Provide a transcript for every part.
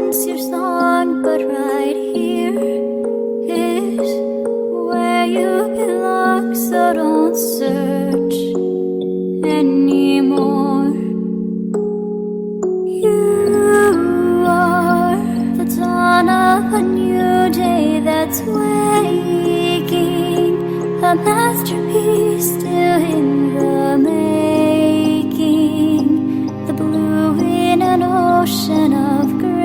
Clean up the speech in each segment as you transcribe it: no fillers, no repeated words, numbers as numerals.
ends your song, but right here is where you belong. So don't search anymore. You are the dawn of a new day that's waking, a masterpiece still in the making, the blue in an ocean of gray.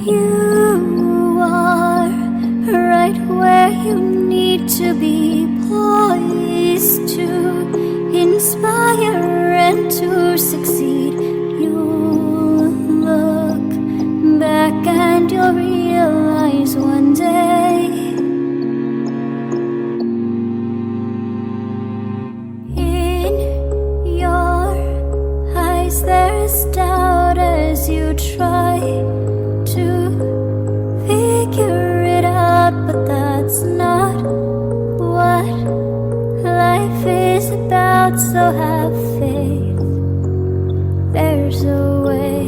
You are right where you need to be, poised to inspire and to succeed. You'll look back and you'll realize one day in your eyes there's doubt as you try to figure it out, but that's not what life is about. So have faith, there's a way.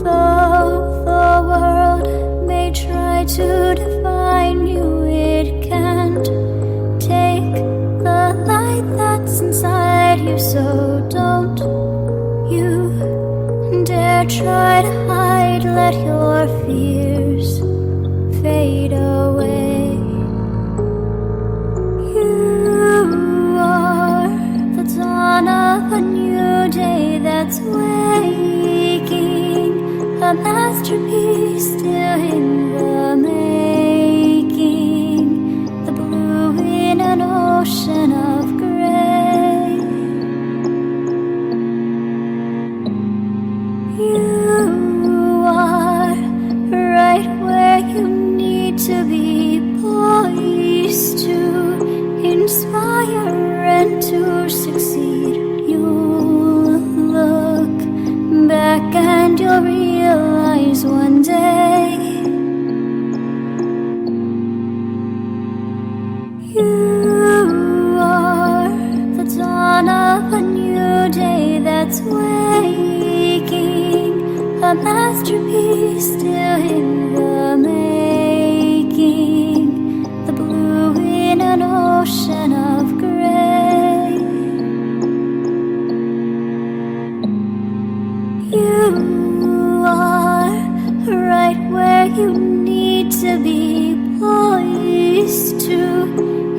Though the world may try to define you, it can't take the light that's inside you. So don't you dare try to hide, let your fears fade away. You are the dawn of a new day that's waking, a masterpiece still in the making, the blue in an ocean of gray. You are right where you need to be, poised to inspire and to succeed. You'll look back and you'll realize one day you are the dawn of a new day that's waking, a masterpiece still in the making, the blue in an ocean of gray. You are right where you need to be, poised to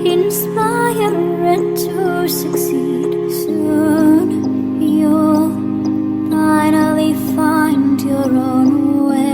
inspire and to succeed. Soon you'll finally find your own way.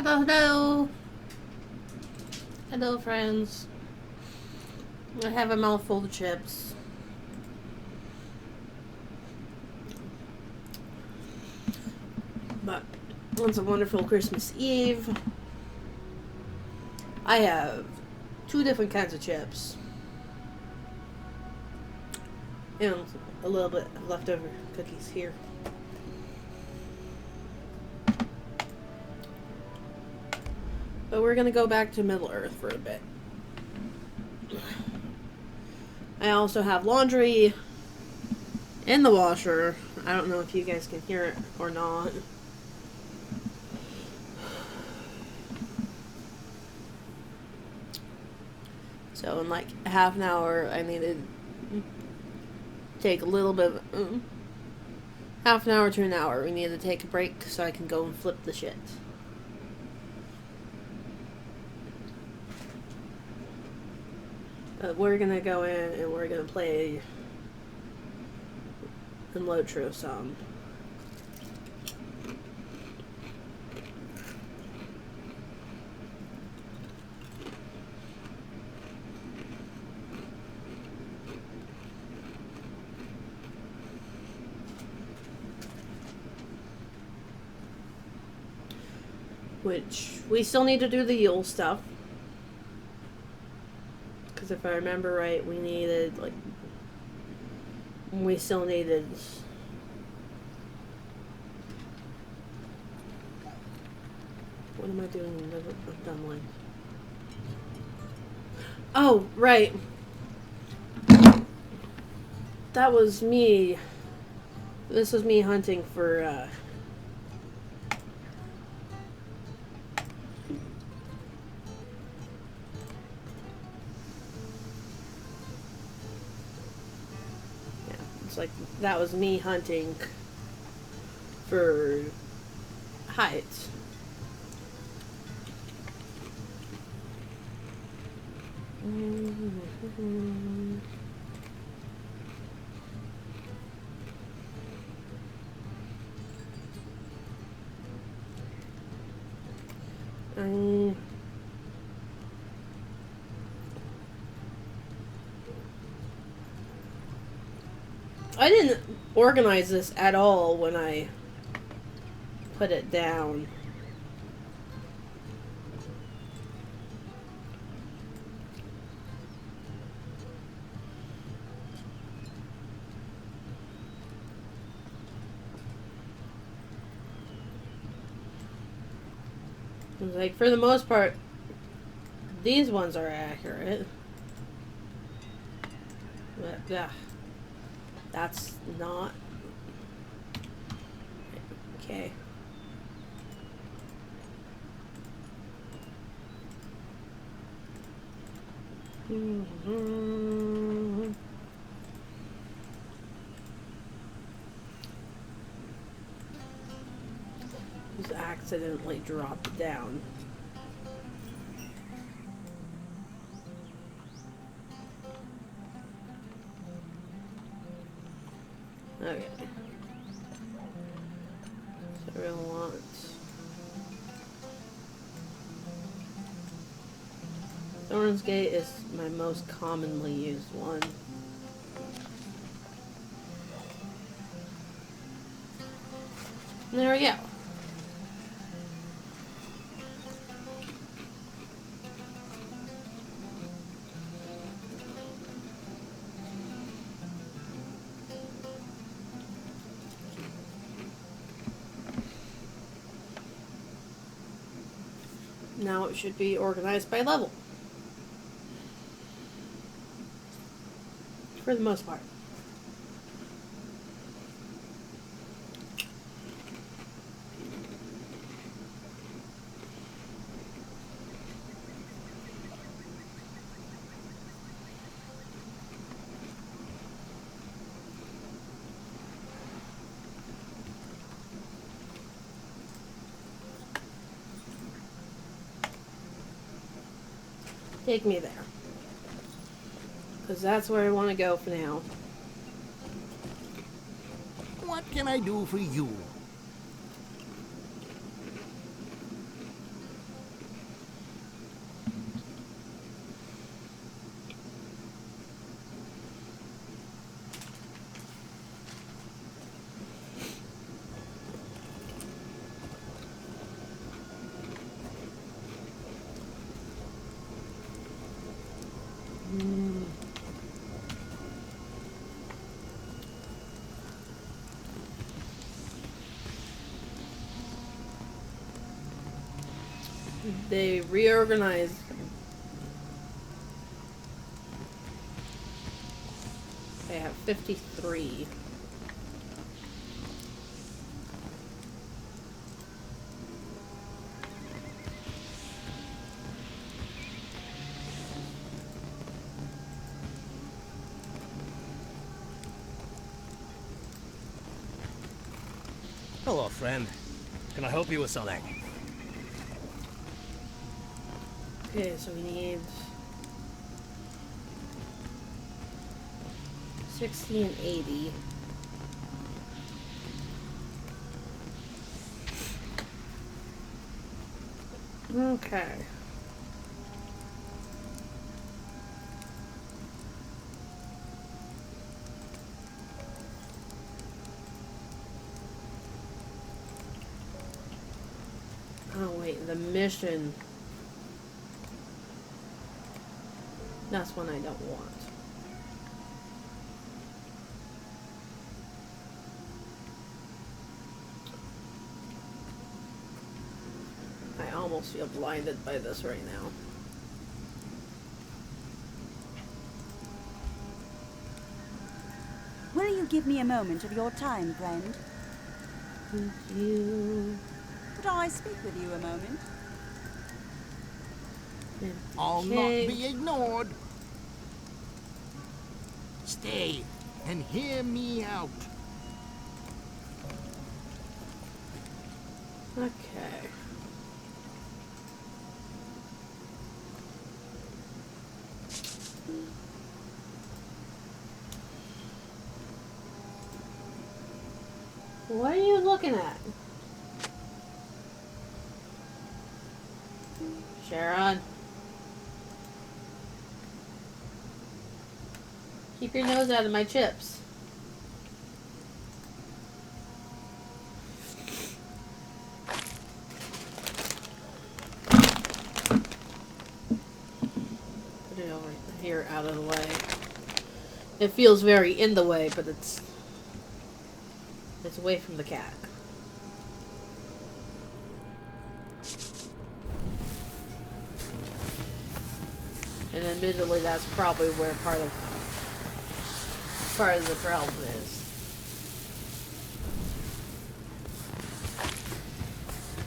Hello, hello. Hello, friends. I have a mouthful of chips. But it's a wonderful Christmas Eve. I have 2 different kinds of chips. And a little bit of leftover cookies here. But we're gonna go back to Middle Earth for a bit. I also have laundry in the washer. I don't know if you guys can hear it or not. So in like half an hour, I need to take a little bit of... half an hour to an hour. We need to take a break so I can go and flip the shit. We're gonna go in and we're gonna play an Lotro song. Which we still need to do the Yule stuff. Because if I remember right, we needed, like, we still needed... What am I doing in the done line? Oh, right. That was me. This was me hunting for, like, that was me hunting for hides. I didn't organize this at all when I put it down. Like, for the most part, these ones are accurate. But, yeah. That's not... Okay. Just accidentally dropped down. Okay. So we'll want... Thorn's Gate is my most commonly used one. There we go. Now it should be organized by level. For the most part. Take me there. Because that's where I want to go for now. What can I do for you? Mm. They reorganized. They have 53. Hello, friend. Can I help you with something? Okay, so we need 60 and 80. Okay. Oh wait, the mission. That's one I don't want. I almost feel blinded by this right now. Will you give me a moment of your time, friend? Thank you. Could I speak with you a moment? I'll not be ignored. Stay and hear me out. Okay. What are you looking at? Sharon. Keep your nose out of my chips. Put it over here out of the way. It feels very in the way, but it's away from the cat. And admittedly, that's probably where part of the problem is.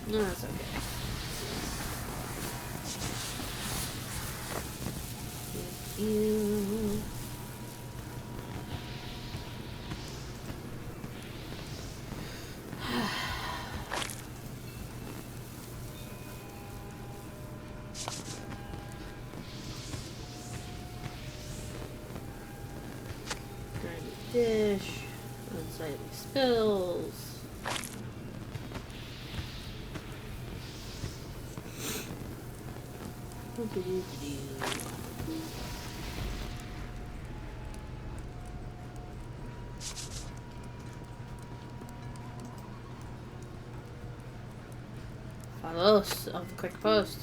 No, that's okay. Thank you. Dish, unsightly spills. Follows of the quick post.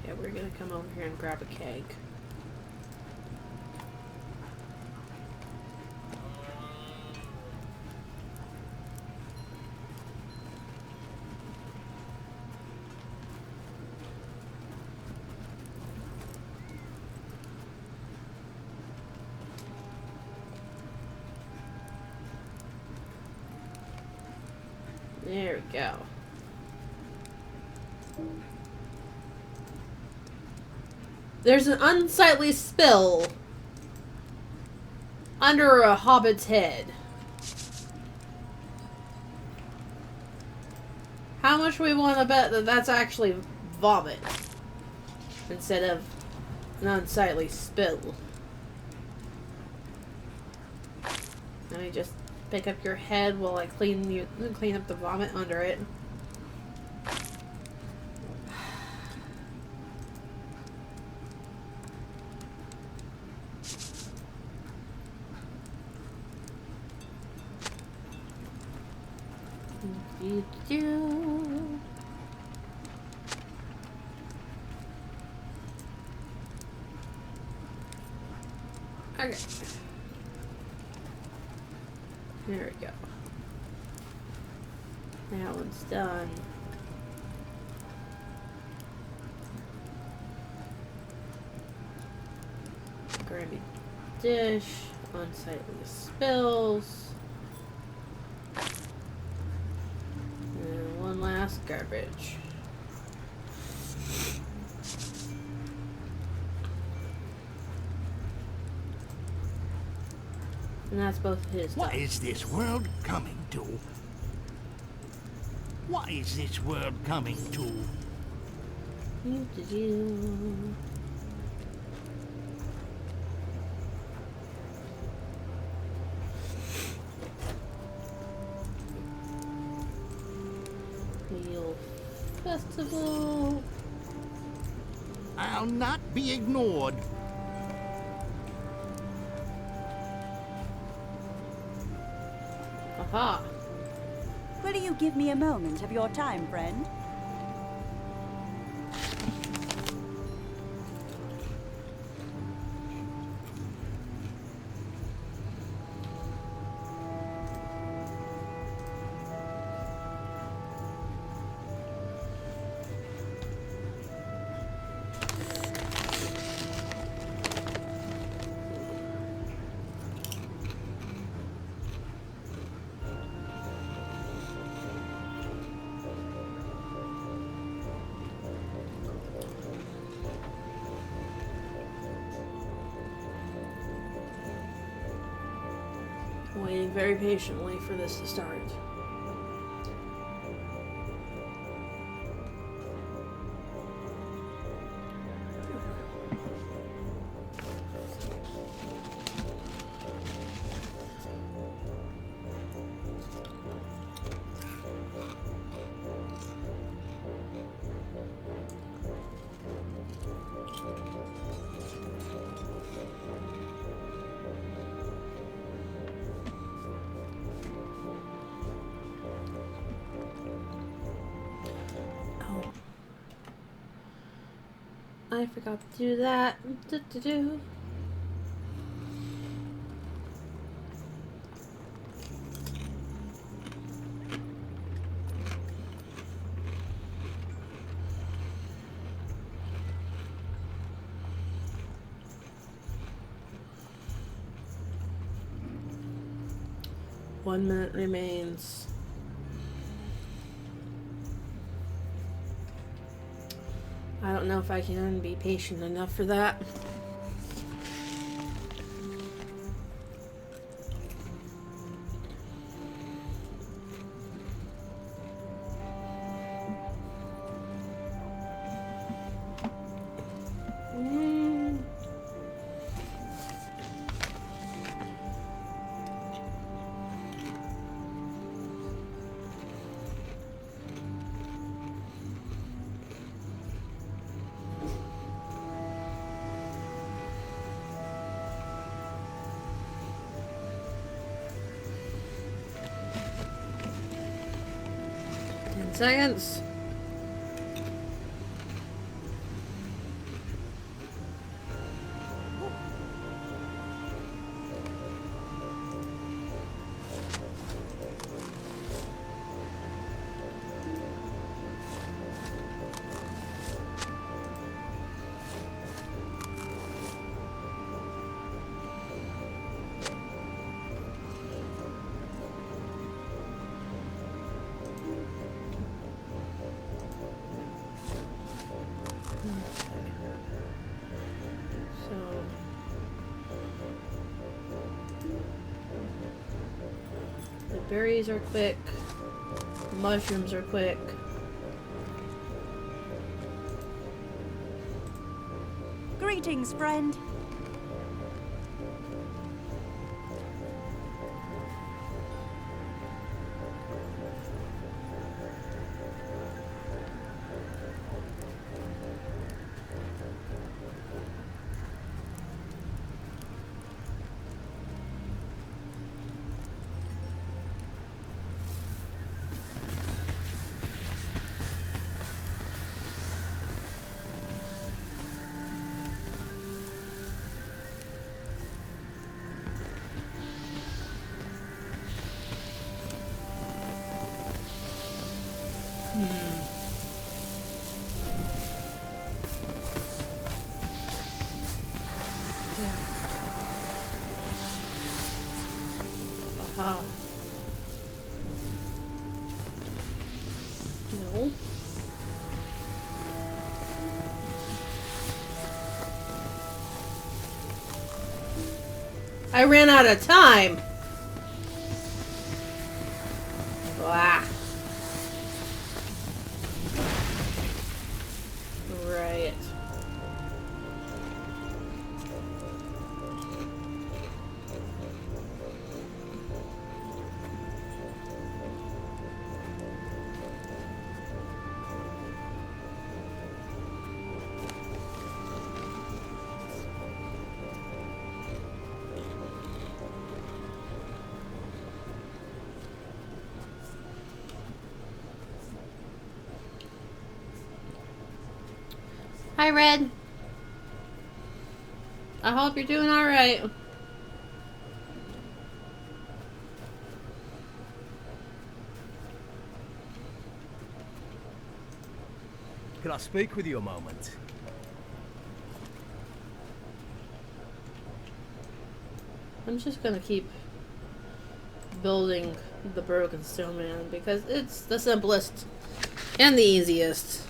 Okay, we're gonna come over here and grab a keg. There we go. There's an unsightly spill under a hobbit's head. How much we want to bet that that's actually vomit instead of an unsightly spill? Let me just pick up your head while I clean up the vomit under it. Do-do-do. Okay. There we go. That one's done. Gravy dish, unsightly spills. And one last garbage. And that's both his. What is this world coming to? What is this world coming to? Do-do-do. Wheel festival. I'll not be ignored. Aha. Will you give me a moment of your time, friend? Waiting very patiently for this to start. I forgot to do that. Do-do-do. One minute remains. I don't know if I can be patient enough for that. Seconds. Berries are quick. Mushrooms are quick. Greetings, friend. Oh. No. I ran out of time. Blah. Right. Hi, Red. I hope you're doing alright. Can I speak with you a moment? I'm just gonna keep building the broken snowman because it's the simplest and the easiest.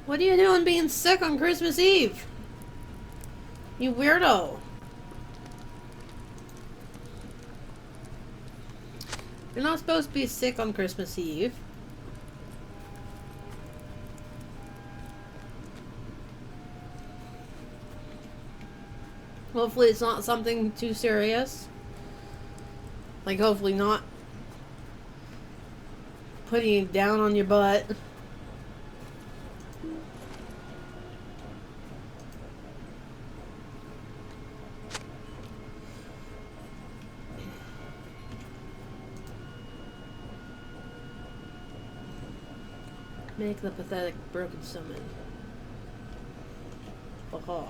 What are you doing being sick on Christmas Eve? You weirdo. You're not supposed to be sick on Christmas Eve. Hopefully it's not something too serious. Like hopefully not putting you down on your butt. Make the pathetic broken summon. Aha.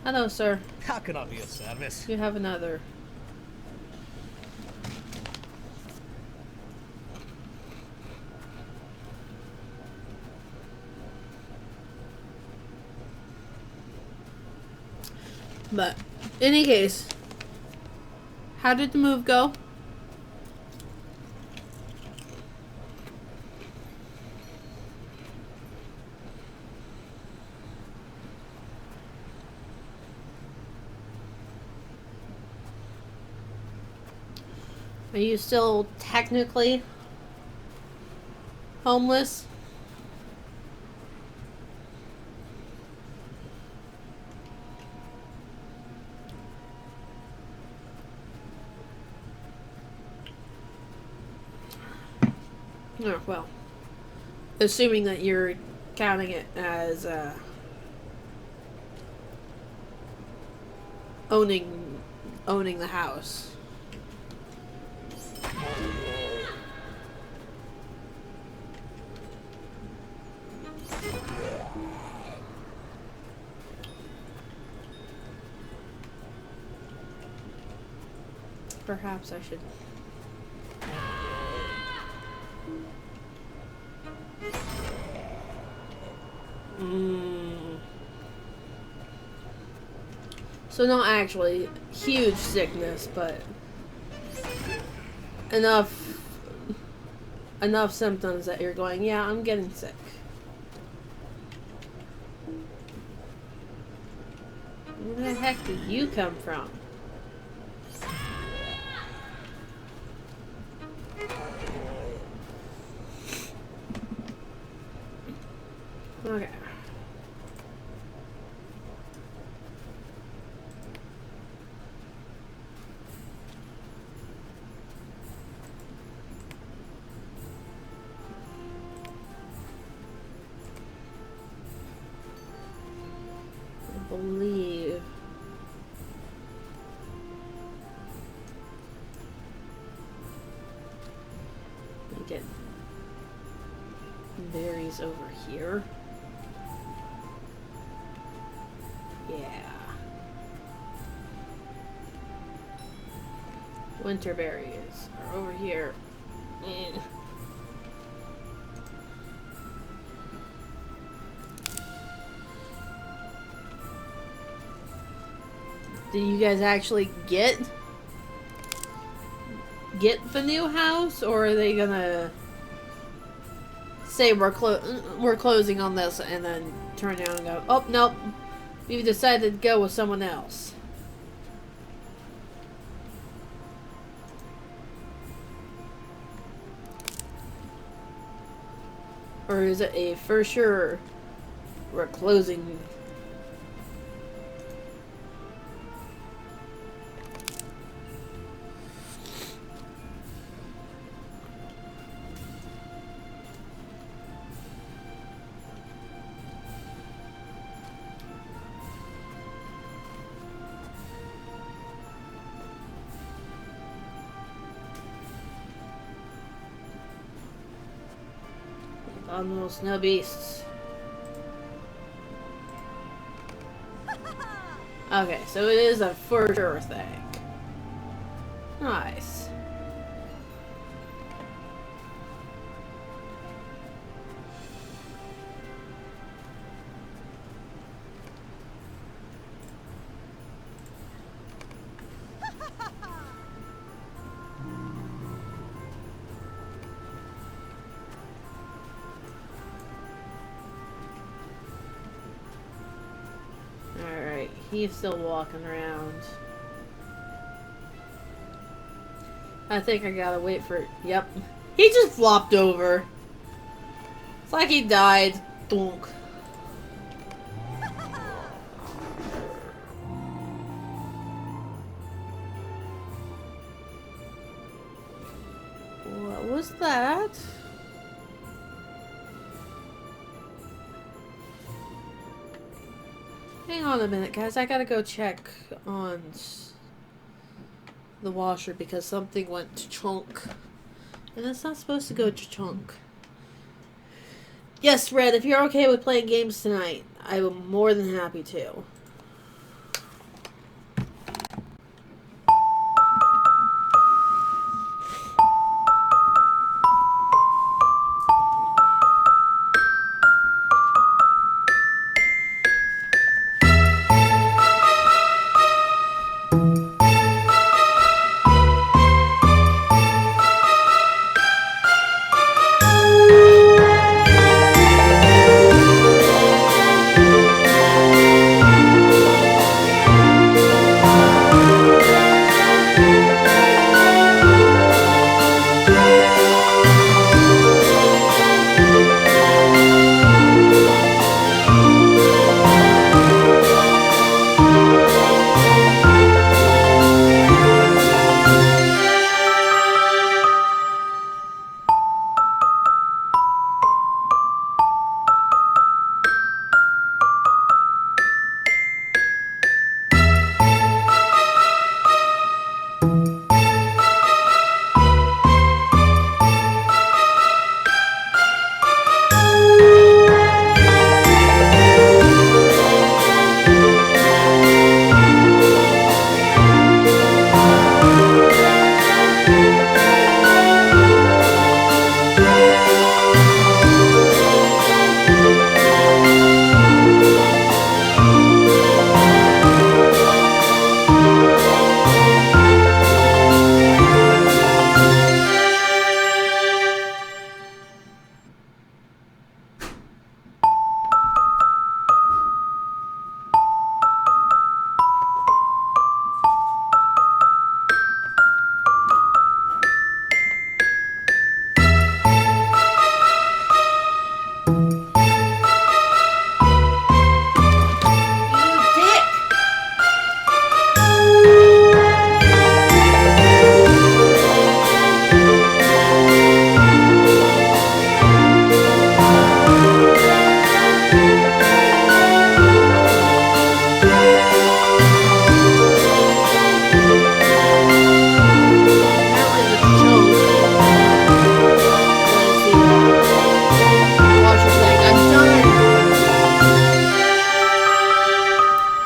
Hello, sir. How can I be of service? You have another. But, in any case, how did the move go? Are you still technically homeless? Oh, well, assuming that you're counting it as owning the house. Perhaps I should. So not actually huge sickness, but enough symptoms that you're going, yeah, I'm getting sick. Where the heck did you come from? Okay. I believe we get berries over here. Yeah. Winter berries are over here. Did you guys actually get the new house, or are they gonna say we're closing on this and then turn around and go, oh nope, we've decided to go with someone else? Or is it a for sure we're closing? Abominable snow beasts. Okay, so it is a for sure thing. Nice. Alright, he's still walking around. I think I gotta wait for it. Yep. He just flopped over. It's like he died. Donk. What was that? Hang on a minute, guys. I gotta go check on the washer because something went to chunk. And it's not supposed to go to chunk. Yes, Red, if you're okay with playing games tonight, I'm more than happy to.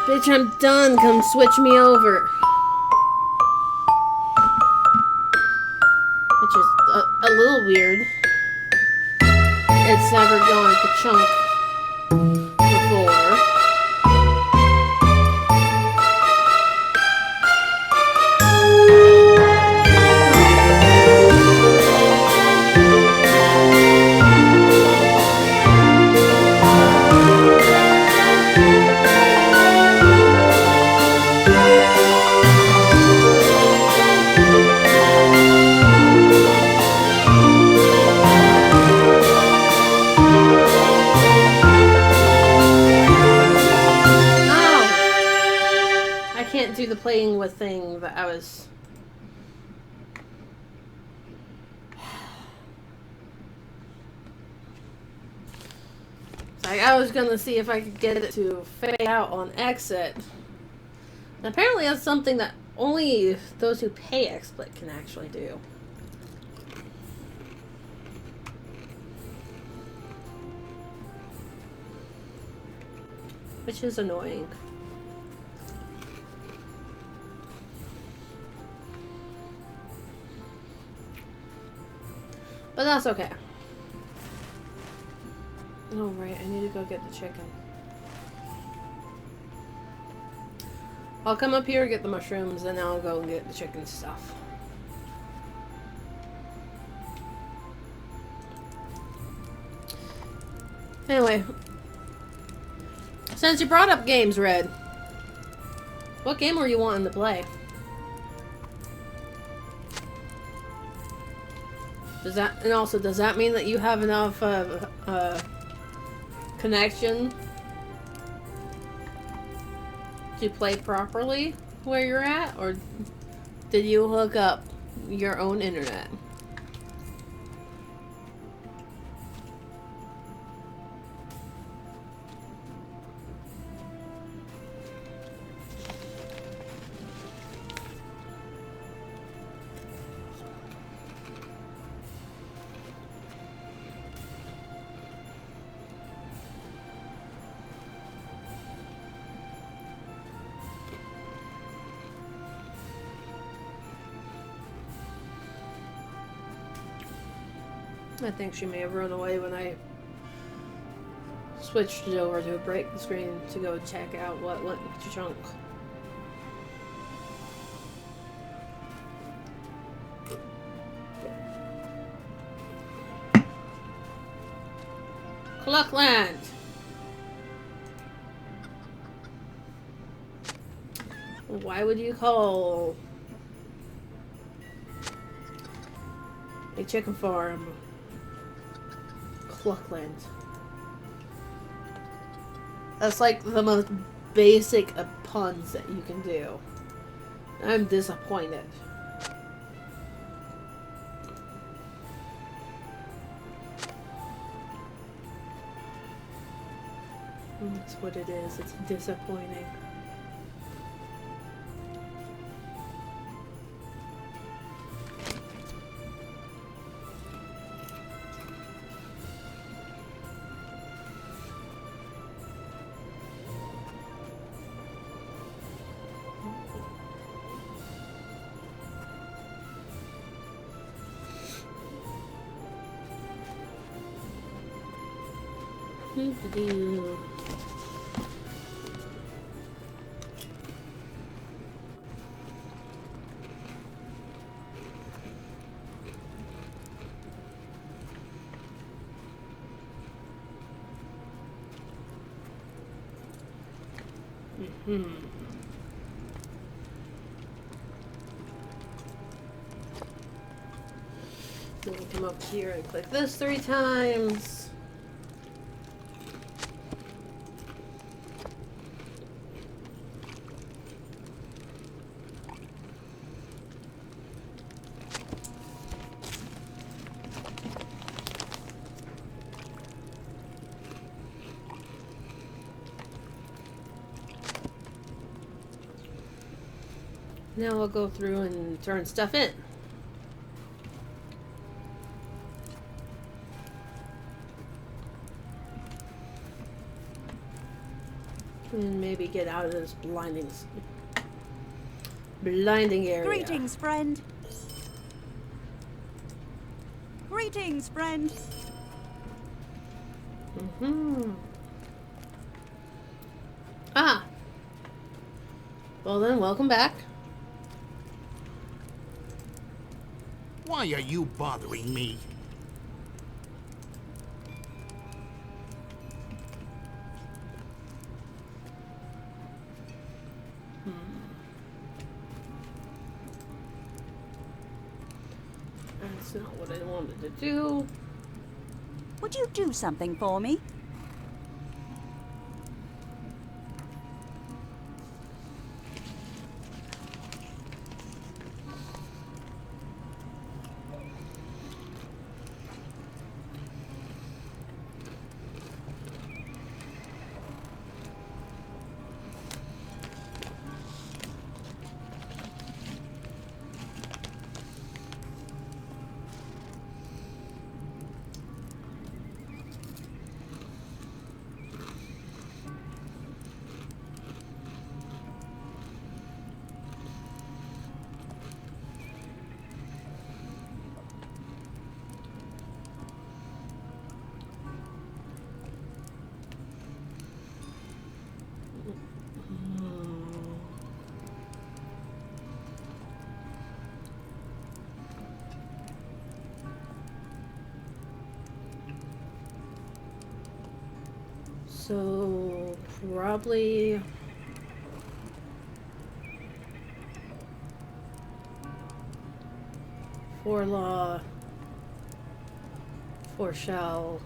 Bitch, I'm done. Come switch me over. Which is a little weird. It's never gone ka-chunk before. toying with thing that I was... Like, I was gonna see if I could get it to fade out on exit. And apparently that's something that only those who pay XSplit can actually do. Which is annoying. But that's okay. Oh, right, I need to go get the chicken. I'll come up here, get the mushrooms, and I'll go and get the chicken stuff. Anyway. Since you brought up games, Red, what game were you wanting to play? Does that mean that you have enough connection to play properly where you're at, or did you hook up your own internet? I think she may have run away when I switched it over to a break screen to go check out what went to chunk. Cluckland! Why would you call a chicken farm Cluckland? That's like the most basic of puns that you can do. I'm disappointed. That's what it is. It's disappointing. Do. Then we come up here and click this 3 times. Now we'll go through and turn stuff in. And maybe get out of this blinding area. Greetings, friend. Greetings, friend. Ah! Well then, welcome back. Why are you bothering me? That's not what I wanted to do. Would you do something for me? So, probably... For law... For shell...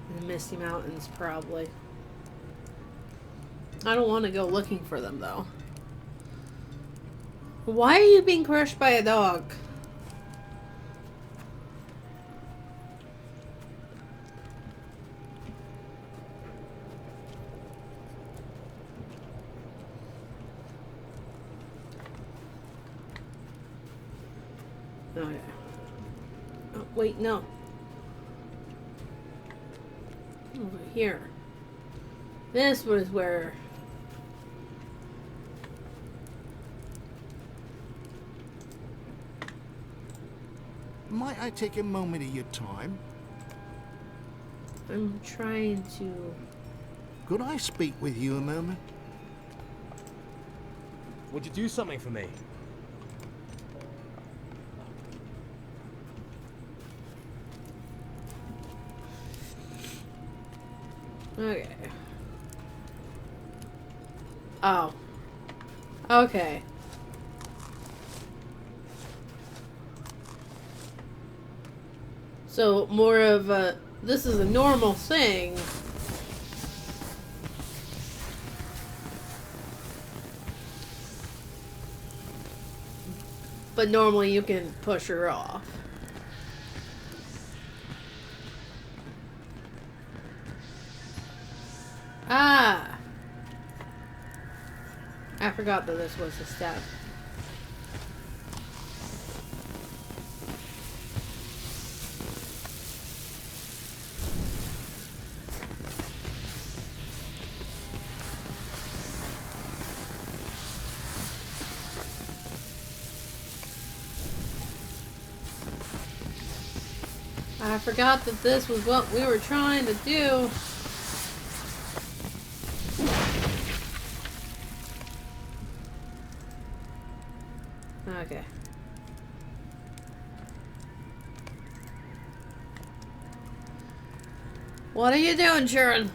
In the Misty Mountains, probably. I don't want to go looking for them, though. Why are you being crushed by a dog? Okay. Oh, wait, no. Over here. This was where... Might I take a moment of your time? I'm trying to... Could I speak with you a moment? Would you do something for me? Okay. Oh. Okay. So, more of a... This is a normal thing. But normally you can push her off. Ah! I forgot that this was a step. I forgot that this was what we were trying to do. Okay. What are you doing, Sharon?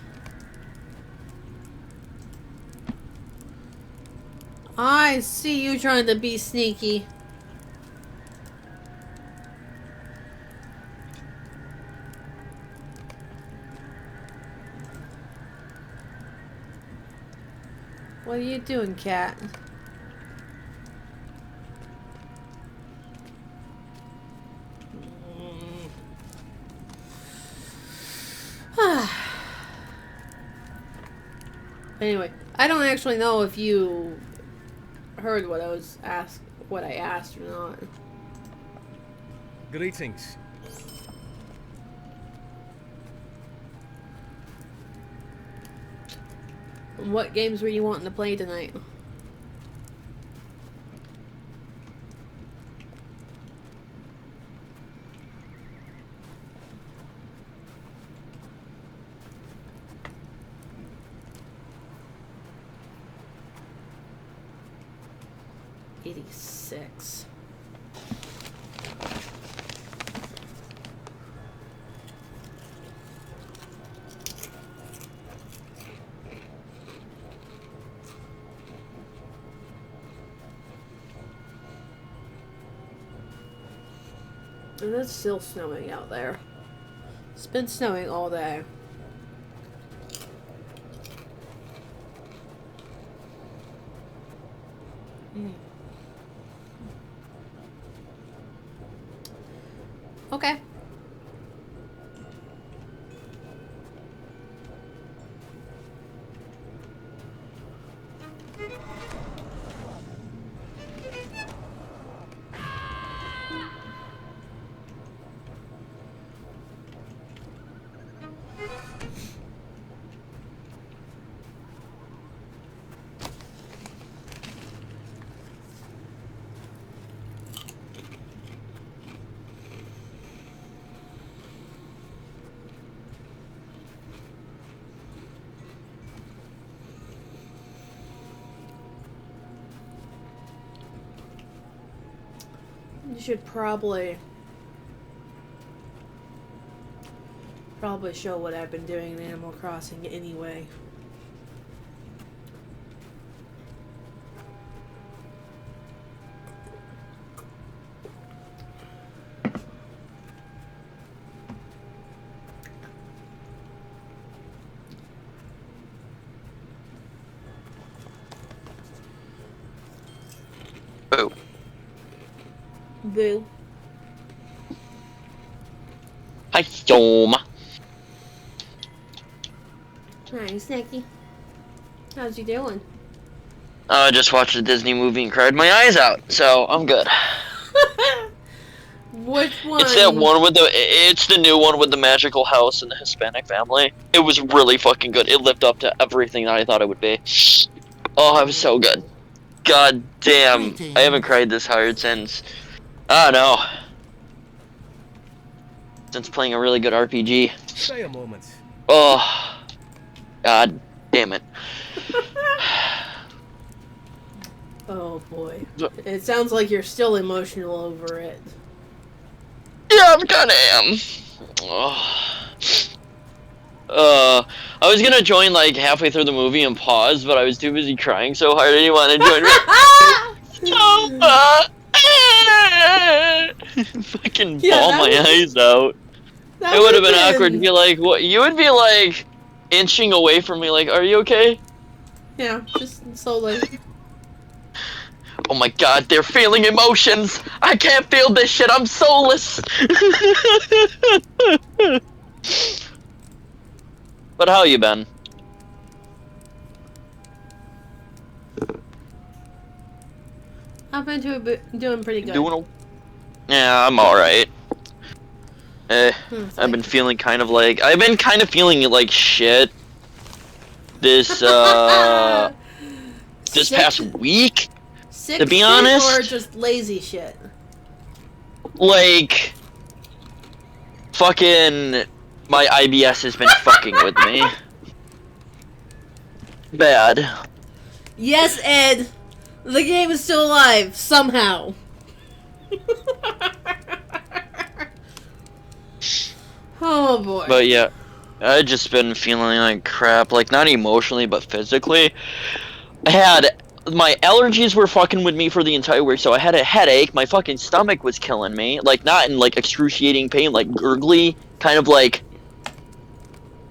I see you trying to be sneaky. What are you doing, cat? Anyway, I don't actually know if you heard what I asked or not. Greetings. What games were you wanting to play tonight? '86. And it's still snowing out there. It's been snowing all day. Okay. You should probably Probably show what I've been doing in Animal Crossing anyway. Boo. Boo. Hi, Soma. Hi, Snacky. How's you doing? I just watched a Disney movie and cried my eyes out, so I'm good. Which one? It's that one with it's the new one with the magical house and the Hispanic family. It was really fucking good. It lived up to everything that I thought it would be. Oh, it was so good. God damn, I haven't cried this hard since, I don't know, since playing a really good RPG. Stay a moment. Oh, God damn it. Oh boy. It sounds like you're still emotional over it. Yeah, I kinda am. Oh. I was gonna join like halfway through the movie and pause, but I was too busy crying so hard I didn't want to join. Fucking bawl my eyes out. It would have been awkward to be like, what? You would be like inching away from me, like, are you okay? Yeah, just slowly. Oh my God, they're feeling emotions. I can't feel this shit. I'm soulless. But how you been? I've been doing pretty good. Yeah, I'm alright. I've been feeling kind of like like shit this this past week. Sick To be shit honest, or just lazy shit? like fucking my IBS has been fucking with me. Bad. Yes, Ed. The game is still alive somehow. Oh boy. But yeah, I just been feeling like crap, like not emotionally but physically. I had my allergies were fucking with me for the entire week, so I had a headache. My fucking stomach was killing me, like not in like excruciating pain, like gurgly, kind of like.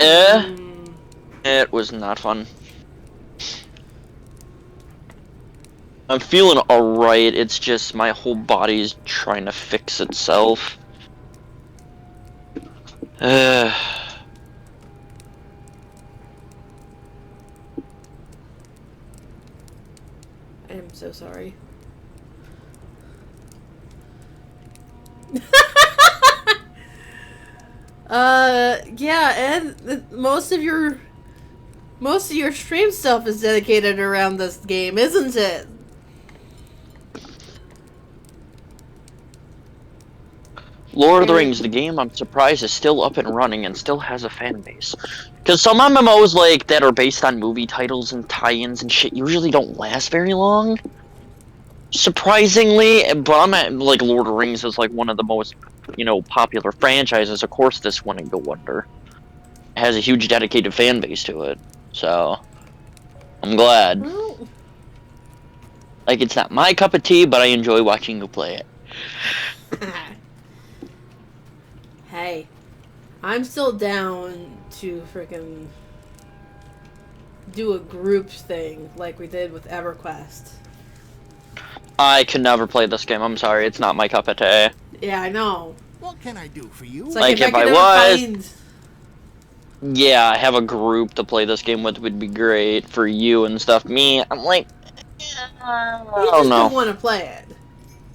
It was not fun. I'm feeling alright. It's just my whole body's trying to fix itself. I am so sorry. Yeah, Ed, most of your stream stuff is dedicated around this game, isn't it? Lord of the Rings, the game, I'm surprised is still up and running and still has a fan base. Because some MMOs like that are based on movie titles and tie-ins and shit usually don't last very long. Surprisingly, but I'm at, like, Lord of the Rings is like one of the most, popular franchises. Of course this wouldn't go under. It has a huge dedicated fan base to it. So, I'm glad. Well, Like, it's not my cup of tea, but I enjoy watching you play it. hey, I'm still down to freaking do a group thing like we did with EverQuest. I could never play this game. I'm sorry. It's not my cup of tea. Yeah, I know. What can I do for you? It's Like, if I could was- ever find... Yeah, have a group to play this game with would be great for you and stuff. Me, I'm like, I You don't just know. don't want to play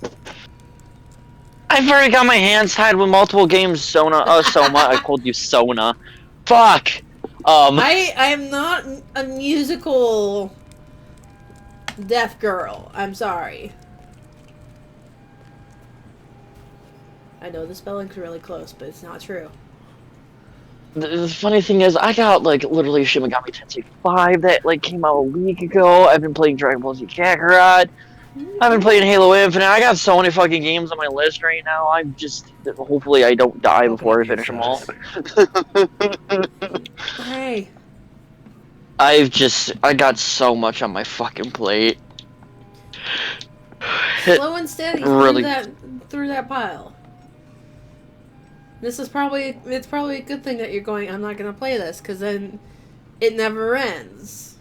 it. I've already got my hands tied with multiple games, Soma. I called you Sona. Fuck. I am not a musical deaf girl. I'm sorry. I know the spelling's really close, but it's not true. The funny thing is, I got, like, literally Shin Megami Tensei 5 that, like, came out a week ago. I've been playing Dragon Ball Z Kakarot. I've been playing Halo Infinite. I got so many fucking games on my list right now. I'm just hopefully I don't die before I finish them all. Hey. I got so much on my fucking plate. Slow and steady Really- through that pile. It's probably a good thing that you're going, I'm not gonna play this, because then it never ends.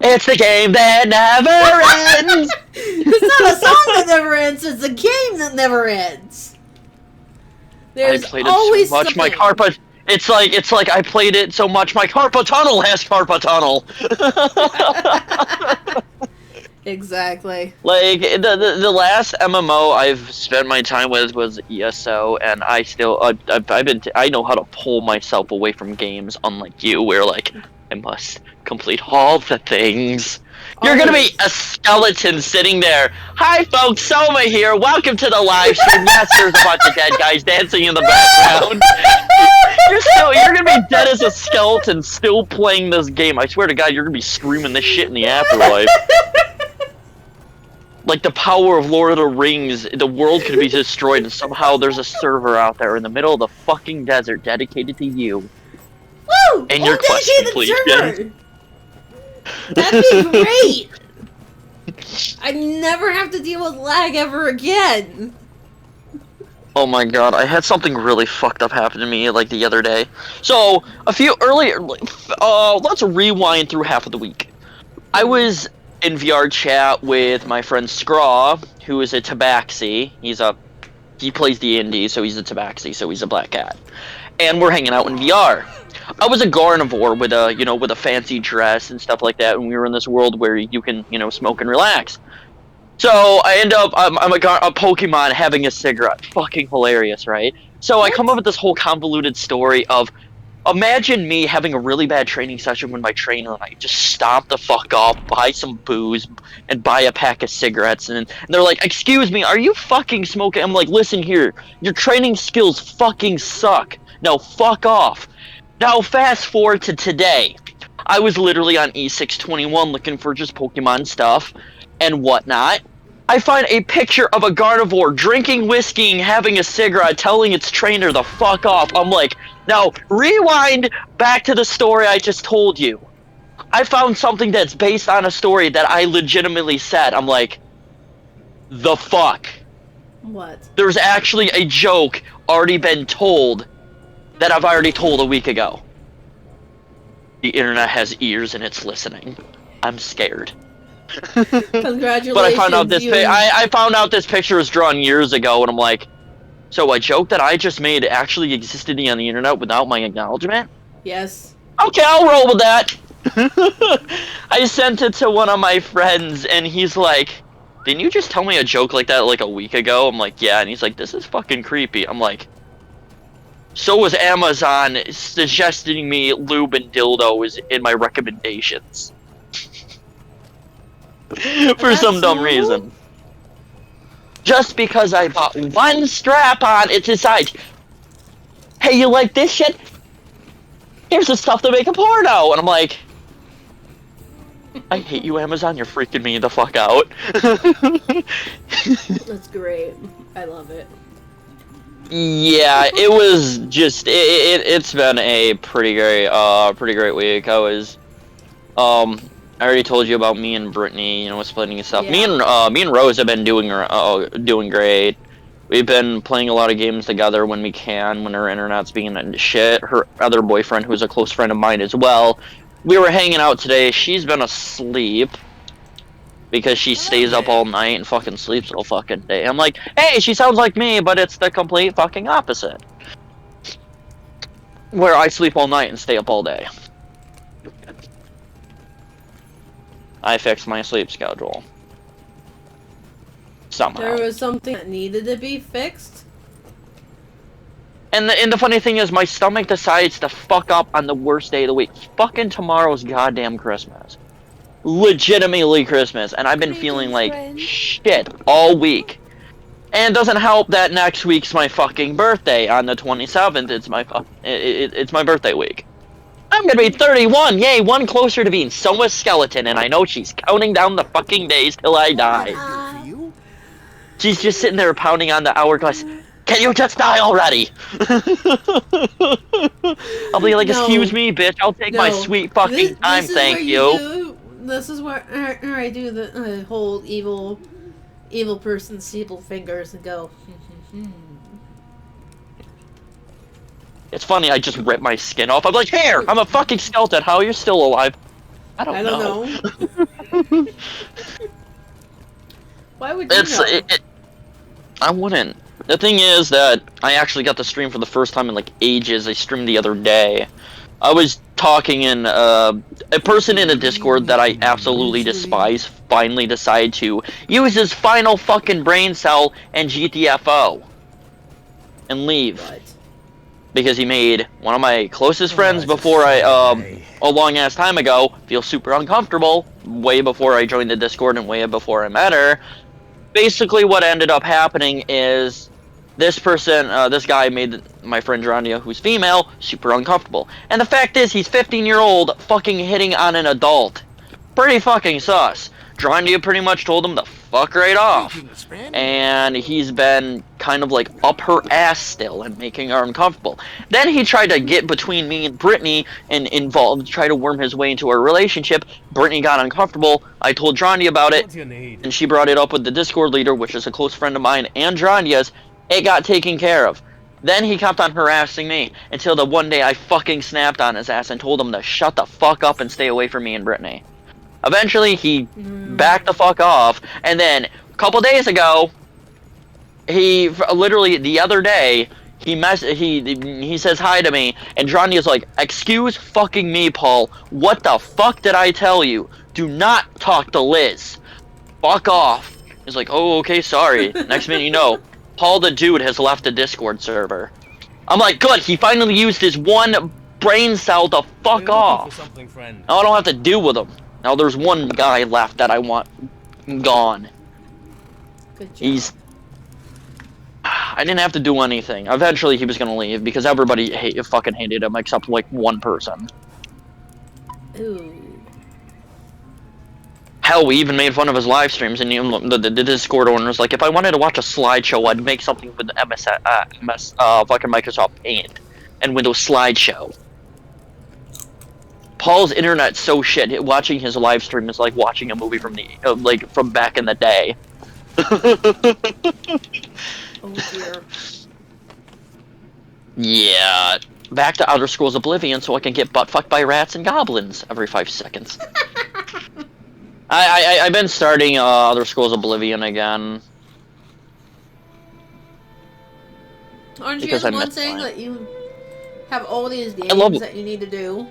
It's the game that never ends. It's not a song that never ends, it's a game that never ends. There's I played always it so much, my something. carpet. It's like I played it so much, my carpal tunnel has carpal tunnel. Exactly. Like the last MMO I've spent my time with was ESO, and I still I know how to pull myself away from games, unlike you, where like I must complete all the things. You're gonna be a skeleton sitting there. Hi folks, Soma here. Welcome to the live stream. Yes, there's a bunch of dead guys dancing in the background. You're gonna be dead as a skeleton, still playing this game. I swear to God, you're gonna be screaming this shit in the afterlife. Like the power of Lord of the Rings, the world could be destroyed, and somehow there's a server out there in the middle of the fucking desert dedicated to you. Woo! And your quest completion. That'd be great! I never have to deal with lag ever again. Oh my God, I had something really fucked up happen to me like the other day. So, a few earlier, let's rewind through half of the week. I was in VR chat with my friend Scraw, who is a tabaxi. He plays the indie, so he's a tabaxi, so he's a black cat. And we're hanging out in VR. I was a Garnivore with a fancy dress and stuff like that, and we were in this world where you can, smoke and relax. So I end up, I'm a Pokemon having a cigarette. Fucking hilarious, right? So I come up with this whole convoluted story of, imagine me having a really bad training session with my trainer, and I just stomp the fuck off, buy some booze, and buy a pack of cigarettes, and they're like, excuse me, are you fucking smoking? I'm like, listen here, your training skills fucking suck. Now fuck off. Now fast forward to today. I was literally on E621 looking for just Pokemon stuff and whatnot. I find a picture of a Garnivore drinking whiskey and having a cigarette, telling its trainer to fuck off. I'm like, now rewind back to the story I just told you. I found something that's based on a story that I legitimately said. I'm like, the fuck? What? There's actually a joke already been told that I've already told a week ago. The internet has ears and it's listening. I'm scared. Congratulations. But I found out I found out this picture was drawn years ago, and I'm like, so a joke that I just made actually existed on the internet without my acknowledgement? Yes. Okay, I'll roll with that. I sent it to one of my friends, and he's like, didn't you just tell me a joke like that like a week ago? I'm like, yeah, and he's like, this is fucking creepy. I'm like, so was Amazon suggesting me lube and dildos in my recommendations. For some dumb reason. Just because I bought one strap-on, it decides, hey, you like this shit? Here's the stuff to make a porno! And I'm like, I hate you, Amazon, you're freaking me the fuck out. That's great. I love it. Yeah, it was just, it's been a pretty great week. I already told you about me and Brittany, splitting and stuff. Yeah. Me and Rose have been doing great. We've been playing a lot of games together when we can, when her internet's being shit. Her other boyfriend, who's a close friend of mine as well, we were hanging out today. She's been asleep because she stays up all night and fucking sleeps all fucking day. I'm like, hey, she sounds like me, but it's the complete fucking opposite. Where I sleep all night and stay up all day. I fixed my sleep schedule. Somehow. There was something that needed to be fixed? And the funny thing is, my stomach decides to fuck up on the worst day of the week. Fucking tomorrow's goddamn Christmas. Legitimately Christmas. And I've been feeling like shit all week. And it doesn't help that next week's my fucking birthday on the 27th. It's my birthday week. I'm gonna be 31. Yay, one closer to being Soma's skeleton, and I know she's counting down the fucking days till I die. For you? She's just sitting there pounding on the hourglass. Can you just die already? I'll be like, No. excuse me, bitch. I'll take my sweet fucking time, is thank where you. This is where I do the whole evil person's evil fingers and go. It's funny, I just ripped my skin off. I'm like, here, I'm a fucking skeleton. How are you still alive? I don't know. Why would you know? I wouldn't. The thing is that I actually got to stream for the first time in like ages. I streamed the other day. I was talking in a person in a Discord that I absolutely despise finally decided to use his final fucking brain cell and GTFO and leave. What? Because he made one of my closest friends before a long ass time ago feel super uncomfortable way before I joined the Discord and way before I met her. Basically what ended up happening is this person, this guy made my friend Gerondia, who's female, super uncomfortable. And the fact is, he's 15-year-old fucking hitting on an adult. Pretty fucking sus. Gerondia pretty much told him to fuck right off. And he's been kind of like up her ass still and making her uncomfortable. Then he tried to get between me and Brittany and try to worm his way into our relationship. Brittany got uncomfortable. I told Gerondia about it. And she brought it up with the Discord leader, which is a close friend of mine, and Gerondia's. It got taken care of. Then he kept on harassing me until the one day I fucking snapped on his ass and told him to shut the fuck up and stay away from me and Brittany. Eventually, he backed the fuck off, and then a couple days ago, he literally the other day he says hi to me, and Johnny is like, "Excuse fucking me, Paul. What the fuck did I tell you? Do not talk to Liz. Fuck off." He's like, "Oh, okay, sorry." Next minute, you know, Paul the dude has left the Discord server. I'm like, good. He finally used his one brain cell to fuck off. Now I don't have to deal with him. Now there's one guy left that I want gone. Good job. I didn't have to do anything. Eventually he was gonna leave because everybody fucking hated him except like one person. Ooh. Hell, we even made fun of his live streams, and the Discord owner was like, if I wanted to watch a slideshow, I'd make something with fucking Microsoft Paint and Windows Slideshow. Paul's internet's so shit. Watching his live stream is like watching a movie from the from back in the day. Oh dear. Yeah. Back to Outer Scrolls Oblivion so I can get butt fucked by rats and goblins every 5 seconds. I've been starting Outer Scrolls Oblivion again. Aren't you the one saying that you have all these games that you need to do?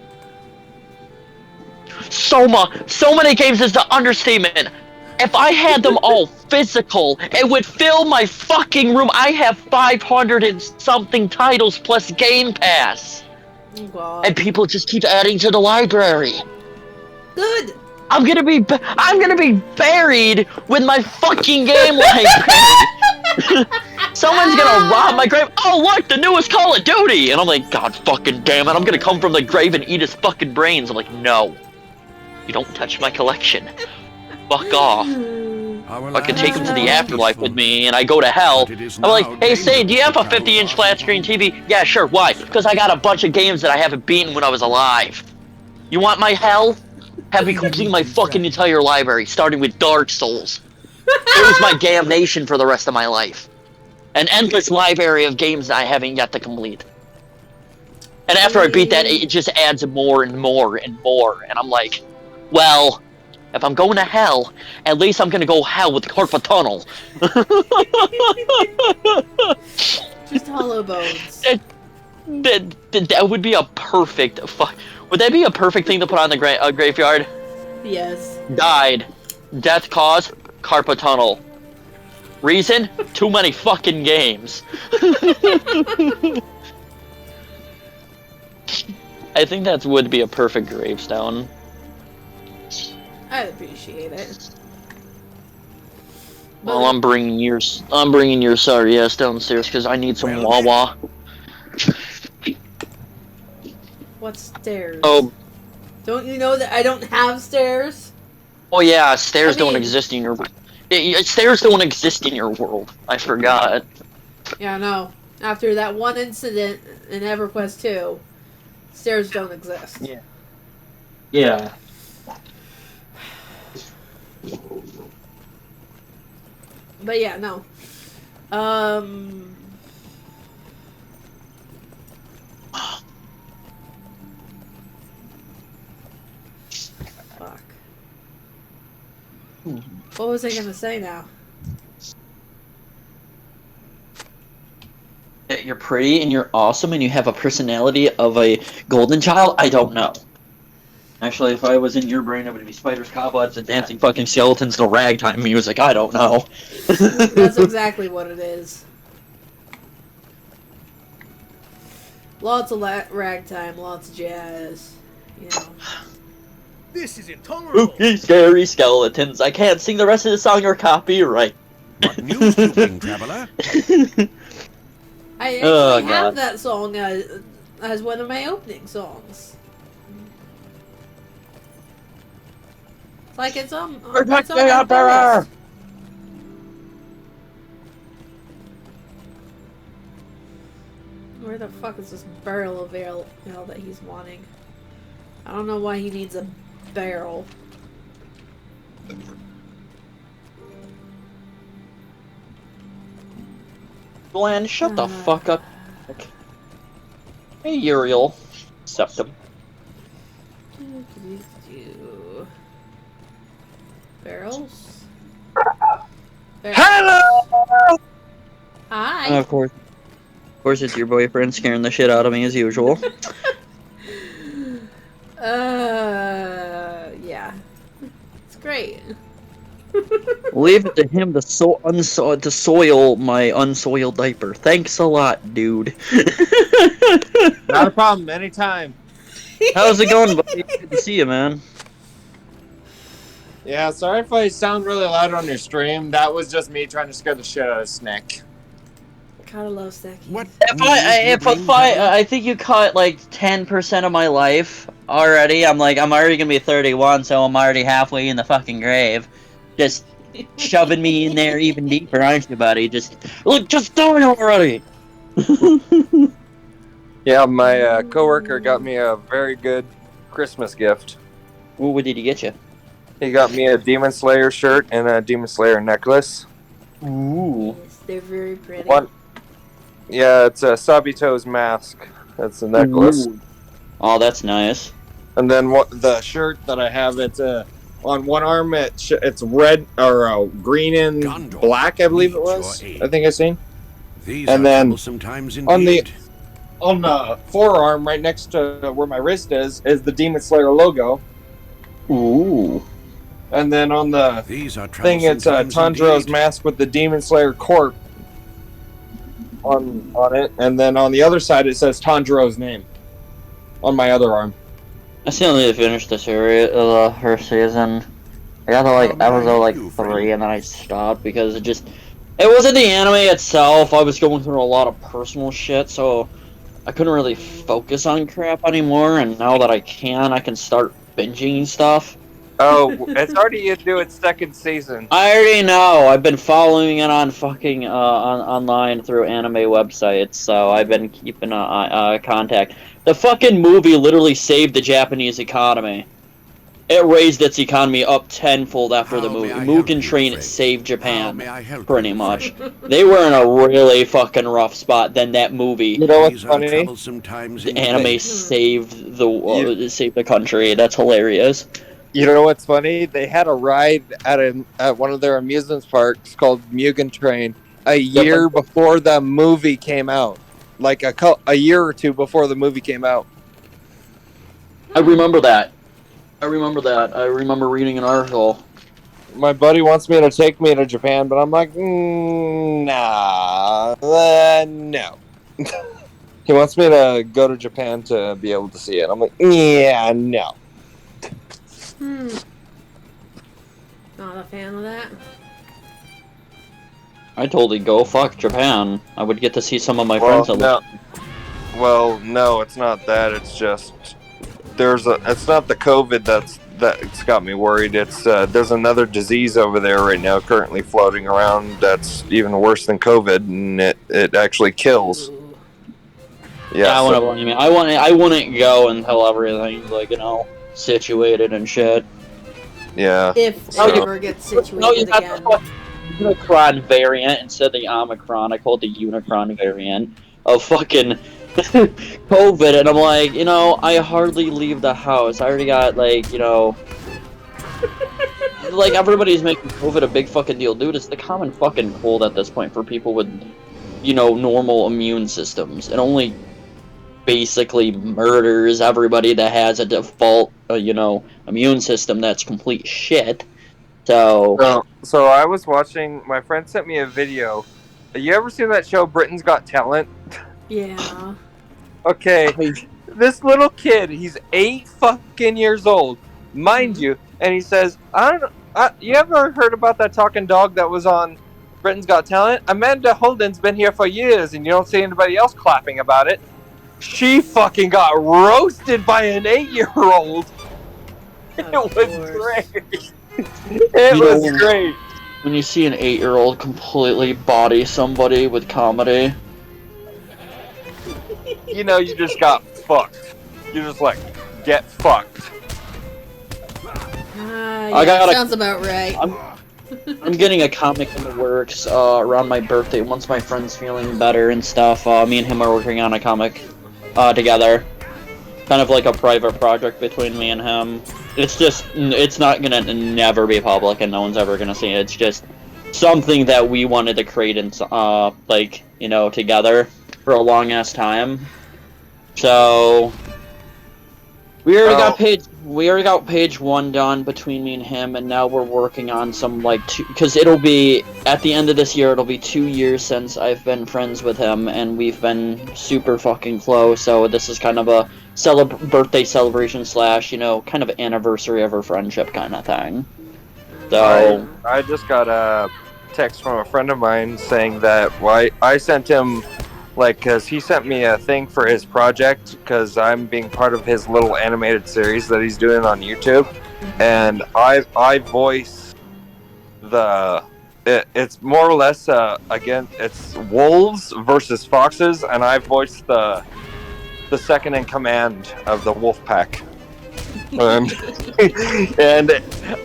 So many games is the understatement. If I had them all physical, it would fill my fucking room. I have 500 and something titles plus Game Pass. Oh, God. And people just keep adding to the library. Good. I'm gonna be buried with my fucking game library. Someone's gonna rob my grave. Oh look, the newest Call of Duty, and I'm like, God fucking damn it! I'm gonna come from the grave and eat his fucking brains. I'm like, no, you don't touch my collection. Fuck off. I could take him to the afterlife with me, and I go to hell. I'm like, hey, say, do you have a 50-inch flat screen TV? Yeah, sure. Why? Because I got a bunch of games that I haven't beaten when I was alive. You want my hell? Have me complete my fucking entire library, starting with Dark Souls. It was my damnation for the rest of my life. An endless library of games that I haven't yet to complete. And after I beat that, it just adds more and more and more. And I'm like, well, if I'm going to hell, at least I'm gonna go hell with Carpet Tunnel. Just hollow bones. That would be a perfect would that be a perfect thing to put on the graveyard? Yes. Died. Death cause, Carpet Tunnel. Reason? Too many fucking games. I think that would be a perfect gravestone. I appreciate it. Well, I'm bringing your sorry ass downstairs because I need some Wawa. What stairs? Oh, Don't you know that I don't have stairs? oh yeah, stairs I mean- don't exist in your. Stairs don't exist in your world. I forgot. Yeah, no. After that one incident in EverQuest 2, stairs don't exist. Yeah. Yeah. But yeah, no. Fuck. What was I gonna say now? That you're pretty and you're awesome and you have a personality of a golden child? I don't know. Actually, if I was in your brain, it would be spiders, cobwebs, and dancing fucking skeletons to ragtime music. I don't know. That's exactly what it is. Lots of ragtime, lots of jazz. You know. This is intolerable. Spooky, scary skeletons. I can't sing the rest of the song or copyright. What news, you winged traveler? I actually Oh, have God. that song as one of my opening songs. It's like it's on. Protect it's on the my Emperor! playlist. Where the fuck is this barrel of ale that he's wanting? I don't know why he needs a barrel. Glenn, shut the fuck up. Hey, Uriel. Septum. Barrels? Hello! Hi! Of course, it's your boyfriend scaring the shit out of me as usual. Yeah. It's great. Leave it to him to soil my unsoiled diaper. Thanks a lot, dude. Not a problem. Anytime. How's it going, buddy? Good to see you, man. Yeah, sorry if I sound really loud on your stream. That was just me trying to scare the shit out of Snick. Gotta love Stacky. What I think you caught like 10% of my life already. I'm already gonna be 31, so I'm already halfway in the fucking grave. Just shoving me in there even deeper, aren't you, buddy? Just do it already. Yeah, my coworker got me a very good Christmas gift. Ooh, what did he get you? He got me a Demon Slayer shirt and a Demon Slayer necklace. Ooh. Yes, they're very pretty. One, yeah, it's a Sabito's mask. That's the necklace. Ooh. Oh, that's nice. And then the shirt that I have, it's on one arm it's red or green and Gondor black, I believe it needs was. your aid. I think I seen. These And are then troublesome times on the- indeed. On the forearm, right next to where my wrist is the Demon Slayer logo. Ooh. And then on the These are thing, troublesome it's times Tanjiro's indeed. mask with the Demon Slayer corp on it, and then on the other side it says Tanjiro's name on my other arm. I still need to finish the series, her season. I got to episode 3 and then I stopped because it wasn't the anime itself. I was going through a lot of personal shit, so I couldn't really focus on crap anymore. And now that I can start binging stuff. Oh, it's already into its second season. I already know. I've been following it on fucking online through anime websites, so I've been keeping contact. The fucking movie literally saved the Japanese economy. It raised its economy up tenfold after the How may movie. I help Mugen you, Train friend? saved How Japan, may I help pretty you, much. friend? They were in a really fucking rough spot. Then that movie, You know what's These are funny? troublesome times the indeed. anime saved the country. That's hilarious. You know what's funny? They had a ride at one of their amusement parks called Mugen Train a year before the movie came out, like a year or two before the movie came out. I remember that. I remember reading an article. My buddy wants me to take me to Japan, but I'm like, nah, no. He wants me to go to Japan to be able to see it. I'm like, yeah, no. Not a fan of that. I told you, go fuck Japan. I would get to see some of my friends. Well, Well, no, it's not that. It's just it's not the COVID that's got me worried. It's there's another disease over there right now currently floating around that's even worse than COVID, and it actually kills. Yeah, I so- wouldn't blame you. I wouldn't go until everything's like, situated and shit. yeah. If So- it ever gets No, you situated got again. the fucking Unicron variant instead of the Omicron. I call it the Unicron variant of fucking COVID, and I'm like, I hardly leave the house. I already got like everybody's making COVID a big fucking deal, dude. It's the common fucking cold at this point for people with, normal immune systems. It only basically murders everybody that has a default, immune system that's complete shit. So I was watching. My friend sent me a video. You ever seen that show Britain's Got Talent? Yeah. Okay, this little kid, he's 8 fucking years old, mind you, and he says, "I don't know. You ever heard about that talking dog that was on Britain's Got Talent? Amanda Holden's been here for years, and you don't see anybody else clapping about it. She fucking got roasted by an 8-year-old. It was great. It was great. When you see an 8-year-old completely body somebody with comedy, You just got fucked. You're just like, get fucked. Sounds about right. I'm getting a comic in the works around my birthday. Once my friend's feeling better and stuff, me and him are working on a comic together. Kind of like a private project between me and him. It's not gonna never be public, and no one's ever gonna see it. It's just something that we wanted to create and together for a long ass time. So we already got page 1 done between me and him, and now we're working on some because it'll be at the end of this year. It'll be 2 years since I've been friends with him, and we've been super fucking close. So this is kind of a birthday celebration / kind of anniversary of our friendship kind of thing. So I just got a text from a friend of mine saying that I sent him because he sent me a thing for his project because I'm being part of his little animated series that he's doing on YouTube, and I voice it's more or less again it's wolves versus foxes, and I voice the second in command of the wolf pack. And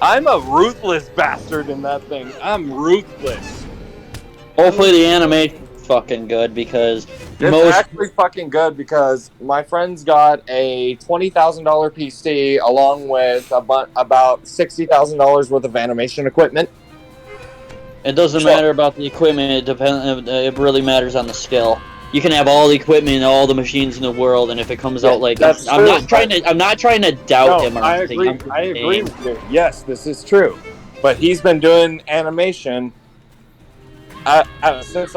I'm a ruthless bastard in that thing. I'm ruthless. hopefully the animation's fucking good because It's actually fucking good because my friend's got a $20,000 PC along with about $60,000 worth of animation equipment. it doesn't matter about the equipment. It really matters on the skill. You can have all the equipment and all the machines in the world, and if it comes out like that's I'm true, not trying to doubt him or I anything. agree with you. Yes, this is true. But he's been doing animation since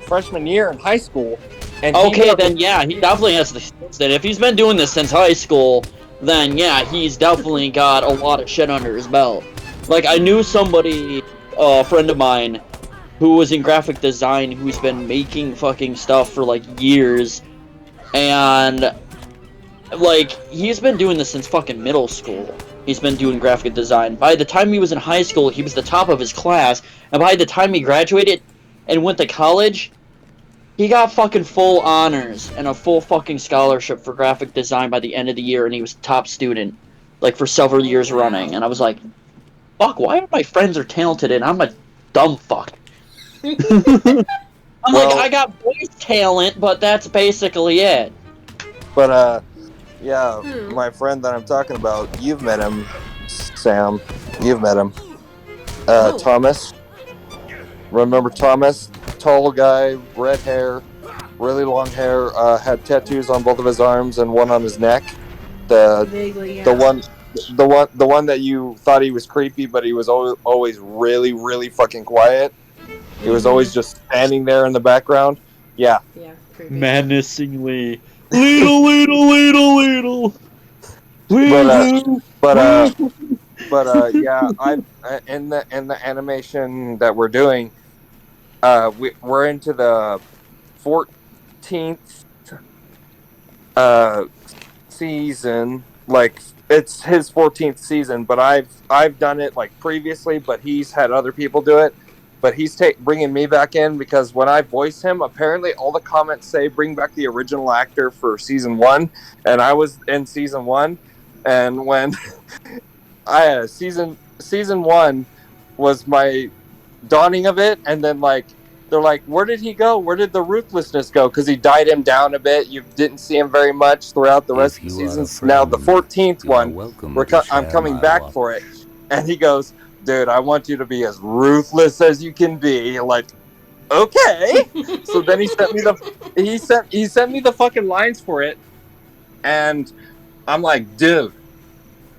freshman year in high school. And he definitely has the skills. If he's been doing this since high school, then yeah, he's definitely got a lot of shit under his belt. Like, I knew somebody, a friend of mine, who was in graphic design, who's been making fucking stuff for years, and he's been doing this since fucking middle school. He's been doing graphic design. By the time he was in high school, he was the top of his class, and by the time he graduated and went to college, he got fucking full honors and a full fucking scholarship for graphic design by the end of the year, and he was top student, for several years running. And I was like, fuck, why are my friends are talented and I'm a dumb fuck? I got voice talent, but that's basically it. But my friend that I'm talking about, you've met him, Sam. You've met him. Thomas. Remember Thomas? Tall guy, red hair, really long hair, had tattoos on both of his arms and one on his neck. Vaguely, yeah. The one that you thought he was creepy, but he was always really, really fucking quiet. He was always just standing there in the background. Yeah. Yeah, creepy. Menacingly. Little. Yeah, I in the animation that we're doing, we're into the 14th season. Like it's his 14th season, but I've done it like previously, but he's had other people do it. But he's bringing me back in because when I voice him, apparently all the comments say bring back the original actor for season 1, and I was in season 1, and when I season 1 was my dawning of it, and then like they're like, where did he go? Where did the ruthlessness go? Because he died him down a bit. You didn't see him very much throughout the rest of the seasons. Now the 14th one, I'm coming back for it, and he goes, dude, I want you to be as ruthless as you can be. Like, okay. So then he sent me the fucking lines for it, and I'm like, dude,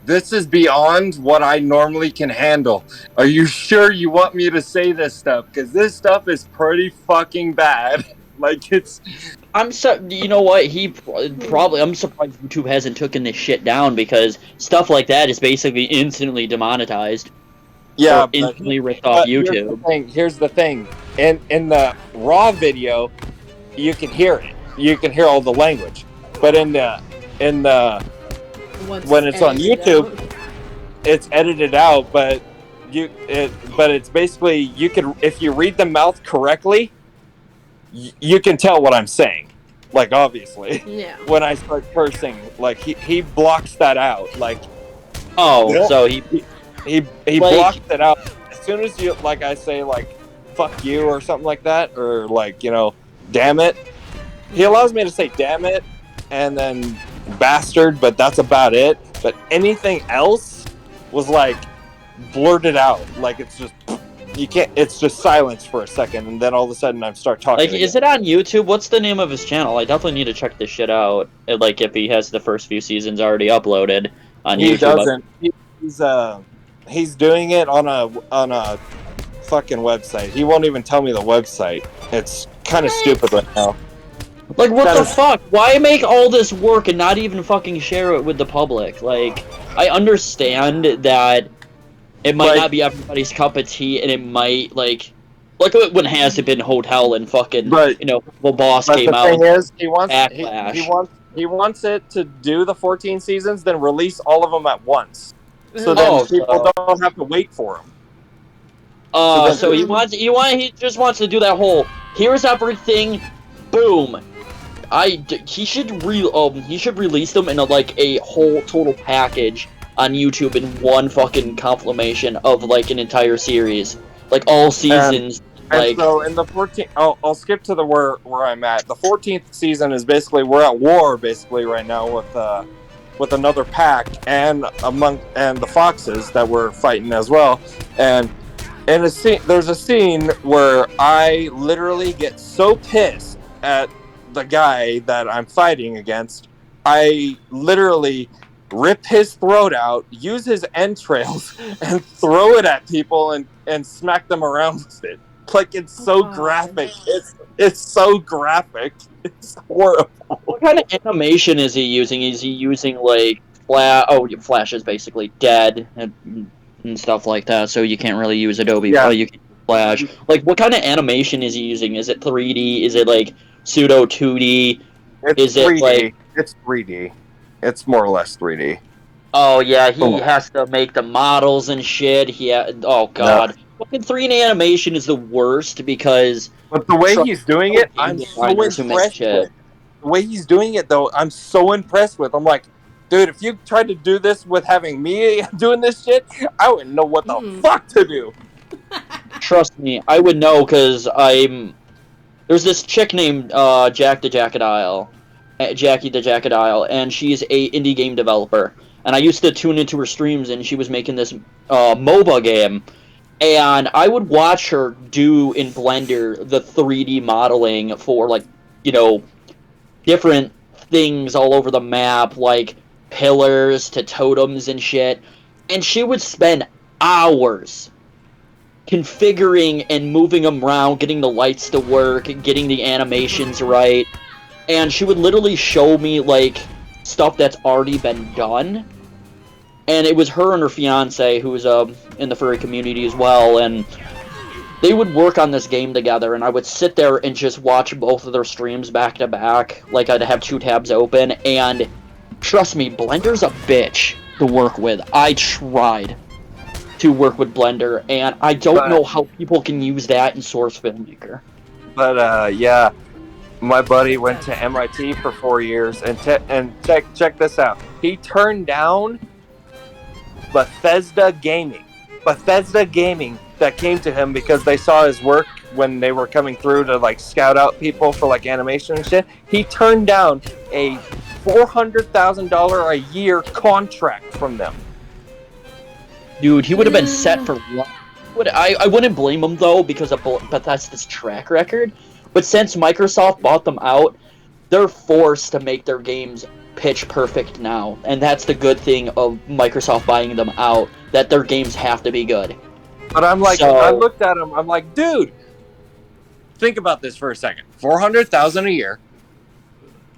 this is beyond what I normally can handle. Are you sure you want me to say this stuff? Because this stuff is pretty fucking bad. Like, it's... You know what? He probably... I'm surprised YouTube hasn't taken this shit down, because stuff like that is basically instantly demonetized. Yeah, or instantly ripped off YouTube. Here's the thing. In the raw video, you can hear it. You can hear all the language. But when it's on YouTube, it's edited out. But it's basically, you can, if you read the mouth correctly, you can tell what I'm saying. Like, obviously, yeah. When I start cursing, like he blocks that out. Like, so he blocks it out as soon as you, like, I say, like, fuck you or something like that, or like, you know, damn it. He allows me to say damn it and then bastard, but that's about it. But anything else was like blurted out. Like, it's just, you can't, it's just silence for a second, and then all of a sudden I start talking. Like, is it on YouTube? What's the name of his channel? I definitely need to check this shit out. Like, if he has the first few seasons already uploaded on YouTube. He doesn't. He's doing it on a fucking website. He won't even tell me the website. It's kind of stupid right now. Like, what the fuck? Why make all this work and not even fucking share it with the public? Like, I understand that it might not be everybody's cup of tea, and it might, like when Has It Been Hotel and fucking, you know, the boss came out. But the thing is, he wants it to do the 14 seasons, then release all of them at once. So then people don't have to wait for him. So he just wants to do that whole, here's everything, boom. He should release them in a whole total package on YouTube in one fucking compilation of like an entire series, like all seasons. And so in the 14th, I'll skip to where I'm at. The 14th season is basically, we're at war basically right now with another pack and the foxes that we're fighting as well. And in a scene, there's a scene where I literally get so pissed at the guy that I'm fighting against, I literally rip his throat out, use his entrails, and throw it at people and smack them around with it. Like, it's so graphic. It's so graphic. It's horrible. What kind of animation is he using? Is he using like Flash is basically dead and stuff like that, so you can't really use Adobe. Yeah. You can use Flash. Like, what kind of animation is he using? Is it 3D? Is it like pseudo 2D? It's 3D. It's 3D. It's more or less 3D. Oh yeah, he has to make the models and shit. Oh god. Yeah. Fucking 3D animation is the worst because... But the way he's doing it, I'm so impressed with. The way he's doing it, though, I'm so impressed with. I'm like, dude, if you tried to do this with having me doing this shit, I wouldn't know what the fuck to do. Trust me, I would know, because there's this chick named Jackie the Jackadile, and she's a indie game developer. And I used to tune into her streams, and she was making this MOBA game. And I would watch her do in Blender the 3D modeling for, like, you know, different things all over the map, like pillars to totems and shit. And she would spend hours configuring and moving them around, getting the lights to work, getting the animations right. And she would literally show me, like, stuff that's already been done. And it was her and her fiance, who was in the furry community as well, and they would work on this game together, and I would sit there and just watch both of their streams back to back. Like, I'd have 2 tabs open, and trust me, Blender's a bitch to work with. I tried to work with Blender, and I don't know how people can use that in Source Filmmaker. But yeah, my buddy went to MIT for 4 years, and check this out. He turned down Bethesda Gaming that came to him because they saw his work when they were coming through to like scout out people for like animation and shit. He turned down a $400,000 a year contract from them. Dude, he would have been set for life. I wouldn't blame him though because of Bethesda's track record, but since Microsoft bought them out, they're forced to make their games pitch perfect now, and that's the good thing of Microsoft buying them out, that their games have to be good. But I'm like, So, I looked at him, I'm like, dude, think about this for a second. $400,000 a year,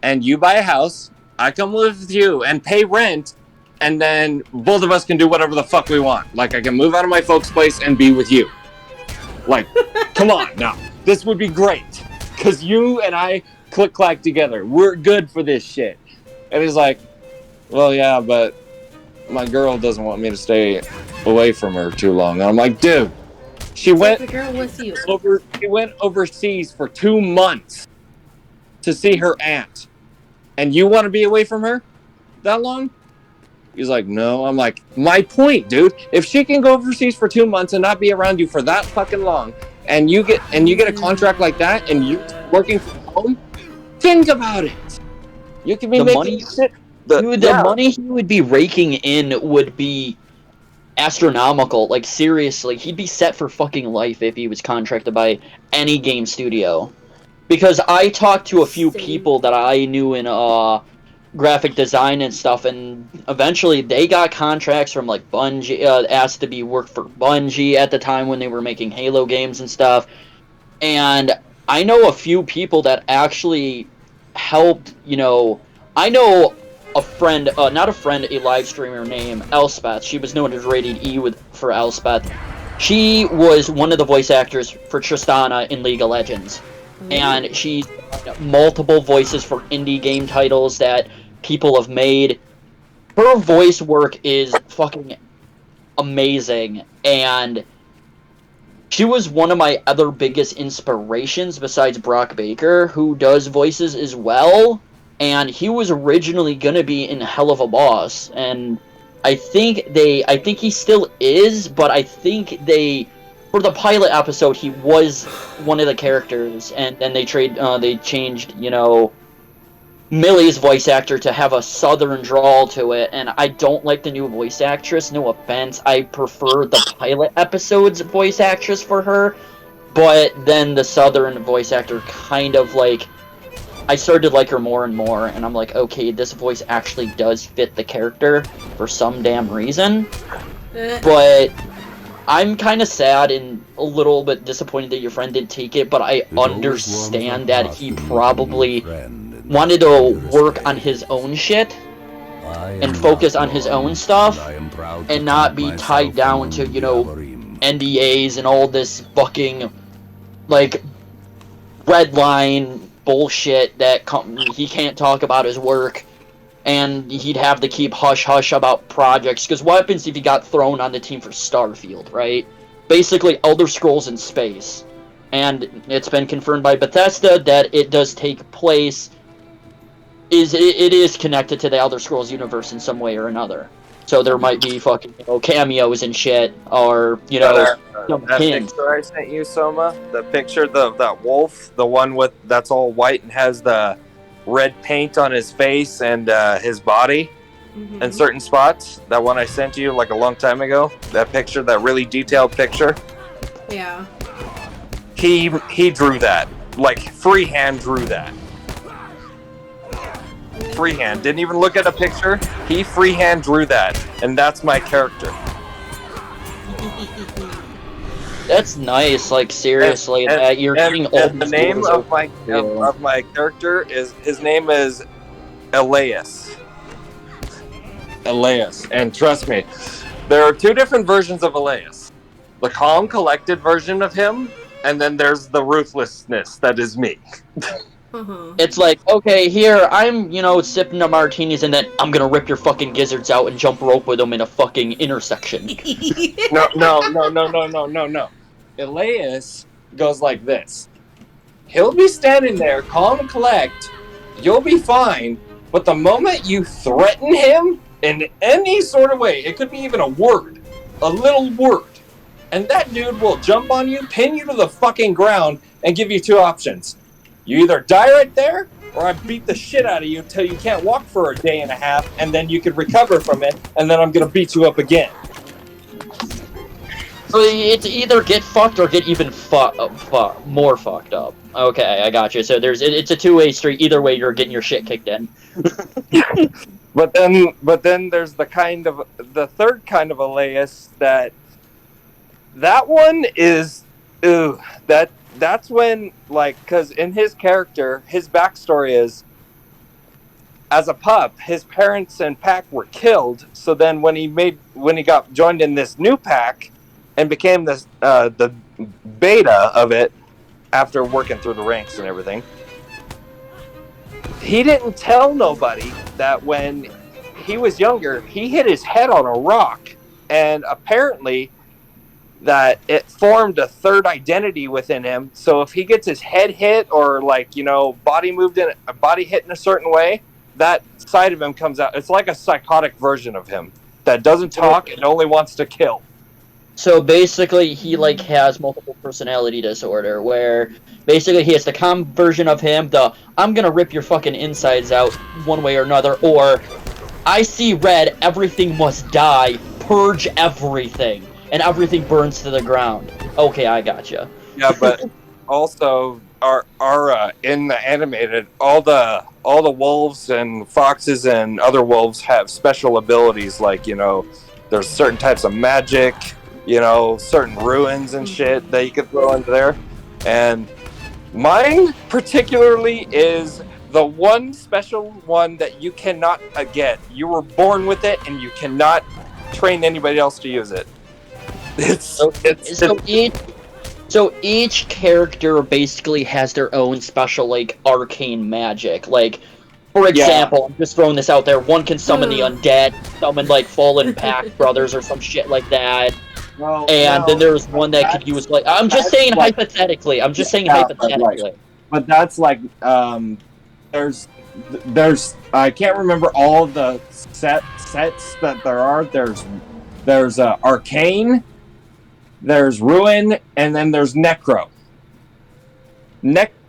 and you buy a house, I come live with you and pay rent, and then both of us can do whatever the fuck we want. Like, I can move out of my folks' place and be with you. Like, come on now. This would be great. Because you and I click-clack together. We're good for this shit. And he's like, well, yeah, but my girl doesn't want me to stay away from her too long. And I'm like, dude, she went the girl with you. she went overseas for 2 months to see her aunt. And you want to be away from her that long? He's like, no. I'm like, my point, dude. If she can go overseas for 2 months and not be around you for that fucking long, and you get a contract like that, and you're working from home, think about it. You can be the making money, shit. the money he would be raking in would be astronomical. Like, seriously, he'd be set for fucking life if he was contracted by any game studio. Because I talked to a few people that I knew in graphic design and stuff, and eventually they got contracts from like Bungie, asked to be work for Bungie at the time when they were making Halo games and stuff. And I know a few people that actually helped, I know a friend, not a friend, a live streamer named Elspeth. She was known as Rated E for Elspeth. She was one of the voice actors for Tristana in League of Legends. And she's multiple voices for indie game titles that people have made. Her voice work is fucking amazing, and she was one of my other biggest inspirations besides Brock Baker, who does voices as well, and he was originally gonna be in Hell of a Boss, and I think he still is, but I think for the pilot episode, he was one of the characters, and then they changed, Millie's voice actor to have a southern drawl to it, and I don't like the new voice actress, no offense. I prefer the pilot episode's voice actress for her, but then the southern voice actor kind of like, I started to like her more and more, and I'm like, okay, this voice actually does fit the character for some damn reason, but I'm kind of sad and a little bit disappointed that your friend didn't take it, but I understand that he probably wanted to work on his own shit and focus on his own stuff and not be tied down to, NDAs and all this fucking, like, red line bullshit that he can't talk about his work, and he'd have to keep hush-hush about projects, because what happens if he got thrown on the team for Starfield, right? Basically, Elder Scrolls in space. And it's been confirmed by Bethesda that it does take place, it is connected to the Elder Scrolls universe in some way or another. So there might be fucking cameos and shit, or some that hints. picture I sent you, Soma, the picture, that wolf, the one that's all white and has the red paint on his face and his body in certain spots. That one I sent you like a long time ago. That picture, that really detailed picture. Yeah. He drew that, like freehand drew that. Freehand, didn't even look at a picture. He freehand drew that, and that's my character. That's nice, like, seriously, that you're getting all the name of my character is, his name is Elias. And trust me, there are 2 different versions of Elias. the calm, collected version of him, and then there's the ruthlessness that is me. It's like, okay, here, I'm, sipping the martinis, and then I'm gonna rip your fucking gizzards out and jump rope with them in a fucking intersection. No. Elias goes like this. He'll be standing there, calm and collect. You'll be fine. But the moment you threaten him in any sort of way, it could be even a word, a little word, and that dude will jump on you, pin you to the fucking ground, and give you two options. You either die right there, or I beat the shit out of you until you can't walk for a day and a half, and then you can recover from it, and then I'm gonna beat you up again. So it's either get fucked or get even more fucked up. Okay, I got you. So it's a two-way street. Either way, you're getting your shit kicked in. But then there's the third kind of Elias that one is that's when, like, because in his character, his backstory is, as a pup, his parents and pack were killed. So then when he got joined in this new pack and became this the beta of it after working through the ranks and everything, he didn't tell nobody that when he was younger, he hit his head on a rock, and apparently that it formed a third identity within him. So if he gets his head hit or, like, body hit in a certain way, that side of him comes out. It's like a psychotic version of him that doesn't talk and only wants to kill. So basically, he has multiple personality disorder, where basically he has the calm version of him, the I'm gonna rip your fucking insides out one way or another, or I see red, everything must die, purge everything, and everything burns to the ground. Okay, I gotcha. Yeah, but also our in the animated, all the wolves and foxes and other wolves have special abilities, like, there's certain types of magic, certain ruins and shit that you could throw into there. And mine particularly is the one special one that you cannot get. You were born with it, and you cannot train anybody else to use it. So each character basically has their own special, arcane magic. Like, for example, I'm just throwing this out there, one can summon the undead, summon, fallen pack brothers or some shit like that. Then there's one that could use, I'm just saying hypothetically. But that's there's I can't remember all of the sets that there are. There's arcane, there's ruin, and then there's necro.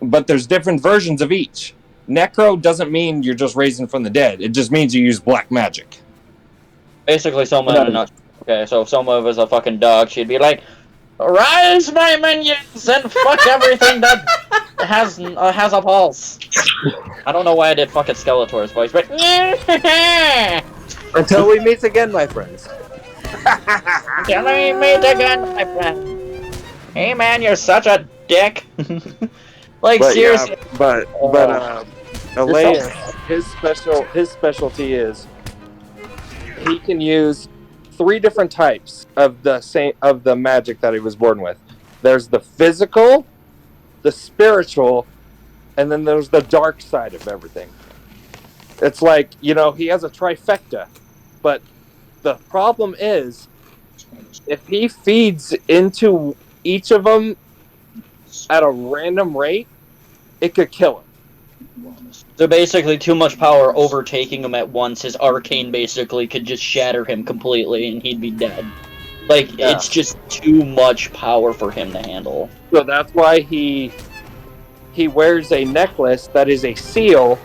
But there's different versions of each. Necro doesn't mean you're just raising from the dead. It just means you use black magic. Basically, someone in a nutshell. Okay, so if someone was a fucking dog, she'd be like, "Rise, my minions, and fuck everything that has a pulse." I don't know why I did fucking Skeletor's voice, but until we meet again, my friends. Until we meet again, my friend. Hey, man, you're such a dick. Seriously. Elias, his specialty is he can use 3 different types of the magic that he was born with. There's the physical, the spiritual, and then there's the dark side of everything. It's like, he has a trifecta, but the problem is, if he feeds into each of them at a random rate, it could kill him. So basically, too much power overtaking him at once, his arcane basically could just shatter him completely and he'd be dead. It's just too much power for him to handle. So that's why he wears a necklace that is a seal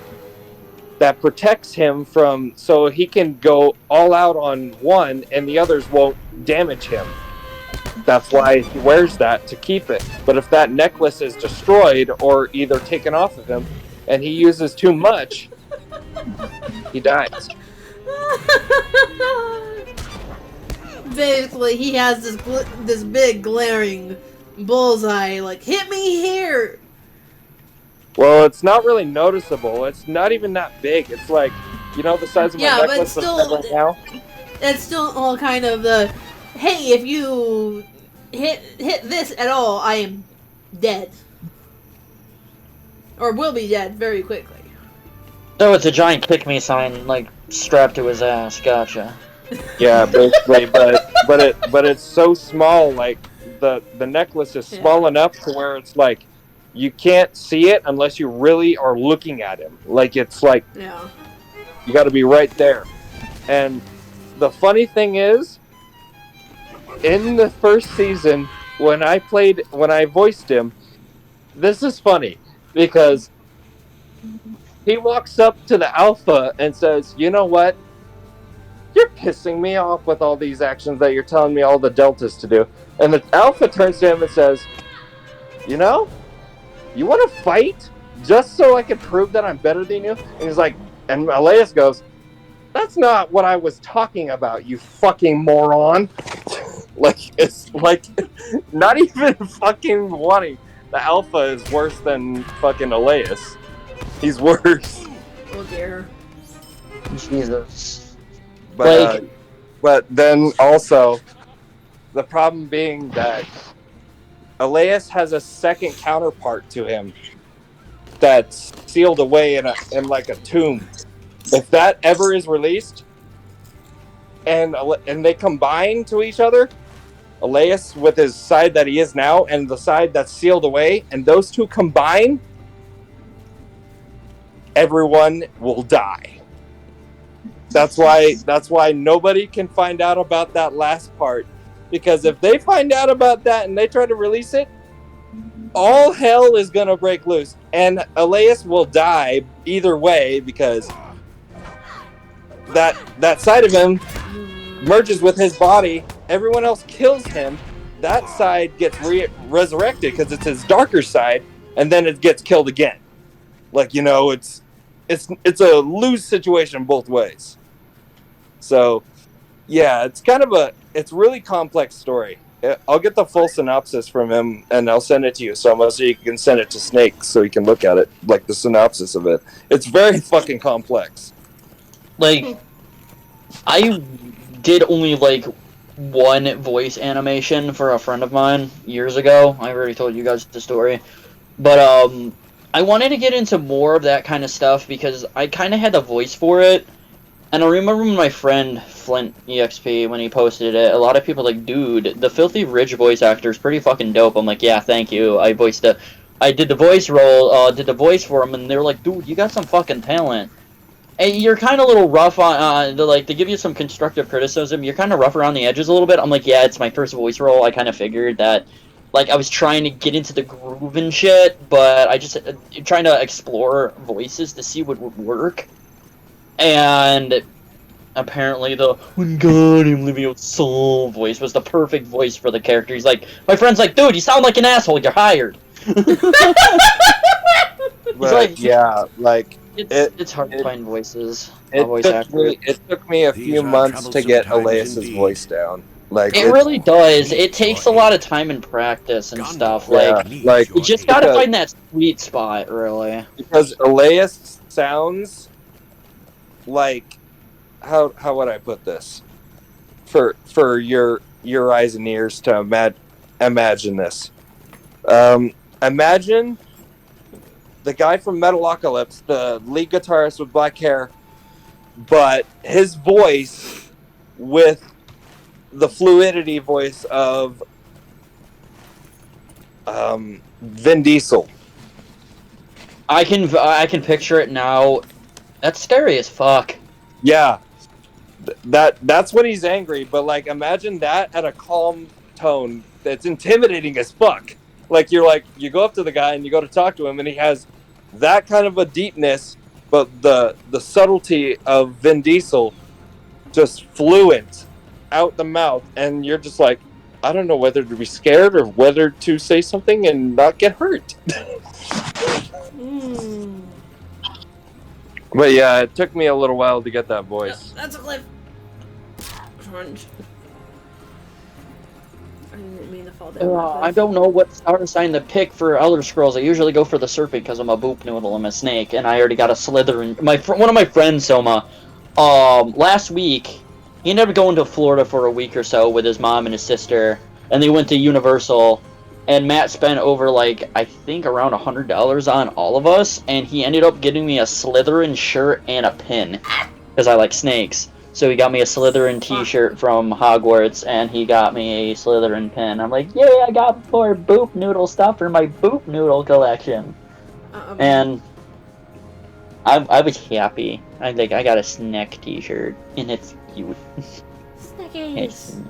that protects him from, so he can go all out on one and the others won't damage him. That's why he wears that, to keep it. But if that necklace is destroyed or either taken off of him and he uses too much, he dies. Basically, he has this big glaring bullseye, hit me here. Well, it's not really noticeable. It's not even that big. It's the size of my necklace but still, right now. It's still all kind of the, hey, if you hit this at all, I am dead. Or will be dead very quickly. So it's a giant kick me sign, like, strapped to his ass. Gotcha. Yeah, basically, but it's so small, like the necklace is small enough to where it's like you can't see it unless you really are looking at him. Like it's like Yeah. you got to be right there. And the funny thing is, in the first season when I voiced him, this is funny because he walks up to the alpha and says, "You know what? You're pissing me off with all these actions that you're telling me all the deltas to do." And the alpha turns to him and says, "You know, you want to fight just so I can prove that I'm better than you?" And he's like, and Elias goes, "That's not what I was talking about, you fucking moron." Like, it's like, not even fucking wanting. The alpha is worse than fucking Elias. He's worse. Oh dear. Jesus. But, but then also, the problem being that Elias has a second counterpart to him that's sealed away in like a tomb. If that ever is released, and they combine to each other, Elias with his side that he is now and the side that's sealed away, and those two combine, everyone will die. That's why nobody can find out about that last part, because if they find out about that and they try to release it, all hell is gonna break loose, and Elias will die either way because that side of him merges with his body. Everyone else kills him. That side gets resurrected because it's his darker side, and then it gets killed again. Like, you know, it's a lose situation both ways. So, yeah, it's really complex story. I'll get the full synopsis from him and I'll send it to you, so you can send it to Snake so he can look at it, like the synopsis of it. It's very fucking complex. Like, I did only like one voice animation for a friend of mine years ago. I already told you guys the story. But I wanted to get into more of that kind of stuff because I kind of had the voice for it. And I remember when my friend Flint EXP, when he posted it, a lot of people were like, "Dude, the Filthy Rich voice actor is pretty fucking dope." I'm like, "Yeah, thank you." I did the voice role, did the voice for him, and they were like, "Dude, you got some fucking talent." And you're kind of a little rough on, to give you some constructive criticism, you're kind of rough around the edges a little bit. I'm like, yeah, it's my first voice role. I kind of figured that, like, I was trying to get into the groove and shit, but I just, trying to explore voices to see what would work. And apparently the Wingardium Leviosa voice was the perfect voice for the character. He's like, my friend's like, "Dude, you sound like an asshole, you're hired." But, like, yeah, like, it's hard to find voices. It took me a few months to get Elias's voice down. Like, it really does. It takes a lot of time and practice and stuff. Yeah, like you just gotta find that sweet spot, really. Because Elias sounds like, how would I put this? For your eyes and ears to imagine this. Imagine the guy from Metalocalypse, the lead guitarist with black hair, but his voice with the fluidity voice of Vin Diesel. I can picture it now. That's scary as fuck. Yeah, that's when he's angry. But like, imagine that at a calm tone. That's intimidating as fuck. Like, you go up to the guy and you go to talk to him, and he has that kind of a deepness, but the subtlety of Vin Diesel, just fluent out the mouth, and you're just like, I don't know whether to be scared or whether to say something and not get hurt. But yeah, it took me a little while to get that voice. That's a cliff. Crunch. I didn't mean to fall down. I don't know what star sign to pick for Elder Scrolls. I usually go for the Serpent because I'm a boop noodle. I'm a snake, and I already got a Slytherin. One of my friends, Soma, last week, he ended up going to Florida for a week or so with his mom and his sister. and they went to Universal, and Matt spent over like I think around $100 on all of us, and he ended up getting me a Slytherin shirt and a pin because I like snakes. So he got me a Slytherin T-shirt from Hogwarts, and he got me a Slytherin pin. I'm like, yay! I got more Boop Noodle stuff for my Boop Noodle collection, and I was happy. I got a snack T-shirt, and it's cute. Snackies.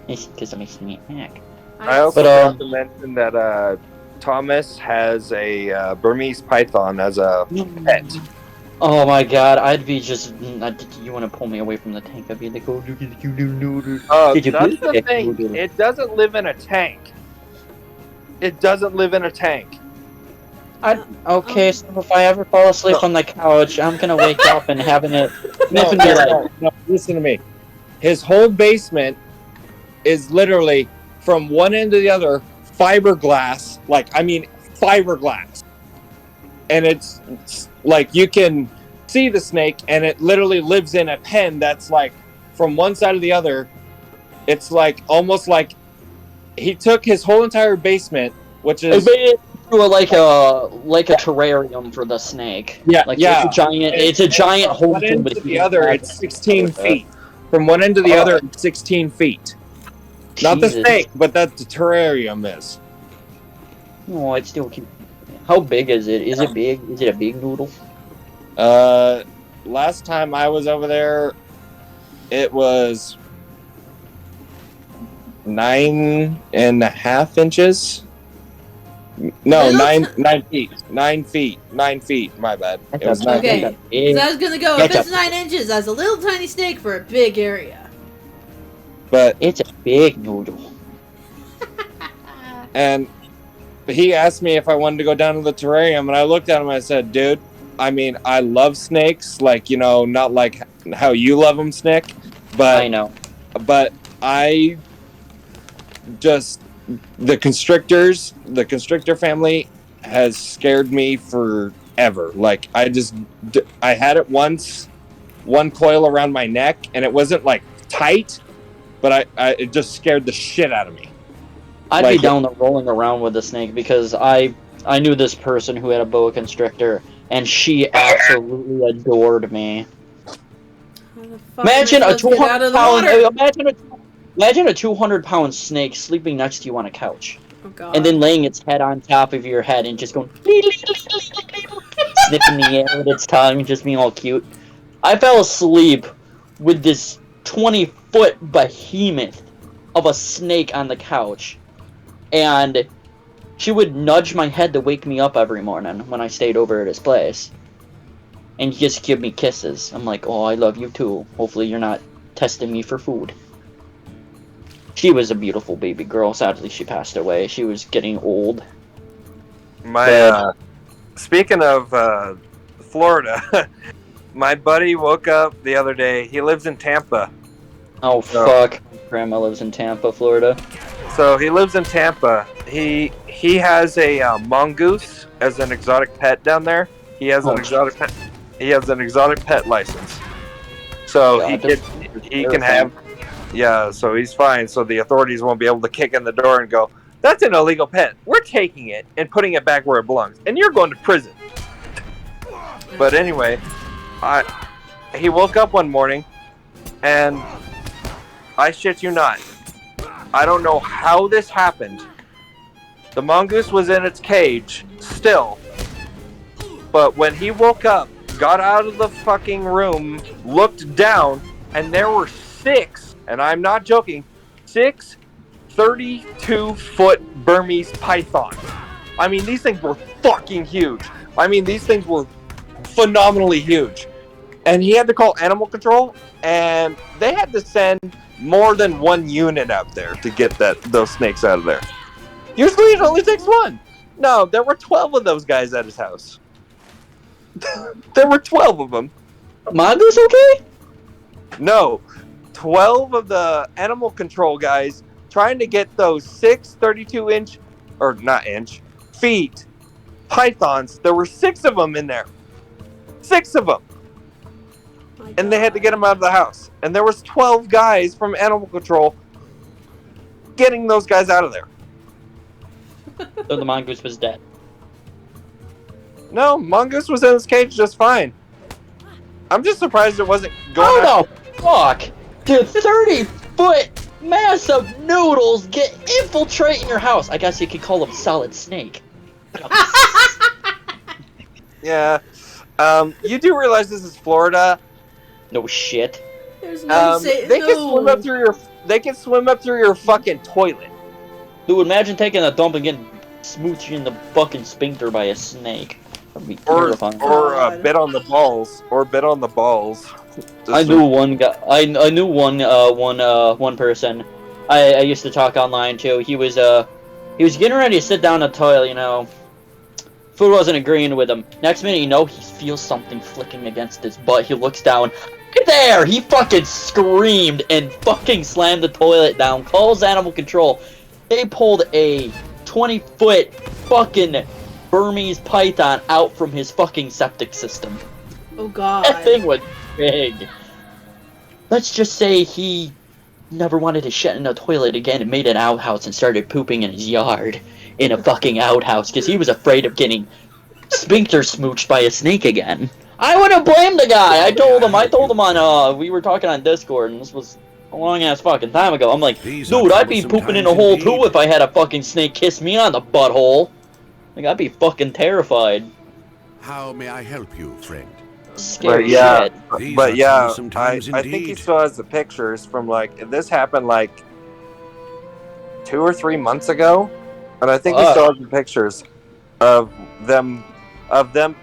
It's because I'm a snack. I also But, forgot to mention that Thomas has a Burmese python as a pet. Oh my god, I'd be just. You want to pull me away from the tank? I'd be like, oh, look at you, noodle. Oh, that's the thing. It doesn't live in a tank. It doesn't live in a tank. Okay, so if I ever fall asleep on the couch, I'm gonna wake up and having it. No, listen to me. His whole basement is literally from one end to the other fiberglass. Fiberglass. And it's like you can see the snake, and it literally lives in a pen that's like from one side to the other. It's like almost like he took his whole entire basement, which is like a terrarium for the snake. Yeah, like yeah. It's a giant from hole. one end to the other, it's 16 feet. From one end to the other, it's 16 feet. Not the snake, but that the terrarium is. Oh, it's still cute. How big is it? Is it big? Is it a big noodle? Last time I was over there, it was 9.5 inches. No, 9 feet. 9 feet. 9 feet. My bad. It was 9 Okay. feet. So I was gonna go. If it's 9 inches, that's a little tiny snake for a big area. But it's a big noodle. And he asked me if I wanted to go down to the terrarium, and I looked at him and I said, dude, I mean, I love snakes, like, you know, not like how you love them, Snick, but I know. But I just the constrictor family has scared me forever. Like, I had it once, one coil around my neck, and it wasn't like tight, but it just scared the shit out of me. I'd be down there rolling around with the snake because I knew this person who had a boa constrictor, and she absolutely adored me. Imagine a 200-pound imagine a 200-pound snake sleeping next to you on a couch, and then laying its head on top of your head and just going sniffing the air with its tongue, just being all cute. I fell asleep with this 20-foot behemoth of a snake on the couch, and she would nudge my head to wake me up every morning when I stayed over at his place, and just give me kisses. I'm like, oh, I love you too. Hopefully you're not testing me for food. She was a beautiful baby girl. Sadly, she passed away. She was getting old. Speaking of Florida, my buddy woke up the other day. He lives in Tampa. Oh, fuck. Grandma lives in Tampa, Florida. So he lives in Tampa. He has a mongoose as an exotic pet down there. He has an exotic pet. He has an exotic pet license. So he can have. Yeah, so he's fine. So the authorities won't be able to kick in the door and go, "That's an illegal pet. We're taking it and putting it back where it belongs, and you're going to prison." But anyway, he woke up one morning, and I shit you not, I don't know how this happened. The mongoose was in its cage still, but when he woke up, got out of the fucking room, looked down, and there were 6, and I'm not joking, 6 32-foot Burmese pythons. I mean, these things were fucking huge. I mean, these things were phenomenally huge. And he had to call animal control, and they had to send more than one unit out there to get those snakes out of there. Usually it only takes one. No, there were 12 of those guys at his house. There were 12 of them. Mongoose okay? No, 12 of the animal control guys trying to get those 6 32-inch, or not inch, feet pythons. There were 6 of them in there. 6 of them. And they had to get them out of the house. And there was 12 guys from animal control getting those guys out of there? So the mongoose was dead. No, Mongoose was in his cage just fine. I'm just surprised it wasn't going How the fuck did 30-foot massive noodles get infiltrate in your house? I guess you could call them Solid Snake. Yeah. You do realize this is Florida? No shit. There's no say. They no. can swim up through your. They can swim up through your fucking toilet. Dude, imagine taking a dump and getting smooched in the fucking sphincter by a snake. That'd be terrifying. Or bit on the balls. Or bit on the balls. I knew one guy. I knew one person. I used to talk online too. He was getting ready to sit down in the toilet. You know, food wasn't agreeing with him. Next minute, you know, he feels something flicking against his butt. He looks down. Get there! He fucking screamed and fucking slammed the toilet down. Calls animal control. They pulled a 20-foot fucking Burmese python out from his fucking septic system. Oh god. That thing was big. Let's just say he never wanted to shit in a toilet again and made an outhouse and started pooping in his yard in a fucking outhouse because he was afraid of getting sphincter smooched by a snake again. I wouldn't blame the guy. I told him on we were talking on Discord, and this was a long ass fucking time ago. I'm like, dude, I'd be pooping in a hole too if I had a fucking snake kiss me on the butthole. Like, I'd be fucking terrified. How may I help you, friend? Scary yeah, shit. but yeah, I I think he still has the pictures from like this happened like 2 or 3 months ago, and I think he still has the pictures of them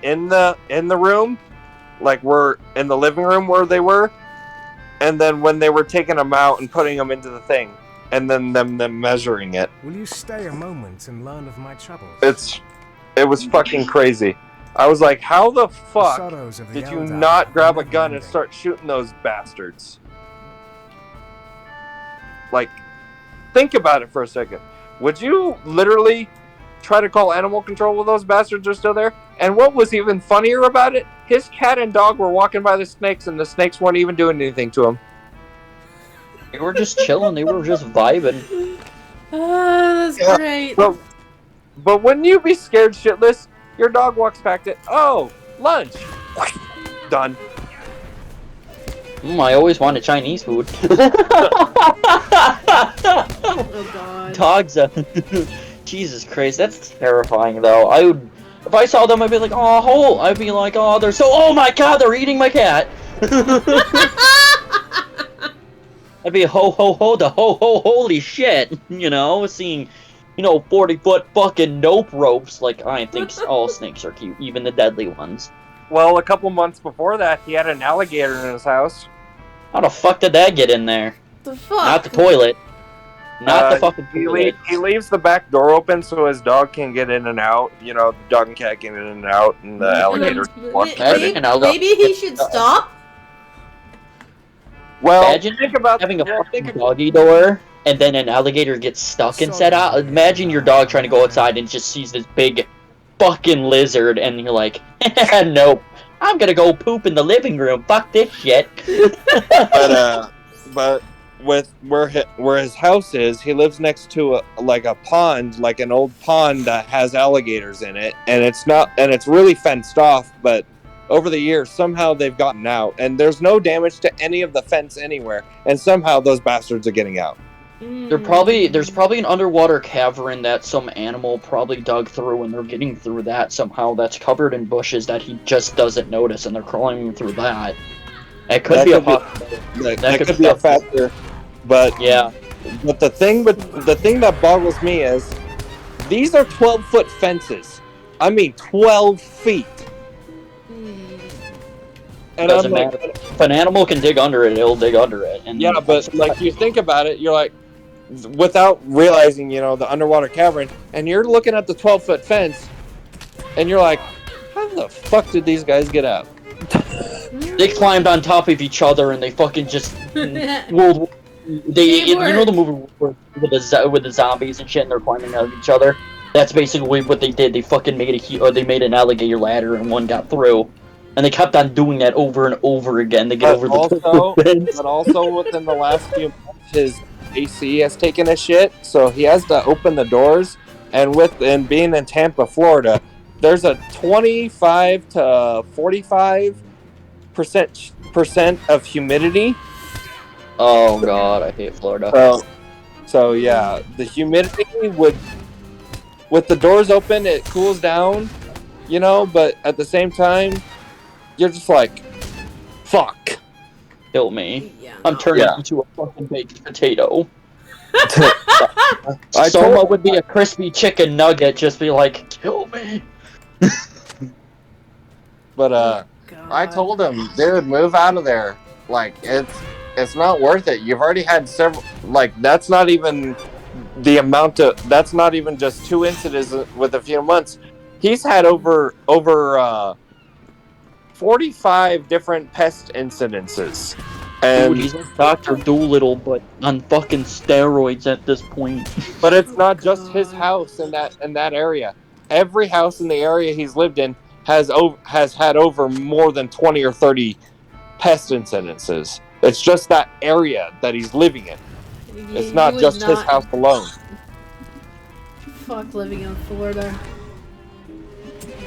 in the room, like we're in the living room where they were, and then when they were taking them out and putting them into the thing, and then them measuring it. Will you stay a moment and learn of my troubles? It was fucking crazy. I was like, how the fuck Sorrows of the did you elder not grab a never gun and ending. start shooting those bastards? Like, think about it for a second. Would you literally try to call animal control while those bastards are still there? And what was even funnier about it, his cat and dog were walking by the snakes and the snakes weren't even doing anything to him. They were just chilling. They were just vibing. That's Yeah, great. But wouldn't you be scared shitless? Your dog walks back to, oh, lunch. Done. I always wanted Chinese food. Oh god. Dogs, Jesus Christ, that's terrifying though. If I saw them, I'd be like, oh, they're so, oh my god, they're eating my cat. I'd be holy shit, you know, seeing, 40-foot fucking nope ropes. Like, I think all snakes are cute, even the deadly ones. Well, a couple months before that, he had an alligator in his house. How the fuck did that get in there? The fuck? Not the toilet. Not the fucking toilet. He leaves the back door open so his dog can get in and out. The dog and cat can get in and out, and the alligator walks right in. Maybe he should stop? Well, Imagine think about having a fucking doggy door, and then an alligator gets stuck inside out. Imagine your dog trying to go outside and just sees this big fucking lizard, and you're like, nope, I'm gonna go poop in the living room. Fuck this shit. But with where his house is, he lives next to a pond, like an old pond that has alligators in it, and it's really fenced off, but over the years somehow they've gotten out, and there's no damage to any of the fence anywhere, and somehow those bastards are getting out. There's probably an underwater cavern that some animal probably dug through, and they're getting through that somehow. That's covered in bushes that he just doesn't notice, and they're crawling through that. It could be a possibility. That could be a factor, but yeah. But the thing that boggles me is these are 12-foot fences. I mean, 12 feet. And Doesn't matter. If an animal can dig under it, it'll dig under it. And yeah, but like you think about it, you're like, without realizing, the underwater cavern, and you're looking at the 12-foot fence, and you're like, how the fuck did these guys get out? They climbed on top of each other, and they fucking just the movie with the zombies and shit, and they're climbing out of each other. That's basically what they did. They fucking they made an alligator ladder, and one got through. And they kept on doing that over and over again. They get over the fence. But also within the last few months, AC has taken a shit, so he has to open the doors. And being in Tampa, Florida, there's a 25 to 45% of humidity. Oh god, I hate Florida. So yeah, the humidity with the doors open, it cools down, but at the same time, you're just like, fuck. Kill me. Yeah, I'm no. turning into a fucking baked potato. I Soma told would be a crispy chicken nugget, just be like, kill me. But I God. told him, dude, move out of there. Like it's not worth it. You've already had several. Like that's not even the amount of. That's not even just 2 incidents with a few months. He's had over 45 different pest incidences. And Dude, he's like Dr. Doolittle, but on fucking steroids at this point. but it's not just his house in that area. Every house in the area he's lived in has had over more than 20 or 30 pest incidences. It's just that area that he's living in. It's not just his house alone. Fuck living in Florida.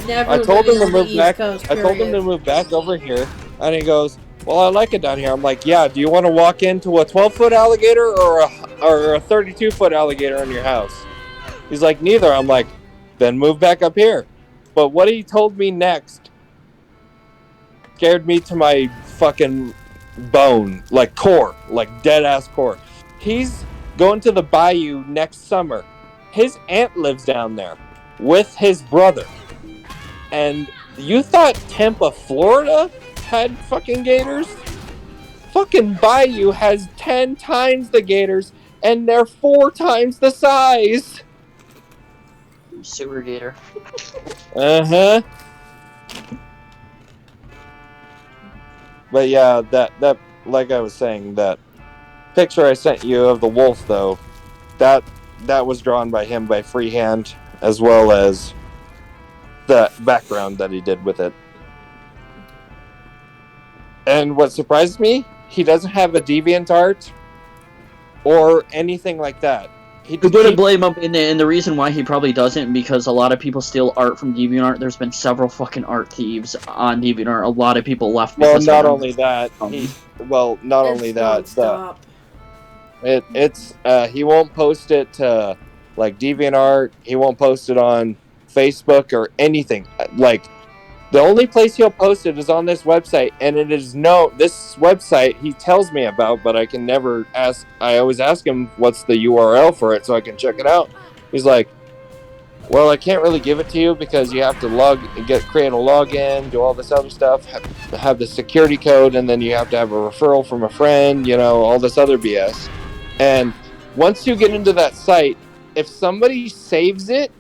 Never I told living him to on the move East back. Coast, I told him to period. move back over here, and he goes, "Well, I like it down here." I'm like, "Yeah. Do you want to walk into a 12-foot alligator or a 32-foot alligator in your house?" He's like, "Neither." I'm like, "Then move back up here." But what he told me next scared me to my fucking bone, like core, like dead ass core. He's going to the bayou next summer. His aunt lives down there with his brother. And you thought Tampa, Florida had fucking gators? Fucking bayou has 10 times the gators, and they're 4 times the size. Sewer gator. Uh-huh. But yeah, that like I was saying, that picture I sent you of the wolf, though, that was drawn by him by freehand, as well as the background that he did with it. And what surprised me, he doesn't have a DeviantArt or anything like that. I'm gonna blame him, and the reason why he probably doesn't, because a lot of people steal art from DeviantArt. There's been several fucking art thieves on DeviantArt. A lot of people left. Well, because not of only that, Stop. He won't post it to like DeviantArt. He won't post it on Facebook or anything. Like the only place he'll post it is on this website, and it is this website he tells me about, but I can never ask. I always ask him what's the URL for it so I can check it out. He's like, "Well, I can't really give it to you because you have to create a login, do all this other stuff, have the security code, and then you have to have a referral from a friend, all this other BS." And once you get into that site, if somebody saves it,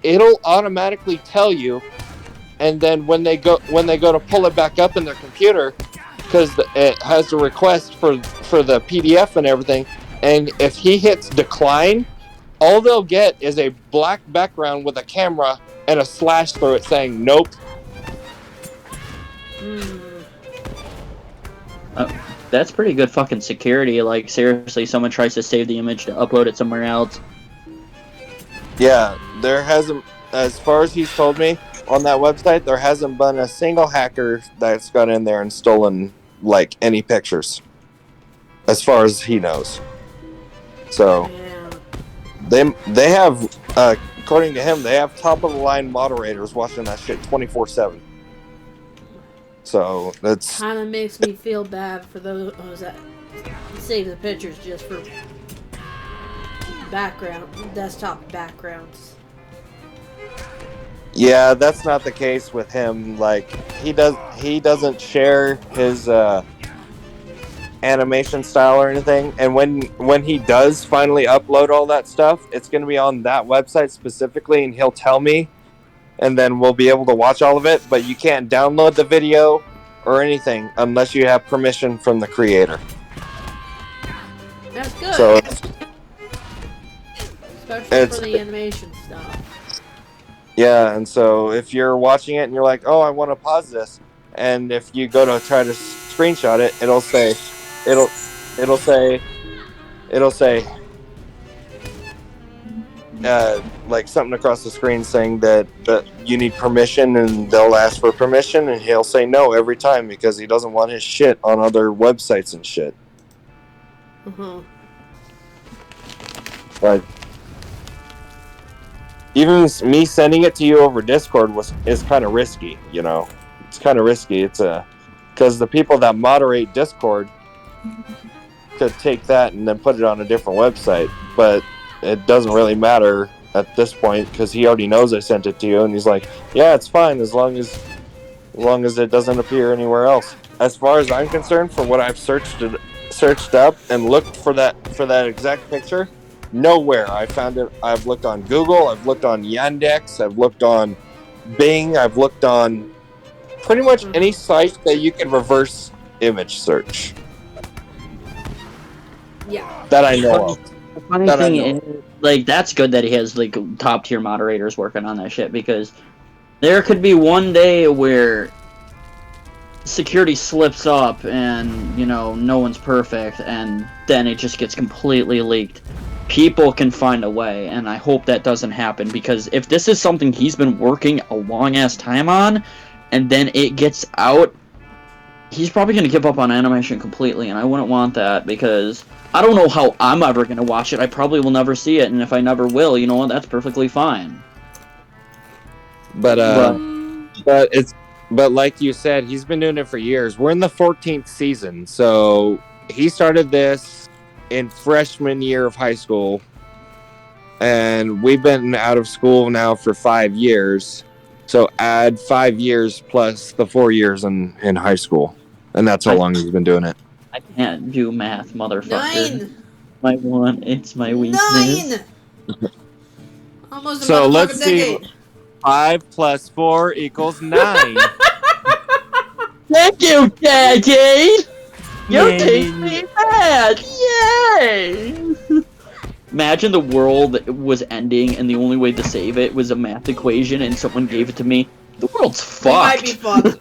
it'll automatically tell you. And then when they go to pull it back up in their computer, because it has a request for the PDF and everything, and if he hits decline, all they'll get is a black background with a camera and a slash through it saying nope. That's pretty good fucking security. Like, seriously, someone tries to save the image to upload it somewhere else. Yeah, there hasn't, as far as he's told me, on that website, there hasn't been a single hacker that's got in there and stolen, like, any pictures. As far as he knows. So, they have, according to him, they have top-of-the-line moderators watching that shit 24/7. So, that's... Kind of makes me feel bad for those that save the pictures just for desktop backgrounds. Yeah, that's not the case with him. Like, he doesn't share his animation style or anything. And when he does finally upload all that stuff, it's going to be on that website specifically, and he'll tell me, and then we'll be able to watch all of it. But you can't download the video or anything unless you have permission from the creator. That's good. So, especially for the animation stuff. Yeah, and so if you're watching it and you're like, "Oh, I want to pause this," and if you go to try to screenshot it, it'll say, it'll say like something across the screen saying that you need permission, and they'll ask for permission, and he'll say no every time because he doesn't want his shit on other websites and shit. But even me sending it to you over Discord is kind of risky, you know. It's kind of risky. It's because the people that moderate Discord could take that and then put it on a different website, but it doesn't really matter at this point because he already knows I sent it to you, and he's like, "Yeah, it's fine as long as it doesn't appear anywhere else." As far as I'm concerned, for what I've searched up and looked for that exact picture, nowhere I found it. I've looked on Google, I've looked on Yandex, I've looked on Bing, I've looked on pretty much any site that you can reverse image search. Yeah. That I know of. The funny thing is, like, that's good that he has, like, top-tier moderators working on that shit, because there could be one day where security slips up and, you know, no one's perfect, and then it just gets completely leaked. People can find a way, and I hope that doesn't happen, because if this is something he's been working a long-ass time on, and then it gets out, he's probably going to give up on animation completely, and I wouldn't want that, because I don't know how I'm ever going to watch it. I probably will never see it, and if I never will, you know what, that's perfectly fine. But like you said, he's been doing it for years. We're in the 14th season, so he started this in freshman year of high school, and we've been out of school now for 5 years. So add 5 years plus the 4 years in high school, and that's how long he's been doing it. I can't do math, motherfucker. 9! It's my weakness. 9! Almost So about let's a see. decade. 5 plus 4 equals 9. Thank you, Daddy! You teach me math! Yay! Imagine the world was ending and the only way to save it was a math equation and someone gave it to me. The world's fucked. It might be fucked.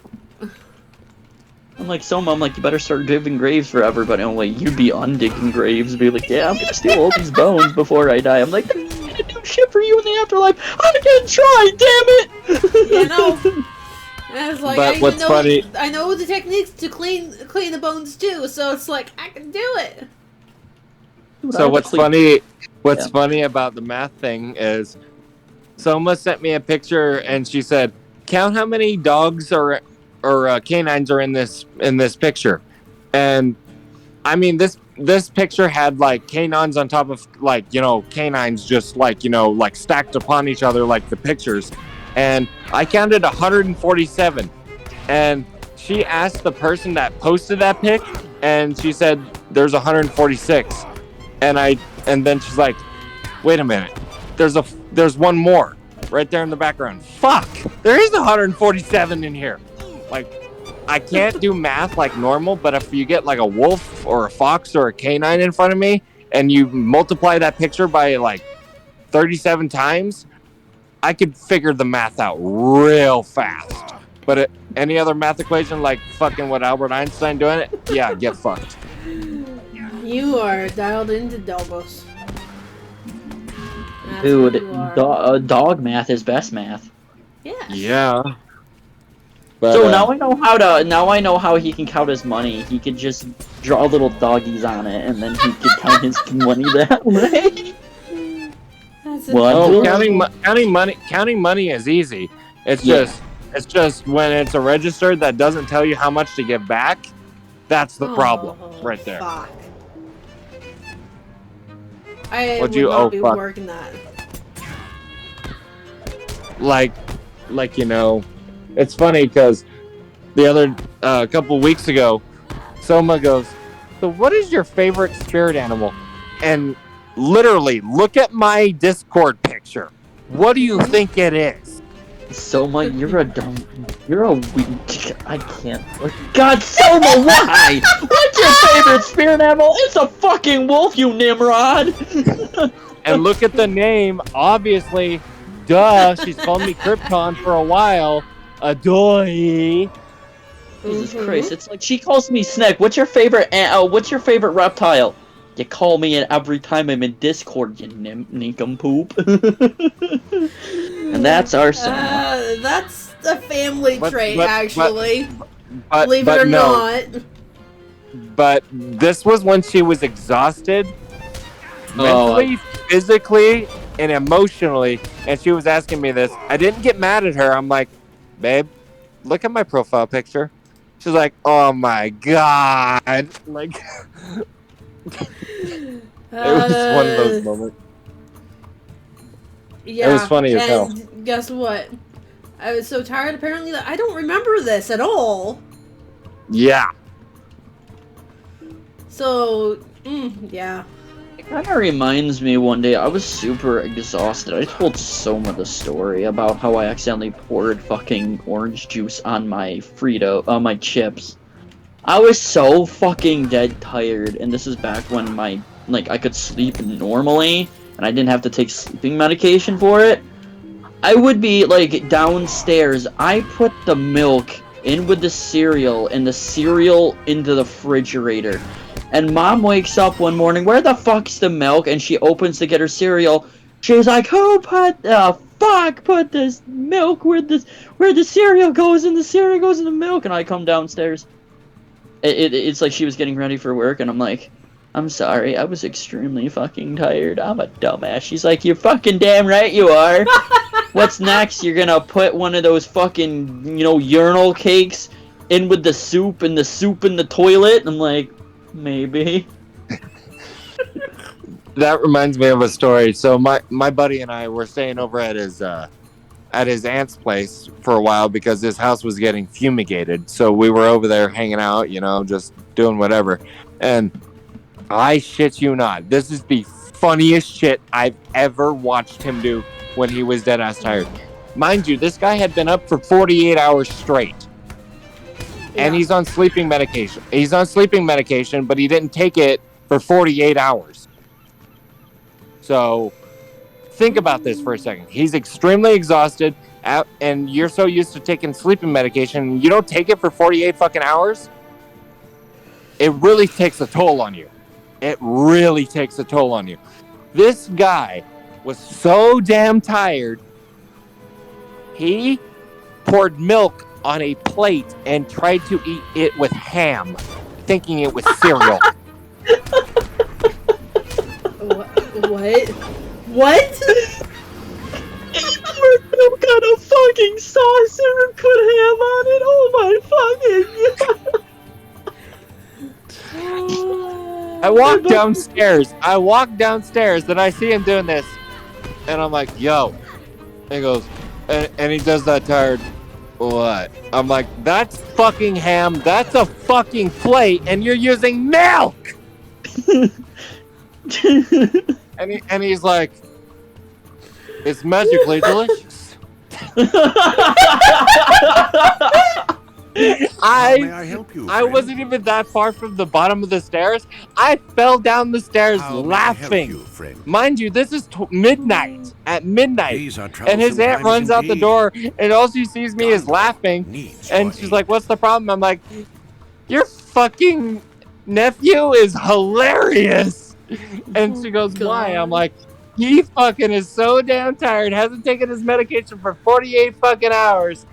I'm like, I'm like, you better start digging graves for everybody. I'm like, you'd be undigging graves. Be like, yeah, I'm gonna steal all these bones before I die. I'm like, I'm gonna do shit for you in the afterlife. I'm gonna try, damn it! Yeah, no. I was like, But what's funny- I know the techniques to clean the bones too, so it's like I can do it. So what's funny about the math thing is Soma sent me a picture and she said, count how many dogs or canines are in this picture. And I mean, this picture had like canines on top of, like, you know, canines just like, you know, like stacked upon each other like the pictures. And I counted 147. And she asked the person that posted that pic, and she said there's 146. And then she's like, wait a minute, there's one more right there in the background. Fuck, there is 147 in here. Like, I can't do math like normal, but if you get like a wolf or a fox or a canine in front of me and you multiply that picture by like 37 times, I could figure the math out real fast. But any other math equation like fucking what Albert Einstein doing it, yeah, get fucked. You are dialed into Delbos. Dude, dog math is best math. Yes. Yeah. But, so now I know how he can count his money. He could just draw little doggies on it, and then he could count his money that way. Counting money is easy. It's just when it's a register that doesn't tell you how much to give back. That's the problem right there. Fuck. I would not be working that. Like, you know, it's funny because the other couple weeks ago, Soma goes, so what is your favorite spirit animal? And literally, look at my Discord picture. What do you think it is? Soma, you're a weak. I can't. God, Soma, why? What's your favorite spirit animal? It's a fucking wolf, you Nimrod. And look at the name. Obviously, duh. She's called me Krypton for a while. Adoy. Jesus Christ! It's like she calls me Snake. What's your favorite reptile? You call me it every time I'm in Discord, you nincompoop. And that's our son. That's a family trait, actually. But Believe it or no. not. But this was when she was exhausted, mentally, physically, and emotionally, and she was asking me this. I didn't get mad at her. I'm like, babe, look at my profile picture. She's like, oh my god. Like, it was one of those moments. Yeah, it was funny as hell. Guess what? I was so tired, apparently, that I don't remember this at all. Yeah. So, yeah. It kind of reminds me one day, I was super exhausted. I told Soma the story about how I accidentally poured fucking orange juice on my my chips. I was so fucking dead tired, and this is back when I could sleep normally, and I didn't have to take sleeping medication for it. I would be, downstairs. I put the milk in with the cereal, and the cereal into the refrigerator. And Mom wakes up one morning, where the fuck's the milk? And she opens to get her cereal. She's like, who put this milk where the cereal goes, and the cereal goes in the milk? And I come downstairs. It's like she was getting ready for work, and I'm like, I'm sorry, I was extremely fucking tired. I'm a dumbass. She's like, you're fucking damn right you are. What's next? You're gonna put one of those fucking, urinal cakes in with the soup, and the soup in the toilet? And I'm like, maybe. That reminds me of a story. So my buddy and I were staying over at his aunt's place for a while because his house was getting fumigated. So we were over there hanging out, just doing whatever. And I shit you not, this is the funniest shit I've ever watched him do when he was dead ass tired. Mind you, this guy had been up for 48 hours straight. And he's on sleeping medication. But he didn't take it for 48 hours. So think about this for a second. He's extremely exhausted, and you're so used to taking sleeping medication, you don't take it for 48 fucking hours? It really takes a toll on you. This guy was so damn tired, he poured milk on a plate and tried to eat it with ham, thinking it was cereal. What? He poured milk on a fucking saucer and put ham on it. Oh my fucking god. I walk downstairs, and I see him doing this, and I'm like, yo. And he goes, and he does that tired, what? I'm like, that's fucking ham, that's a fucking plate, and you're using milk! and he's like, it's magically delicious. How may I help you, I friend? wasn't even that far from the bottom of the stairs. I fell down the stairs How may I laughing. help you, friend? Mind you, this is midnight. At midnight. These are And his troublesome aunt times runs out the indeed. door, and all she sees me is Gandalf laughing. needs And your she's aid. like, what's the problem? I'm like, your fucking nephew is hilarious. And she goes, why? I'm like, he fucking is so damn tired, hasn't taken his medication for 48 fucking hours.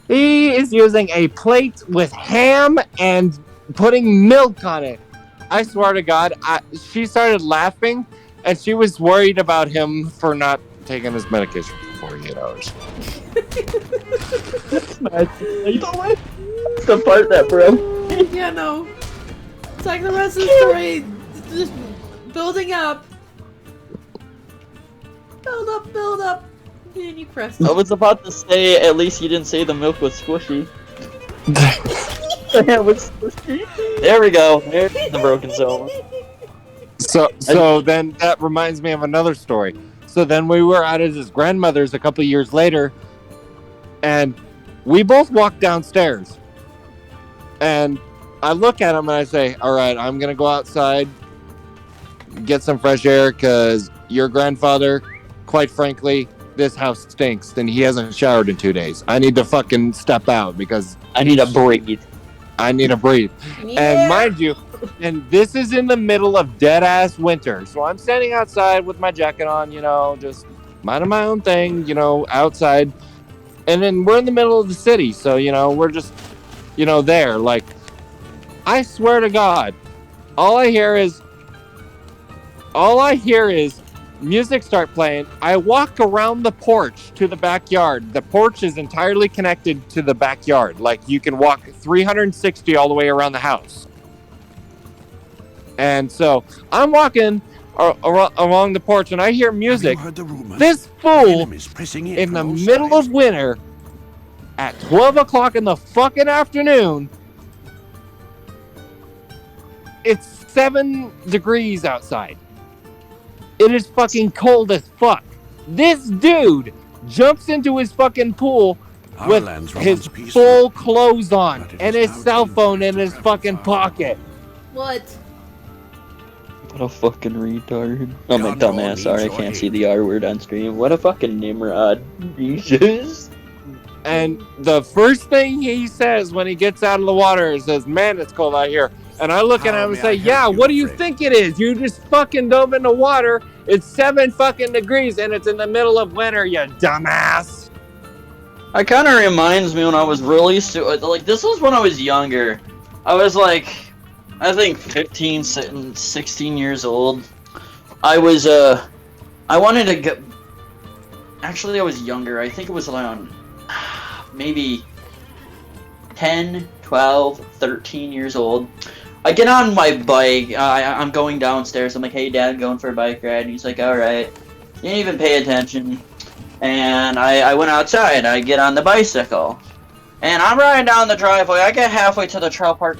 He is using a plate with ham and putting milk on it. I swear to God, she started laughing, and she was worried about him for not taking his medication for 48 hours. The part that, bro. Yeah, no. It's like the rest of the story, just building up. Build up. And you press I was about to say, at least you didn't say the milk was squishy. It was squishy. There we go. There's the broken Soma. So then that reminds me of another story. So then we were out at his grandmother's a couple years later, and we both walked downstairs. And I look at him and I say, all right, I'm going to go outside, get some fresh air, because your grandfather, quite frankly, this house stinks, and he hasn't showered in 2 days. I need to fucking step out because I need a breathe. I need to breathe. Yeah. And mind you, and this is in the middle of dead ass winter. So I'm standing outside with my jacket on, just minding my own thing, outside. And then we're in the middle of the city. So, we're just, there. Like, I swear to God, all I hear is music start playing. I walk around the porch to the backyard. The porch is entirely connected to the backyard. Like, you can walk 360 all the way around the house. And so I'm walking along the porch and I hear music. This fool in the middle of winter at 12 o'clock in the fucking afternoon, it's 7 degrees outside. It is fucking cold as fuck. This dude jumps into his fucking pool with his full clothes on and his cell phone in his fucking pocket. What? What a fucking retard. Oh, my dumbass. Sorry, I can't see the R word on screen. What a fucking Nimrod. Jesus. And the first thing he says when he gets out of the water is, man, it's cold out here. And I look at him and say, yeah, what do you think it is? You just fucking dove in the water. It's 7 fucking degrees and it's in the middle of winter, you dumbass. It kind of reminds me when I was really like, this was when I was younger. I was like, I think 15, 16 years old. I was, I wanted to get, actually I was younger. I think it was around maybe 10, 12, 13 years old. I get on my bike, I'm going downstairs, I'm like, hey dad, going for a bike ride, and he's like, alright. He didn't even pay attention. And I went outside, I get on the bicycle. And I'm riding down the driveway, I get halfway to the trail park.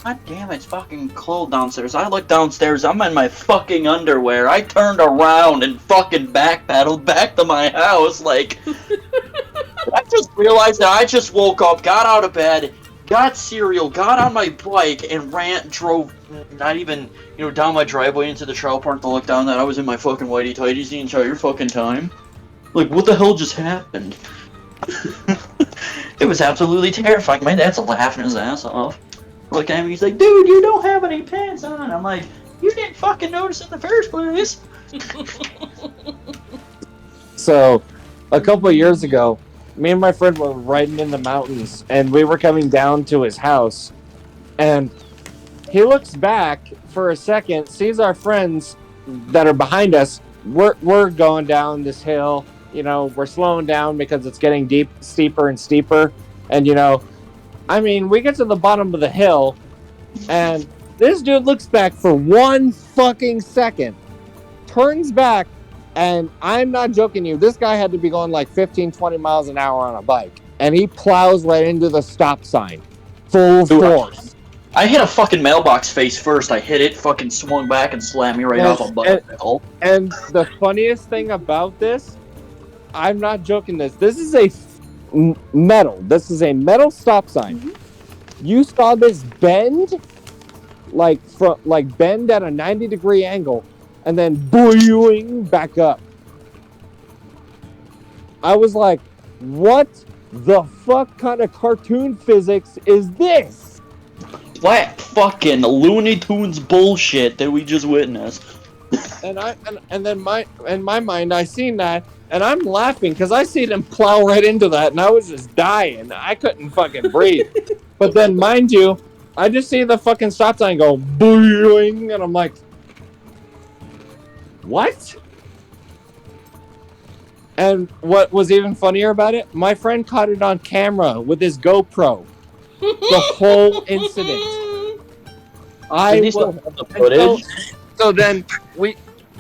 God damn, it's fucking cold downstairs. I look downstairs, I'm in my fucking underwear. I turned around and fucking backpedaled back to my house, like... I just realized that I just woke up, got out of bed, got cereal, got on my bike, and drove not even, down my driveway into the trail park to look down that I was in my fucking whitey tighties the entire fucking time. Like, what the hell just happened? It was absolutely terrifying. My dad's laughing his ass off. Looking at me, he's like, dude, you don't have any pants on. I'm like, you didn't fucking notice in the first place. So, a couple of years ago, me and my friend were riding in the mountains, and we were coming down to his house, and he looks back for a second, sees our friends that are behind us. We're going down this hill, we're slowing down because it's getting steeper and steeper, and we get to the bottom of the hill, and this dude looks back for 1 fucking second, turns back, and I'm not joking you, this guy had to be going like 15, 20 miles an hour on a bike, and he plows right into the stop sign, full force. I hit a fucking mailbox face first. I hit it, fucking swung back, and slammed me right off a bicycle. And the funniest thing about this, I'm not joking this is a metal stop sign. Mm-hmm. You saw this bend, bend at a 90-degree angle, and then boing back up. I was like, what the fuck kind of cartoon physics is this? What fucking Looney Tunes bullshit that we just witnessed? And then in my mind, I seen that, and I'm laughing because I seen him plow right into that, and I was just dying. I couldn't fucking breathe. But then, mind you, I just see the fucking stop sign go boing, and I'm like, what? And what was even funnier about it, my friend caught it on camera with his GoPro. The whole incident. So then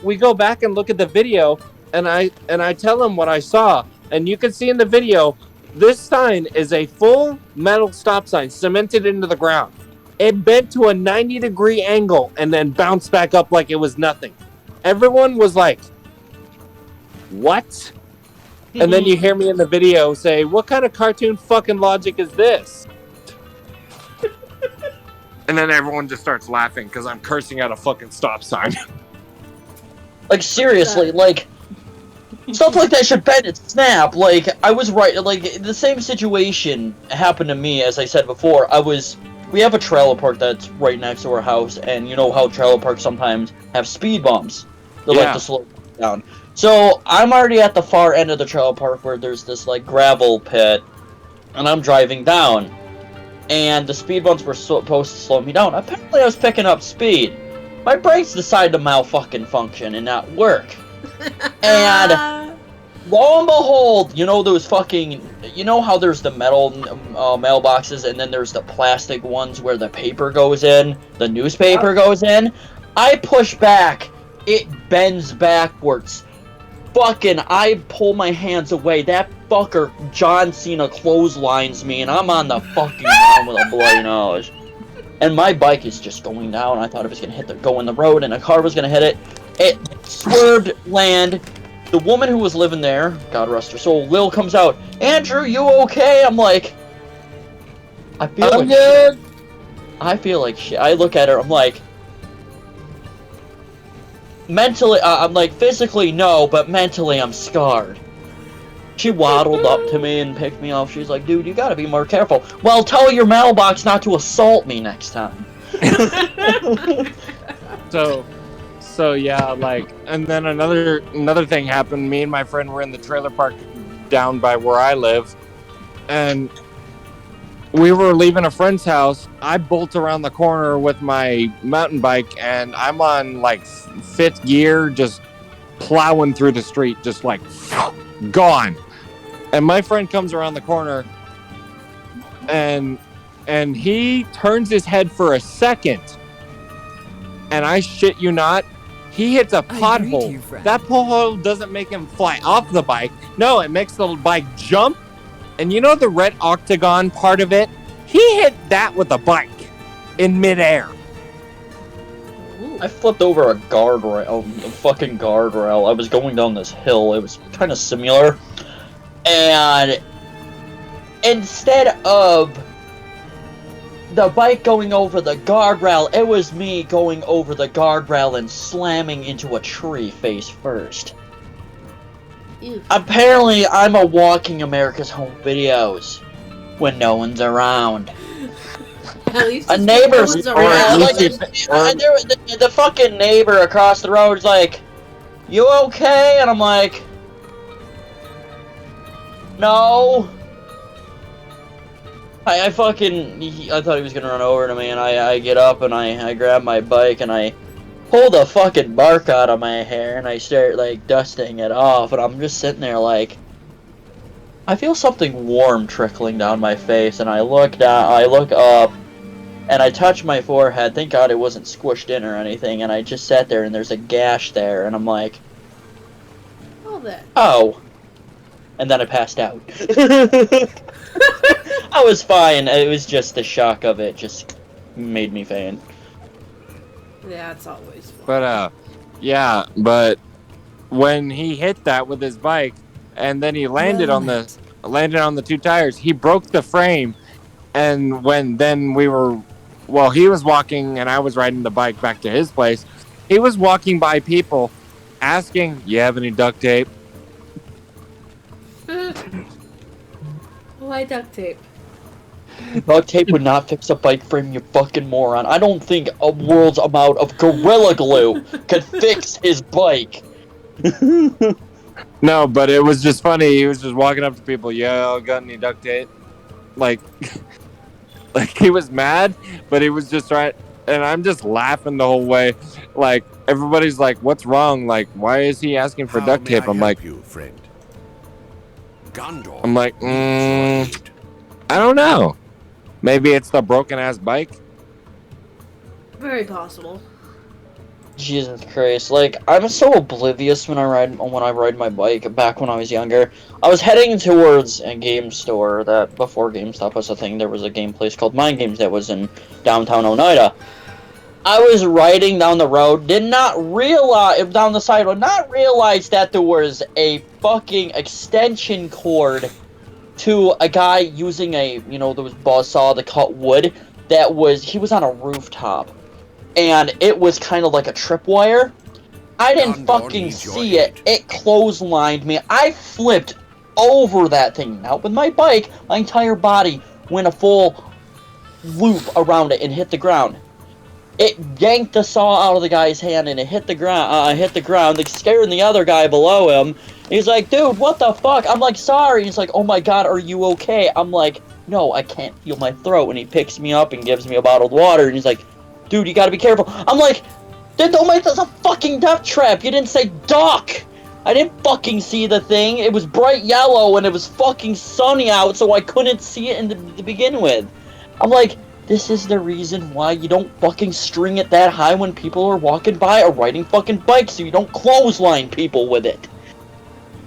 we go back and look at the video, and I tell him what I saw, and you can see in the video, this sign is a full metal stop sign cemented into the ground. It bent to a 90-degree angle and then bounced back up like it was nothing. Everyone was like, what? And then you hear me in the video say, what kind of cartoon fucking logic is this? And then everyone just starts laughing because I'm cursing out a fucking stop sign. Like, seriously, like, stuff like that should bend and snap. Like, I was right, like, the same situation happened to me, as I said before. I was we have a trailer park that's right next to our house, and you know how trailer parks sometimes have speed bumps. They like to slow down. So I'm already at the far end of the trailer park where there's this like gravel pit, and I'm driving down. And the speed bumps were supposed to slow me down. Apparently I was picking up speed. My brakes decided to malfucking function and not work. And lo and behold, you know those fucking... You know how there's the metal mailboxes and then there's the plastic ones where the paper goes in? The newspaper goes in? I push back. It bends backwards. I pull my hands away. That fucker, John Cena, clotheslines me, and I'm on the fucking ground with a bloody nose. And my bike is just going down. I thought it was gonna go in the road, and a car was gonna hit it. It swerved land. The woman who was living there, God rest her soul, Lil, comes out. Andrew, you okay? I'm like, I'm good. I feel like shit. I look at her. I'm like. Mentally, I'm like, physically, no, but mentally, I'm scarred. She waddled up to me and picked me up. She's like, dude, you gotta be more careful. Well, tell your mailbox not to assault me next time. So yeah, like, and then another thing happened. Me and my friend were in the trailer park down by where I live, and we were leaving a friend's house. I bolt around the corner with my mountain bike, and I'm on like 5th gear, just plowing through the street, just like gone. And my friend comes around the corner, and he turns his head for a second, and I shit you not, he hits a pothole. That pothole doesn't make him fly off the bike. No, it makes the bike jump. And you know the red octagon part of it? He hit that with a bike in midair. I flipped over a guardrail, a fucking guardrail. I was going down this hill. It was kind of similar. And instead of the bike going over the guardrail, it was me going over the guardrail and slamming into a tree face first. Ew. Apparently, I'm a walking America's Home Videos when no one's around. At least A neighbor's no one's around. The fucking neighbor across the road is like, "You okay?" And I'm like, "No." I thought he was gonna run over to me, and I get up and I grab my bike and I pull the fucking bark out of my hair and I start like dusting it off, and I'm just sitting there like, I feel something warm trickling down my face, and I look down, I look up, and I touch my forehead. Thank God it wasn't squished in or anything, and I just sat there and there's a gash there, and I'm like, oh. And then I passed out. I was fine. It was just the shock of it just made me faint. Yeah, it's always fun. But yeah, but when he hit that with his bike, and then he landed on the 2 tires, he broke the frame. And he was walking and I was riding the bike back to his place. He was walking by people asking, "You have any duct tape?" Why duct tape? Duct tape would not fix a bike frame, you fucking moron. I don't think a world's amount of Gorilla Glue could fix his bike. No, but it was just funny. He was just walking up to people, "Yo, got any duct tape?" Like he was mad, but he was just right. And I'm just laughing the whole way. Like, everybody's like, "What's wrong? Like, why is he asking for duct tape?" I'm like, I don't know. Maybe it's the broken ass bike. Very possible. Jesus Christ! Like, I'm so oblivious when I ride my bike. Back when I was younger, I was heading towards a game store that before GameStop was a thing. There was a game place called Mind Games that was in downtown Oneida. I was riding down the road, not realize that there was a fucking extension cord to a guy using those buzz saw to cut wood. He was on a rooftop, and it was kind of like a tripwire. I didn't fucking see it. It clotheslined me. I flipped over that thing. Now with my bike, my entire body went a full loop around it and hit the ground. It yanked the saw out of the guy's hand and it hit the ground, like scaring the other guy below him. He's like, dude, what the fuck? I'm like, sorry. He's like, oh my god, are you okay? I'm like, no, I can't feel my throat. And he picks me up and gives me a bottled water. And he's like, dude, you gotta be careful. I'm like, dude, don't make this a fucking death trap. You didn't say duck. I didn't fucking see the thing. It was bright yellow and it was fucking sunny out, so I couldn't see it to begin with. I'm like, this is the reason why you don't fucking string it that high when people are walking by or riding fucking bikes, so you don't clothesline people with it.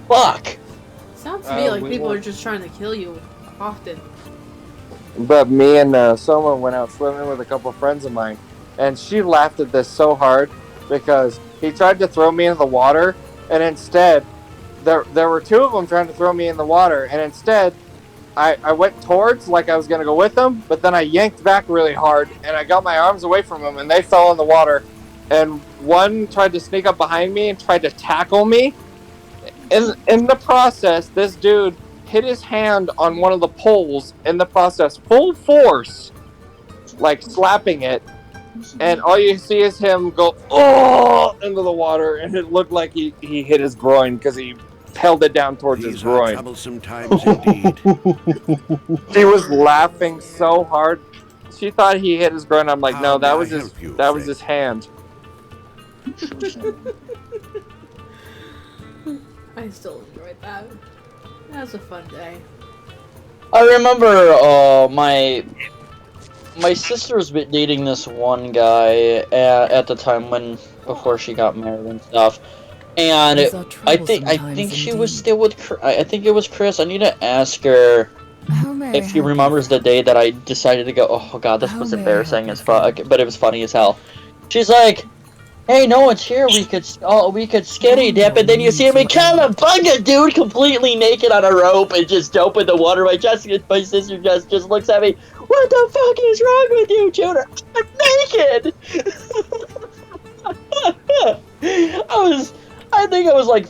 Fuck. Sounds to me like people are just trying to kill you often. But me and Soma went out swimming with a couple friends of mine, and she laughed at this so hard because he tried to throw me in the water, and instead, there were two of them trying to throw me in the water, and instead, I went towards like I was going to go with them, but then I yanked back really hard, and I got my arms away from them, and they fell in the water, and one tried to sneak up behind me and tried to tackle me. In the process, this dude hit his hand on one of the poles in the process, full force, like slapping it, and all you see is him go, oh, into the water, and it looked like he hit his groin because he held it down towards his groin. Troublesome times indeed. She was laughing so hard. She thought he hit his groin. I'm like, no, that was his hand. I still enjoyed that. That was a fun day. I remember my sister was dating this one guy at the time before she got married and stuff. And I think she was still with. I think it was Chris. I need to ask her if she remembers the day that I decided to go. Oh god, this was embarrassing as fuck, but it was funny as hell. She's like, "Hey, no one's here. We could skinny dip," and then you see me kind of bug a dude completely naked on a rope and just jump in the water. My sister just looks at me. What the fuck is wrong with you, Junior? I'm naked. I think I was like,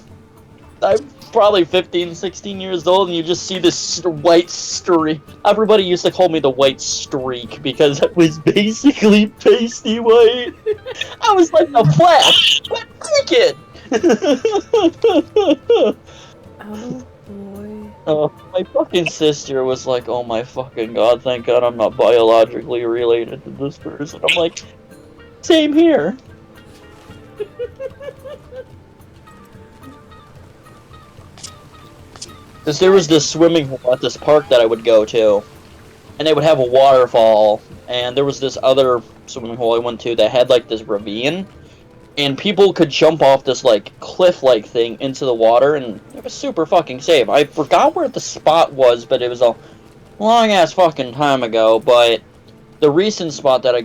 I'm probably 15, 16 years old, and you just see this white streak. Everybody used to call me the white streak because it was basically pasty white. I was like the Flash, but naked. Oh boy. Oh, my fucking sister was like, oh my fucking god, thank god I'm not biologically related to this person. I'm like, same here. Because there was this swimming hole at this park that I would go to, and they would have a waterfall, and there was this other swimming hole I went to that had like this ravine, and people could jump off this like cliff-like thing into the water, and it was super fucking safe. I forgot where the spot was, but it was a long-ass fucking time ago, but the recent spot that I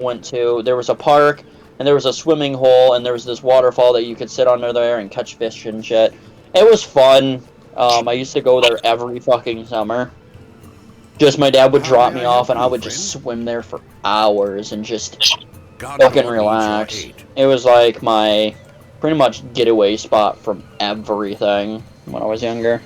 went to, there was a park, and there was a swimming hole, and there was this waterfall that you could sit under there and catch fish and shit. It was fun. I used to go there every fucking summer. Just my dad would drop me off and I would just swim there for hours and just fucking relax. It was like my pretty much getaway spot from everything when I was younger.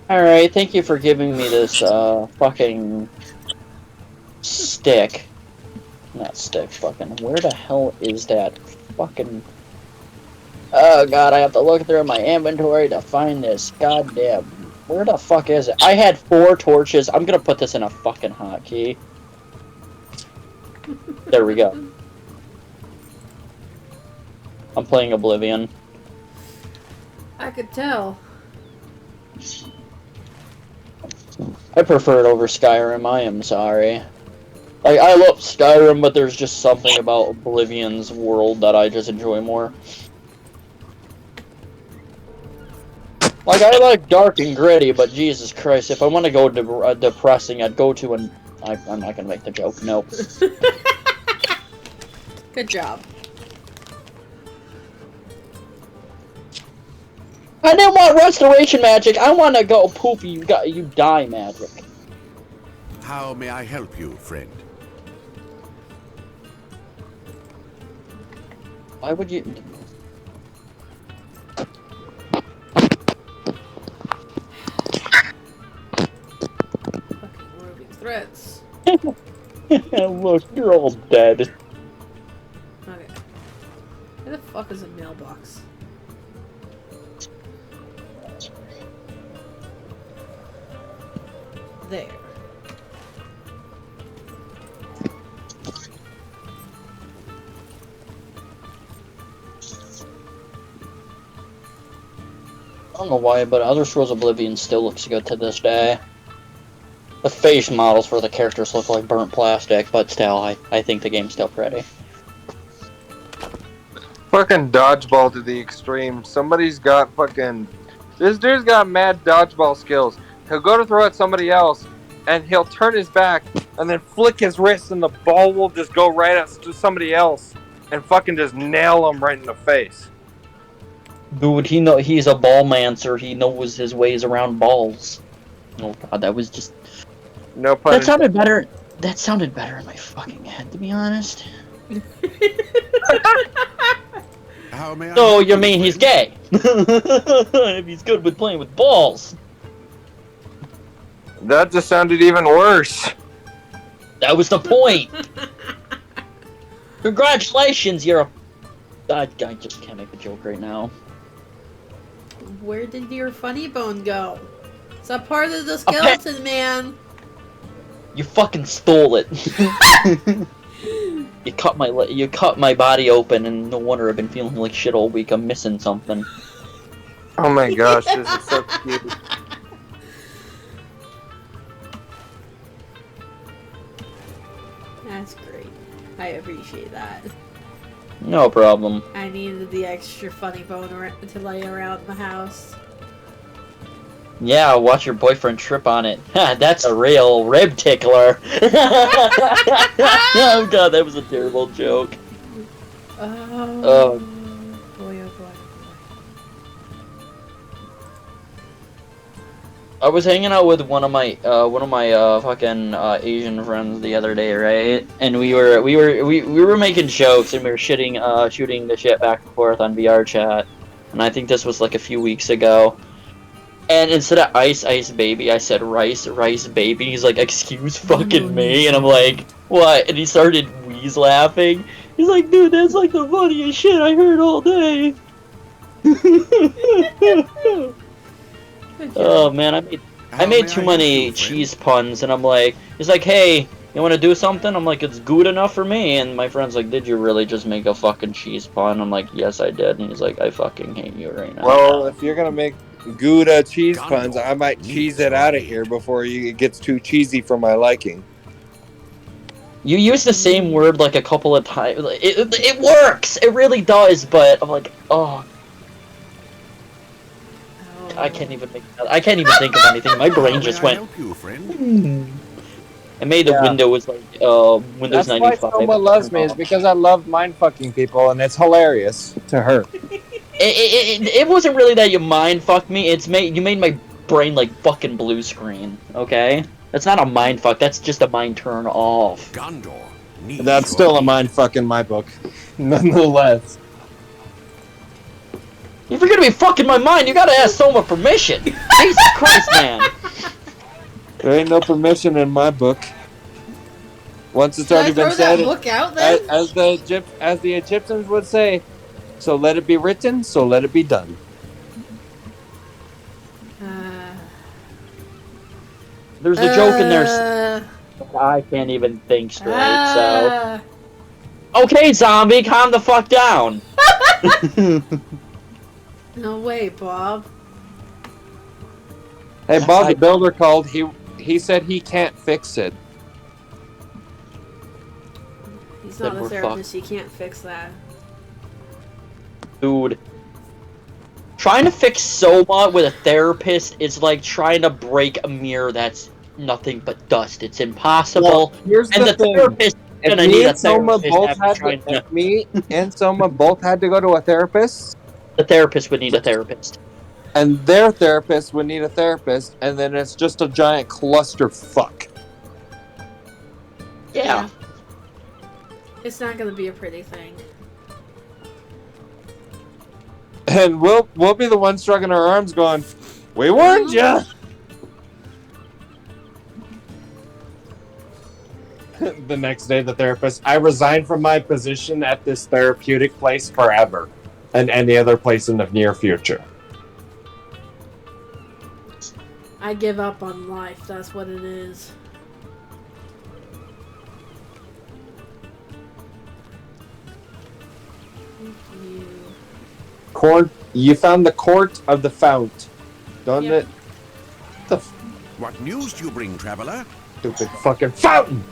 Alright, thank you for giving me this, fucking stick. Not stick, fucking, where the hell is that fucking... Oh god, I have to look through my inventory to find this goddamn... Where the fuck is it? I had 4 torches. I'm gonna put this in a fucking hotkey. There we go. I'm playing Oblivion. I could tell. I prefer it over Skyrim, I am sorry. Like, I love Skyrim, but there's just something about Oblivion's world that I just enjoy more. Like, I like dark and gritty, but Jesus Christ, if I want to go depressing, I'd go to an... I'm not gonna make the joke, nope. Good job. I didn't want restoration magic, I want to go poop you die magic. How may I help you, friend? Why would you? Fucking roving threats. Look, you're all dead. Okay. Where the fuck is a mailbox? There. I don't know why, but Elder Scrolls Oblivion still looks good to this day. The face models for the characters look like burnt plastic, but still, I think the game's still pretty. Fucking dodgeball to the extreme. Somebody's got fucking... This dude's got mad dodgeball skills. He'll go to throw at somebody else, and he'll turn his back, and then flick his wrist, and the ball will just go right at somebody else, and fucking just nail him right in the face. Dude, he's a ball mancer. He knows his ways around balls. Oh god, that was just... No pun. That sounded better. That sounded better in my fucking head, to be honest. How may I So help you mean he's friend? gay? If he's good with playing with balls. That just sounded even worse. That was the point. Congratulations, you're a... I just can't make a joke right now. Where did your funny bone go? It's a part of the skeleton, man. You fucking stole it. You cut my body open, and no wonder I've been feeling like shit all week. I'm missing something. Oh my gosh, this is so cute. That's great. I appreciate that. No problem. I needed the extra funny bone to lay around the house. Yeah, watch your boyfriend trip on it. That's a real rib tickler. Oh god, that was a terrible joke. Oh, boy, oh boy. I was hanging out with one of my fucking Asian friends the other day, right? And we were making jokes, and we were shooting the shit back and forth on VR chat. And I think this was like a few weeks ago. And instead of ice baby, I said rice baby. He's like, excuse fucking me, and I'm like, what? And he started wheeze laughing. He's like, dude, that's like the funniest shit I heard all day. Oh man, I made too many cheese puns, and I'm like, he's like, hey, you want to do something? I'm like, it's good enough for me. And my friend's like, did you really just make a fucking cheese pun? I'm like, yes, I did. And he's like, I fucking hate you right now. Well, if you're gonna make Gouda cheese puns, I might cheese it out of here before it gets too cheesy for my liking. You use the same word like a couple of times. It works. It really does. But I'm like, oh. I can't even think of anything. My brain just went. I made the window was like Windows 95. That's why Soma loves me, is because I love mind fucking people, and it's hilarious to her. It wasn't really that you mind fucked me. You made my brain like fucking blue screen. Okay, that's not a mind fuck. That's just a mind turn off. That's still a mind fuck in my book, nonetheless. If you're gonna be fucking my mind, you gotta ask Soma permission. Jesus Christ, man. There ain't no permission in my book. Once it's already been said, book out, then? as the Egyptians would say, so let it be written, so let it be done. There's a joke in there. I can't even think straight, so... Okay, zombie, calm the fuck down. No way, Bob. Hey, Bob the Builder called. He said he can't fix it. He's not a therapist, he can't fix that. Dude. Trying to fix Soma with a therapist is like trying to break a mirror that's nothing but dust. It's impossible. Well, here's and the thing. therapist is gonna need a therapist. If me and Soma both had to go to a therapist, the therapist would need a therapist. And their therapist would need a therapist, and then it's just a giant clusterfuck. It's not gonna be a pretty thing. And we'll be the ones shrugging our arms going, we warned ya! The next day, the therapist, I resign from my position at this therapeutic place forever. And any other place in the near future. I give up on life, that's what it is. Thank you. Court, you found the court of the fount. Don't Yep. it? The What news do you bring, traveler? stupid fucking fountain!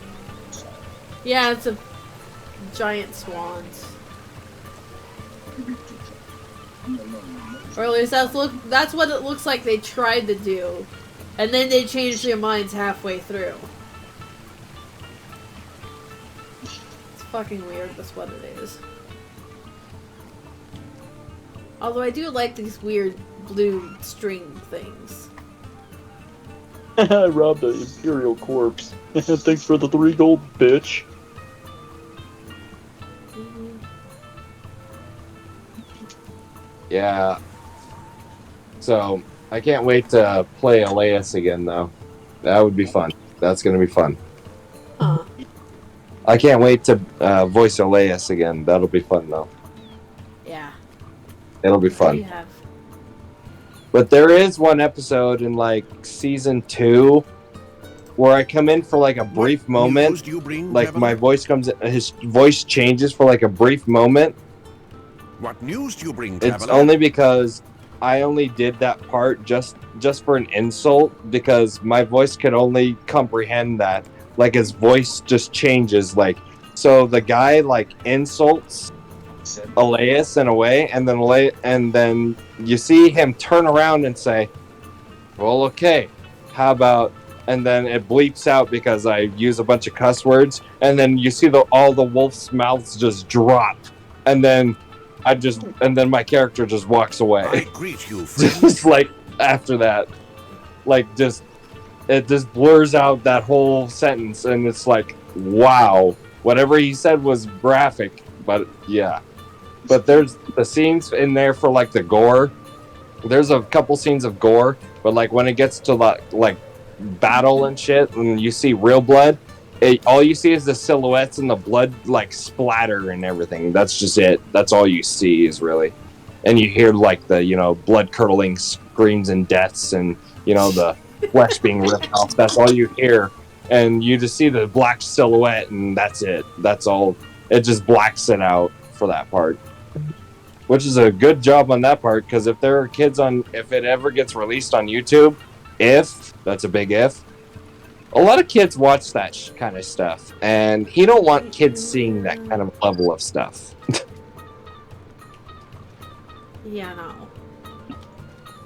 Yeah, it's a giant swans. Or at least that's what it looks like they tried to do. And then they changed their minds halfway through. It's fucking weird, that's what it is. Although I do like these weird blue string things. I robbed the Imperial corpse. Thanks for the 3 gold, bitch. Yeah. So, I can't wait to play Elias again, though. That would be fun. That's gonna be fun. Huh. I can't wait to voice Elias again. That'll be fun, though. Yeah. It'll be What do fun. you have? But there is one episode in, like, season 2 where I come in for, like, a brief News moment. do you bring, Like, traveler? my voice comes in, his voice changes for, like, a brief moment. What news do you bring, It's traveler? only because I only did that part just for an insult, because my voice could only comprehend that. Like, his voice just changes. Like, so the guy, like, insults Elias in a way, and then you see him turn around and say, well, okay, how about, and then it bleeps out because I use a bunch of cuss words, and then you see all the wolf's mouths just drop, and then my character just walks I away. greet you, friend. Just like after that, like it just blurs out that whole sentence, and it's like, wow, whatever he said was graphic, but yeah. But there's the scenes in there for like the gore. There's a couple scenes of gore, but like when it gets to like battle and shit, and you see real blood, all you see is the silhouettes and the blood like splatter and everything. That's just it. That's all you see is really, and you hear like the blood curdling screams and deaths, and the flesh being ripped off. That's all you hear, and you just see the black silhouette, and that's it. That's all. It just blacks it out for that part. Which is a good job on that part, because if there are kids if it ever gets released on YouTube, that's a big if, a lot of kids watch that kind of stuff, and he don't want kids seeing that kind of level of stuff. Yeah, no.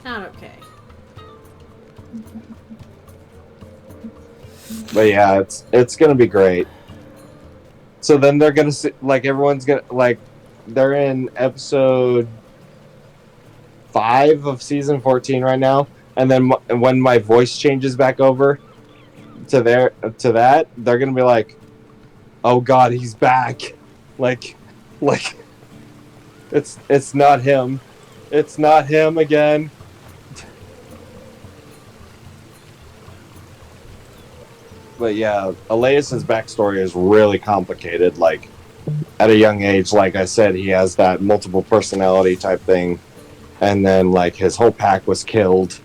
Not okay. But yeah, it's gonna be great. So then they're gonna see, like, everyone's gonna, like, they're in episode 5 of season 14 right now, and then when my voice changes back over to that, they're gonna be like, "Oh God, he's back!" Like, it's not him. It's not him again. But yeah, Elias's backstory is really complicated. Like, at a young age, like I said, he has that multiple personality type thing, and then like his whole pack was killed,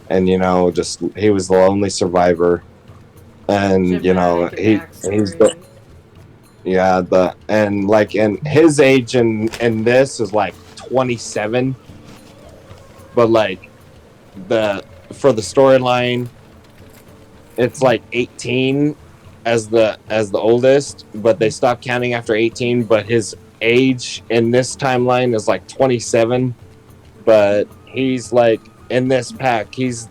and just he was the only survivor, and he's the and like, and his age in this is like 27, but like for the storyline, it's like 18 as the oldest, but they stopped counting after 18. But his age in this timeline is like 27, but he's like, in this pack, he's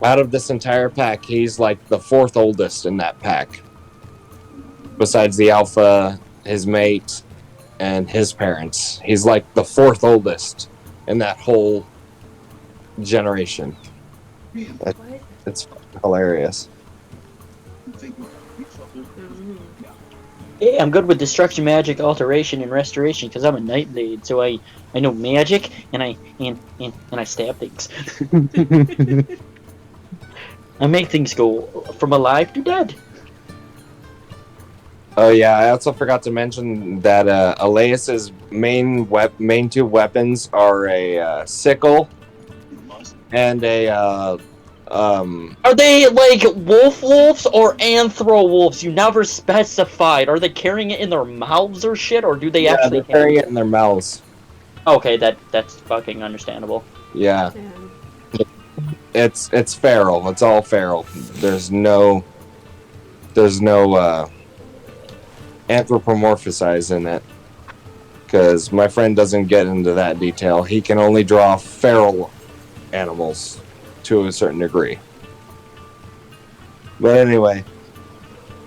out of this entire pack, he's like the 4th oldest in that pack, besides the alpha, his mate, and his parents. He's like the 4th oldest in that whole generation. It's hilarious. Hey, I'm good with destruction, magic, alteration, and restoration because I'm a Nightblade, so I know magic and I stab things. I make things go from alive to dead. Oh yeah, I also forgot to mention that Elias's main two weapons are a sickle and a Are they like wolves or anthro wolves? You never specified. Are they carrying it in their mouths or shit, or do they yeah, actually they're carrying it in their mouths. Okay, that's fucking understandable. Yeah, Yeah. it's feral. It's all feral. There's no anthropomorphize in it because my friend doesn't get into that detail. He can only draw feral animals to a certain degree. But anyway,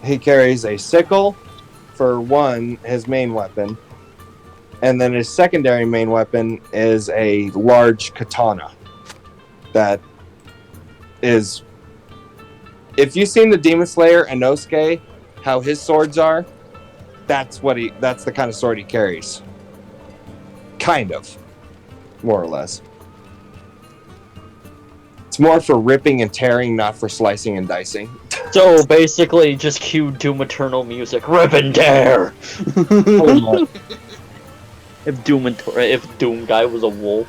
he carries a sickle for one, his main weapon, and then his secondary main weapon is a large katana that is, if you've seen the Demon Slayer Inosuke, how his swords are, that's the kind of sword he carries. Kind of. More or less. It's more for ripping and tearing, not for slicing and dicing. So basically, just cue Doom Eternal music. Rip and tear! If Doom guy was a wolf,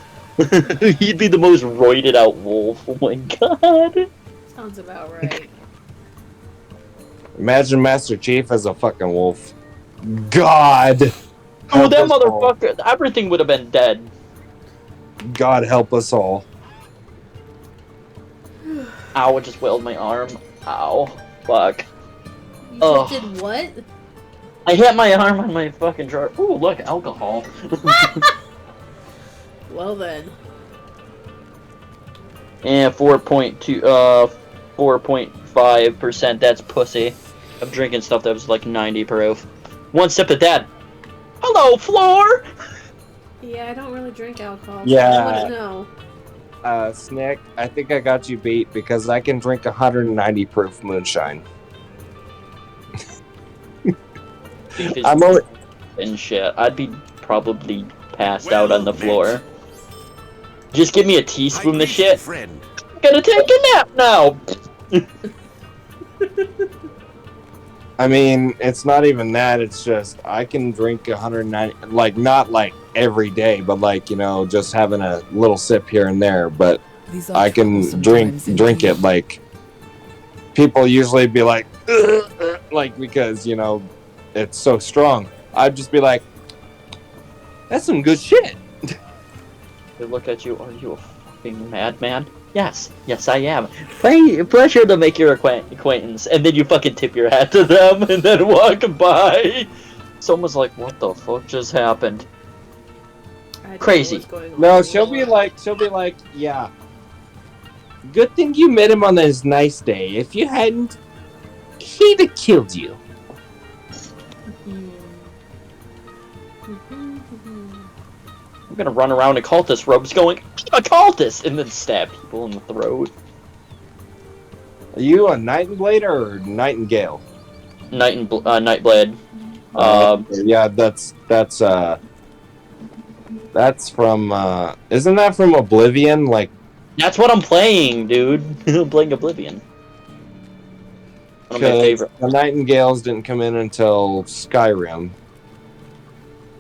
he'd be the most roided out wolf. Oh my god. Sounds about right. Imagine Master Chief as a fucking wolf. God! Oh, that motherfucker! Everything would have been dead. God help us all. Ow, I just wailed my arm. Ow. Fuck. You Ugh. did what? I hit my arm on my fucking jar. Ooh, look, alcohol. Well then. Yeah, 4.5%, that's pussy. I'm drinking stuff that was like 90 proof. One sip of that. Hello, floor! Yeah, I don't really drink alcohol. Yeah. So I wouldn't know. Snick, I think I got you beat because I can drink 190 proof moonshine. I'm only... And shit, I'd be probably passed out on the floor. Just give me a teaspoon of shit. Friend. I'm gonna take a nap now! I mean, it's not even that. It's just I can drink 190, like not like every day, but like, you know, just having a little sip here and there. But I can drink it like people usually be like, like because you know it's so strong. I'd just be like, that's some good shit. They look at you. Are you a fucking madman? Yes, I am. Pleasure to make your acquaintance, and then you fucking tip your hat to them, and then walk by. Someone's like, "What the fuck just happened?" Crazy. No, she'll be like, yeah. Good thing you met him on his nice day. If you hadn't, he'd have killed you. I'm gonna run around in cultist robes going, "I'm a cultist!" and then stab people in the throat. Are you a Nightingale or Nightingale? Nightblade. Yeah, that's from isn't that from Oblivion? Like that's what I'm playing, dude. I'm playing Oblivion. One of my favorite. The Nightingales didn't come in until Skyrim.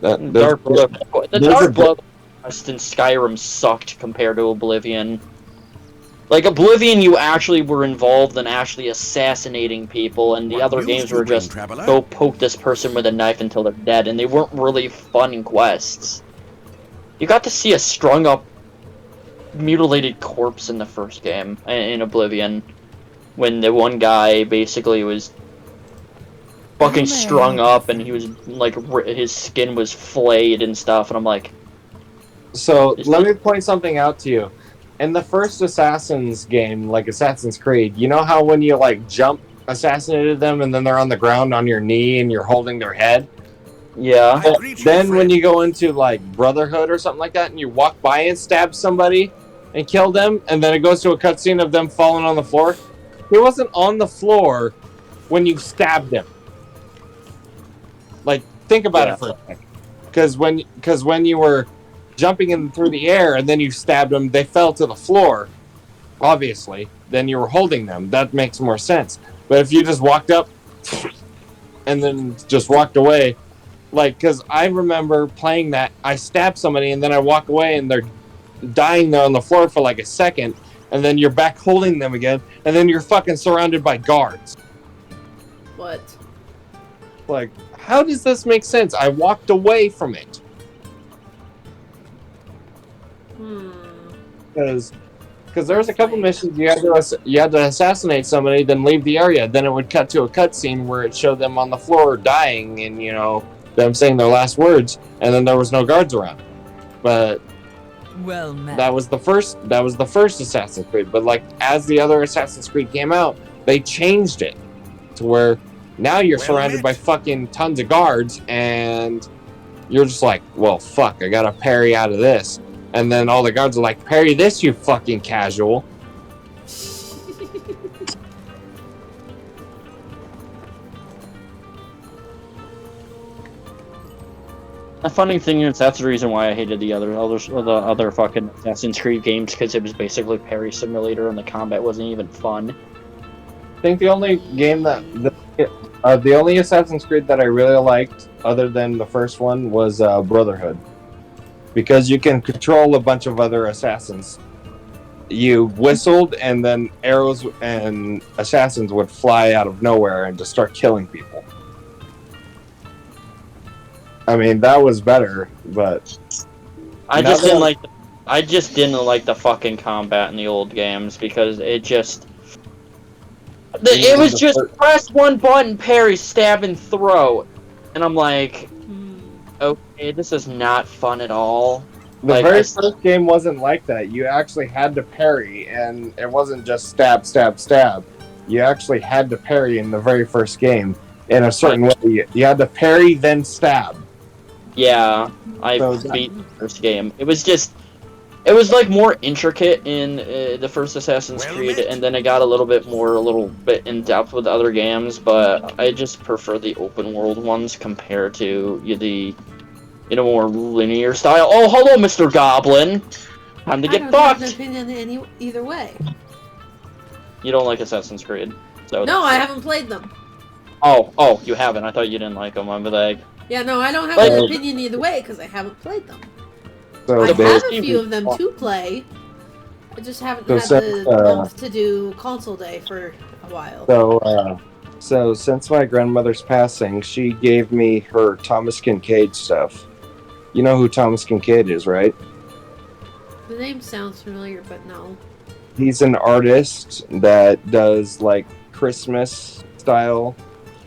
The Dark Blood quest in Skyrim sucked compared to Oblivion. Like, Oblivion, you actually were involved in actually assassinating people, and the other games were just, go poke this person with a knife until they're dead, and they weren't really fun quests. You got to see a strung-up, mutilated corpse in the first game, in Oblivion, when the one guy basically was fucking strung up, and he was, like, his skin was flayed and stuff, and I'm like... So, let me point something out to you. In the first Assassin's game, like Assassin's Creed, you know how when you, like, jump assassinated them, and then they're on the ground on your knee, and you're holding their head? Yeah. Then when you go into, like, Brotherhood or something like that, and you walk by and stab somebody and kill them, and then it goes to a cutscene of them falling on the floor, he wasn't on the floor when you stabbed him. Like, think about Yeah. it for a second. Because when you were jumping in through the air and then you stabbed them, they fell to the floor. Obviously, then you were holding them. That makes more sense. But if you just walked up and then just walked away, like, because I remember playing that, I stabbed somebody and then I walk away and they're dying there on the floor for like a second, and then you're back holding them again, and then you're fucking surrounded by guards. What? Like, how does this make sense? I walked away from it. Because there was a couple missions you had to assassinate somebody, then leave the area. Then it would cut to a cutscene where it showed them on the floor dying, and them saying their last words, and then there was no guards around. But Well met. that was the first Assassin's Creed. But like, as the other Assassin's Creed came out, they changed it to where now you're surrounded by fucking tons of guards, and you're just like, well, fuck, I gotta parry out of this. And then all the guards are like, parry this, you fucking casual. The funny thing is, that's the reason why I hated the other fucking Assassin's Creed games, because it was basically parry simulator and the combat wasn't even fun. I think the only game the only Assassin's Creed that I really liked, other than the first one, was Brotherhood. Because you can control a bunch of other assassins. You whistled, and then arrows and assassins would fly out of nowhere and just start killing people. I mean, that was better, but I just didn't like the fucking combat in the old games, because it just press one button, parry, stab, and throw, and I'm like, okay, this is not fun at all. The very first game wasn't like that. You actually had to parry, and it wasn't just stab, stab, stab. You actually had to parry in the very first game in a certain way. You had to parry, then stab. Yeah, I beat the first game. It was like more intricate in the first Assassin's Creed, and then it got a little bit in depth with other games. But I just prefer the open world ones compared to the more linear style. Oh, hello, Mr. Goblin. Time to get fucked. I don't have an opinion either way. You don't like Assassin's Creed? So no, I haven't played them. Oh, you haven't. I thought you didn't like them. I'm like. Yeah, no, I don't have an opinion either way because I haven't played them. So I have a few of them to play. I just haven't had the month to do console day for a while. So since my grandmother's passing, she gave me her Thomas Kincaid stuff. You know who Thomas Kincaid is, right? The name sounds familiar, but no. He's an artist that does like Christmas style,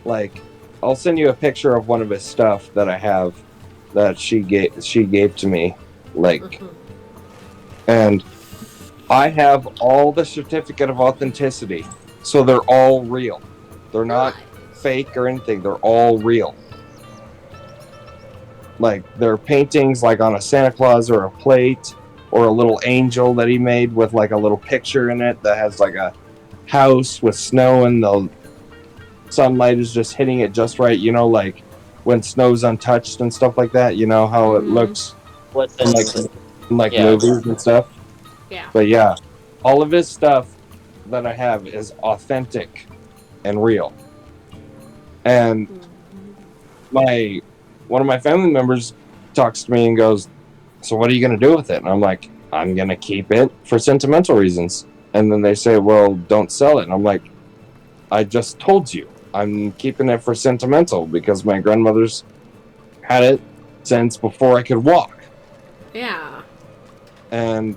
like. I'll send you a picture of one of his stuff that I have that she gave to me, like, and I have all the certificate of authenticity, so they're all real. They're not fake or anything. They're all real. Like, they're paintings like on a Santa Claus or a plate or a little angel that he made with like a little picture in it that has like a house with snow and the sunlight is just hitting it just right, like when snow's untouched and stuff like that, how it looks in movies and stuff. Yeah. But yeah, all of his stuff that I have is authentic and real. And one of my family members talks to me and goes, so what are you going to do with it? And I'm like, I'm going to keep it for sentimental reasons. And then they say, well, don't sell it. And I'm like, I just told you. I'm keeping it for sentimental because my grandmother's had it since before I could walk. Yeah. And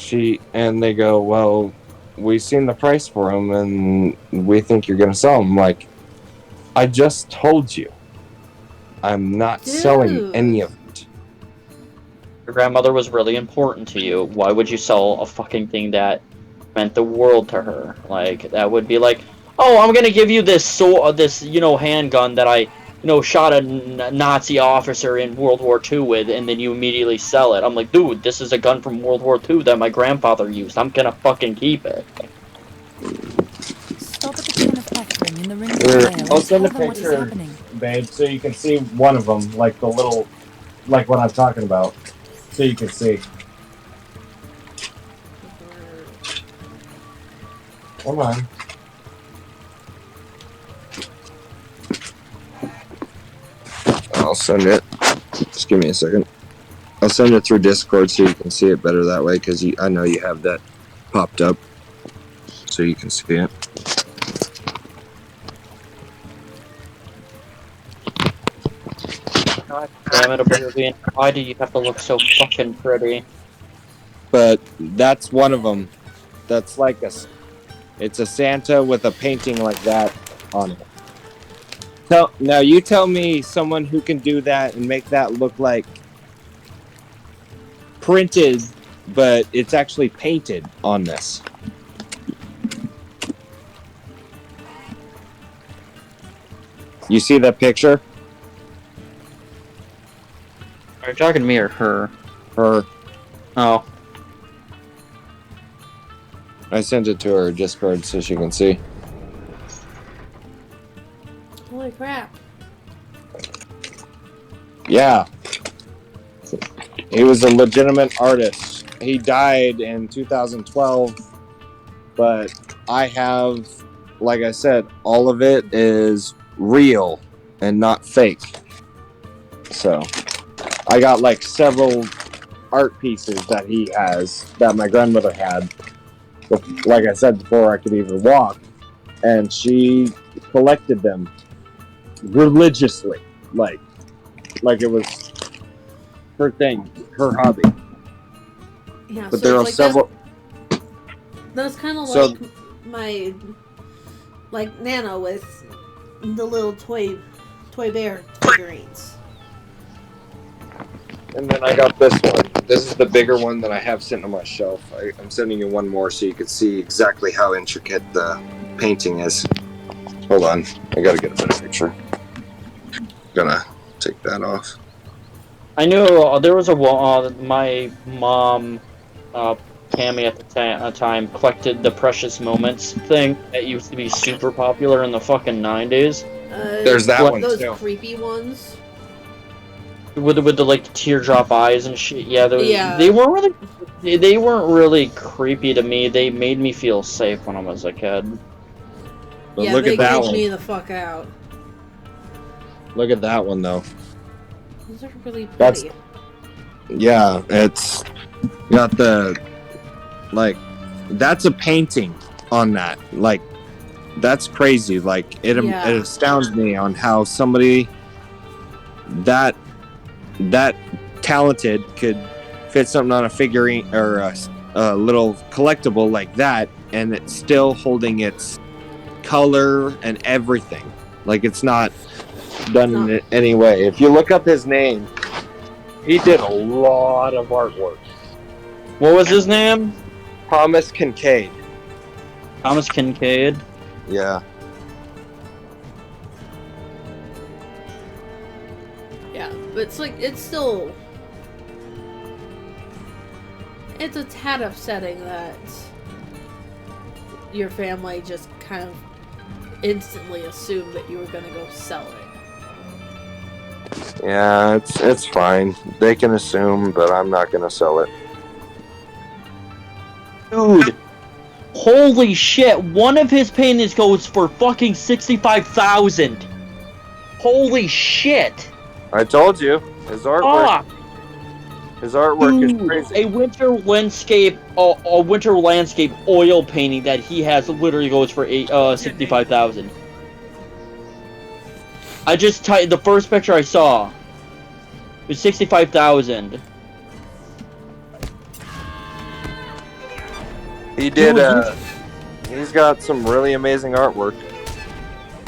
they go, well, we've seen the price for them and we think you're going to sell them. I'm like, I just told you. I'm not selling any of it. Your grandmother was really important to you. Why would you sell a fucking thing that meant the world to her? Like, that would be like, oh, I'm gonna give you this handgun that I, shot a Nazi officer in World War II with, and then you immediately sell it. I'm like, dude, this is a gun from World War II that my grandfather used. I'm gonna fucking keep it. Stop at the can of pectoring in the ring of I'll send a picture babe, so you can see one of them, like the little, like what I'm talking about, so you can see. Come on. I'll send it. Just give me a second. I'll send it through Discord so you can see it better that way, because I know you have that popped up, so you can see it. God damn it, Oblivion. Why do you have to look so fucking pretty? But that's one of them. That's like it's a Santa with a painting like that on it. Now you tell me someone who can do that and make that look like printed, but it's actually painted on this. You see that picture? Are you talking to me or her? Her. Oh. I sent it to her Discord so she can see. Holy crap. Yeah. He was a legitimate artist. He died in 2012, but I have, like I said, all of it is real and not fake. So, I got like several art pieces that he has that my grandmother had. Like I said before, I could even walk, and she collected them religiously, like it was her thing, her hobby. Yeah, But so there are like several. That's kind of So- like my, like Nana with the little toy bear figurines. And then I got this one. This is the bigger one that I have sitting on my shelf. I'm sending you one more so you can see exactly how intricate the painting is. Hold on, I gotta get a better picture. Gonna take that off. I knew there was my mom, Tammy at the time, collected the Precious Moments thing that used to be super popular in the fucking 90s. There's that one Those too. creepy ones. With the like teardrop eyes and shit. Yeah, Yeah. they weren't really creepy to me. They made me feel safe when I was a kid. But yeah, look they at that creep one. me the fuck out. Look at that one though. Those are really pretty. That's yeah. It's got the that's a painting on that. Like that's crazy. Like it astounds me on how somebody that talented could fit something on a figurine or a little collectible like that, and it's still holding its color and everything. Like it's not done in any way. If you look up his name, he did a lot of artwork. What was his name? Thomas Kincaid. Thomas Kincaid. Yeah. Yeah, but it's like, it's still... It's a tad upsetting that your family just kind of instantly assumed that you were gonna go sell it. Yeah, it's fine. They can assume, but I'm not gonna sell it. Dude, holy shit! One of his paintings goes for fucking 65,000. Holy shit! I told you, his artwork. His artwork Dude, is crazy. a winter landscape oil painting that he has literally goes for 65,000. I just typed the first picture I saw. It was 65,000. He did. He's got some really amazing artwork.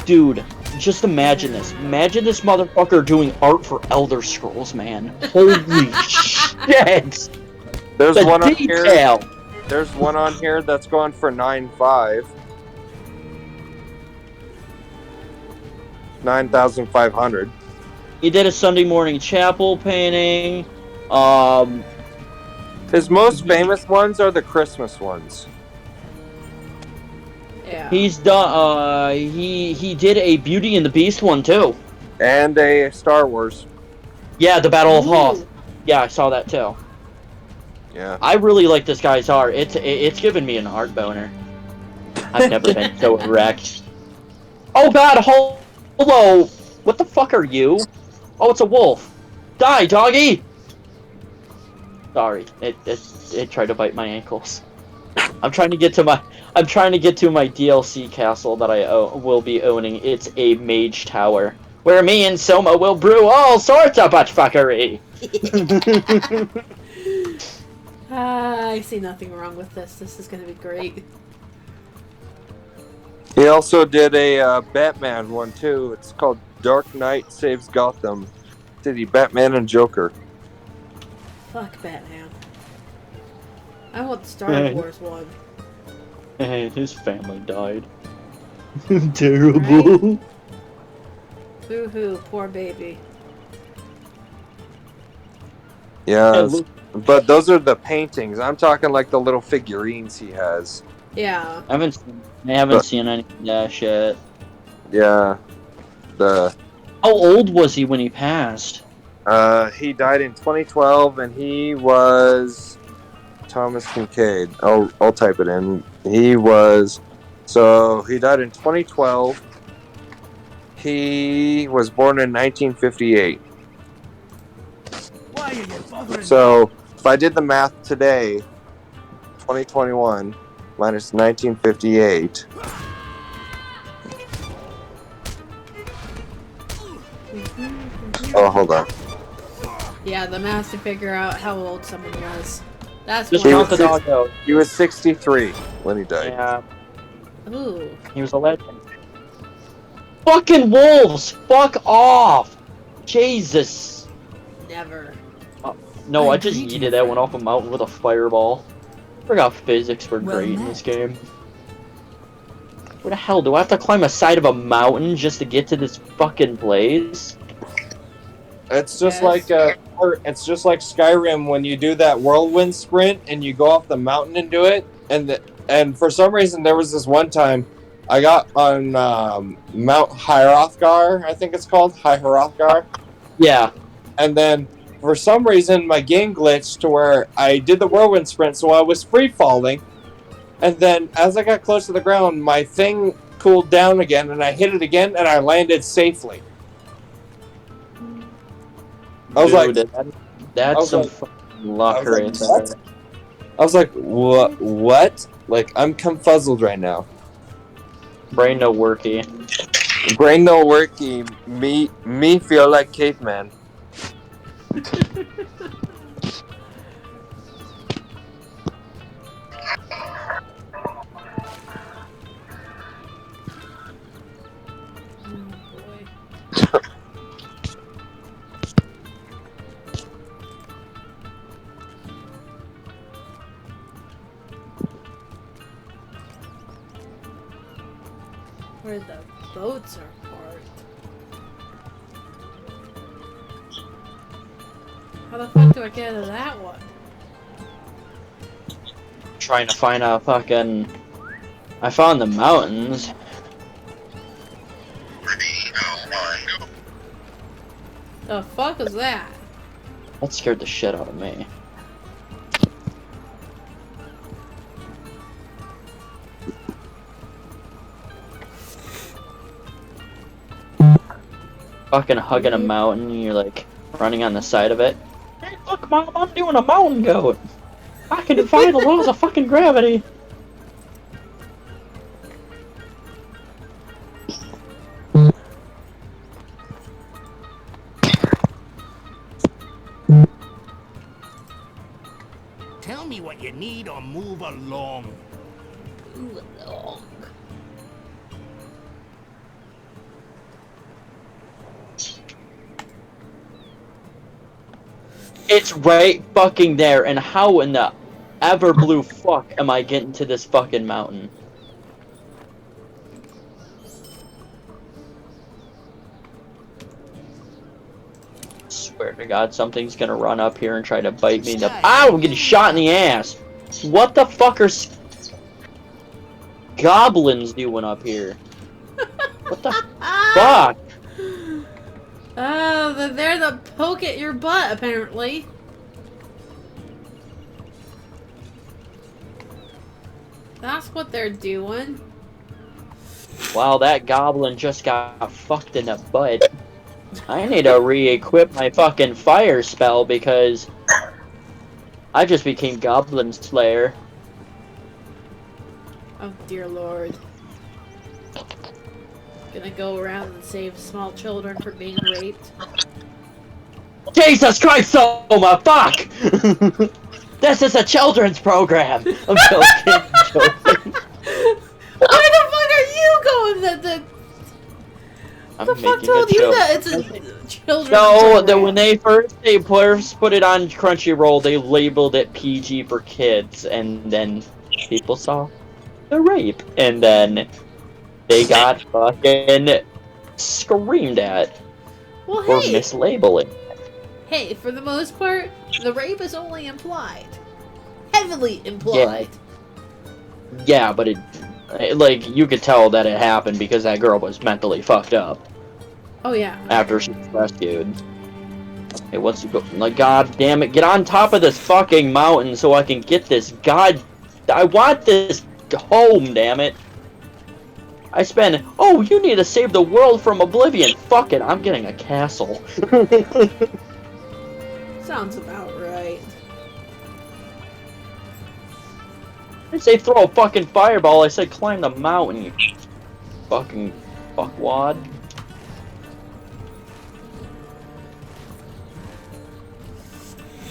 Dude, just imagine this. Imagine this motherfucker doing art for Elder Scrolls, man. Holy shit! There's The one detail. on here. There's one on here that's going for 9,500. 9,500. He did a Sunday morning chapel painting. His most famous ones are the Christmas ones. Yeah. He's done. He did a Beauty and the Beast one too. And a Star Wars. Yeah, the Battle of Ooh. Hoth. Yeah, I saw that too. Yeah. I really like this guy's art. It's given me an art boner. I've never been so erect. Oh god, hello! What the fuck are you? Oh, it's a wolf. Die, doggy! Sorry, it tried to bite my ankles. I'm trying to get to my DLC castle that I will be owning. It's a mage tower where me and Soma will brew all sorts of buttfuckery. I see nothing wrong with this. This is gonna be great. He also did a Batman one too. It's called Dark Knight Saves Gotham City. Batman and Joker. Fuck Batman. I want the Star Wars one. And his family died. Terrible. Boo-hoo, poor baby. Yeah, but those are the paintings. I'm talking like the little figurines he has. Yeah. I haven't seen any of that shit. Yeah. How old was he when he passed? He died in 2012, and he was Thomas Kincaid. I'll type it in. He died in 2012. He was born in 1958. Why are you bothering So if I did the math today, 2021 minus 1958. Oh, hold on. Yeah, the math to figure out how old someone was. That's Just one. count the dog out. He was 63 when he died. Yeah, Ooh. he was a legend. Fucking wolves! Fuck off! Jesus! Never. No, I just yeeted that one off a mountain with a fireball. Forgot physics were great in this game. Where the hell do I have to climb a side of a mountain just to get to this fucking place? It's just like it's just like Skyrim when you do that whirlwind sprint and you go off the mountain and do it. And for some reason there was this one time I got on Mount Hrothgar, I think it's called Hrothgar. Yeah. And then for some reason my game glitched to where I did the whirlwind sprint, so I was free falling. And then as I got close to the ground, my thing cooled down again, and I hit it again, and I landed safely. I was like, that's some fucking luck right there. I was like, what? Like, I'm confuzzled right now. Brain no worky. Brain no worky. Me feel like caveman. Where the boats are parked. How the fuck do I get out of that one? Trying to find a fucking... I found the mountains. The fuck is that? That scared the shit out of me. Fucking hugging a mountain, you're like running on the side of it. Hey, look, Mom, I'm doing a mountain goat. I can defy the laws of fucking gravity. Tell me what you need or move along. Move along. It's right fucking there, and how in the ever blue fuck am I getting to this fucking mountain? Swear to God, something's gonna run up here and try to bite me in the— Ow! I'm getting shot in the ass! What the fuck are goblins doing up here? What the fuck? Oh, they're there to poke at your butt, apparently. That's what they're doing. Wow, that goblin just got fucked in the butt. I need to re-equip my fucking fire spell because I just became Goblin Slayer. Oh, dear lord. Gonna go around and save small children from being raped. Jesus Christ, Soma, fuck! This is a children's program! I'm joking, joking. Why the fuck are you going I'm the fuck making told a you joke. that it's a children's No, program? when they first put it on Crunchyroll, they labeled it PG for kids, and then people saw the rape, and then they got fucking screamed at Well, for hey! mislabeling. Hey, for the most part, the rape is only implied. Heavily implied. Yeah, but like, you could tell that it happened because that girl was mentally fucked up Oh, yeah. after she was rescued. Hey, what's the go? Like, god damn it, get on top of this fucking mountain so I can get this I want this home, damn it. Oh, you need to save the world from oblivion. Fuck it, I'm getting a castle. Sounds about right. I say throw a fucking fireball, I said climb the mountain, you fucking fuckwad.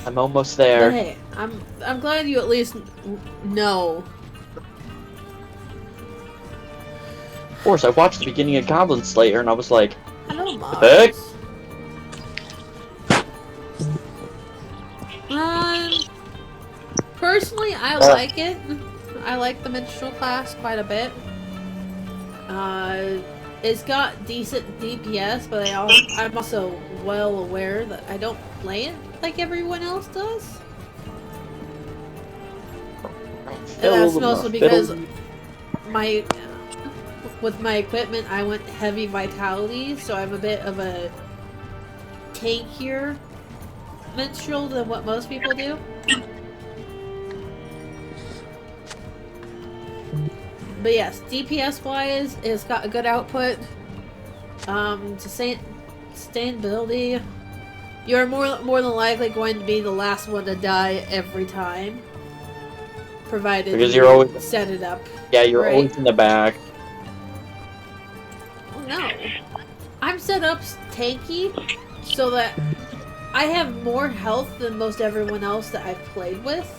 I'm almost there. But hey, I'm glad you at least know. Of course, I watched the beginning of Goblin Slayer and I was like, Hello, Mars. heck? Personally, I like it. I like the minstrel class quite a bit. It's got decent DPS, but I'm also well aware that I don't play it like everyone else does. And that's mostly because with my equipment, I went heavy vitality, so I'm a bit of a tankier minstrel than what most people do. But yes, DPS wise, it's got a good output. Sustainability, you're more than likely going to be the last one to die every time, provided Because you you're always set it up. Yeah, you're right. always in the back. Oh, no, I'm set up tanky so that I have more health than most everyone else that I've played with.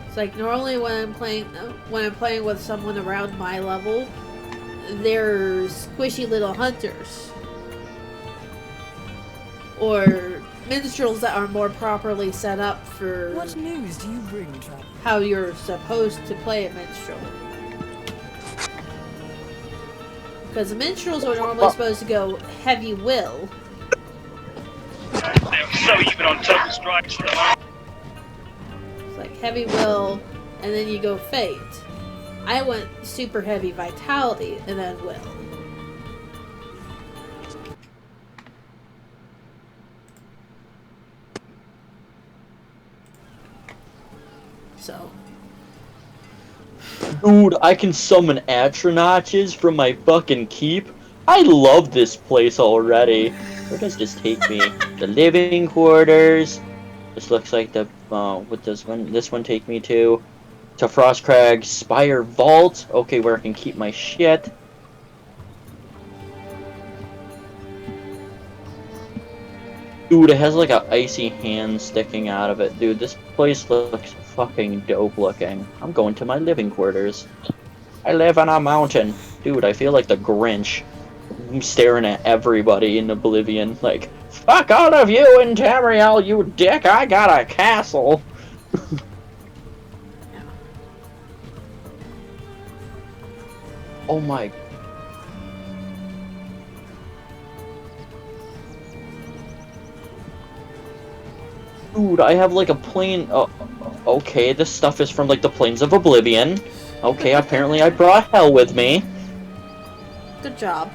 It's like normally when I'm playing with someone around my level, they're squishy little hunters or minstrels that are more properly set up for What news do you bring, traveler? how you're supposed to play a minstrel. Because the minstrels are normally supposed to go heavy will. They're so even on top of strikes. It's like heavy will, and then you go fate. I went super heavy vitality, and then will. So. Dude, I can summon astronauts from my fucking keep. I love this place already. Where does this take me? The living quarters. This looks like the what does this one take me to? To Frostcrag Spire Vault. Okay, where I can keep my shit. Dude, it has like a icy hand sticking out of it. Dude, this place looks fucking dope looking. I'm going to my living quarters. I live on a mountain. Dude, I feel like the Grinch. I'm staring at everybody in Oblivion. Like, fuck all of you in Tamriel, you dick. I got a castle. Oh my. Dude, I have like a plane. Okay, this stuff is from like the Plains of Oblivion. Okay, apparently I brought hell with me. Good job.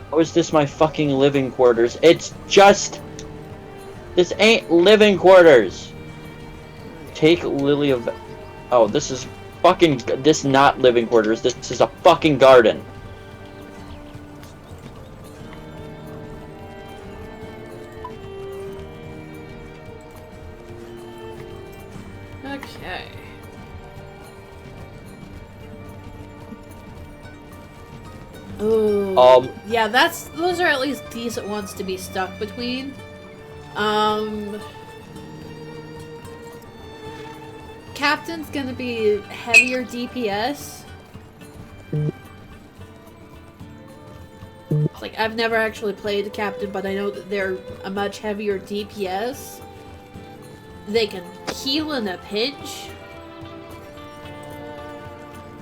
How is this my fucking living quarters? It's just... This ain't living quarters! Take Lily of... Oh, this is fucking... This not living quarters. This is a fucking garden. Okay. Ooh. Yeah, those are at least decent ones to be stuck between. Captain's gonna be heavier DPS. Like, I've never actually played a Captain, but I know that they're a much heavier DPS. They can heal in a pinch.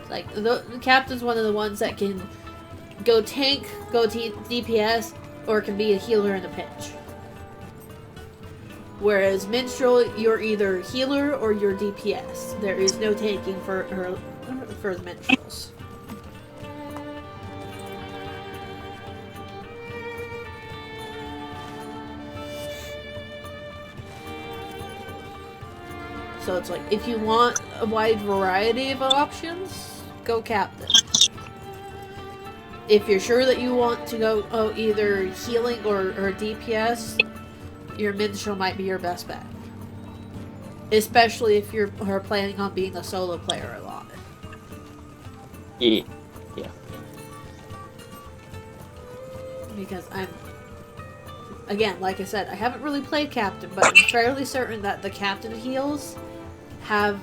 Like, the Captain's one of the ones that can go tank, go DPS, or can be a healer in a pinch. Whereas Minstrel, you're either healer or you're DPS. There is no tanking for the Minstrels. So it's like, if you want a wide variety of options, go Captain. If you're sure that you want to go either healing or DPS, your Minstrel might be your best bet. Especially if you're planning on being a solo player a lot. Yeah. Because again, like I said, I haven't really played Captain, but I'm fairly certain that the Captain heals have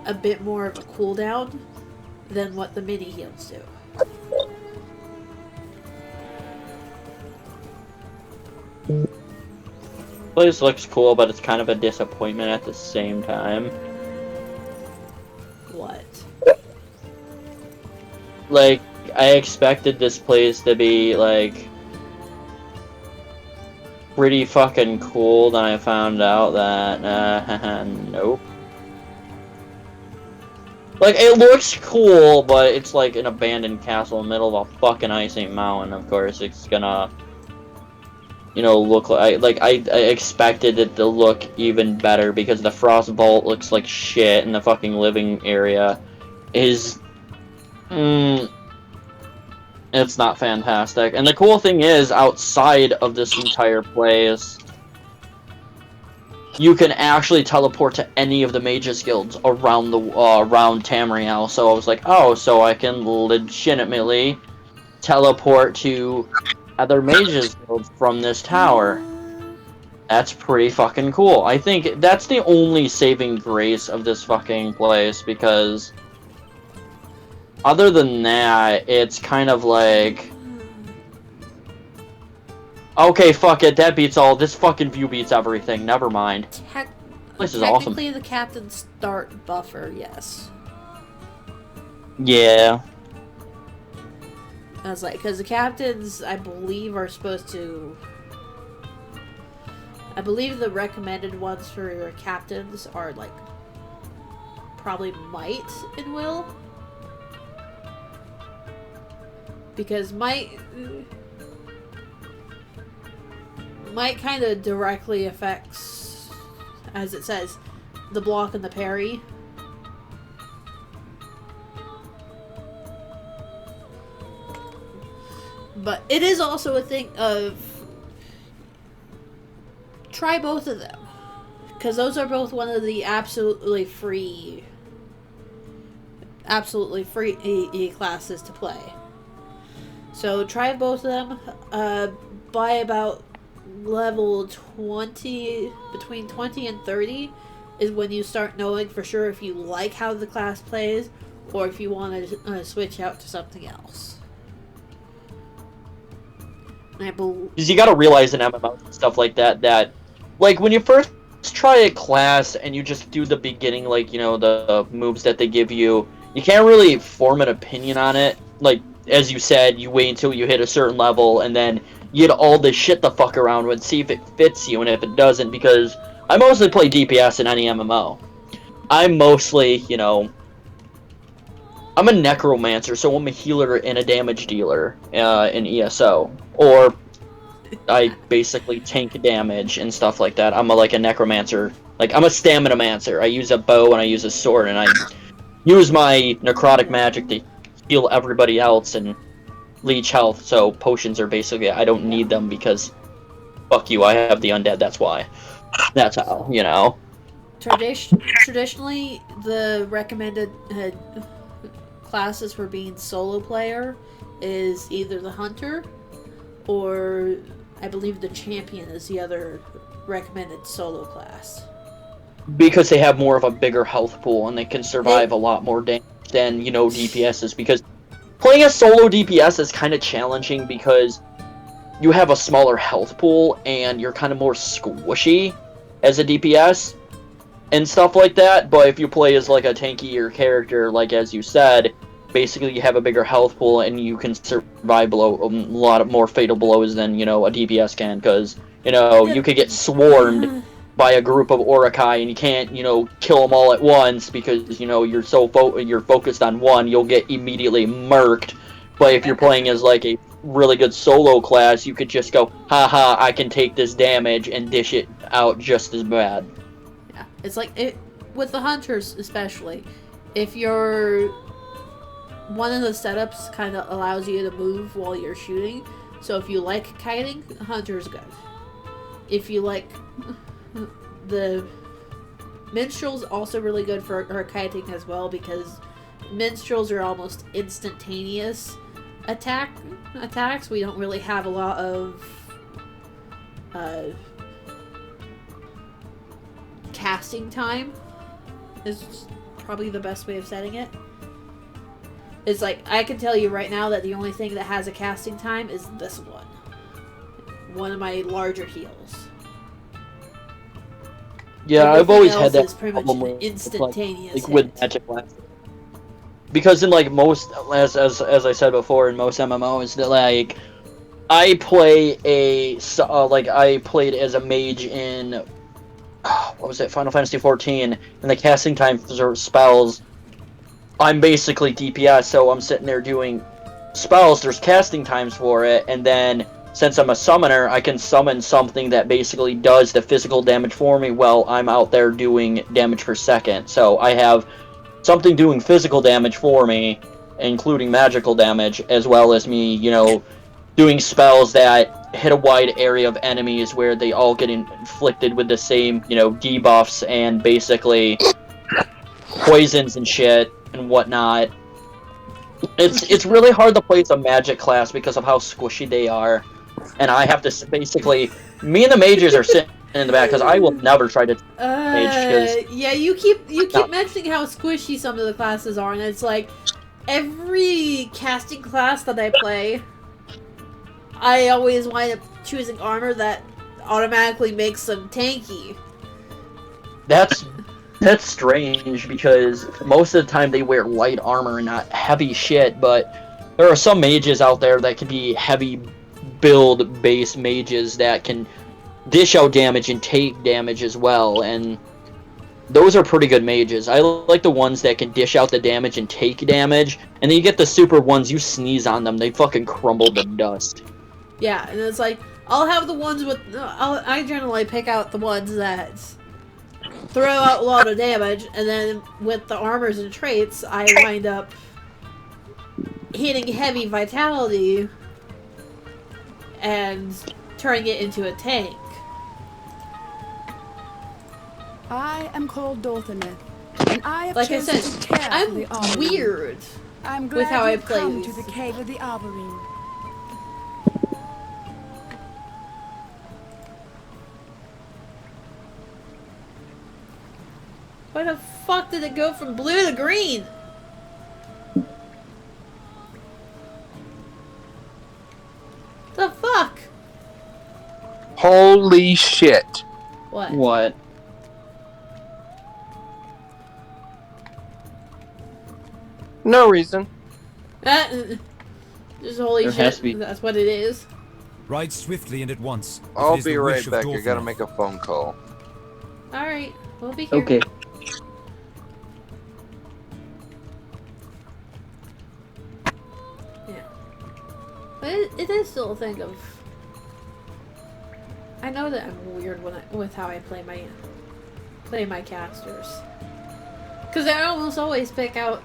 a bit more of a cooldown than what the mini heals do. Place looks cool, but it's kind of a disappointment at the same time. What? Like, I expected this place to be, like, pretty fucking cool, then I found out that, nope. Like, it looks cool, but it's like an abandoned castle in the middle of a fucking icy mountain. Of course, it's gonna, you know, look like I expected it to look even better because the frost vault looks like shit, and the fucking living area is, it's not fantastic. And the cool thing is, outside of this entire place, you can actually teleport to any of the mages guilds around the around Tamriel. So I was like, oh, so I can legitimately teleport to other mages guilds from this tower. That's pretty fucking cool. I think that's the only saving grace of this fucking place, because other than that, it's kind of like, okay, fuck it, that beats all. This fucking view beats everything. Never mind. This is awesome. Technically, the Captain's start buffer, yes. Yeah. I was like, because the Captains, I believe, are supposed to... I believe the recommended ones for your Captains are, like, probably Might and Will. Because Might kind of directly affects, as it says, the block and the parry. But it is also a thing of try both of them, because those are both one of the absolutely free E classes to play. So try both of them. By about level 20, between 20 and 30 is when you start knowing for sure if you like how the class plays or if you want to switch out to something else. Because you gotta realize in MMOs and stuff like that, like, when you first try a class and you just do the beginning, like, you know, the moves that they give you, you can't really form an opinion on it. Like, as you said, you wait until you hit a certain level, and then you get all this shit to fuck around with, see if it fits you, and if it doesn't, because I mostly play DPS in any MMO. I'm mostly, you know, I'm a necromancer, so I'm a healer and a damage dealer in ESO. Or I basically tank damage and stuff like that. I'm like a necromancer. Like, I'm a stamina mancer. I use a bow and I use a sword, and I use my necrotic magic to heal everybody else and leech health. So potions are basically, I don't need them because fuck you, I have the undead, that's why. That's how, you know. Traditionally, the recommended classes for being solo player is either the hunter or I believe the champion is the other recommended solo class. Because they have more of a bigger health pool and they can survive a lot more damage than, you know, DPSs. Because playing a solo DPS is kind of challenging because you have a smaller health pool and you're kind of more squishy as a DPS and stuff like that. But if you play as like a tankier character, like as you said, basically you have a bigger health pool and you can survive below a lot of more fatal blows than, you know, a DPS can. Because, you know, you could get swarmed by a group of Orokai and you can't, you know, kill them all at once because, you know, you're so you're focused on one, you'll get immediately murked. But if you're playing as like a really good solo class, you could just go, haha, I can take this damage and dish it out just as bad. Yeah, it's like with the hunters especially. If you're one of the setups kind of allows you to move while you're shooting, so if you like kiting, hunter's good. If you like the minstrel's also really good for kiting as well because minstrels are almost instantaneous attacks. We don't really have a lot of casting time is probably the best way of setting it. It's like, I can tell you right now that the only thing that has a casting time is this one of my larger heals. Yeah, I've always had that problem with instantaneous like with magic weapons. Because in like most, as I said before, in most MMOs, that like I play I played as a mage in what was it, Final Fantasy 14, and the casting time for spells, I'm basically DPS, so I'm sitting there doing spells, there's casting times for it, and then since I'm a summoner, I can summon something that basically does the physical damage for me while I'm out there doing damage per second. So I have something doing physical damage for me, including magical damage, as well as me, you know, doing spells that hit a wide area of enemies where they all get inflicted with the same, you know, debuffs and basically poisons and shit and whatnot. It's really hard to play as a magic class because of how squishy they are. And I have to basically, me and the mages are sitting in the back because I will never try to mage. Yeah, you keep mentioning how squishy some of the classes are, and it's like every casting class that I play, I always wind up choosing armor that automatically makes them tanky. That's strange because most of the time they wear light armor and not heavy shit. But there are some mages out there that can be heavy build base mages that can dish out damage and take damage as well, and those are pretty good mages. I like the ones that can dish out the damage and take damage, and then you get the super ones, you sneeze on them, they fucking crumble to dust. Yeah, and it's like, I'll have the ones with, I generally pick out the ones that throw out a lot of damage, and then with the armors and traits, I wind up hitting heavy vitality and turning it into a tank. I am called Dorthamith, and I have like I chosen said, to care I'm for the Arboreen. weird I'm glad with how I you've play come these. to the cave of the Arboreen. Why the fuck did it go from blue to green? The fuck? Holy shit. What? What? No reason. Just holy There shit. has to be. That's what it is. Ride swiftly and at once. if it I'll is be the right wish of back. I gotta Dorfman. make a phone call. Alright, we'll be here. Okay. still think of. I know that I'm weird with how I play my casters, because I almost always pick out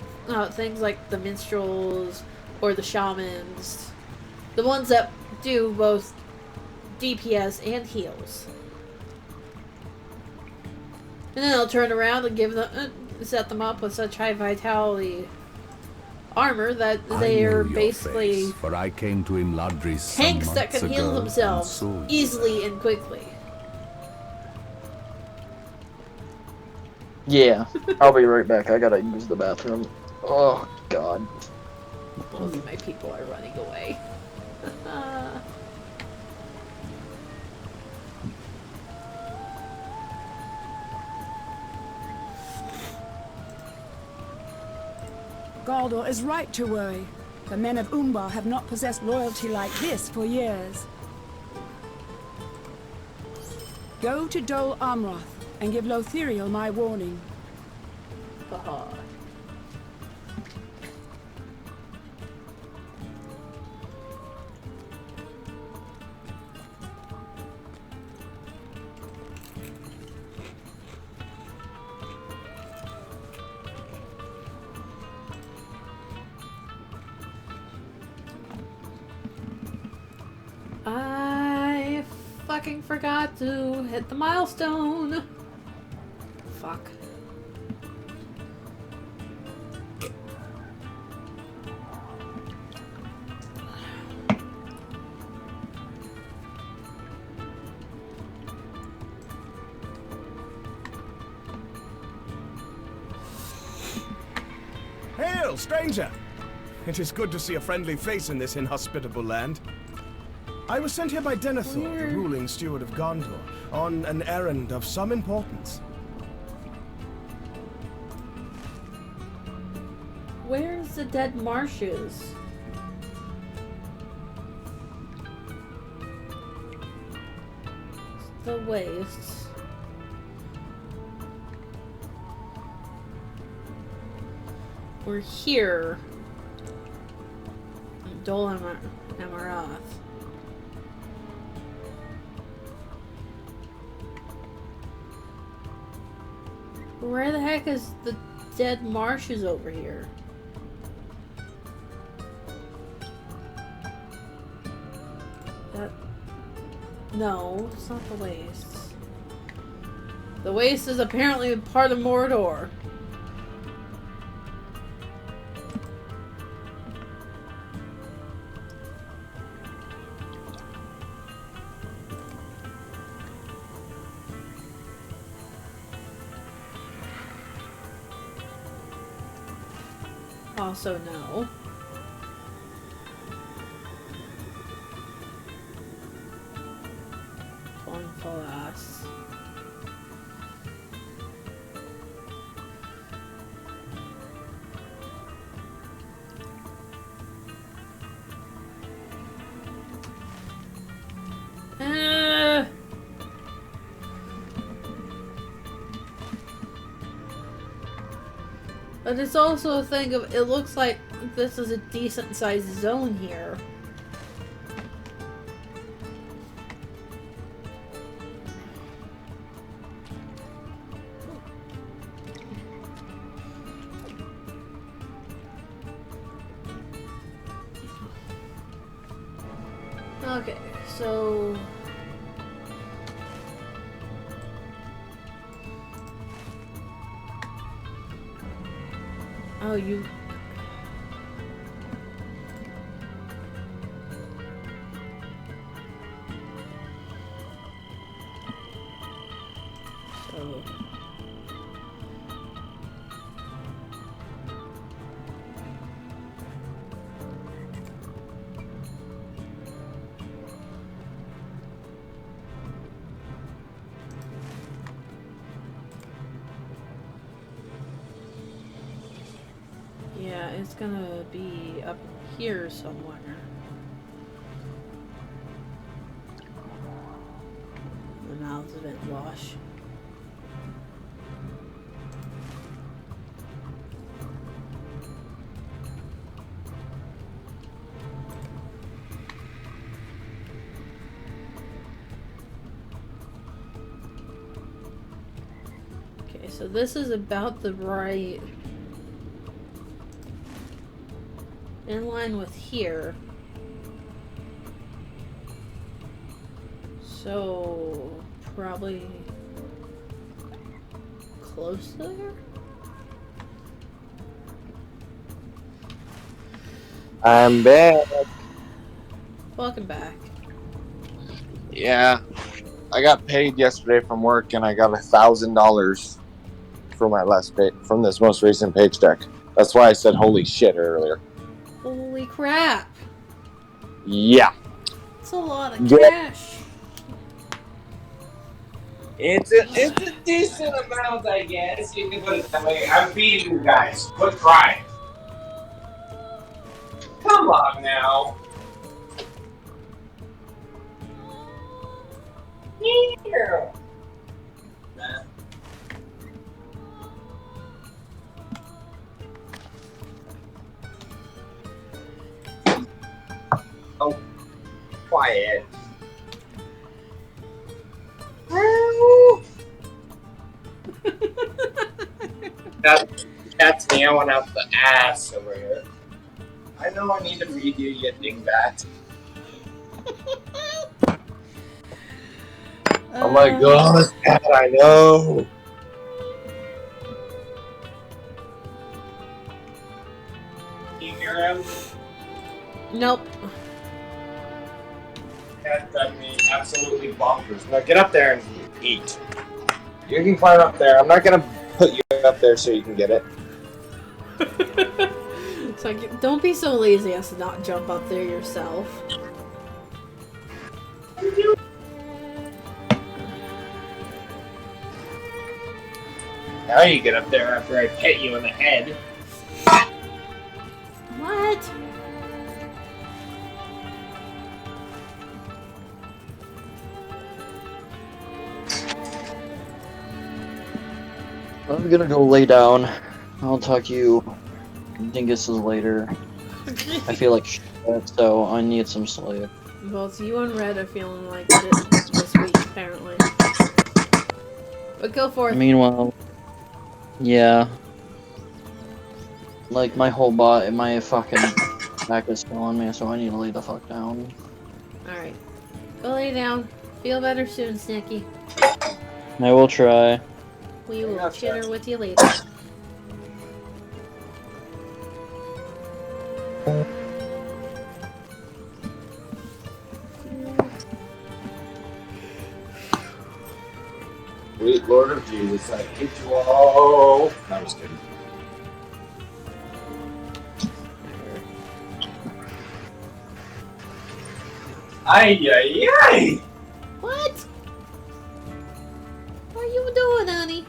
things like the minstrels or the shamans, the ones that do both DPS and heals, and then I'll turn around and give them set them up with such high vitality armor that they are basically for I came to Imladris tanks that can heal themselves easily and quickly. Yeah, I'll be right back. I gotta use the bathroom. Oh, God. Both of my people are running away. Galdor is right to worry. The men of Umbar have not possessed loyalty like this for years. Go to Dol Amroth and give Lothiriel my warning. I fucking forgot to hit the milestone. Fuck. Hail, stranger! It is good to see a friendly face in this inhospitable land. I was sent here by Denethor, the ruling steward of Gondor, on an errand of some importance. Where's the dead marshes? The wastes. We're here. Dol Amroth. Where the heck is the dead marshes over here? No, it's not the wastes. The waste is apparently part of Mordor. Also no. Ass. But it's also a thing of, it looks like this is a decent sized zone here. Okay, so... Oh, you... So... Yeah, it's gonna be up here somewhere. The mouths of it wash. so this is about the right in line with here. So probably close to there? I'm back. Welcome back. Yeah, I got paid yesterday from work, and I got $1,000 for my last pay from this most recent paycheck. That's why I said "holy shit" earlier. Holy crap! Yeah, It's a lot of Yeah. cash. It's a decent amount, I guess. You can put it that way. I'm feeding you guys. Quit crying. Come on now. Here. Oh, quiet. That's meowing out the ass over here. I know I need to feed you, you dingbat. Oh my god, Cat, I know. Can you hear him? Nope. Cat got me absolutely bonkers. Now get up there and eat. You can climb up there. I'm not gonna put you up there so you can get it. It's like, don't be so lazy as to not jump up there yourself. Now you get up there after I hit you in the head. What? I'm gonna go lay down. I'll talk to you dinguses later. I feel like shit, so I need some sleep. Both you and Red are feeling like shit this week, apparently. But go forth. Meanwhile, yeah. Like, my whole body, my fucking back is killing me, so I need to lay the fuck down. Alright. Go lay down. Feel better soon, Snicky. I will try. We will chitter with you later. Sweet Lord of Jesus, I hate you all. No, I'm just kidding. Ay, ay, ay! What? What are you doing, honey?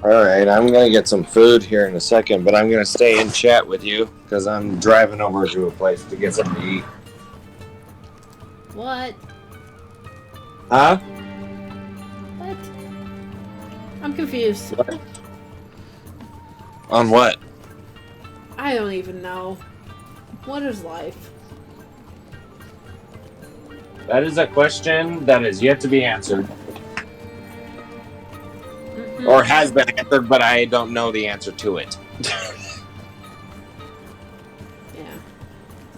Alright, I'm gonna get some food here in a second, but I'm gonna stay in chat with you because I'm driving over to a place to get something to eat. What? Huh? What? I'm confused. What? On what? I don't even know. What is life? That is a question that is yet to be answered. Or has been answered, but I don't know the answer to it. Yeah.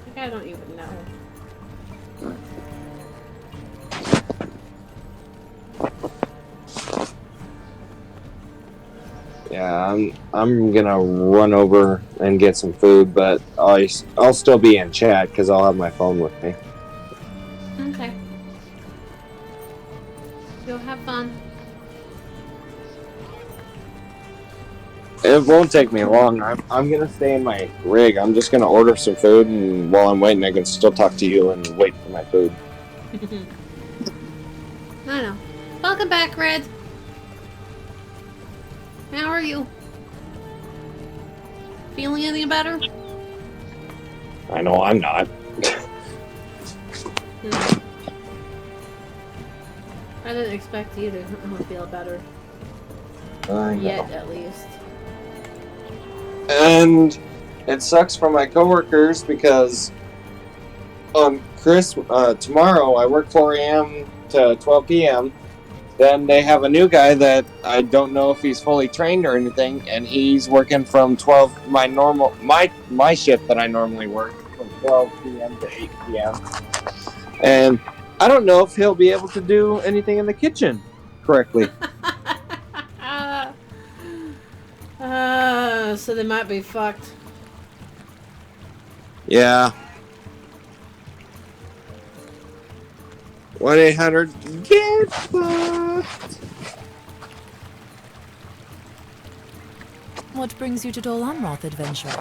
Like, I don't even know. Yeah, I'm gonna run over and get some food, but I'll still be in chat because I'll have my phone with me. Okay. Go have fun. It won't take me long. I'm gonna stay in my rig. I'm just gonna order some food, and while I'm waiting, I can still talk to you and wait for my food. I know. Welcome back, Red. How are you? Feeling any better? I know I'm not. I didn't expect you to feel better. I know. Yet, at least. And it sucks for my coworkers because on tomorrow I work 4 a.m. to 12 p.m. Then they have a new guy that I don't know if he's fully trained or anything, and he's working from 12 my shift that I normally work from 12 p.m. to 8 p.m. And I don't know if he'll be able to do anything in the kitchen correctly. So they might be fucked. Yeah. 1-800-GET-FUCKED. What brings you to Dol Amroth, adventurer?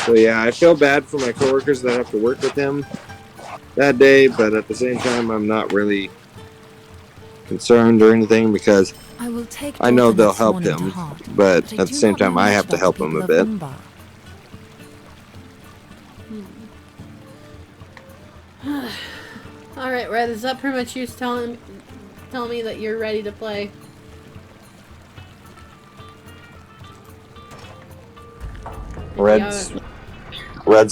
So yeah, I feel bad for my coworkers that have to work with him that day, but at the same time, I'm not really concerned or anything because I know they'll help him, but at the same time, I have to help him a bit. Alright, Red, is that pretty much you telling me that you're ready to play? Red's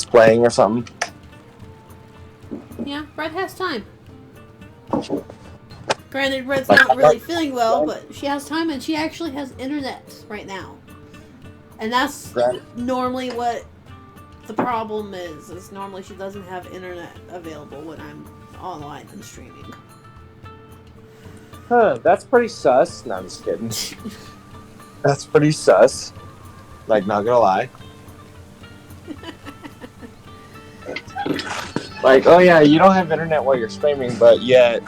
playing or something. Yeah, Red has time. Granted, Red's not really feeling well, but she has time and she actually has internet right now. And that's normally what the problem is normally she doesn't have internet available when I'm online and streaming. Huh, that's pretty sus. No, I'm just kidding. That's pretty sus. Like, not gonna lie. Like, oh yeah, you don't have internet while you're streaming, but yet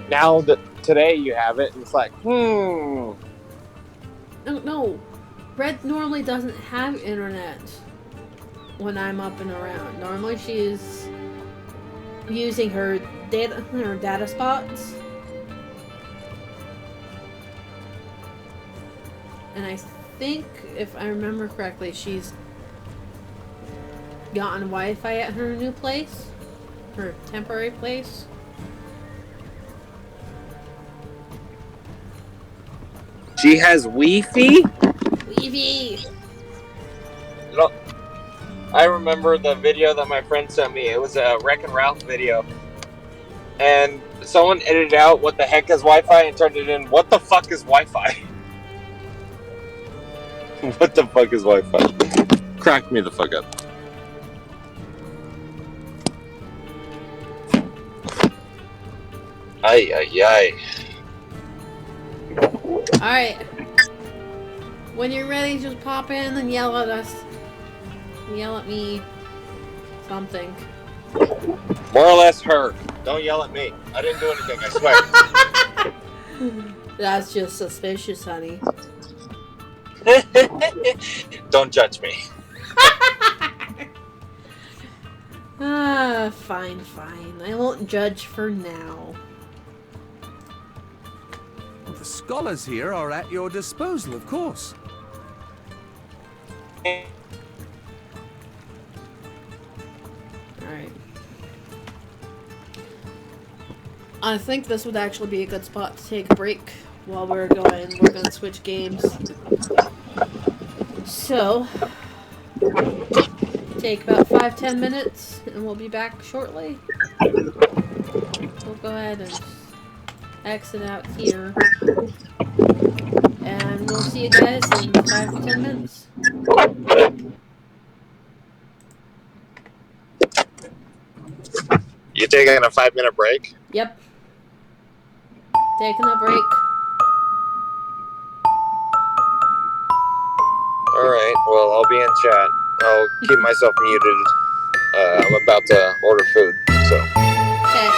now that today you have it, and it's like, No, Red normally doesn't have internet when I'm up and around. Normally she's using her data spots. And I think, if I remember correctly, she's gotten Wi-Fi at her new place. Her temporary place. she has Wi-Fi? Wi-Fi! Look, I remember the video that my friend sent me. It was a Wreck-It Ralph video. And someone edited out what the heck is Wi-Fi and turned it in, what the fuck is Wi-Fi? What the fuck is Wi-Fi? Crack me the fuck up. Ay, ay, ay. Alright. When you're ready, just pop in and yell at us. Yell at me. Something. More or less her. Don't yell at me. I didn't do anything, I swear. That's just suspicious, honey. Don't judge me. Fine, fine. I won't judge for now. The scholars here are at your disposal, of course. Alright. I think this would actually be a good spot to take a break while we're going to switch games. So, take about 5-10 minutes and we'll be back shortly. We'll go ahead and exit out here. And we'll see you guys in 5-10 minutes. You taking a 5-minute break? Yep. Taking a break. Alright, well, I'll be in chat. I'll keep myself muted. I'm about to order food, so. Okay.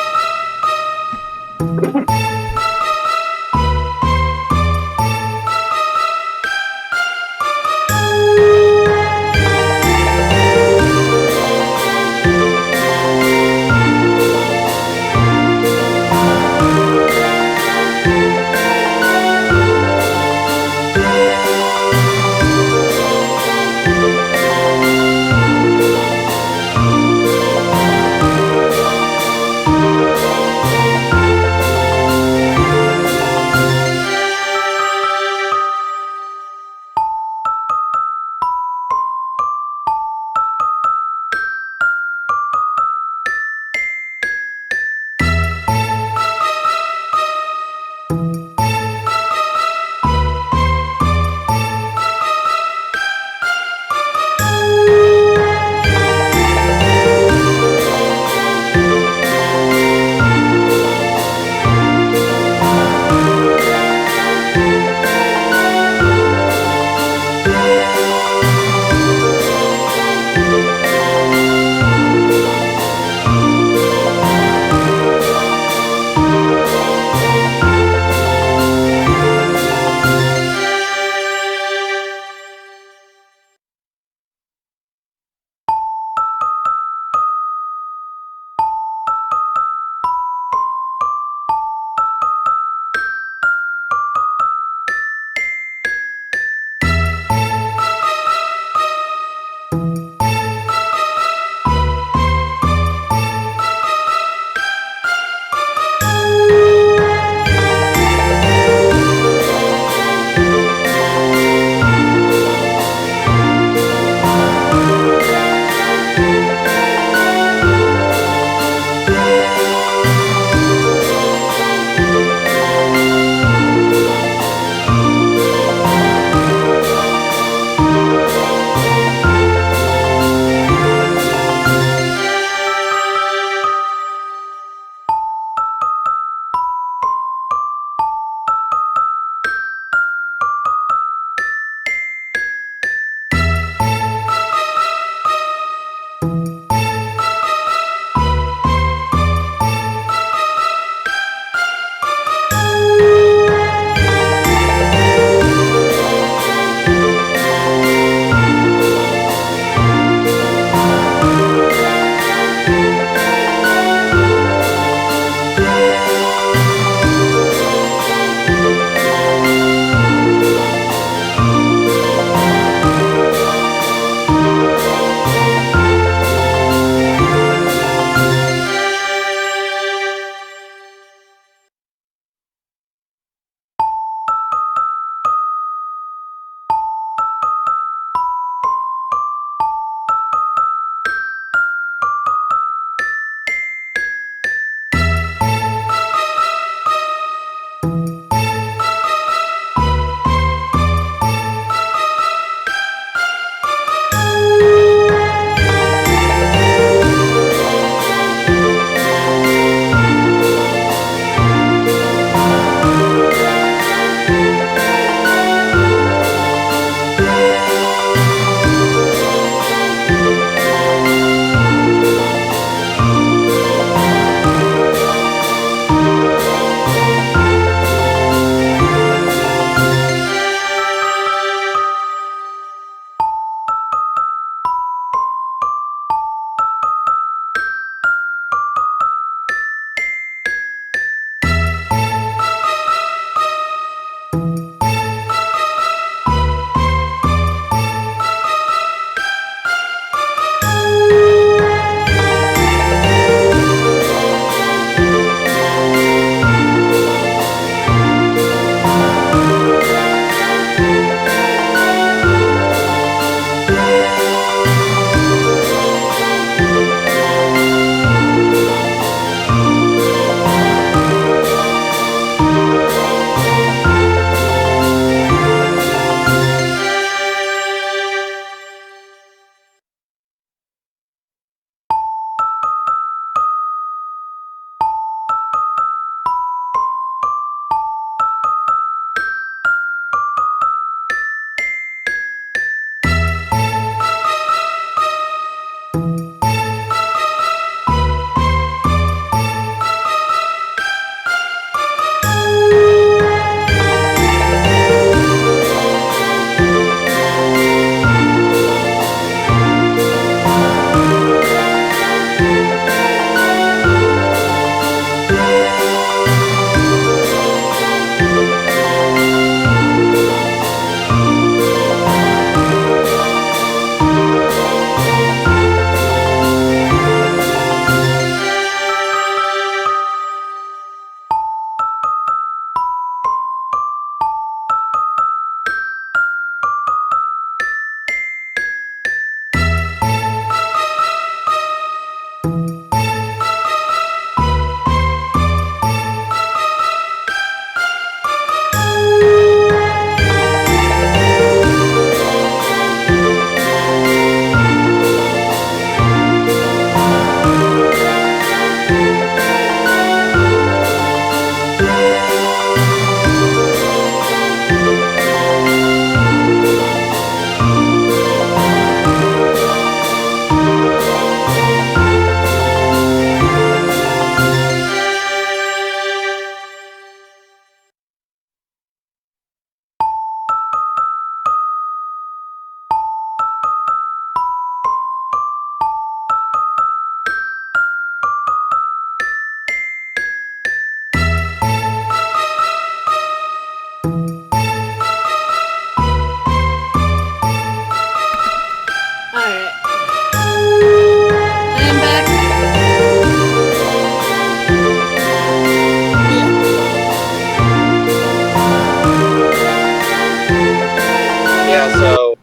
so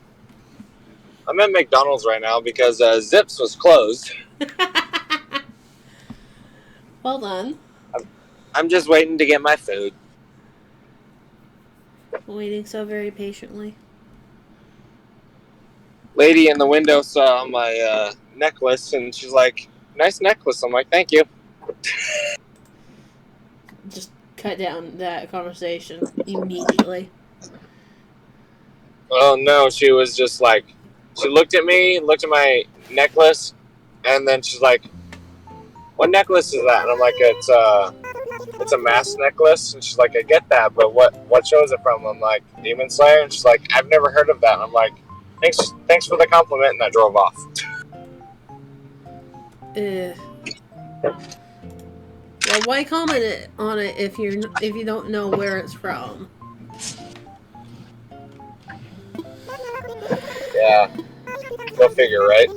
I'm at McDonald's right now because Zips was closed. Well done. I'm just waiting to get my food. Waiting so very patiently. Lady in the window saw my necklace and she's like, "Nice necklace." I'm like, "Thank you." Just cut down that conversation immediately. Oh no, she was just like, she looked at me, looked at my necklace, and then she's like, "What necklace is that?" And I'm like, "It's a mask necklace." And she's like, "I get that, but what show is it from?" I'm like, "Demon Slayer." And she's like, "I've never heard of that." And I'm like, Thanks for the compliment," and I drove off. Well, why comment on it if you don't know where it's from? Yeah, go figure, right?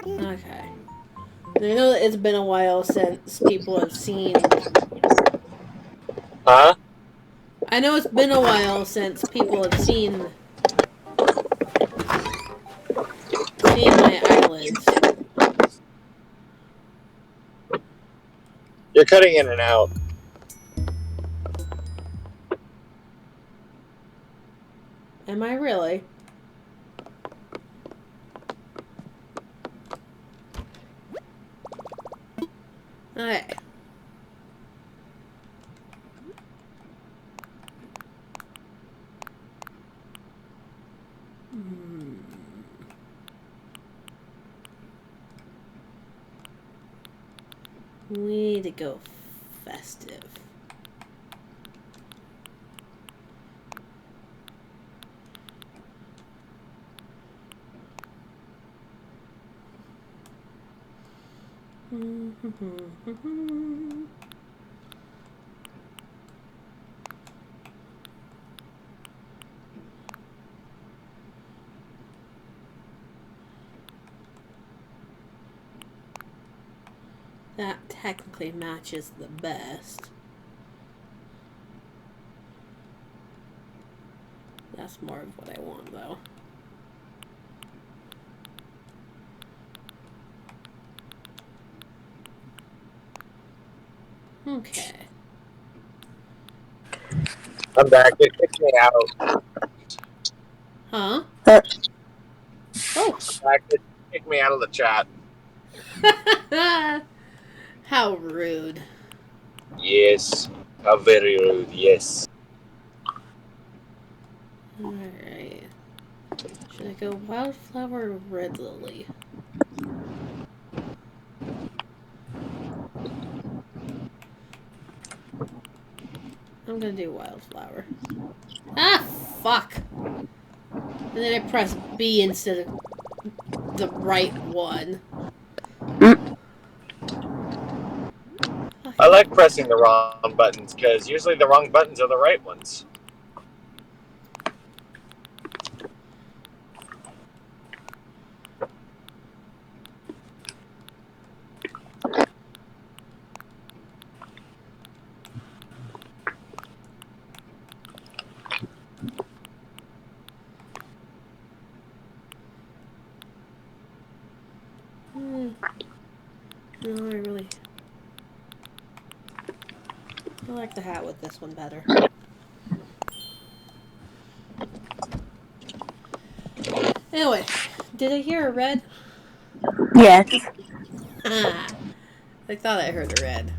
Okay. I know that it's been a while since people have seen. Huh? I know it's been a while since people have seen my eyelids. You're cutting in and out. Am I really? Alright. We need to go festive. That technically matches the best. That's more of what I want, though. Okay. I'm back. It kicked me out. Huh? Oh. It kicked me out of the chat. How rude. Yes. How very rude, yes. Alright. Should I go wildflower or red lily? I'm gonna do wildflower. Ah, fuck! And then I press B instead of the right one. I like pressing the wrong buttons because usually the wrong buttons are the right ones. No, I like the hat with this one better. Anyway, did I hear a red? Yes. I thought I heard a red.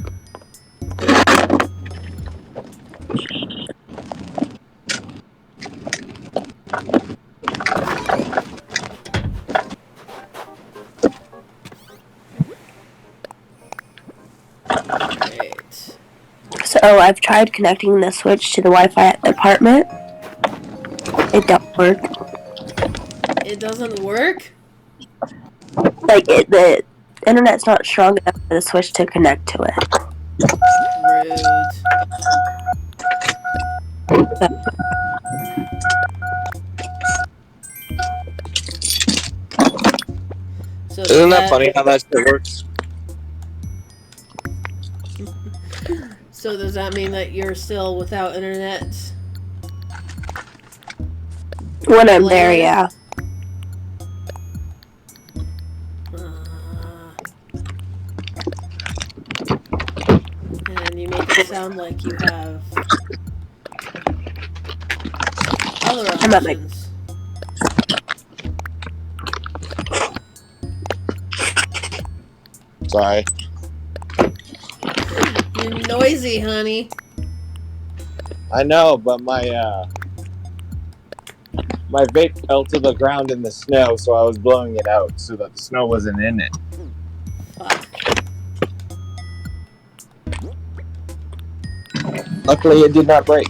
So I've tried connecting the Switch to the Wi-Fi at the apartment. It don't work. It doesn't work? Like, the internet's not strong enough for the Switch to connect to it. So Isn't that funny how that shit works? So does that mean that you're still without internet? When I'm there, yeah. And you make it sound like you have other I'm at my. options. Sorry. You're noisy, honey. I know, but my vape fell to the ground in the snow, so I was blowing it out so that the snow wasn't in it. Fuck. Luckily, it did not break.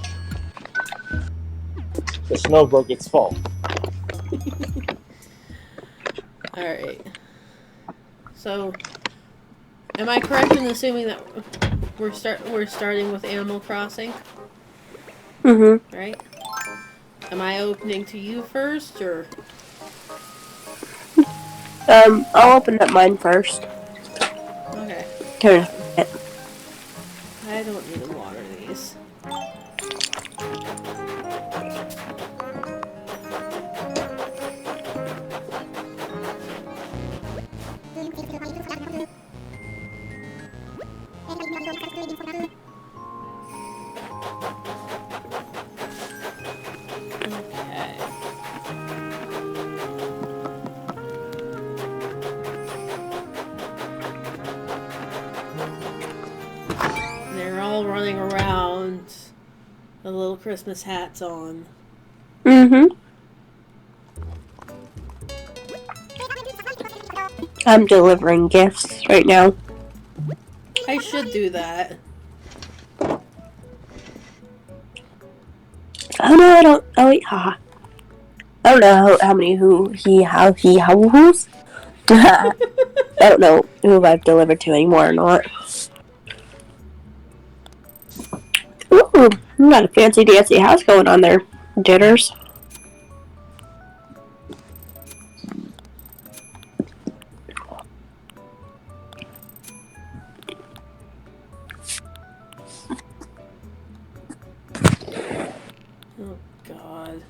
The snow broke its fall. Alright. So, am I correct in assuming that we're starting with Animal Crossing? Mm-hmm. Right? Am I opening to you first, or? I'll open up mine first. Okay. Turn it. I don't need to water these. They're all running around, the little Christmas hats on. Mm-hmm. I'm delivering gifts right now. I should do that. Oh no, I don't. Oh wait, haha. I don't know how many who's. I don't know who I've delivered to anymore or not. Ooh, we got a fancy dancy house going on there, Jitters. Oh, God.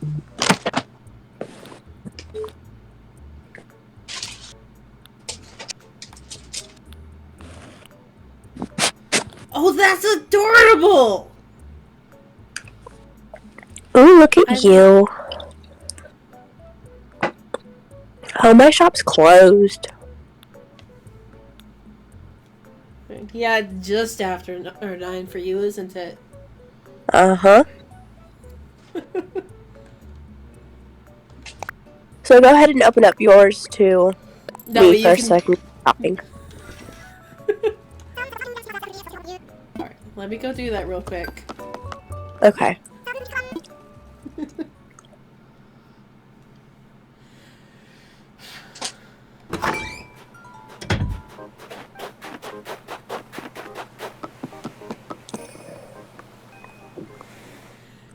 Oh, that's adorable! Ooh, look at you. Oh, my shop's closed. Yeah, just after 9 for you, isn't it? Uh-huh. So go ahead and open up yours to me first so I can keep shopping. Alright, let me go do that real quick. Okay.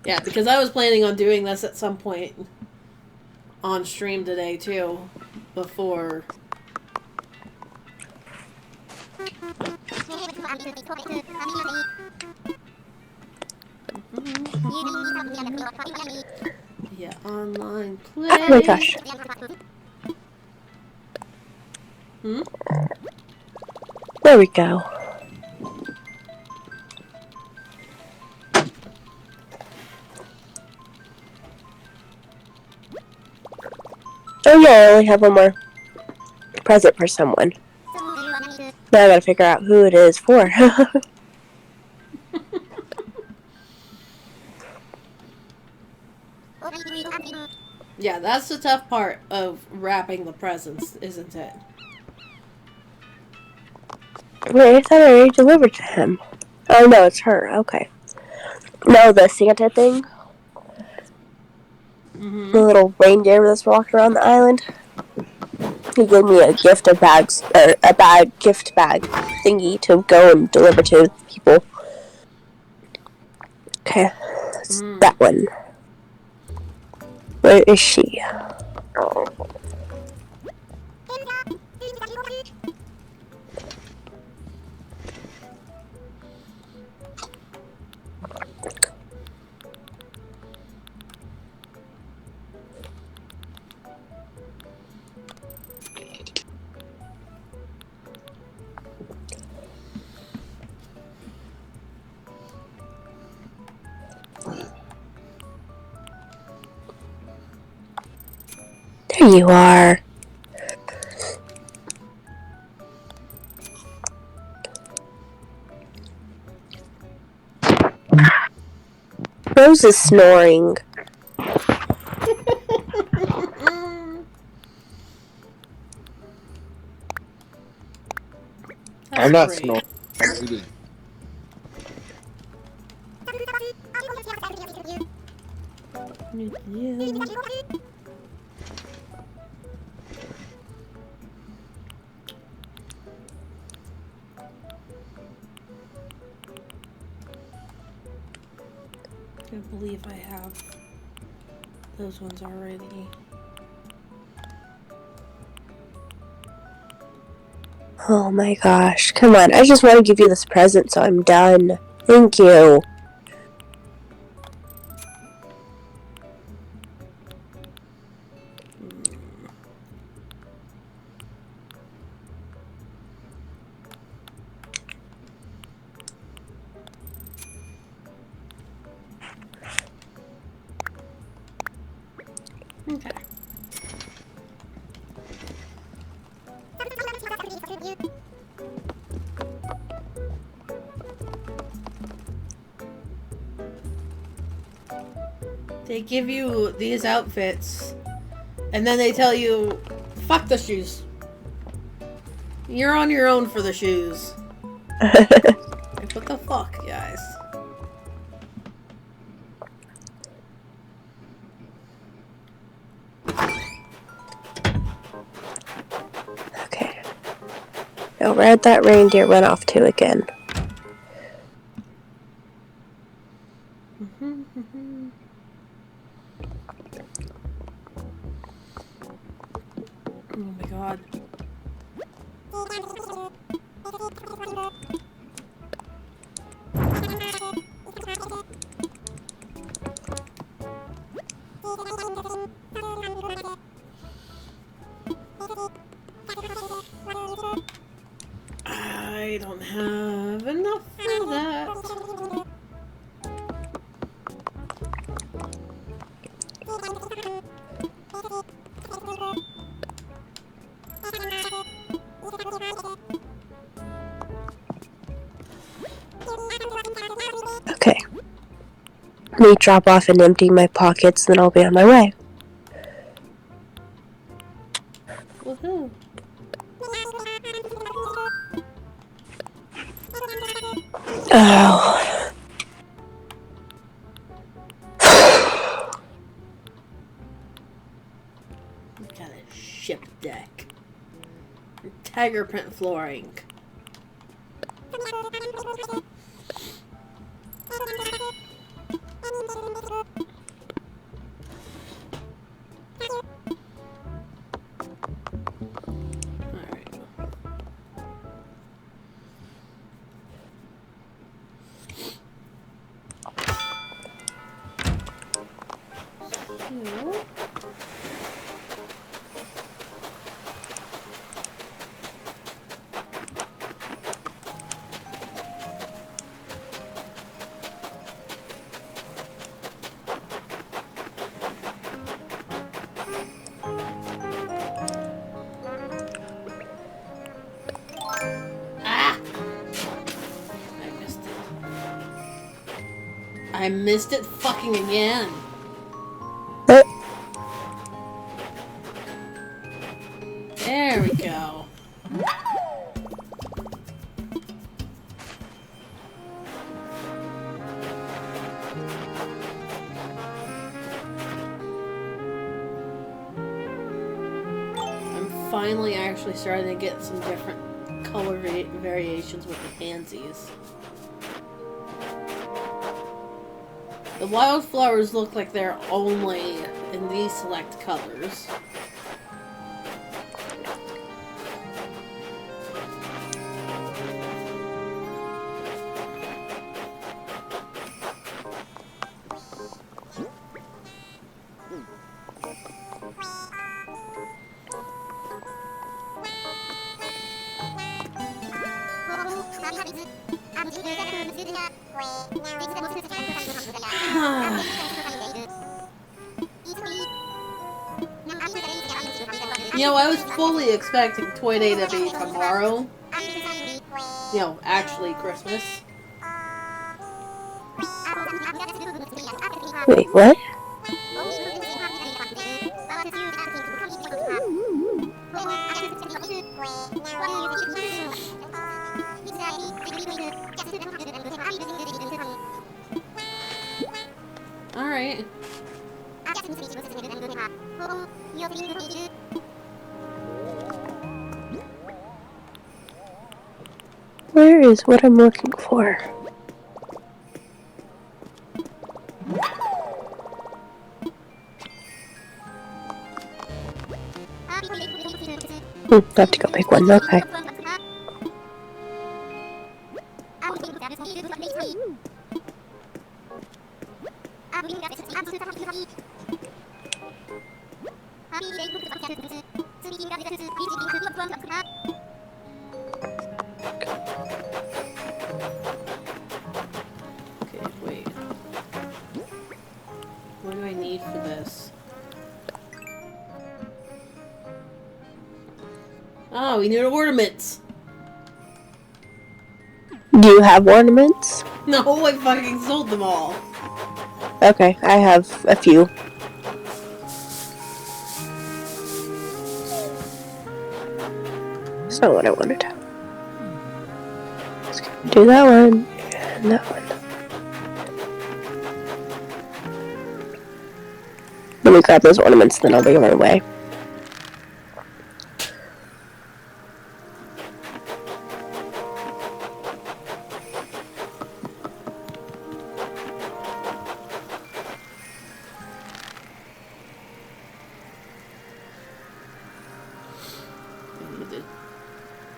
Yeah, because I was planning on doing this at some point on stream today, too, before... Yeah, online play. Oh my gosh. Hmm? There we go. Oh yeah, I only have one more present for someone. Now I gotta figure out who it is for. Yeah, that's the tough part of wrapping the presents, isn't it? Wait, I thought I already delivered to him. Oh no, it's her. Okay. No, the Santa thing. Mm-hmm. The little reindeer that's walking around the island. He gave me a gift of bags, or a gift bag thingy to go and deliver to people. Okay, it's that one. Where is she? There you are. Rose is snoring. I'm not snoring. I'm eating. I can't believe I have those ones already. Oh my gosh. Come on. I just want to give you this present so I'm done. Thank you. Okay. They give you these outfits, and then they tell you, fuck the shoes. You're on your own for the shoes. Like, what the fuck, guys? Okay. Now where'd that reindeer run off to again? Oh my god. I don't have enough for that. Okay. Let me drop off and empty my pockets, then I'll be on my way. Woohoo. Oh. Got a ship deck. Tiger print flooring. I missed it fucking again. There we go. I'm finally actually starting to get some different color variations with the pansies. The wildflowers look like they're only in these select colors. You know, I was fully expecting Toy Day to be tomorrow. You know, actually Christmas. Wait, what? Alright. Where is what I'm looking for? I have to go pick one. Okay. Okay, wait. What do I need for this? Oh, we need ornaments. Do you have ornaments? No, I fucking sold them all. Okay, I have a few. That's not what I wanted. Do that one and that one. Let me grab those ornaments, then I'll be on my way. I need to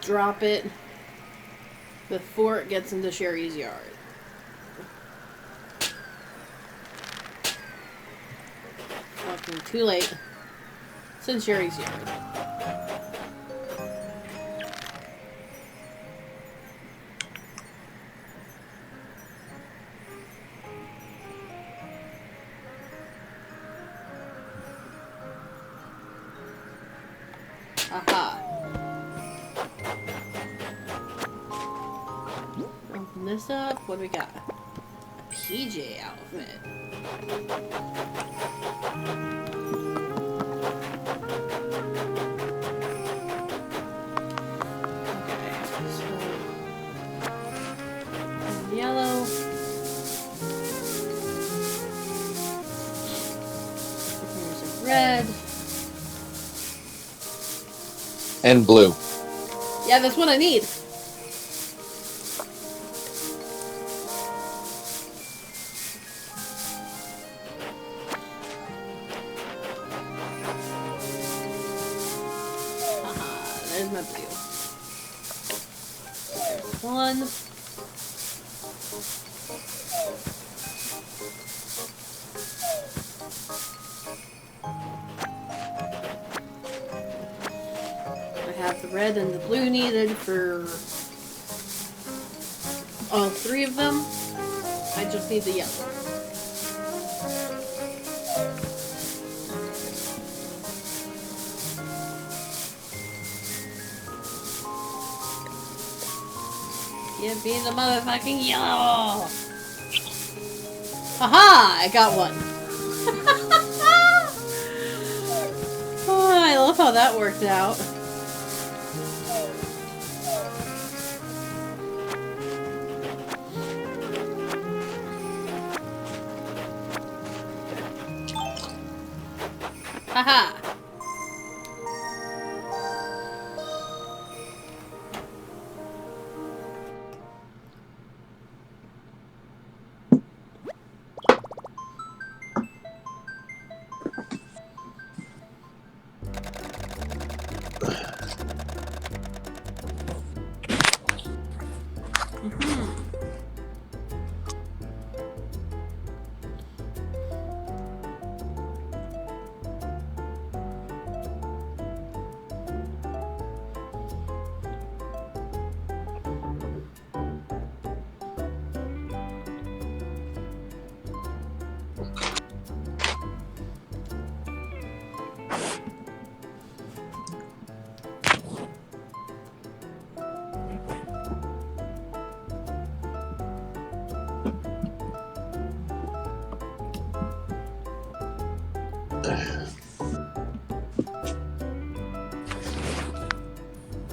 drop it before it gets into Sherry's yard. Fucking too late. It's in Sherry's yard. Aha. Open this up. What do we got? A PJ outfit. Yellow. Here's a red. And blue. Yeah, that's what I need. Haha, there's my blue. There's one. The red and the blue needed for all three of them. I just need the yellow. Give me the motherfucking yellow! Haha! I got one. Oh, I love how that worked out. Haha!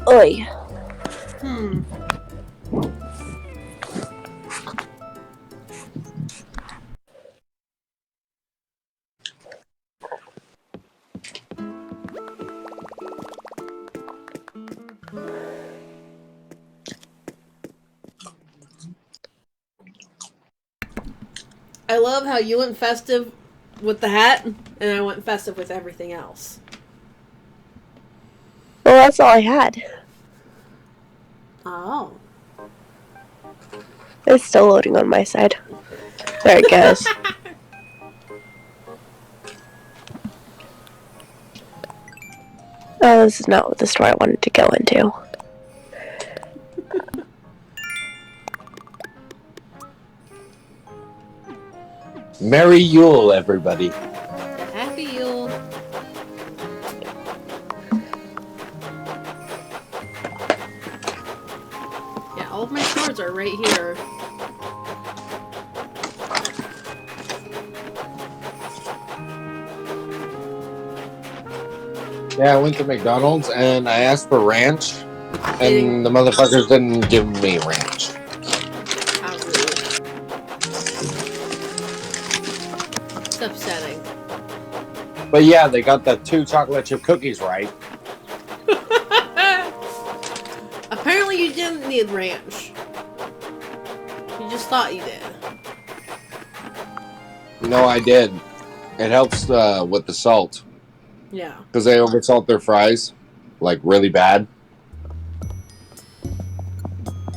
Oi. I love how you went festive with the hat, and I went festive with everything else. Well, that's all I had. Oh. It's still loading on my side. There it goes. Oh, this is not what the store I wanted to go into. Merry Yule, everybody. Happy Yule. Yeah, all of my stores are right here. Yeah, I went to McDonald's and I asked for ranch, and the motherfuckers didn't give me ranch. How rude. It's upsetting. But yeah, they got the 2 chocolate chip cookies right. Apparently you didn't need ranch. You just thought you did. No, I did. It helps with the salt. Yeah. Because they oversalt their fries, like really bad.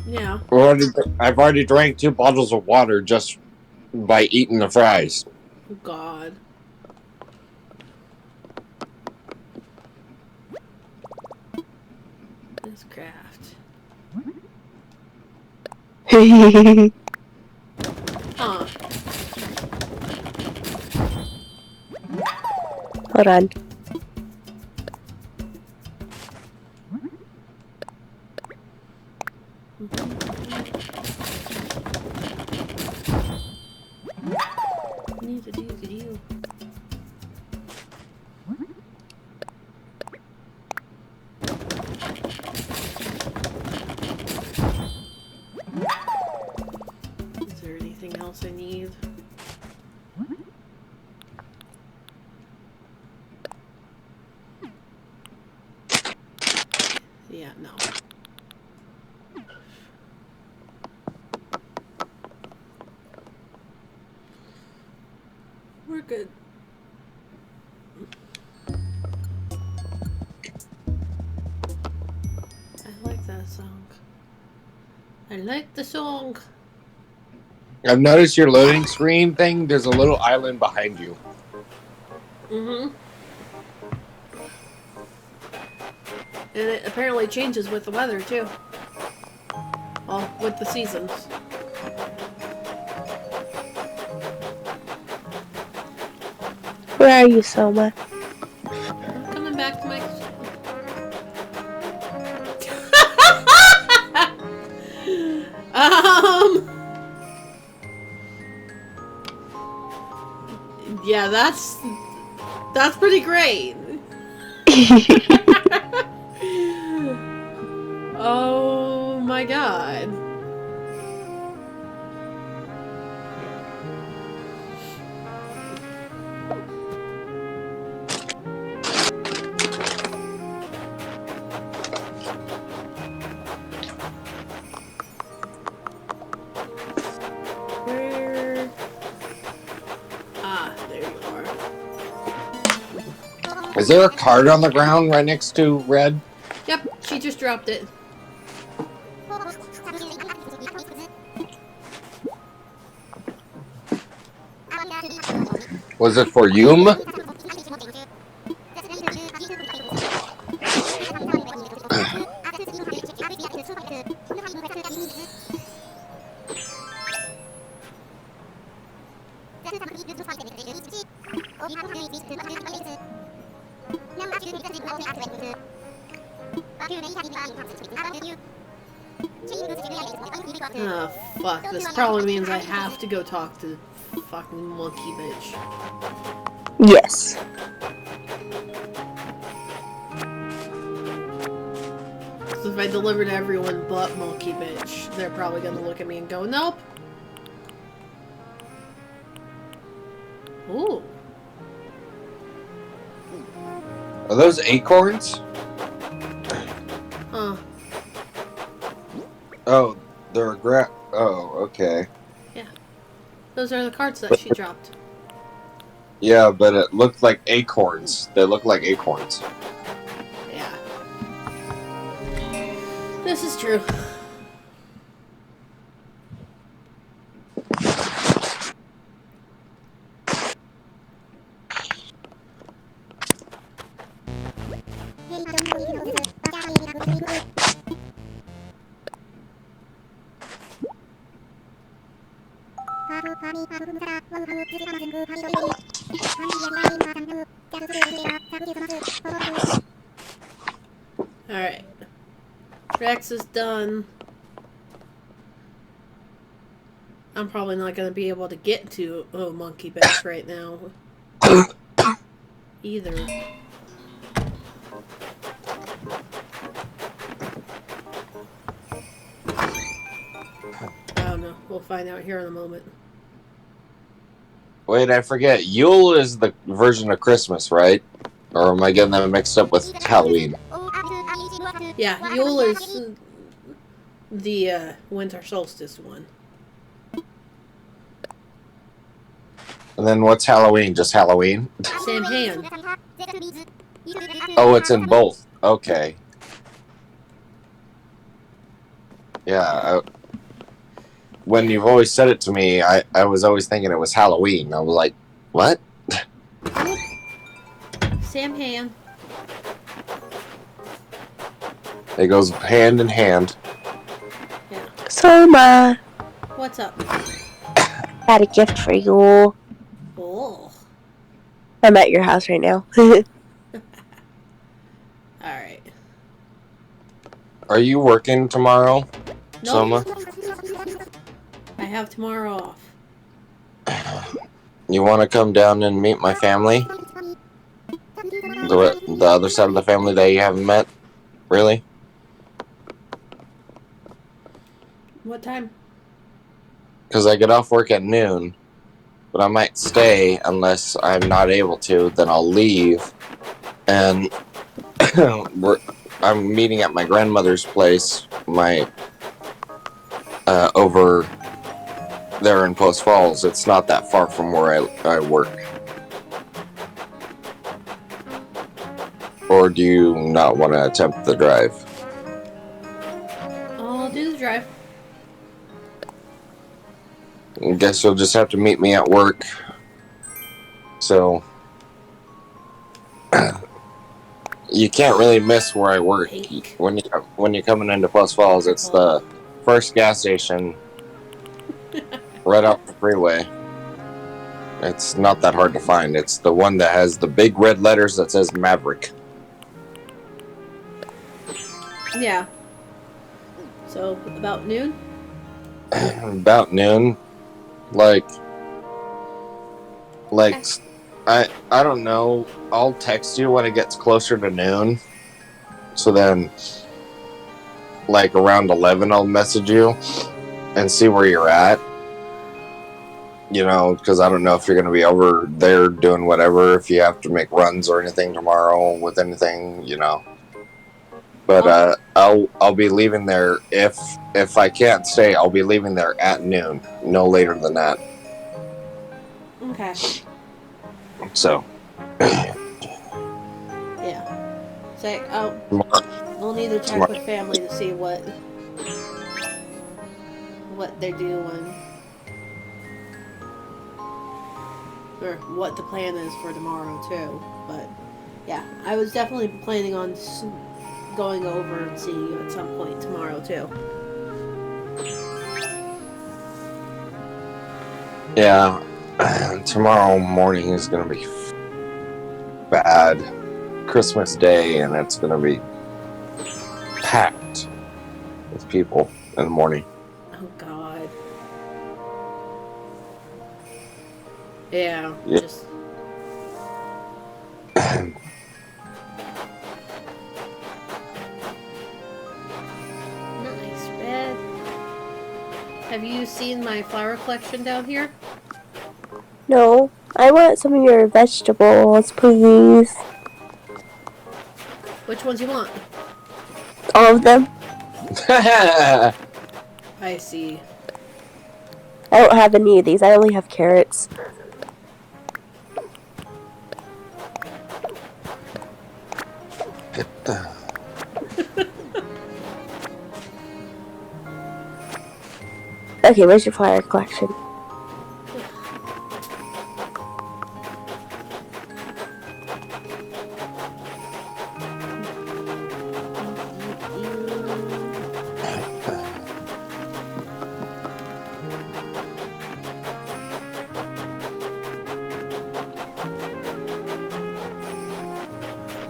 Yeah. I've already drank 2 bottles of water just by eating the fries. God. This craft. Huh. Hold on. Is there anything else I need? Yeah, no. We're good. I like that song. I like the song. I've noticed your loading screen thing, there's a little island behind you. Mm-hmm. And it apparently changes with the weather, too. Well, with the seasons. Where are you, Soma? I'm coming back to my... Yeah, that's pretty great. Oh my god. Where? Ah, there you are. Is there a card on the ground right next to Red? Yep, she just dropped it. Was it for Yum? Oh, fuck. This probably means I have to go talk to the fucking monkey bitch. Yes. So if I deliver to everyone but Monkey Bitch, they're probably gonna look at me and go, nope. Ooh. Are those acorns? Huh. Oh, they're Oh, okay. Yeah. Those are the cards that she dropped. Yeah, but it looked like acorns. They look like acorns. Yeah. This is true. Alright. Rex is done. I'm probably not going to be able to get to Monkey Bitch right now. Either. I don't know. We'll find out here in a moment. Wait, I forget. Yule is the version of Christmas, right? Or am I getting them mixed up with Halloween? Yeah, Yule is the winter solstice one. And then what's Halloween? Just Halloween? Same hand. Oh, it's in both. Okay. Yeah. When you've always said it to me, I was always thinking it was Halloween. I was like, what? Same hand. It goes hand in hand. Yeah. Soma, What's up? got a gift for you. Oh. I'm at your house right now. Alright. Are you working tomorrow, Nope. Soma? I have tomorrow off. You want to come down and meet my family? The other side of the family that you haven't met? Really? What time? Because I get off work at noon, but I might stay unless I'm not able to. Then I'll leave, and I'm meeting at my grandmother's place. Over there in Post Falls. It's not that far from where I work. Or do you not want to attempt the drive? I'll do the drive. I guess you'll just have to meet me at work. So you can't really miss where I work. When you're coming into Post Falls, it's the first gas station right off the freeway. It's not that hard to find. It's the one that has the big red letters that says Maverick. Yeah. So, about noon? About noon. Like I don't know. I'll text you when it gets closer to noon. So then, like around 11, I'll message you and see where you're at. You know, because I don't know if you're going to be over there doing whatever, if you have to make runs or anything tomorrow with anything, you know. But I'll be leaving there if I can't stay. I'll be leaving there at noon, no later than that. Okay. So. Yeah. So I'll need to check with family to see what they're doing. Or what the plan is for tomorrow too. But yeah, I was definitely planning on going over and seeing you at some point tomorrow too. Yeah, tomorrow morning is going to be bad. Christmas Day, and it's going to be packed with people in the morning. Oh God. Yeah. Yeah. Just Have you seen my flower collection down here? No, I want some of your vegetables, please. Which ones you want? All of them. I see. I don't have any of these. I only have carrots. Okay, where's your flower collection?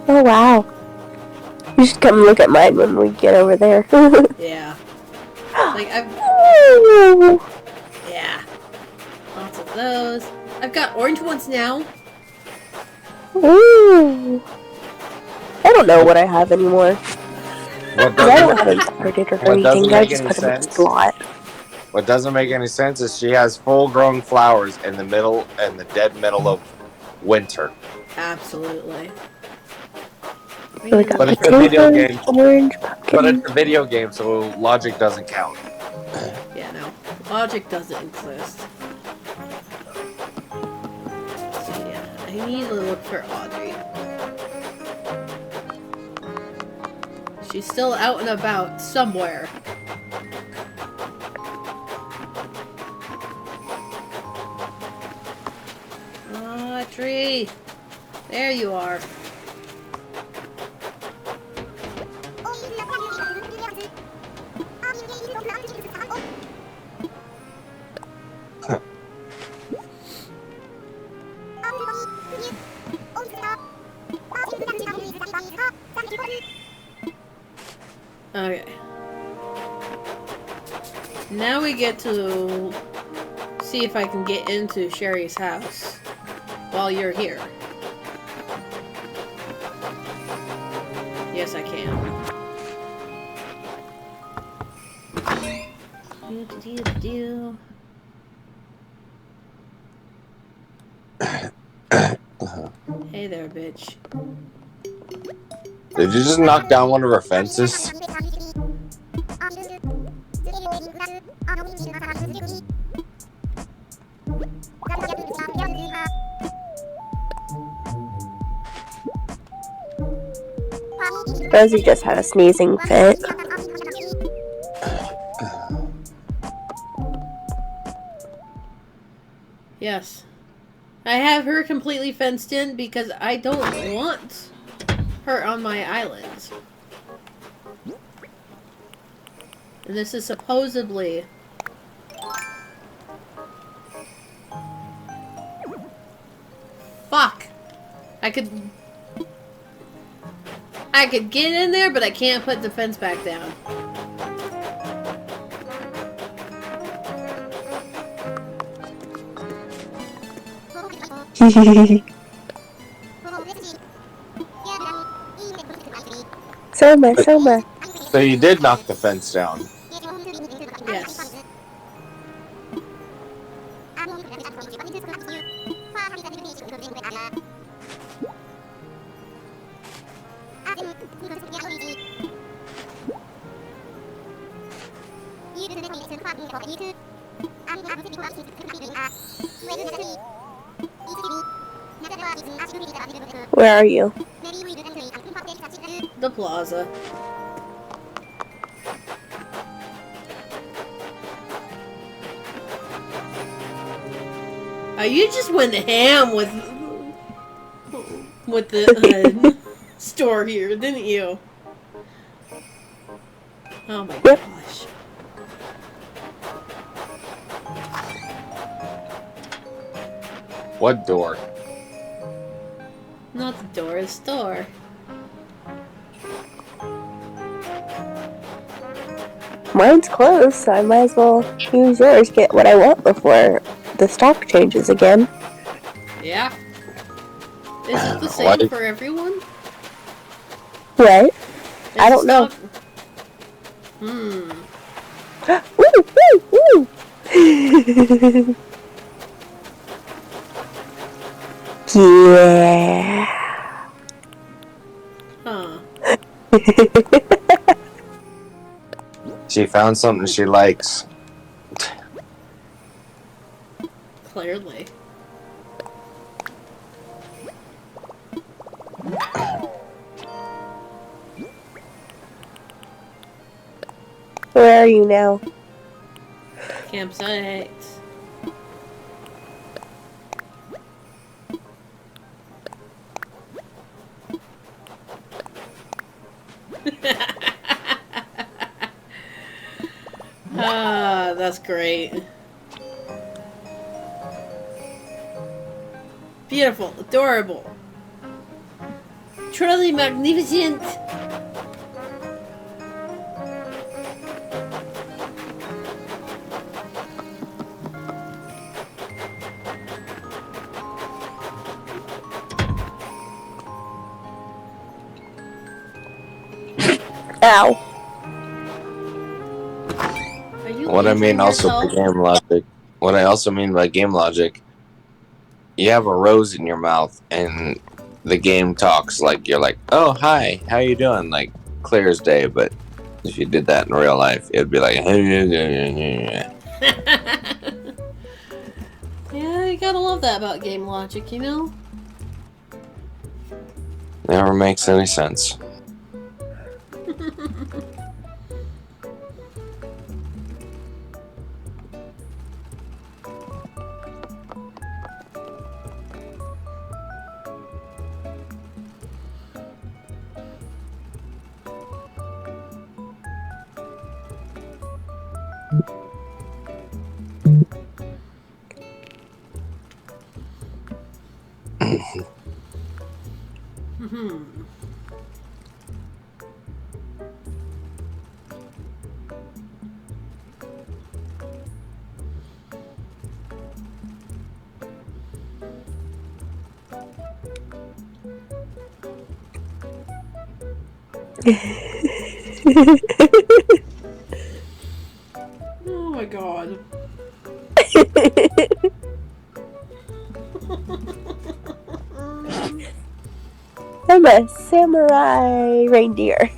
Oh wow. You should come look at mine when we get over there. Yeah. Like yeah. Lots of those. I've got orange ones now. Ooh. I don't know what I have anymore. What I don't have it started or anything. I just put them in the slot. What doesn't make any sense is she has full-grown flowers in the dead middle of winter. Absolutely. But it's a video game. But it's a video game, so logic doesn't count. Yeah, no. Logic doesn't exist. So yeah, I need to look for Audrey. She's still out and about somewhere. Audrey! There you are. Okay. Now we get to see if I can get into Sherry's house while you're here. Yes, I can. Hey there, bitch. Did you just knock down one of her fences? Rosie just had a sneezing fit. Yes. I have her completely fenced in because I don't want her on my island. And this is supposedly... Fuck! I could get in there, but I can't put the fence back down. Soma. So you did knock the fence down. Yes. Where are you? The plaza. Oh, you just went ham with the store here, didn't you? Oh my gosh. What door? Not the door, the store. Mine's closed, so I might as well use yours, get what I want before the stock changes again. Yeah. Is it the same for everyone? What? I don't know. Hmm. Woo, woo, woo. Yeah. Huh. She found something she likes. Clearly. Where are you now? Campsite. Ah, that's great. Beautiful, adorable, truly magnificent. Ow. Are you What I mean injuring also by yourself? game logic. What I also mean by game logic. You have a rose in your mouth, and the game talks like you're like, "Oh, hi, how you doing?" Like clear as day. But if you did that in real life, it'd be like, Yeah, you gotta love that about game logic, you know? never makes any sense. Oh my god. I'm a samurai reindeer.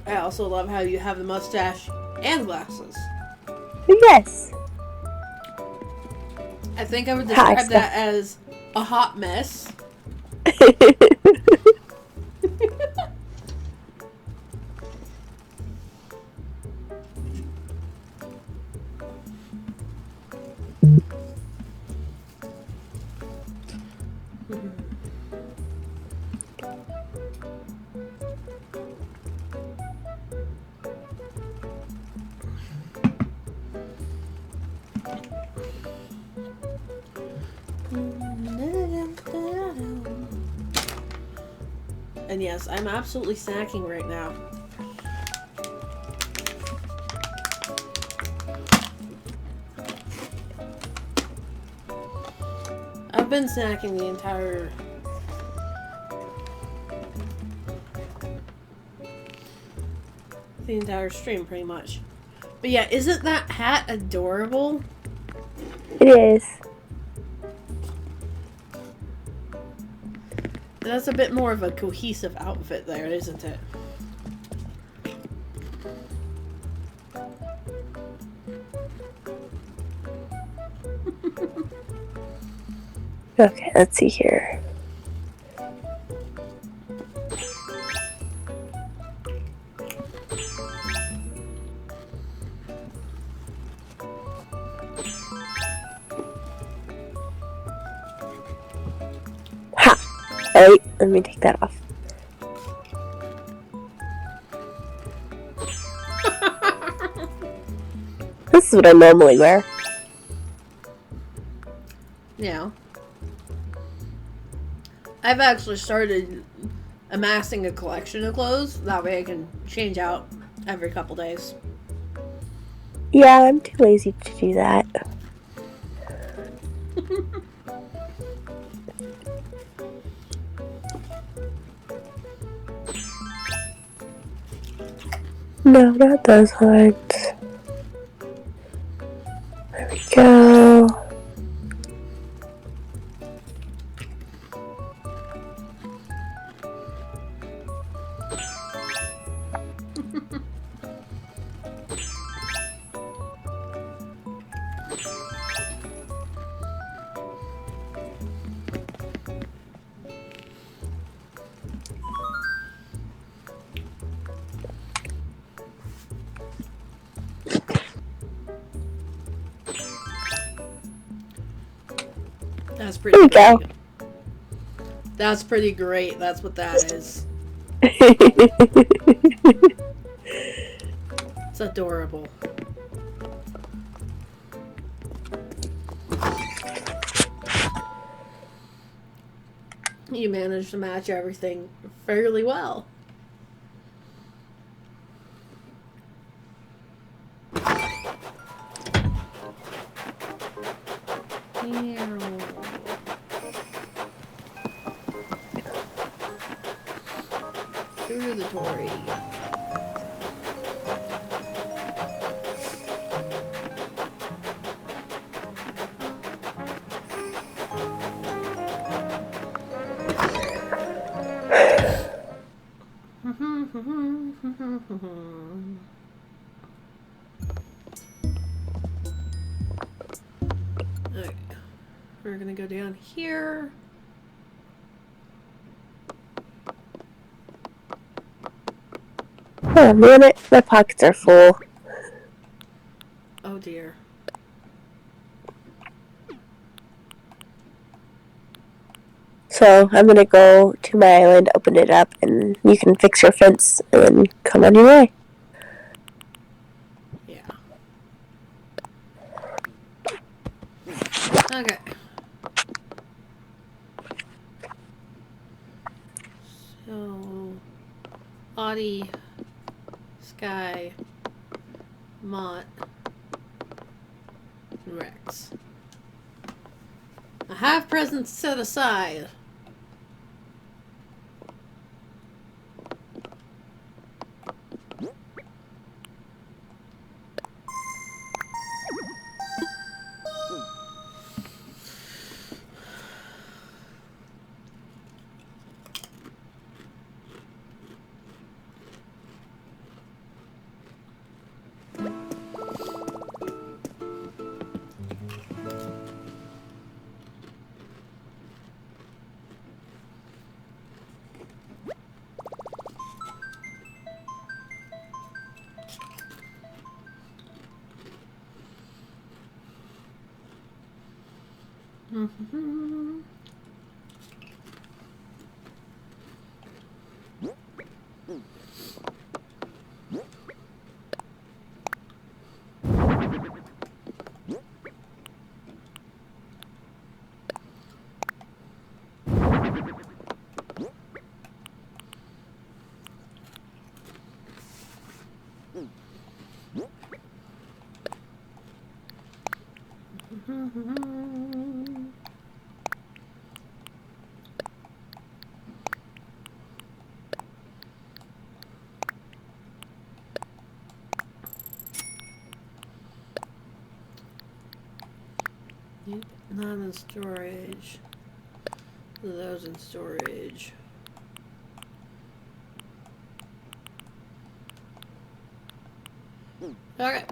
I also love how you have the mustache and glasses. Yes. I think I would Hi, describe that as a hot mess. And yes, I'm absolutely snacking right now. I've been snacking the entire stream pretty much. But yeah, isn't that hat adorable? It is. That's a bit more of a cohesive outfit there, isn't it? Okay, let's see here. Ha! Alright, let me take that off. This is what I normally wear. Yeah. I've actually started amassing a collection of clothes. That way I can change out every couple days. Yeah, I'm too lazy to do that. No, not those ones. There we go. That's pretty There we great. That's pretty great. That's what that is. It's adorable. You managed to match everything fairly well. Through the Tory. Okay. We're gonna go down here. Oh man, my pockets are full. Oh dear. So I'm gonna go to my island, open it up, and you can fix your fence and come on your way. Yeah. Okay. So, Audie, Sky, Mott, and Rex. I have presents set aside. Mm-hmm. Not in storage. Those in storage. Okay.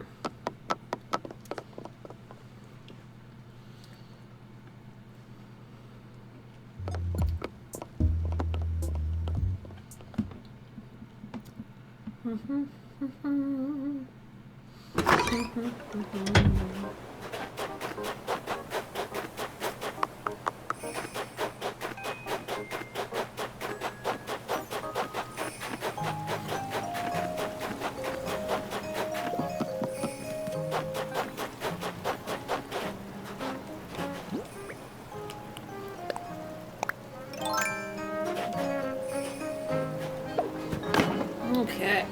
Okay.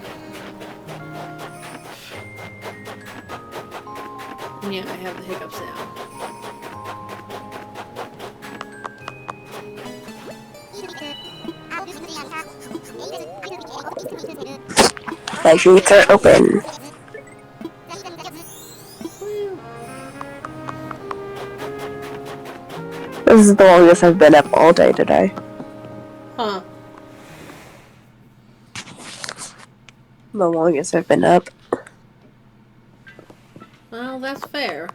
Yeah, I have the hiccups now. My gates are open. This is the longest I've been up all day today. Huh. The longest I've been up. Well, that's fair.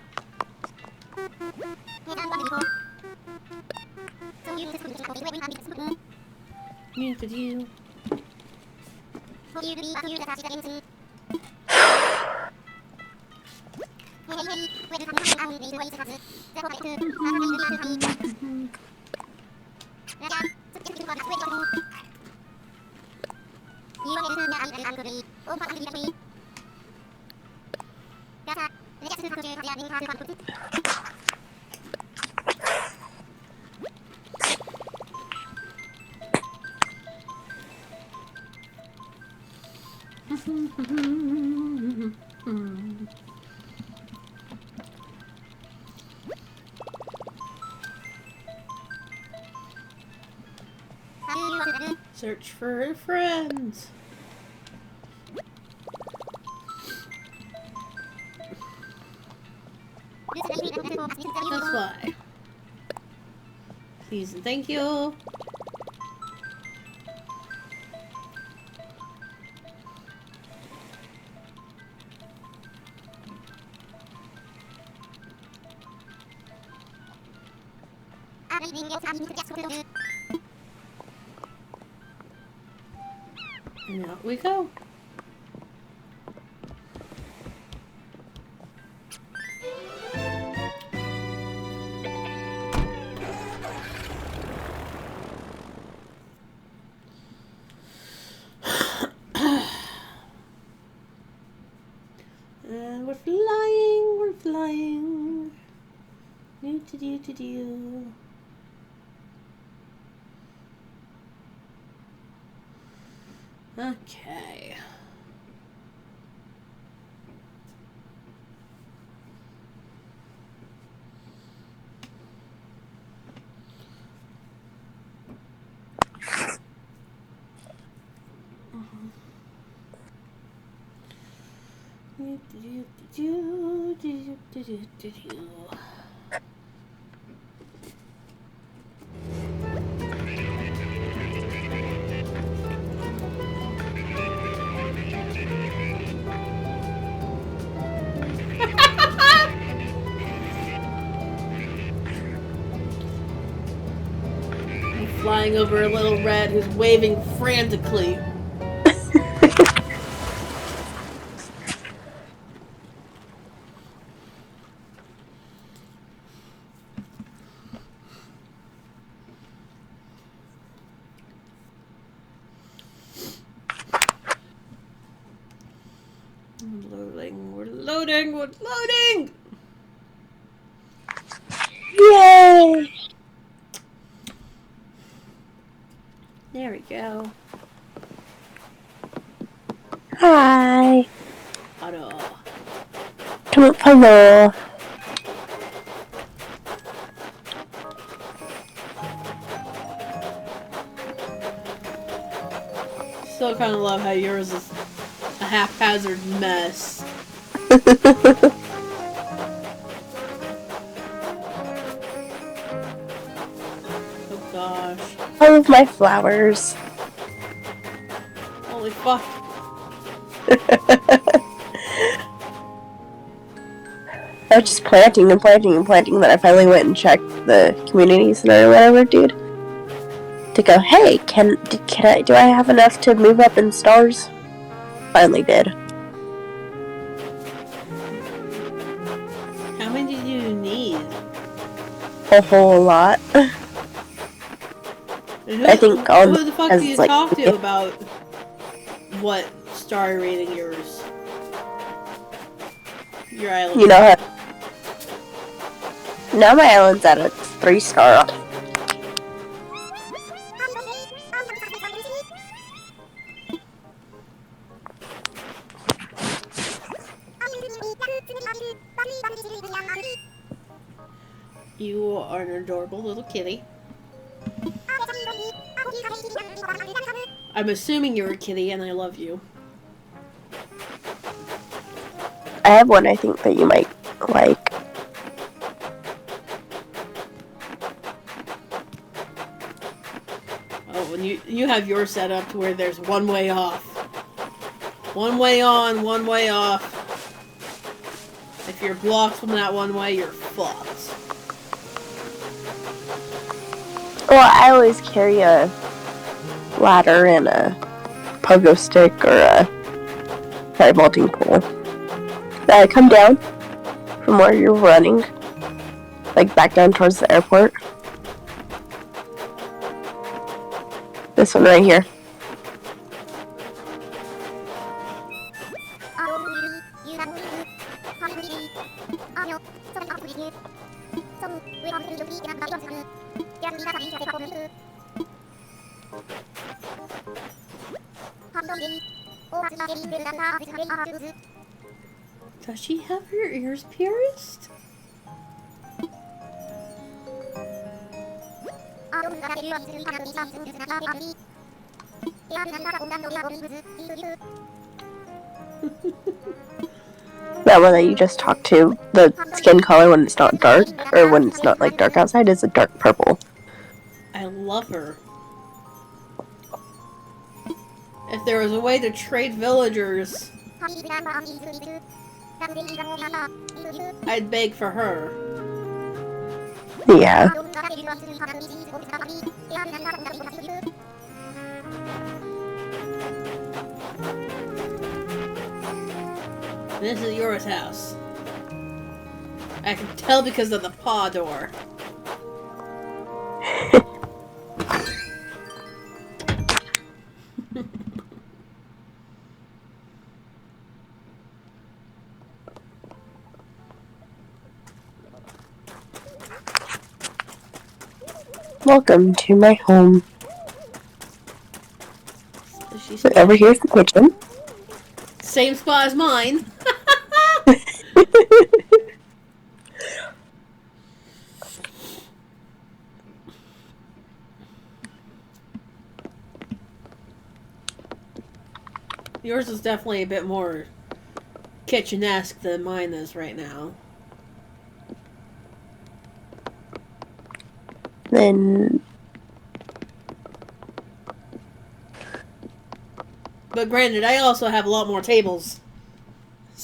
You could you. Search for friends. That's why. Please and thank you. And out we go. And we're flying, we're flying. Do. Okay. Do. Flying over a little red who's waving frantically. We're loading! Yay! There we go. Hi. Hello. Hello. Still kind of love how yours is a haphazard mess. Oh gosh. I love my flowers. Holy fuck. I was just planting and planting and planting, then I finally went and checked the community center or whatever, dude. To go, hey, do I have enough to move up in stars? Finally did. How many do you need? A whole lot. I think on who the fuck do you talk to about what star rating your island? You know how now my island's at a 3-star. You are an adorable little kitty. I'm assuming you're a kitty and I love you. I have one I think that you might like. Oh, and you have yours set up to where there's one way off. One way on, one way off. If you're blocked from that one way, you're fucked. Well, I always carry a ladder and a pogo stick or a vaulting pole. I come down from where you're running, like back down towards the airport. This one right here. Does she have her ears pierced? That one that you just talked to, the skin color when it's not dark, or when it's not like dark outside, is a dark purple. I love her. If there was a way to trade villagers, I'd beg for her. Yeah. This is yours house. I can tell because of the paw door. Welcome to my home. She's over here's the kitchen. Same spot as mine. Yours is definitely a bit more kitchen-esque than mine is right now. Then... But granted, I also have a lot more tables.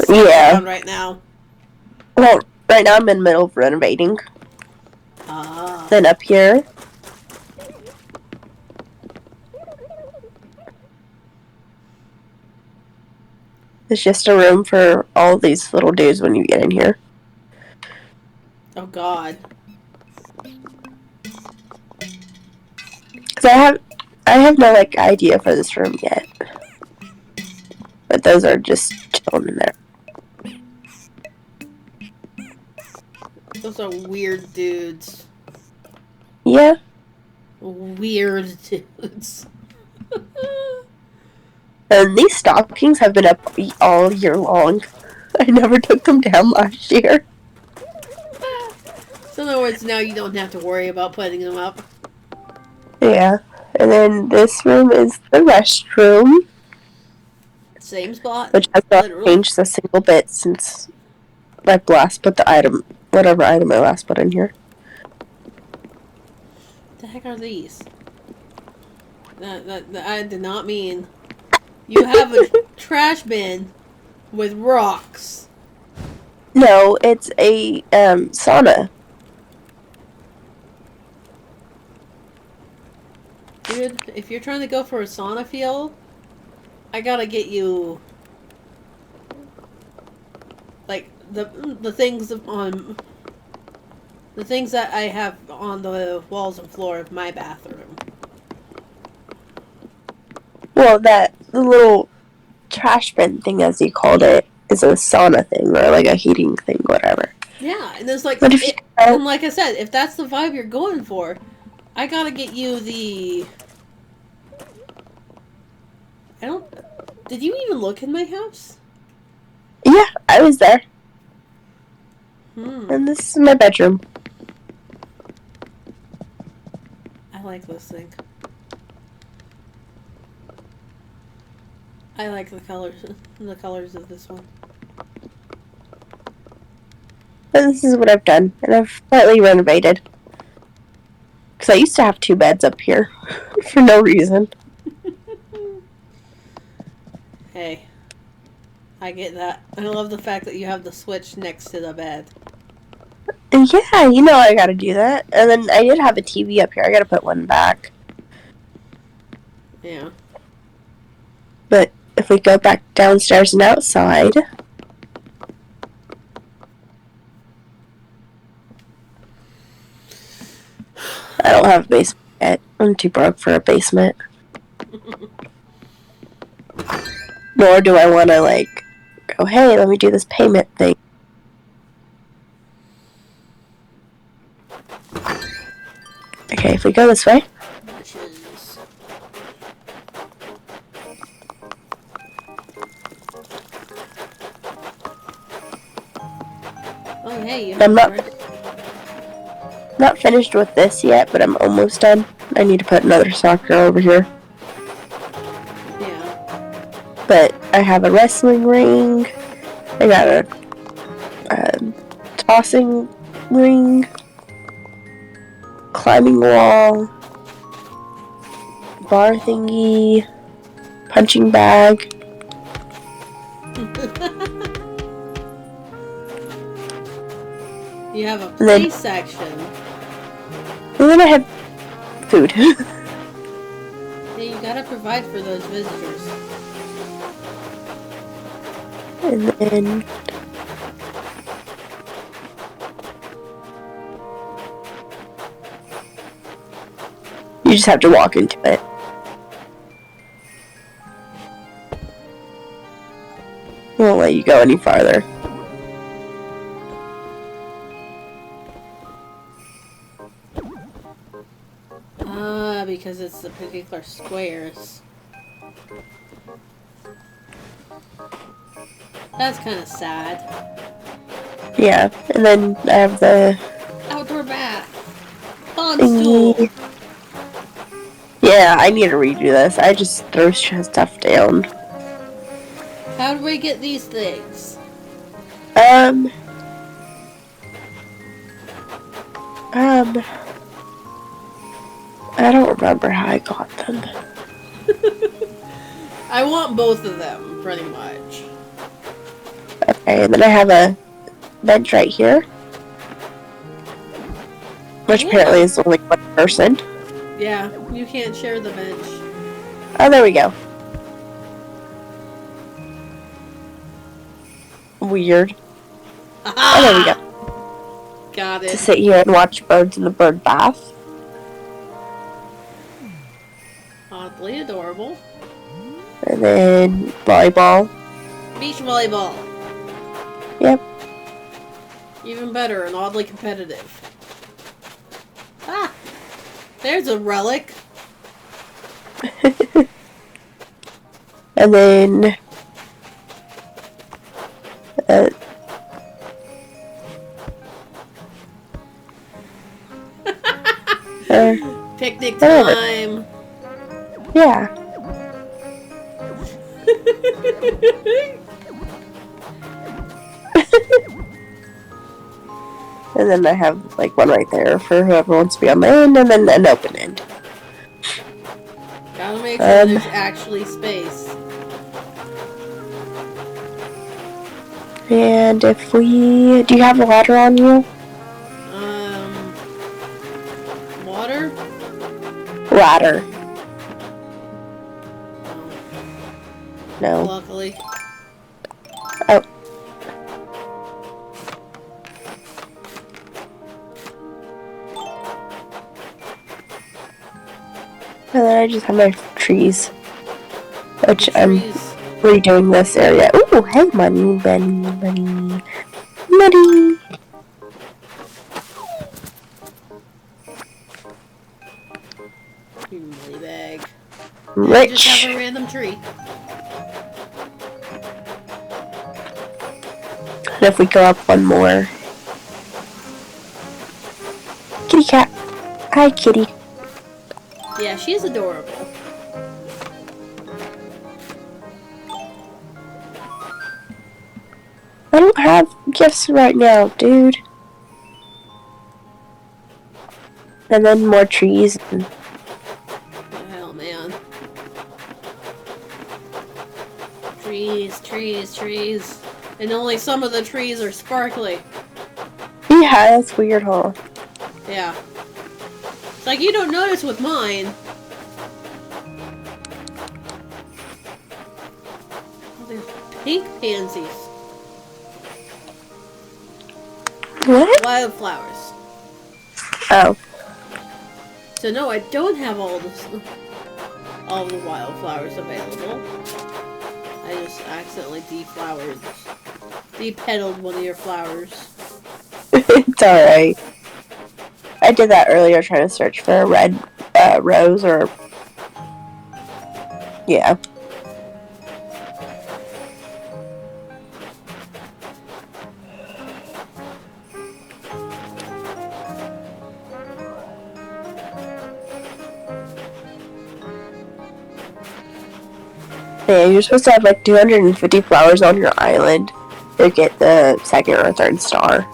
Yeah. Around right now. Well, right now I'm in the middle of renovating. Ah. Then up here... It's just a room for all these little dudes when you get in here. Oh God. Cause I have no like idea for this room yet. But those are just chilling in there. Those are weird dudes. Yeah. Weird dudes. And these stockings have been up all year long. I never took them down last year. So in other words, now you don't have to worry about putting them up. Yeah. And then this room is the restroom. Same spot. Which has not changed a single bit since I last put the item, whatever item I last put in here. What the heck are these? That I did not mean. You have a trash bin with rocks. No, it's a sauna. Dude, if you're trying to go for a sauna feel, I gotta get you like the things on the things that I have on the walls and floor of my bathroom. Well, the little trash bin thing, as you called it, is a sauna thing or like a heating thing, whatever. Yeah, and it's like, But if and like I said, if that's the vibe you're going for, I gotta get you the. I don't. Did you even look in my house? Yeah, I was there. Hmm. And this is my bedroom. I like this thing. I like the colors of this one. And this is what I've done, and I've slightly renovated. Because I used to have 2 beds up here for no reason. Hey, I get that. I love the fact that you have the switch next to the bed. And yeah, you know I gotta do that. And then I did have a TV up here. I gotta put one back. Yeah. But if we go back downstairs and outside... I don't have a basement yet. I'm too broke for a basement. Nor do I want to, like, go, hey, let me do this payment thing. Okay, if we go this way. Oh, hey, you I'm have not finished with this yet, but I'm almost done. I need to put another soccer over here. Yeah. But I have a wrestling ring. I got a tossing ring. Climbing wall. Bar thingy. Punching bag. You have a play section. And then I have food. Yeah, you gotta provide for those visitors. And then... you just have to walk into it. Won't let you go any farther. Because it's the particular squares. That's kind of sad. Yeah, and then I have the... outdoor bath. Pond stool. Yeah, I need to redo this. I just throw stuff down. How do we get these things? I don't remember how I got them. I want both of them, pretty much. Okay, and then I have a bench right here. Which apparently is only one person. Yeah, you can't share the bench. Oh, there we go. Weird. Aha! Oh, there we go. Got it. To sit here and watch birds in the bird bath. Oddly adorable. And then volleyball. Beach volleyball. Yep. Even better and oddly competitive. Ah! There's a relic. And then... Picnic whatever. time. Yeah. And then I have like one right there for whoever wants to be on the end, and then an open end. Gotta make sure there's actually space. And if we... do you have a ladder on you? Water? Ladder. No. Luckily. Oh. And then I just have my trees. Which I'm redoing this area. Ooh, hey, money, money. Money bag. Rich. Just have a random tree. And if we go up one more. Kitty cat. Hi, kitty. Yeah, she's adorable. I don't have gifts right now, dude. And then more trees. And... hell, man. Trees. And only some of the trees are sparkly. Yeah, that's weird, huh? Yeah. It's like you don't notice with mine. Oh, there's pink pansies. What? Wildflowers. Oh. So no, I don't have all the wildflowers available. I just accidentally depetaled one of your flowers. It's alright. I did that earlier trying to search for a red rose or... Yeah. Yeah, you're supposed to have like 250 flowers on your island to get the second or third star.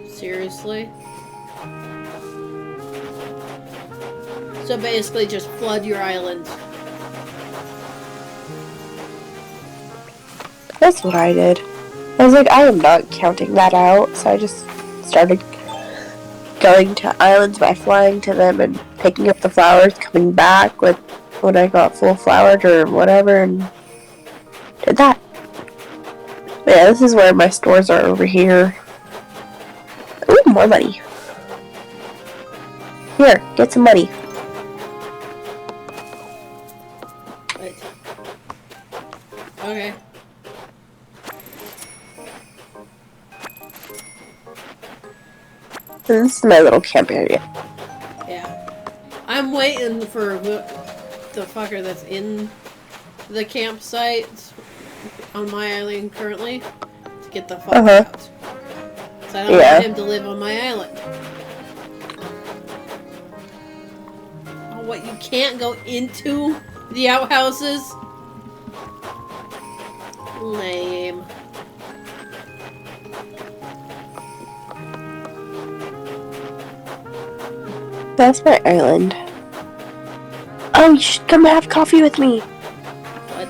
Seriously? So basically just flood your island. That's what I did. I was like, I am not counting that out, so I just started going to islands by flying to them and picking up the flowers, coming back with when I got full flowered or whatever, and did that. But yeah, this is where my stores are over here. Ooh, more money. Here, get some money. Wait. Okay. This is my little camp area. Yeah. I'm waiting for the fucker that's in the campsite on my island currently to get the fuck out. So I don't want him to live on my island. Oh, what, you can't go into the outhouses? Lame. That's my island. Oh, you should come have coffee with me. What?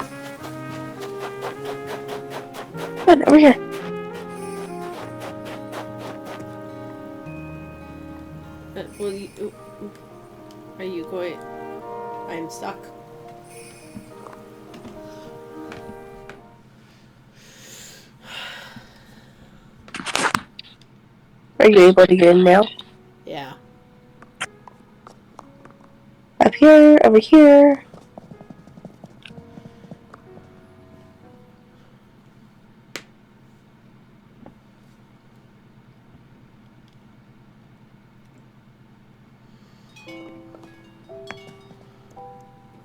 Come on, over here. Will you... Are you going... I'm stuck. Are you able to get in now? Yeah. Up here, over here.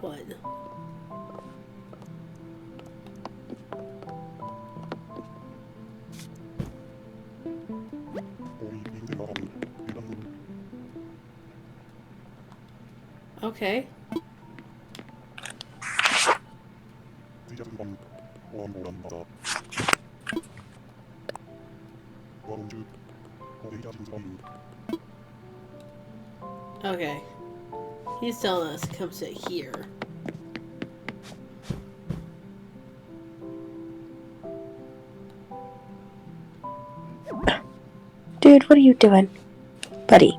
One. Okay. Okay. He's telling us to come sit here. Dude, what are you doing? Buddy.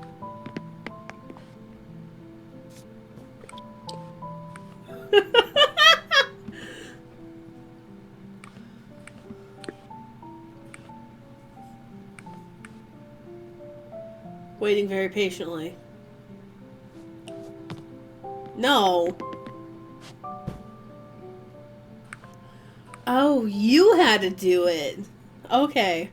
Waiting very patiently. No. Oh, you had to do it. Okay.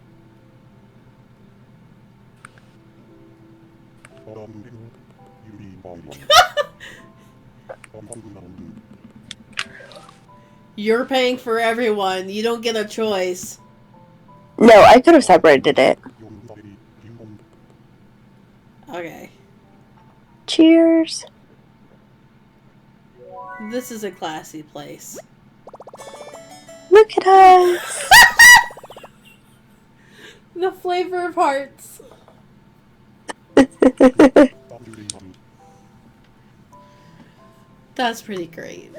You're paying for everyone. You don't get a choice. No, I could have separated it. Okay. Cheers. This is a classy place. Look at us. The flavor of hearts. That's pretty great.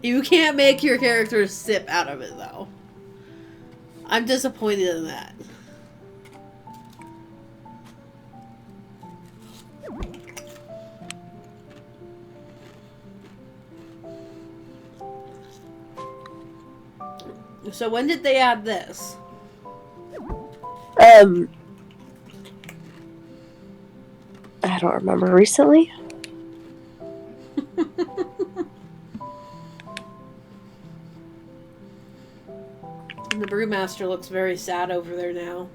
You can't make your character sip out of it, though. I'm disappointed in that. So when did they add this? I don't remember. Recently? And the brewmaster looks very sad over there now.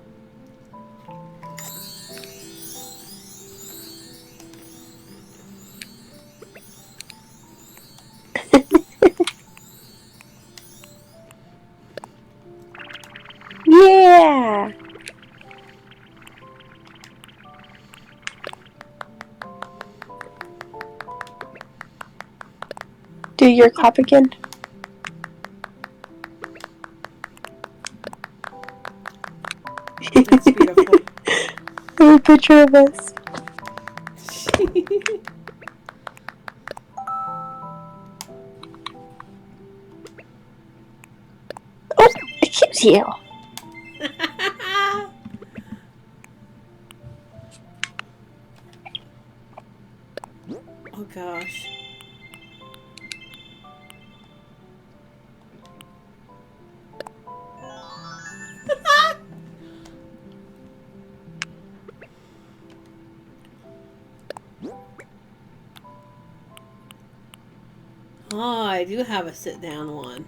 Yeah. Do your cop again. That's beautiful. Have a picture of us. Oh, excuse you. Oh gosh. Oh, I do have a sit down one.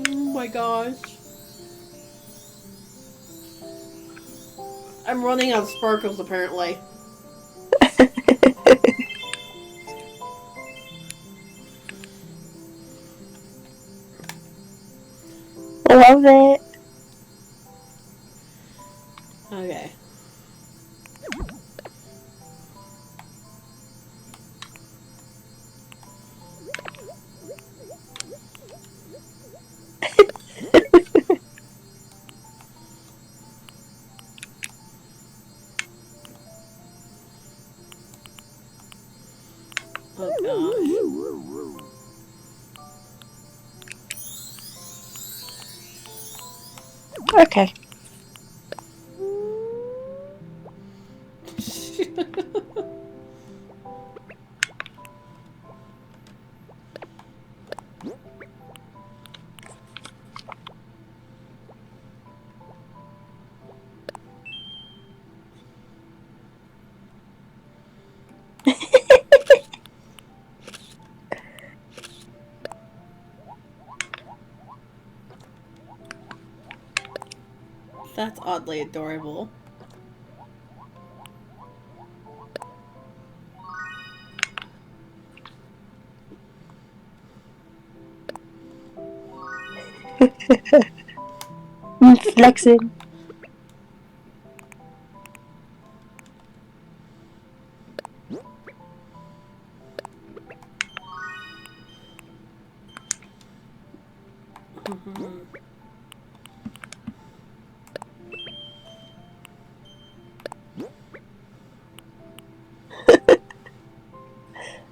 Oh my gosh. I'm running out of sparkles apparently. Love it. Okay. Oh gosh. Okay. That's oddly adorable. Flexing.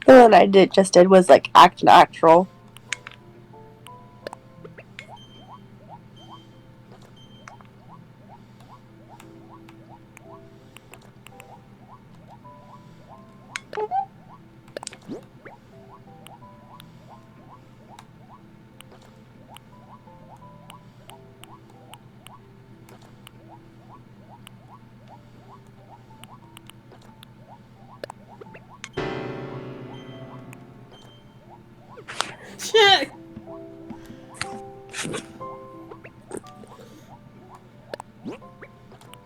The one I just did was like act natural. Shit!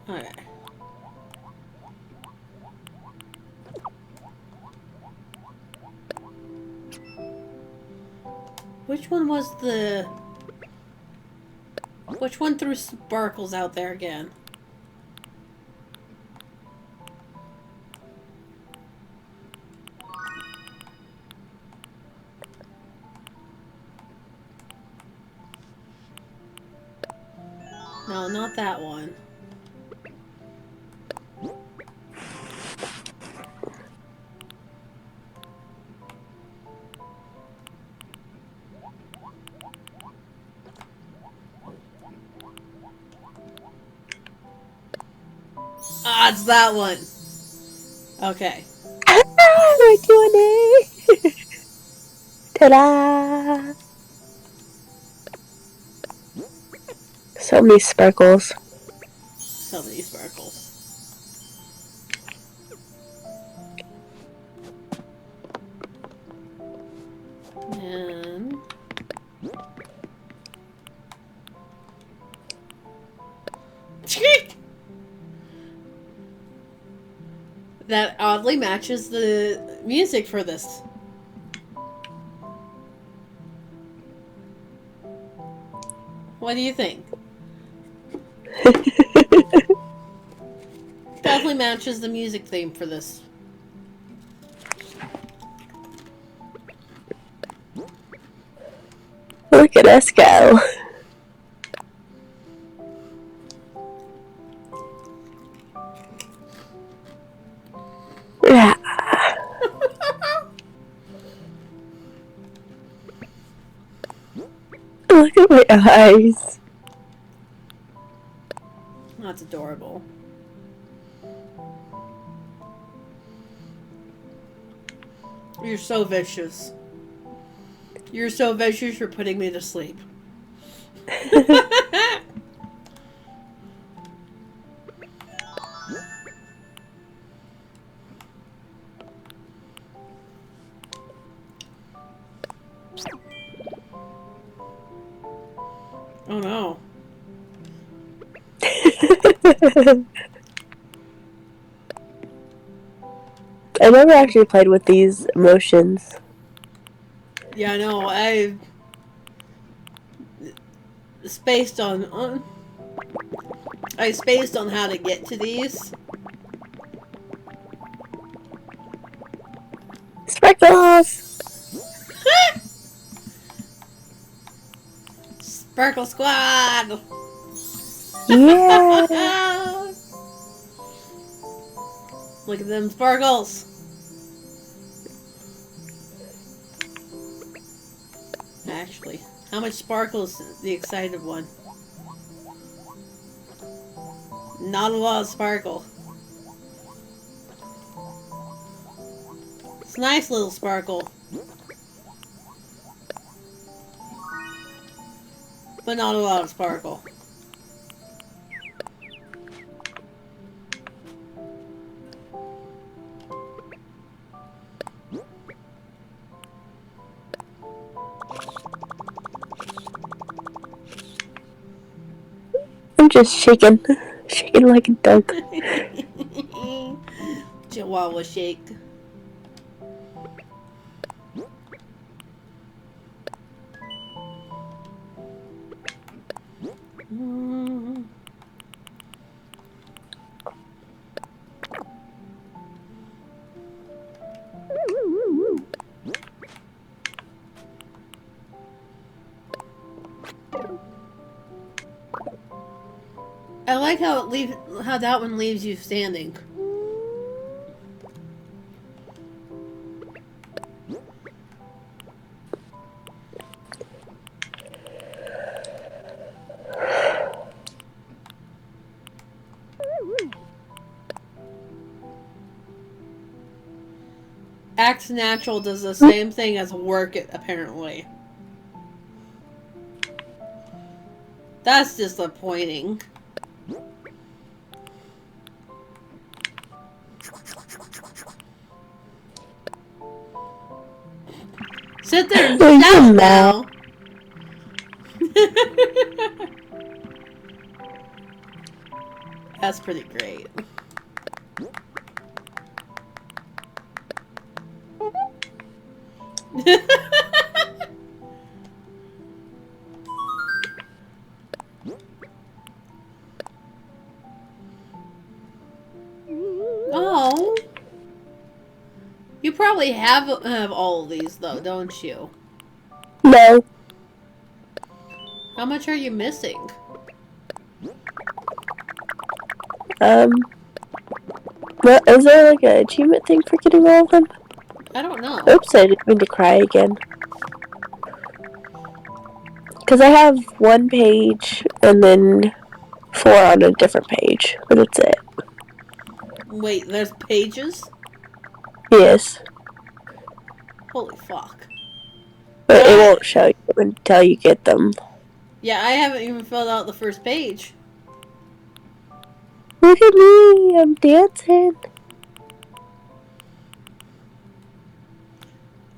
Okay. Which Which one was the... Which one threw sparkles out there again? No, not that one. Ah, it's that one. Okay. We're doing it! Ta-da! So many sparkles. So many sparkles. And... That oddly matches the music for this. What do you think? Definitely matches the music theme for this. Look at us go. Look at my eyes. That's adorable. You're so vicious. You're so vicious, you're putting me to sleep. Oh no. I never actually played with these emotions. Yeah, I know. I spaced on I spaced on how to get to these. Sparkles! Sparkle Squad! Yeah! Look at them sparkles! Actually, how much sparkles is the excited one? Not a lot of sparkle. It's a nice little sparkle. But not a lot of sparkle. I'm just shaking. Shaking like a dog. Chihuahua shake. I like how that one leaves you standing. Act Natural does the same thing as Work It, apparently. That's disappointing. Sit there and shout now. That's pretty great. probably have all of these though, don't you? No. How much are you missing? Well, is there like an achievement thing for getting all of them? I don't know. Oops, I didn't mean to cry again. Because I have 1 page and then 4 on a different page, but that's it. Wait, there's pages? Yes. Holy fuck. But it won't show you until you get them. Yeah, I haven't even filled out the first page. Look at me, I'm dancing.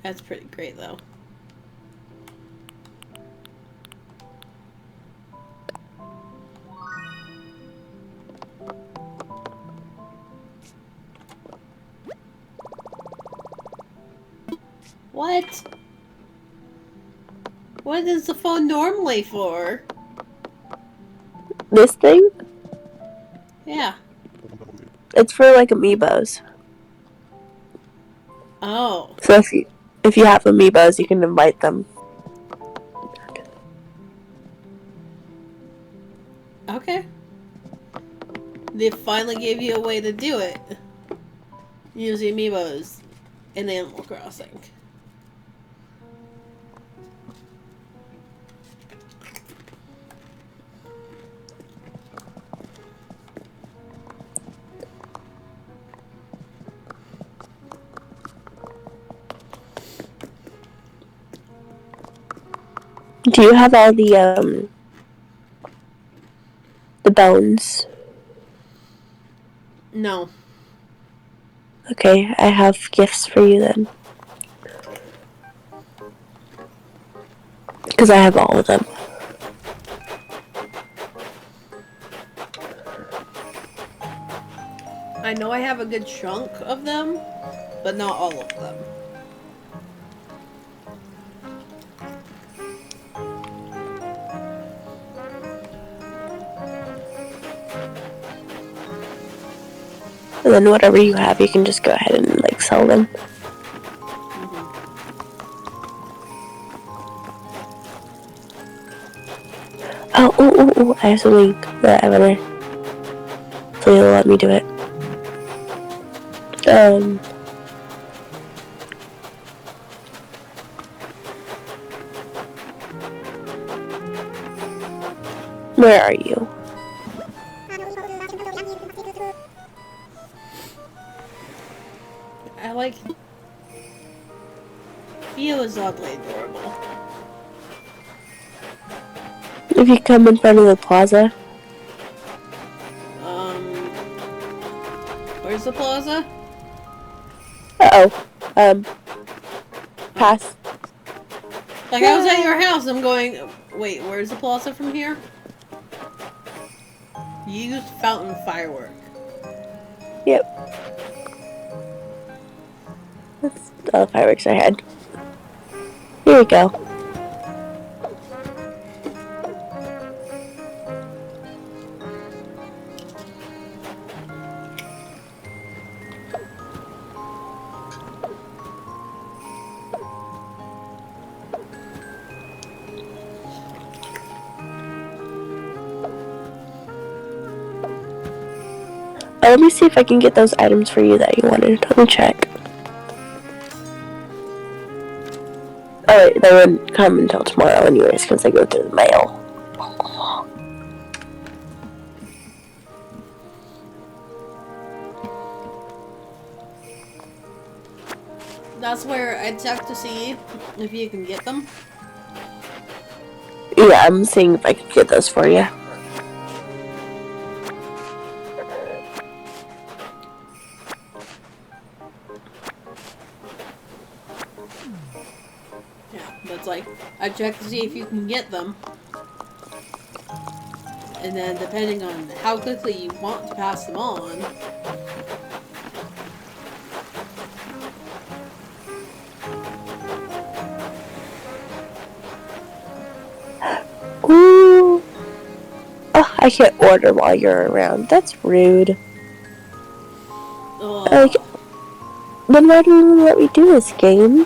That's pretty great though. What? What is the phone normally for? This thing? Yeah. It's for like amiibos. Oh. So if you have amiibos, you can invite them. Okay. They finally gave you a way to do it. Use amiibos in Animal Crossing. Do you have all the bones? No. Okay, I have gifts for you then. Because I have all of them. I know I have a good chunk of them, but not all of them. And then whatever you have, you can just go ahead and like sell them. Oh, I have something that I wanna. Hopefully you'll let me do it. Where are you? I like... Theo is oddly adorable. If you come in front of the plaza. Where's the plaza? Pass. Like, I was at your house, I'm going... Wait, where's the plaza from here? You used fountain firework. Yep. That's all the fireworks I had. Here we go. Let me see if I can get those items for you that you wanted. Let me check. Oh wait, they wouldn't come until tomorrow anyways, because they go through the mail. That's where I check to see if you can get them. Yeah, I'm seeing if I can get those for you. That's like, I check to see if you can get them. And then depending on how quickly you want to pass them on. Ooh. Oh, I can't order while you're around. That's rude. Then why do you let me do this game?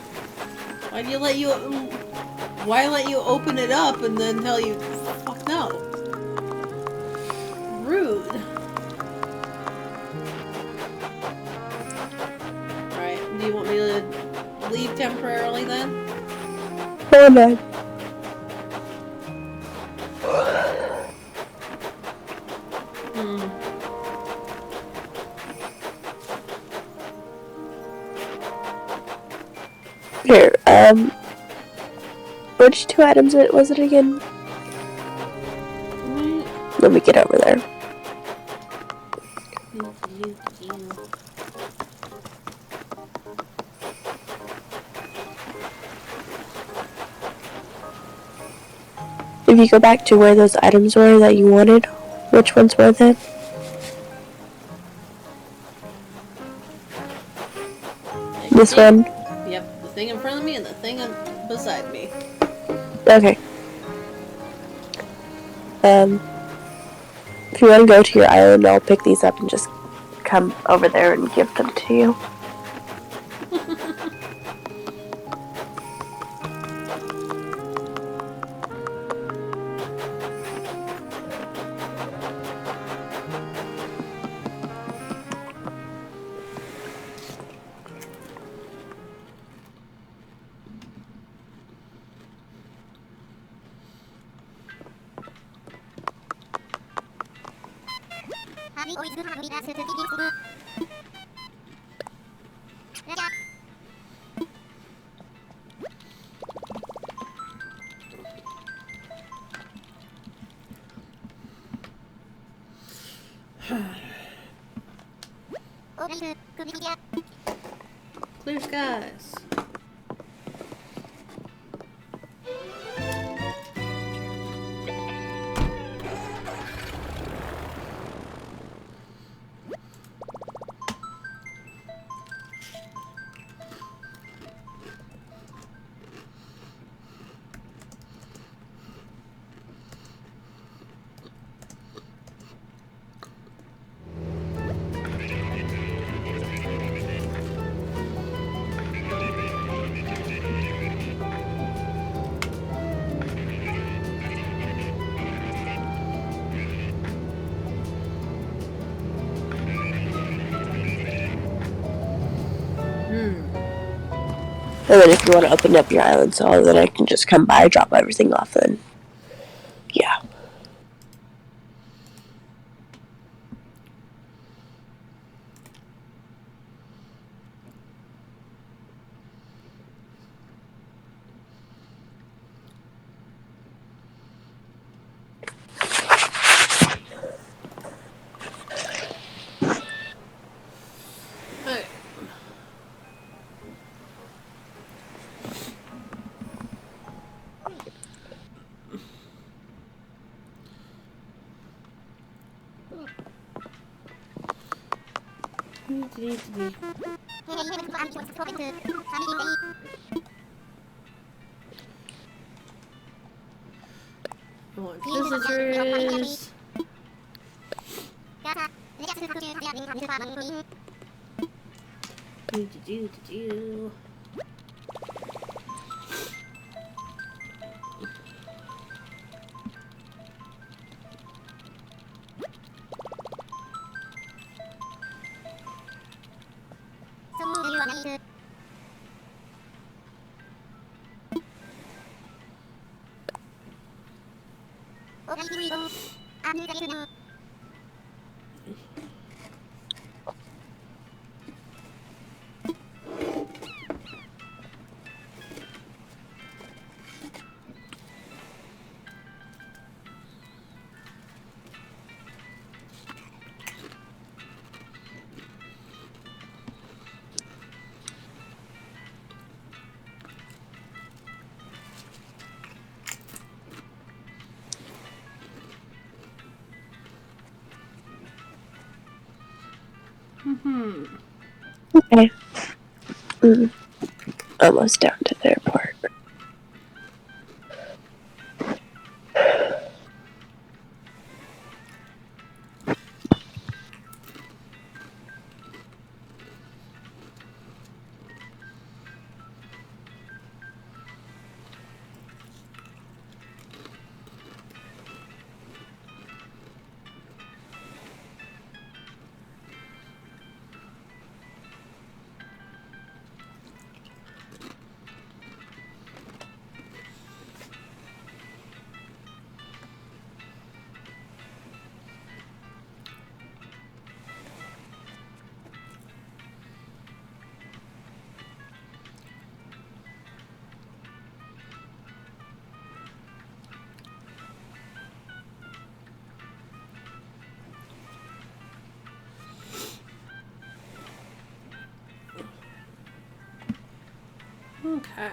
Why let you open it up and then tell you, fuck no? Rude. Right, do you want me to leave temporarily then? Oh no. Here, which 2 items was it again? Let me get over there. If you go back to where those items were that you wanted, which ones were they? This one? Yep, the thing in front of me and the thing beside me. Okay. If you want to go to your island, I'll pick these up and just come over there and give them to you. Clear skies. And then if you want to open up your island so then I can just come by, drop everything off then. Yeah. Alright. I want visitors. Do. Okay. Almost down to the airport. Okay.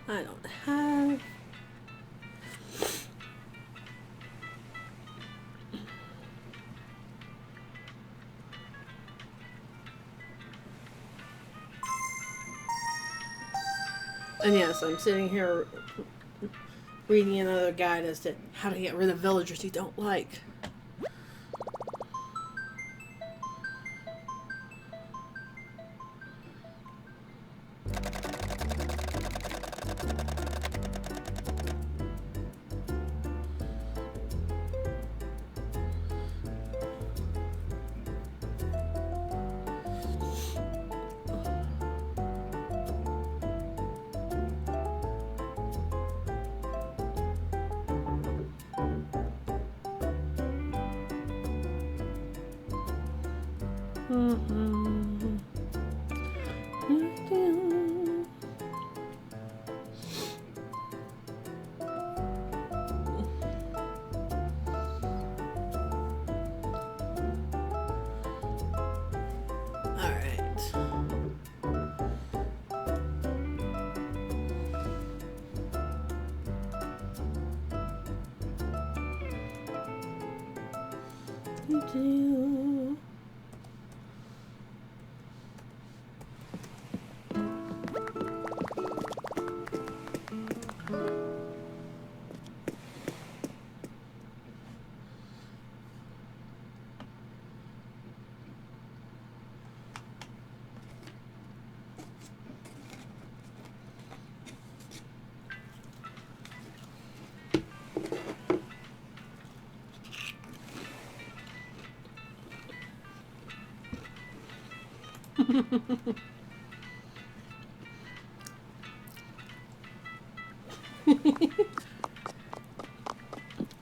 I don't have. And yes, I'm sitting here reading another guide as to how to get rid of villagers you don't like.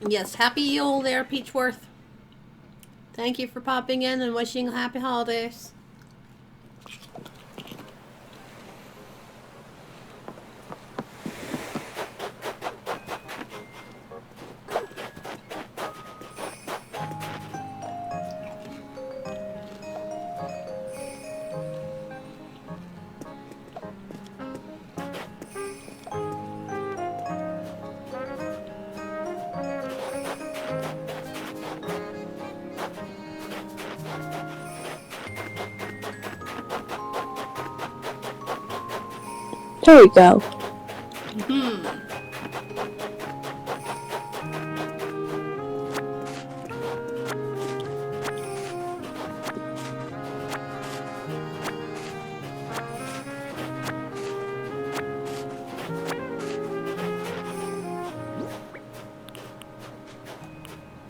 Yes, happy Yule there, Peachworth. Thank you for popping in and wishing happy holidays. There we go.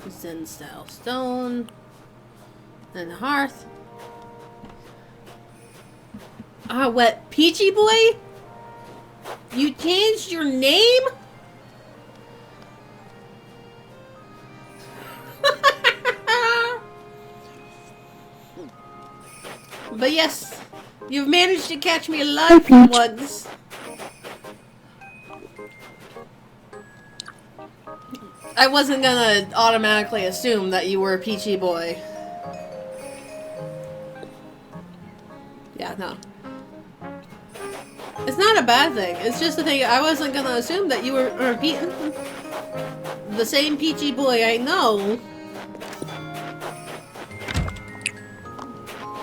Zen style stone. And the hearth. Ah, what? Peachy Boy? You changed your name? But yes, you've managed to catch me alive for once. I wasn't gonna automatically assume that you were a Peachy Boy. Yeah, no. It's not a bad thing. It's just the thing. I wasn't gonna assume that you were the same Peachy Boy I know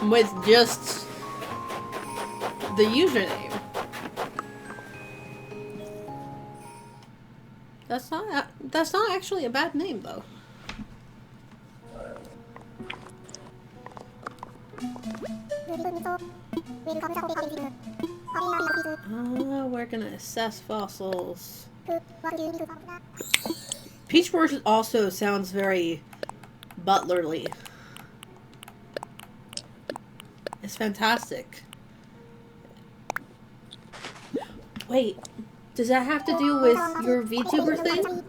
with just the username. That's not actually a bad name though. We're gonna assess fossils. Peachworth also sounds very butlerly. It's fantastic. Wait, Does that have to do with your VTuber thing?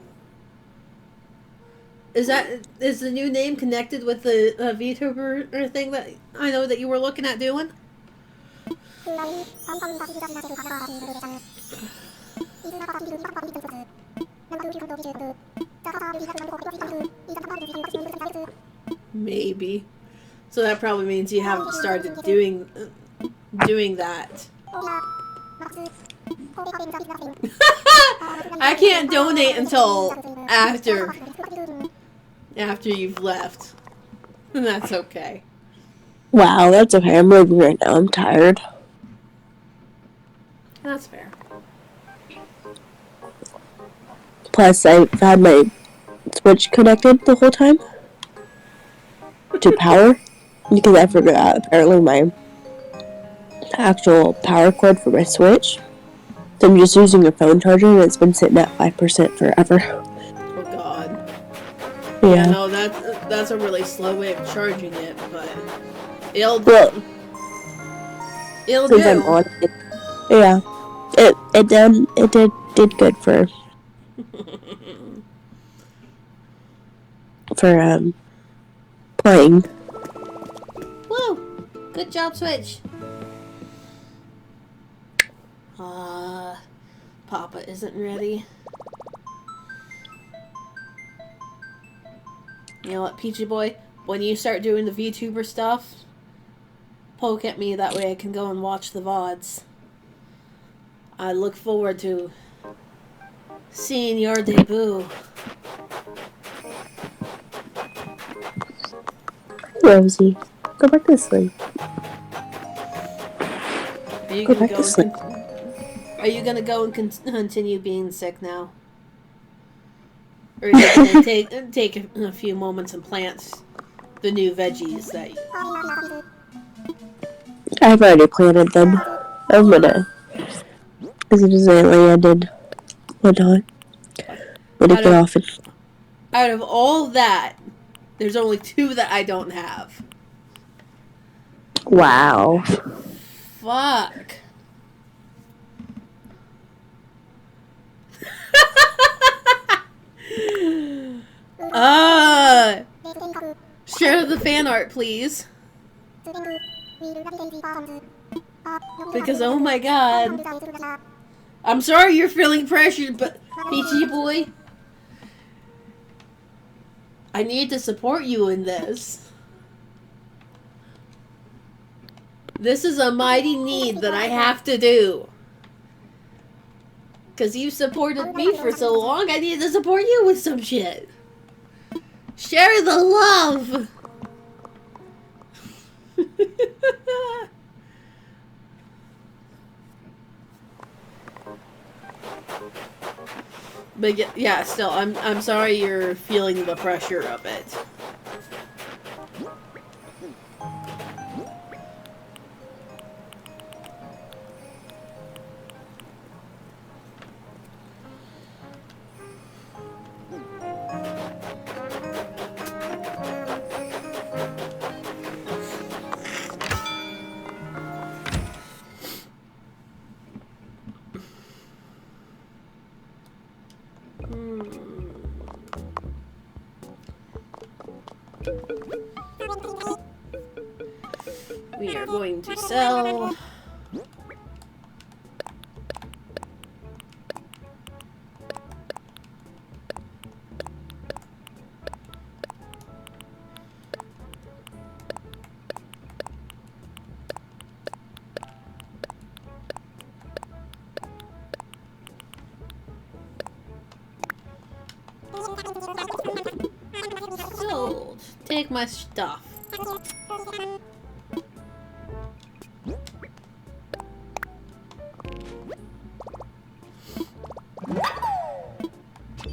Is the new name connected with the VTuber thing that I know that you were looking at doing? Maybe. So that probably means you haven't started doing that. I can't donate until after you've left. And that's okay. Wow, that's okay. I'm moving right now. I'm tired. That's fair. Plus, I've had my Switch connected the whole time to power because I forgot apparently my actual power cord for my Switch. So I'm just using a phone charger and it's been sitting at 5% forever. Oh god. Yeah. No, that's a really slow way of charging it, but it'll do. Well, It'll I'm on do. it. Yeah. It did good for playing. Woo! Good job, Switch. Papa isn't ready. You know what, Peachy Boy? When you start doing the VTuber stuff, poke at me, that way I can go and watch the VODs. I look forward to seeing your debut. Rosie, go back to sleep. Are you Go gonna back to sleep. Are you gonna go and continue being sick now? Or are you gonna take a few moments and plant the new veggies that I've already planted them. I'm gonna, as it is lately I did whatnot. Let it get off and out of all that, there's only 2 that I don't have. wow. Fuck. Share the fan art, please. Because, oh my god. I'm sorry you're feeling pressured, but Peachy Boy, I need to support you in this. This is a mighty need that I have to do. Because you supported me for so long, I need to support you with some shit. Share the love! But yeah, still, I'm sorry you're feeling the pressure of it. We are going to sell. Sold. Take my stuff.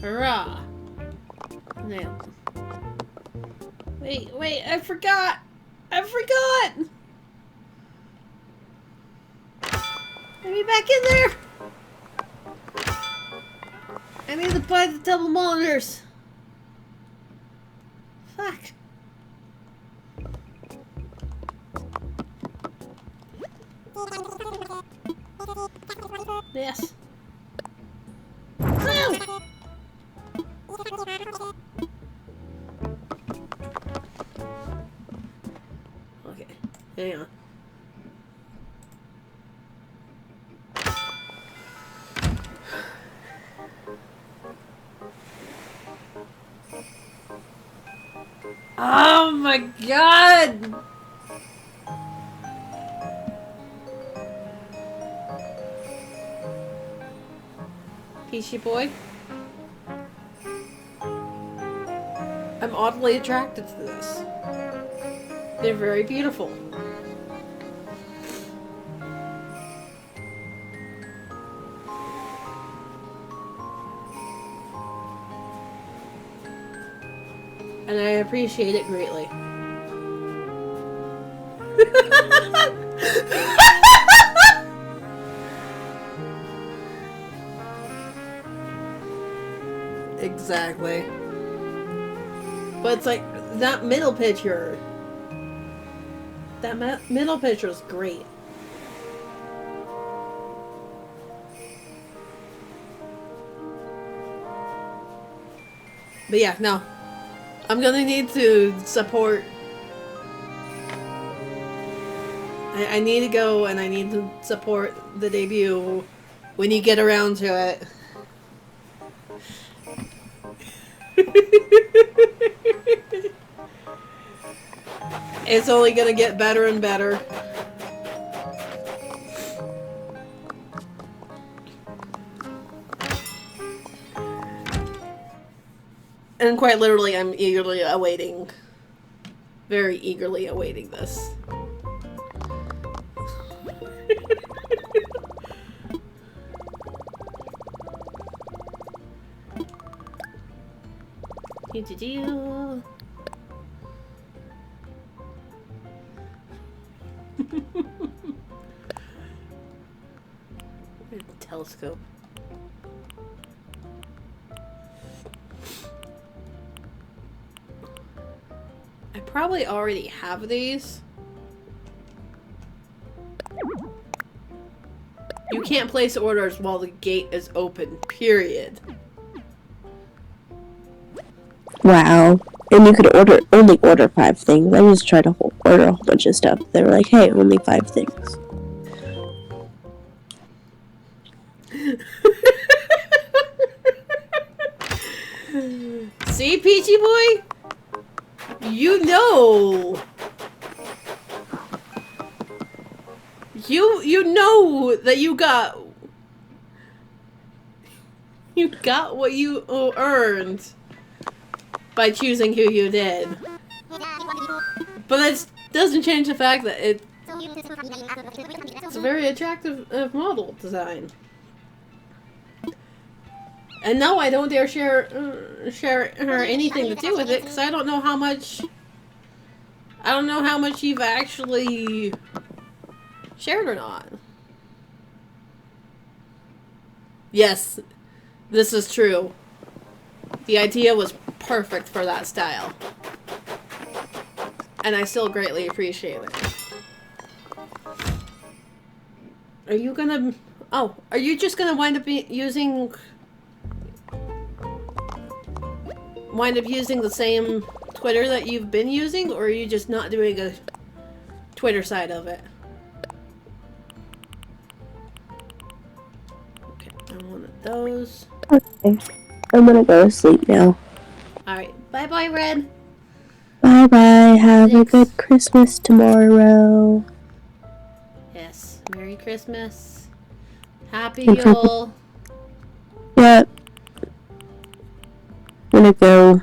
Hurrah! Nailed. Wait, I forgot! I forgot! Let me back in there! I need to buy the double monitors! Fuck. Yes. Hang on. Oh my god! Peachy boy? I'm oddly attracted to this. They're very beautiful. And I appreciate it greatly. Exactly. But it's like, that middle picture. That middle picture is great. But yeah, no. I'm gonna need to support. I need to go and I need to support the debut when you get around to it. It's only gonna get better and better. And quite literally, I'm eagerly awaiting, very eagerly awaiting this. Do-do-do. Telescope. I probably already have these. You can't place orders while the gate is open, period. Wow. And you could only order 5 things. I just tried to order a whole bunch of stuff. They were like, hey, only 5 things. See, Peachy boy? You know. You know that you got what you earned by choosing who you did. But that doesn't change the fact that it's a very attractive model design. And no, I don't dare share her anything to do with it because I don't know how much you've actually shared or not. Yes, this is true. The idea was perfect for that style. And I still greatly appreciate it. Are you gonna... Oh, are you just gonna wind up using the same Twitter that you've been using? Or are you just not doing a Twitter side of it? Okay, I'm one of those. Okay. I'm gonna go to sleep now. Alright, bye-bye, Red. Bye-bye. Have a good Christmas tomorrow. Yes, Merry Christmas. Happy Yule. Yep. I'm gonna go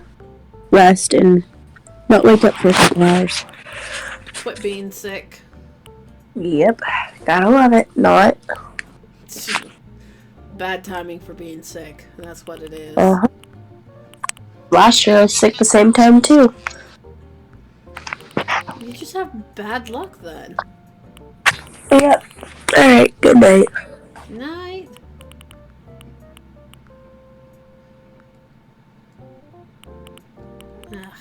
rest and not wake up for a couple hours. Quit being sick. Yep. Gotta love it. Not. Bad timing for being sick. That's what it is. Uh-huh. Last year I was sick the same time too. You just have bad luck then. Yep. Alright, good night. Good night. Ugh.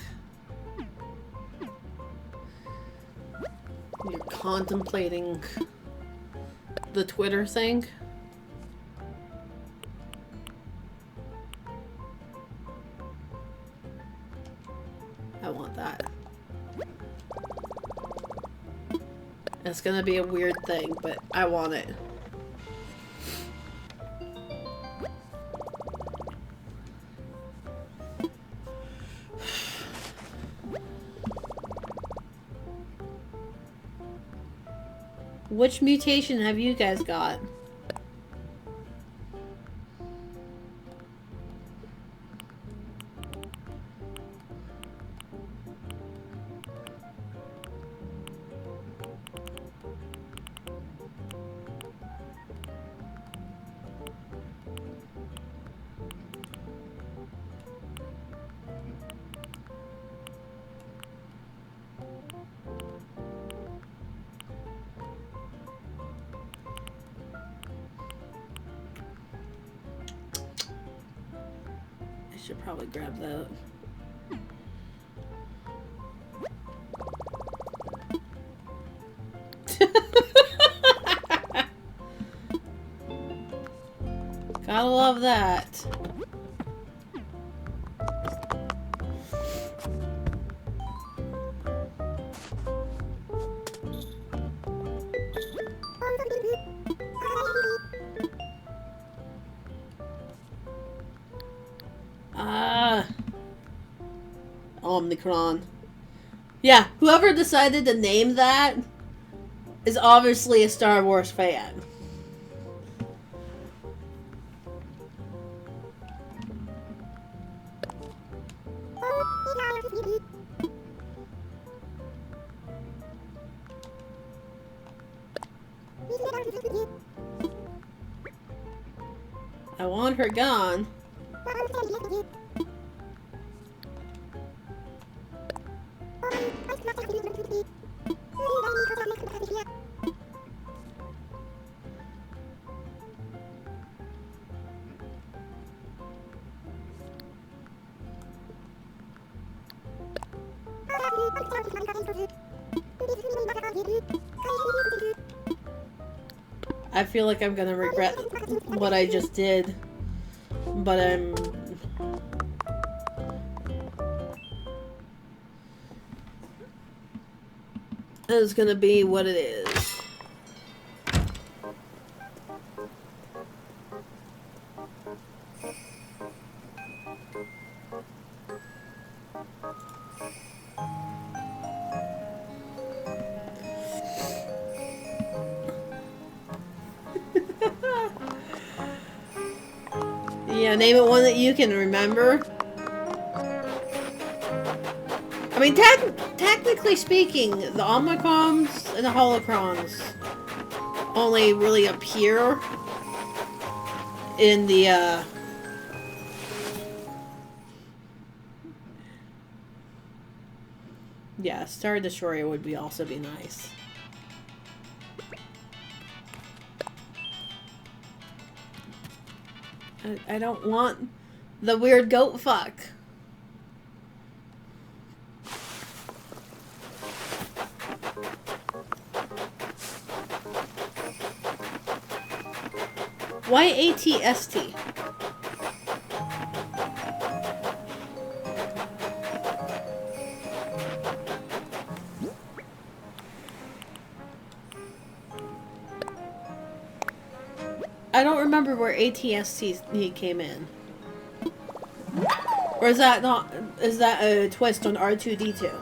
You're contemplating the Twitter thing? I want that. It's gonna be a weird thing, but I want it. Which mutation have you guys got? I should probably grab that. Gotta love that. Omnicron. Yeah, whoever decided to name that is obviously a Star Wars fan. I want her gone. I feel like I'm gonna regret what I just did, but it's gonna be what it is. Yeah, name it one that you can remember. I mean, technically speaking, the Omicrons and the Holocrons only really appear in the, yeah, Star Destroyer would be also be nice. I don't want the weird goat fuck. Why ATST? I don't remember where ATST came in. Or is that not, is that a twist on R2-D2?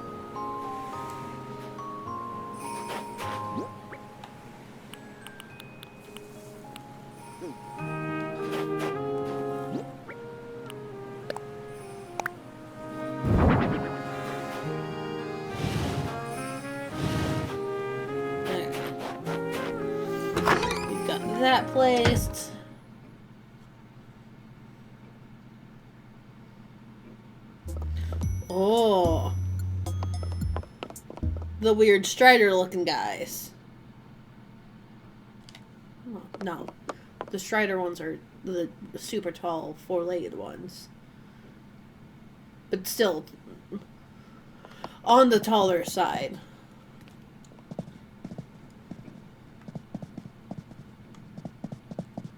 We've got that placed. Oh. The weird Strider looking guys. Oh, no. The Strider ones are the super tall, four-legged ones. But still, on the taller side.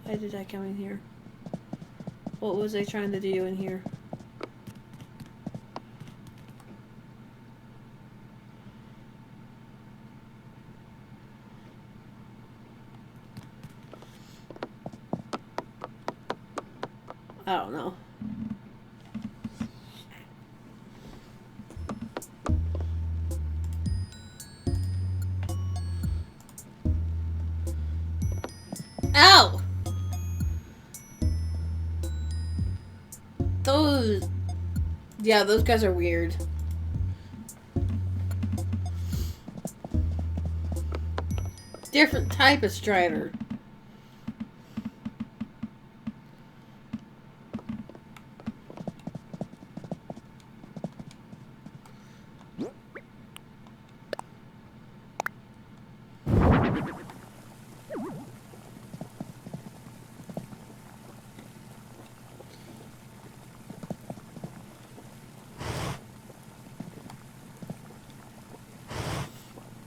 Why did I come in here? What was I trying to do in here? I don't know. Ow! Those... Yeah, those guys are weird. Different type of Strider.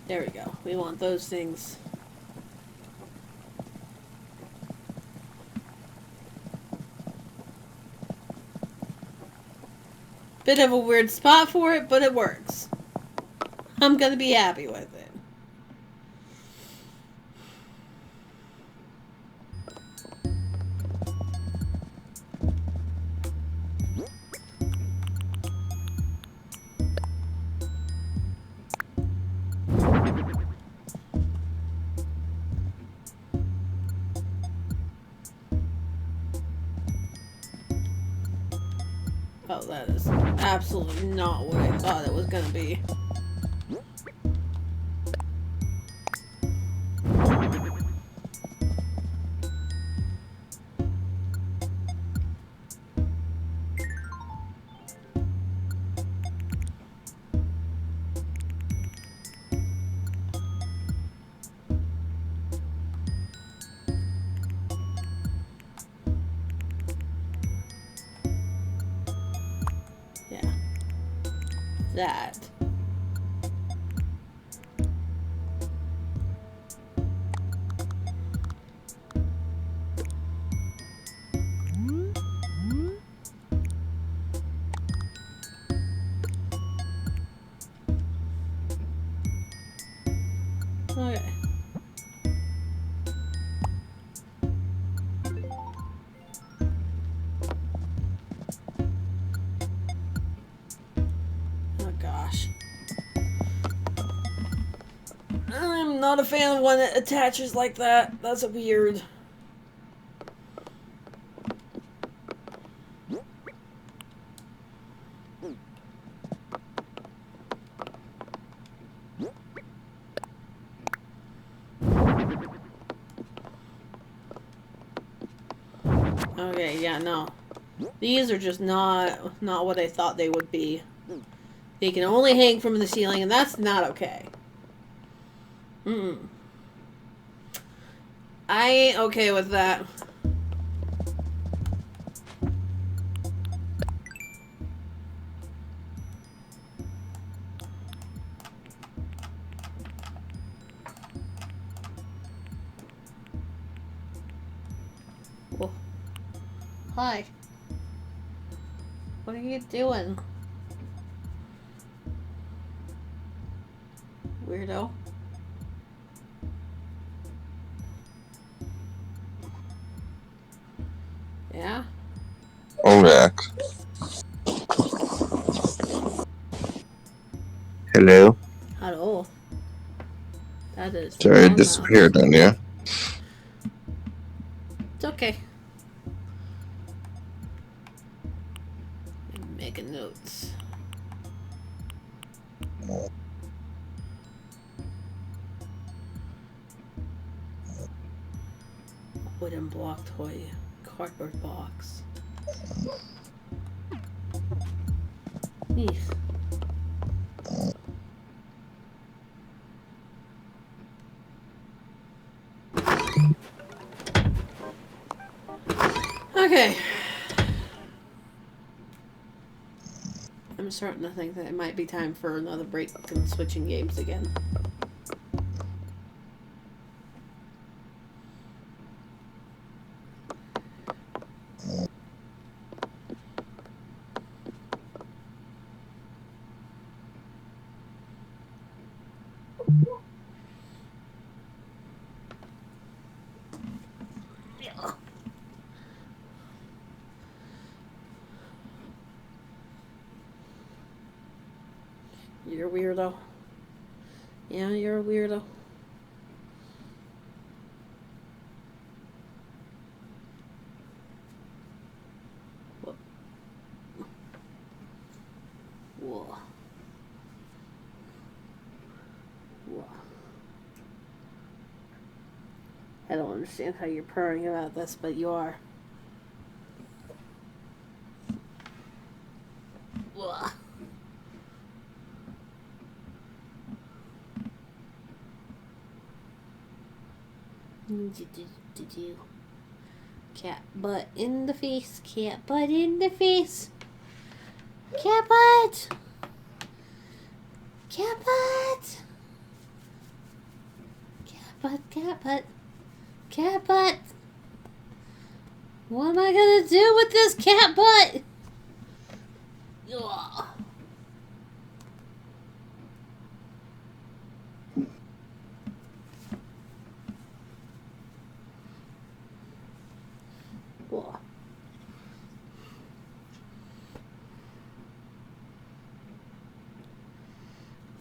There we go. We want those things. Bit of a weird spot for it, but it works. I'm gonna be happy with it. Oh, that is absolutely not what I thought it was gonna be. Yeah. That. Okay. Oh gosh. I'm not a fan of when it attaches like that. That's weird. Okay, yeah, no. These are just not what I thought they would be. They can only hang from the ceiling, and that's not okay. I ain't okay with that. Whoa. Hi. What are you doing? Weirdo. Yeah? I'm back. Hello. Hello. That is Sorry, I wrong mouse. disappeared on you. It's okay. I'm making notes. Wooden block toy. Cardboard box. Eek. Okay. I'm starting to think that it might be time for another break and switching games again. you're a weirdo. Yeah, you're a weirdo. Whoa. Whoa. I don't understand how you're purring about this, but you are. Whoa. Did you? Cat butt in the face. Cat butt in the face. Cat butt. Cat butt. Cat butt. Cat butt. Cat butt. What am I gonna do with this cat butt? Ugh. Ugh.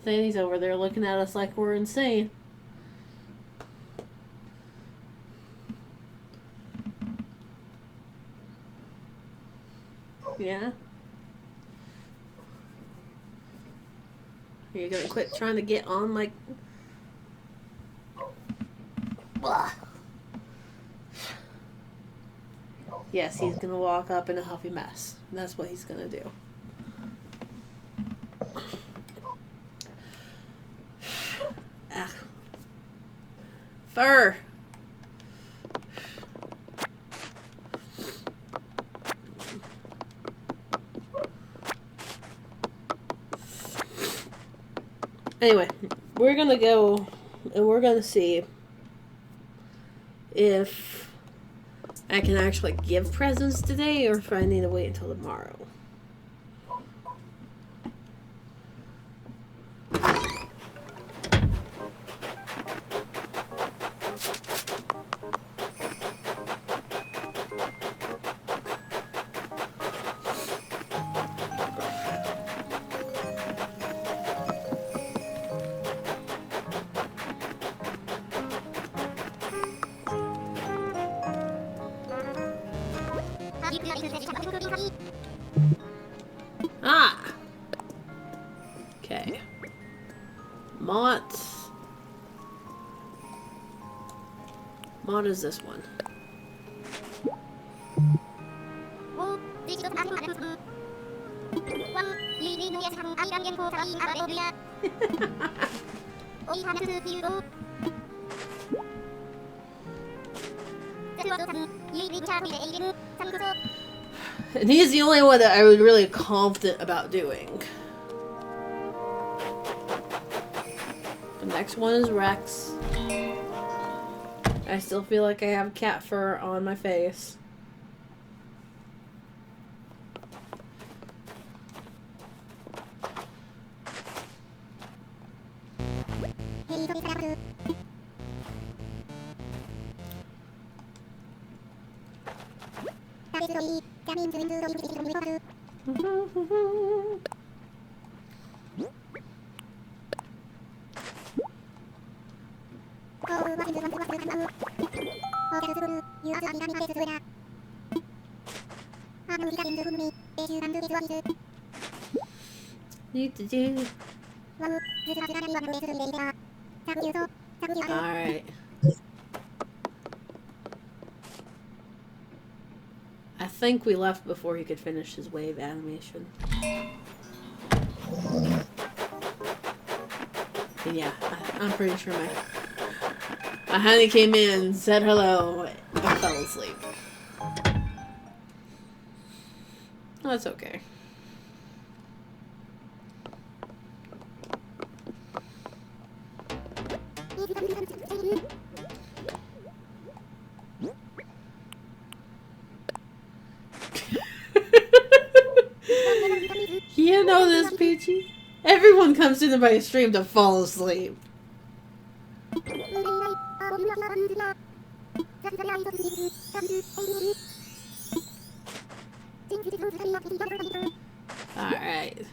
Sandy's over there looking at us like we're insane. Yeah? Are you gonna quit trying to get on like... Ugh. Yes, he's gonna walk up in a huffy mess. That's what he's gonna do. Ah. Fur! Anyway, we're gonna go and we're gonna see if I can actually give presents today or if I need to wait until tomorrow. Ah! Okay. Mott. Mott is this one. And he's the only one that I was really confident about doing. The next one is Rex. I still feel like I have cat fur on my face. Need to do. Alright. I think we left before he could finish his wave animation. Yeah, I'm pretty sure my honey came in, said hello, and fell asleep. That's okay. You know this, Peachy? Everyone comes into my stream to fall asleep. Alright.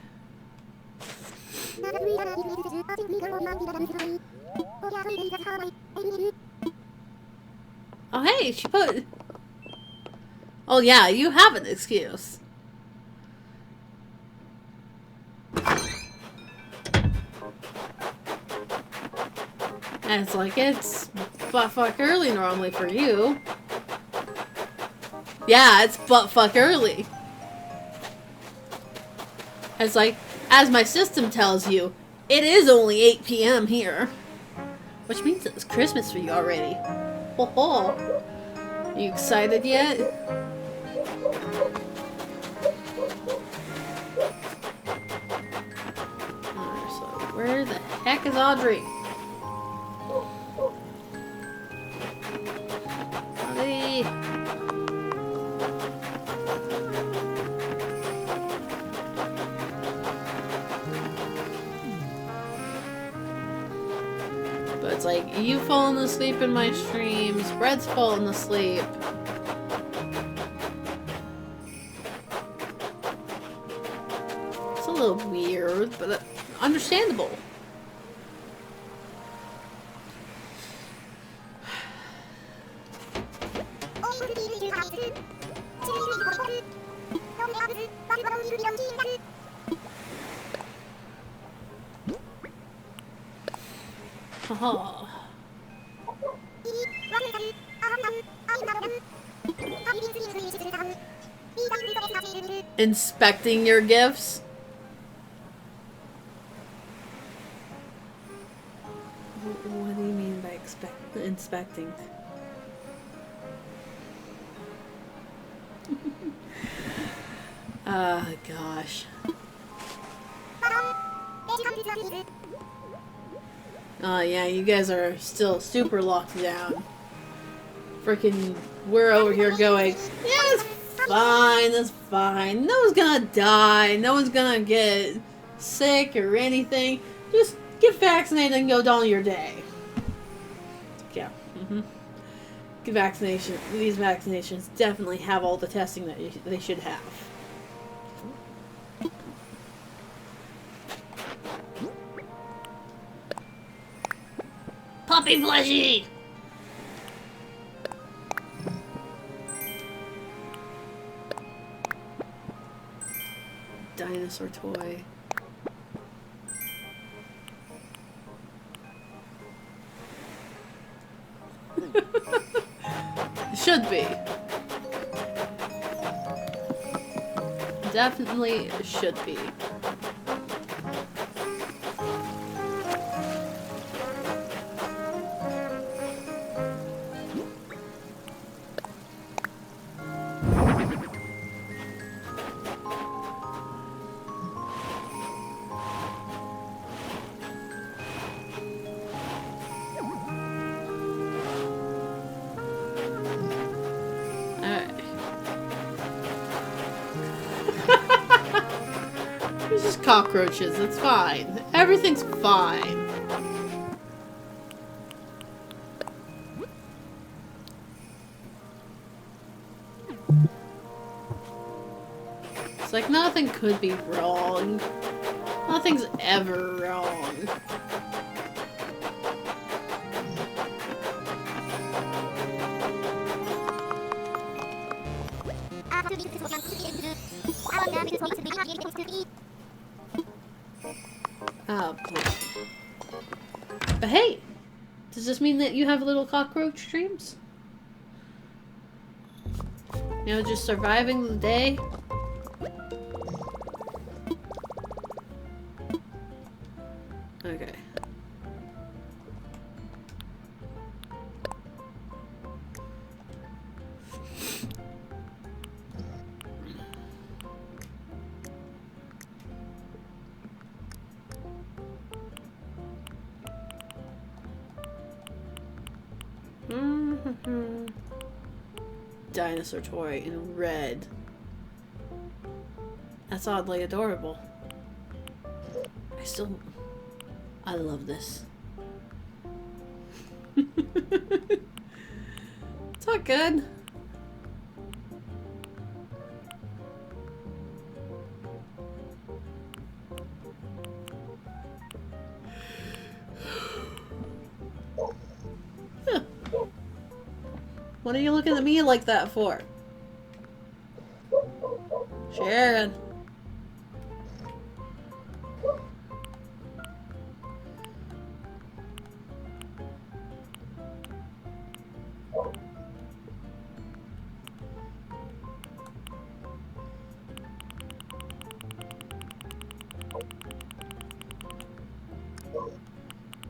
Oh, hey, she put... Oh, yeah, you have an excuse. And it's like, it's butt-fuck early normally for you. Yeah, it's butt-fuck early. It's like, as my system tells you, it is only 8 p.m. here. Which means it's Christmas for you already. Ho ho. You excited yet? Alright, so where the heck is Audrey? Audrey. But it's like, you falling asleep in my streams, Red's falling asleep. It's a little weird, but understandable. Oh. Inspecting your gifts? What do you mean by inspecting? Gosh. Oh yeah, you guys are still super locked down. Freaking, we're over here going, yeah, it's fine, it's fine. No one's gonna die, no one's gonna get sick or anything. Just get vaccinated and go down your day. Yeah. Get vaccination. These vaccinations definitely have all the testing that they should have. Puppy fleshy! Dinosaur toy. It should be. Definitely should be. It's just cockroaches, it's fine. Everything's fine. It's like nothing could be wrong. Nothing's ever wrong. Oh, please. But hey, does this mean that you have little cockroach dreams? You know, just surviving the day? Okay. Dinosaur toy in red. That's oddly adorable. I love this. It's not good. What are you looking at me like that for? Sharon.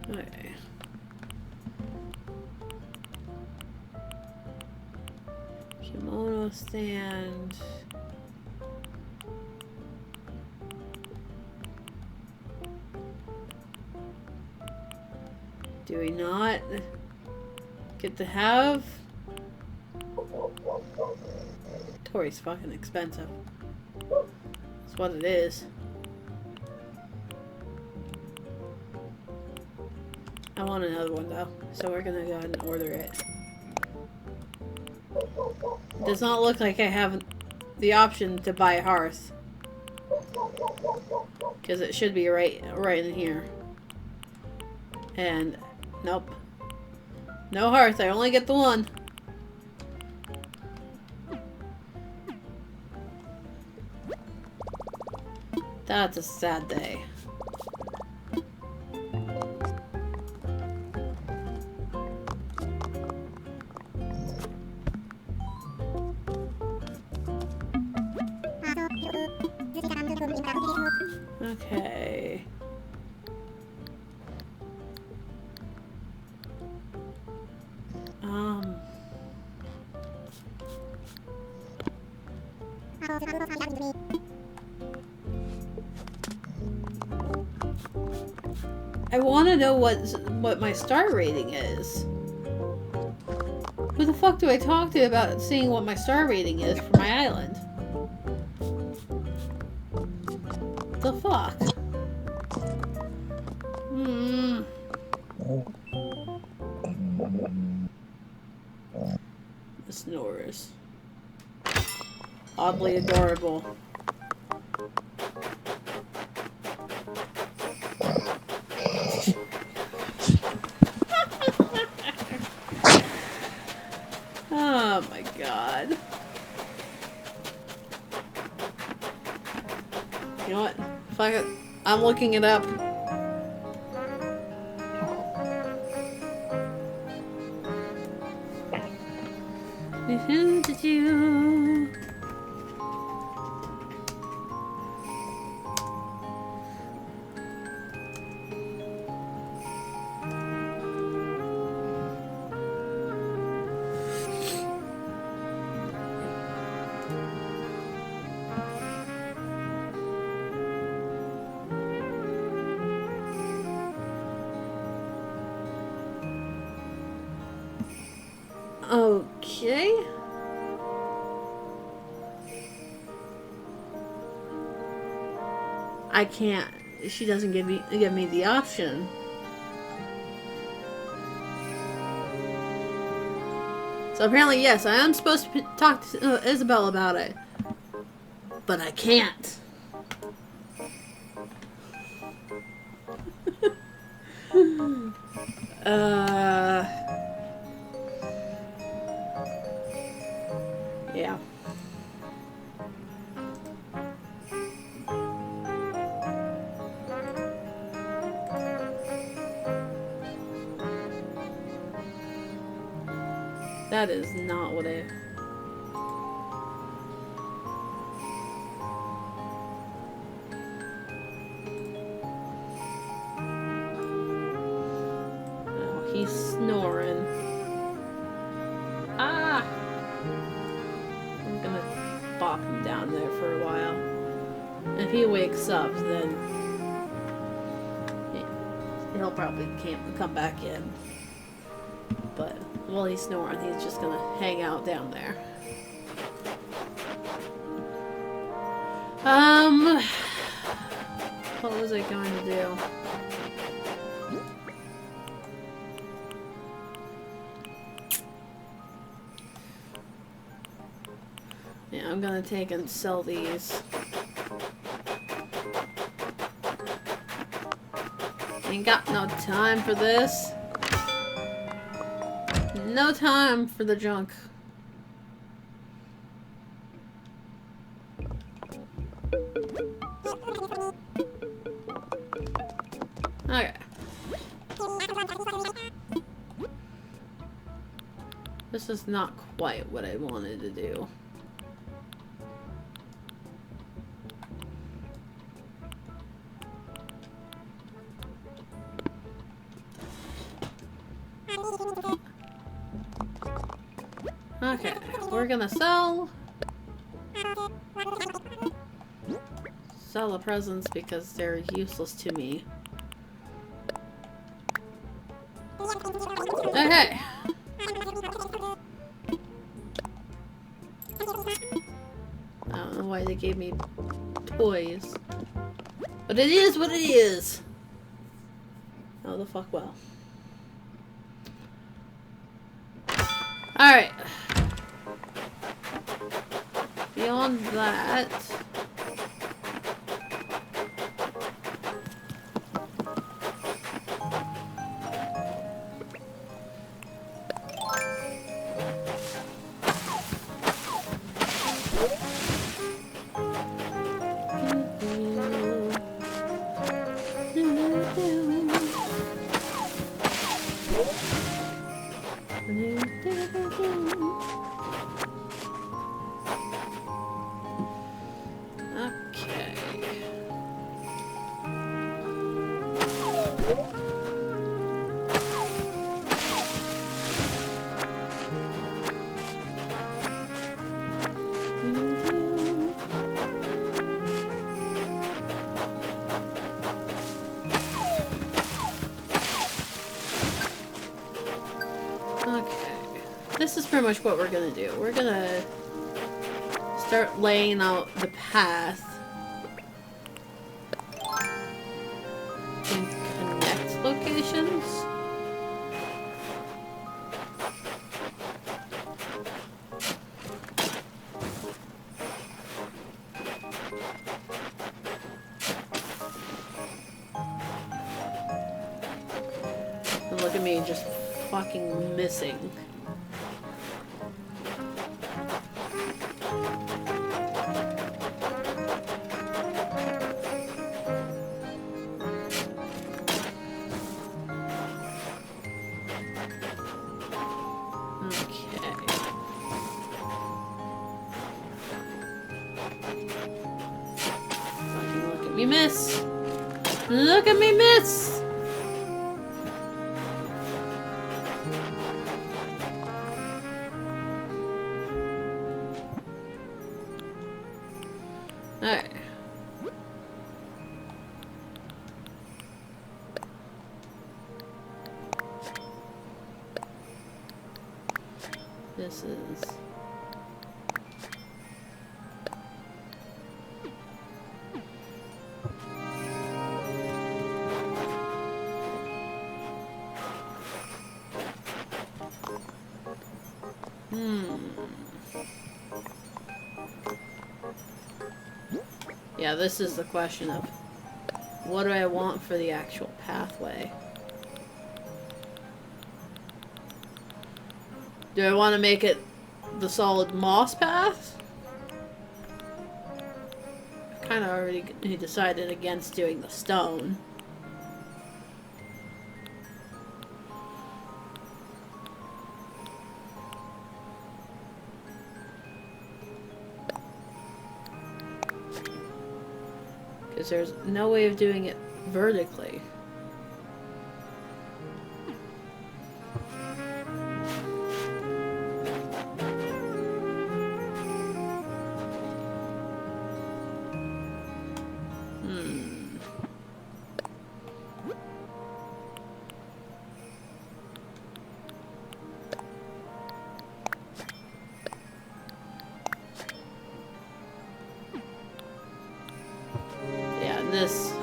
Okay. Kimono stand. Do we not get to have? Tori's fucking expensive. That's what it is. I want another one though, so we're gonna go ahead and order it. It does not look like I have the option to buy a hearth. Because it should be right in here. And nope. No hearth, I only get the one. That's a sad day. Okay. I want to know what my star rating is. Who the fuck do I talk to about seeing what my star rating is for my island? The fuck? The snorers. Oddly adorable. Oh my god. You know what? Fuck it. I'm looking it up. Okay. I can't. She doesn't give me the option. So apparently, yes, I am supposed to talk to Isabel about it, but I can't. Yeah. That is not what I... Oh, he's snoring. Ah! I'm gonna bop him down there for a while. If he wakes up, then he'll probably come back in. But while he's snoring, he's just gonna hang out down there. What was I going to do? Yeah, I'm gonna take and sell these. Ain't got no time for this. No time for the junk. Okay. This is not quite what I wanted to do. Okay, we're gonna sell the presents because they're useless to me. Okay. I don't know why they gave me toys. But it is what it is. Oh, the fuck well. Alright. Beyond that... This is pretty much what we're gonna do. We're gonna start laying out the path and connect locations. And look at me just fucking missing. Look at me miss! Alright. This is... Yeah, this is the question of what do I want for the actual pathway? Do I want to make it the solid moss path? I kind of already decided against doing the stone. Because there's no way of doing it vertically. This.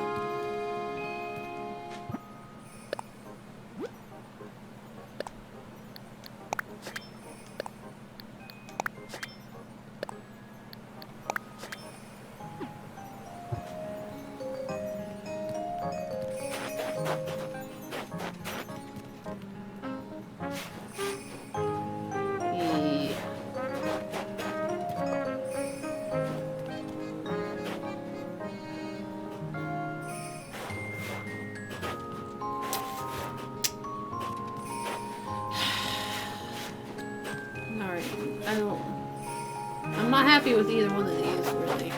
I'm not happy with either one of these, really.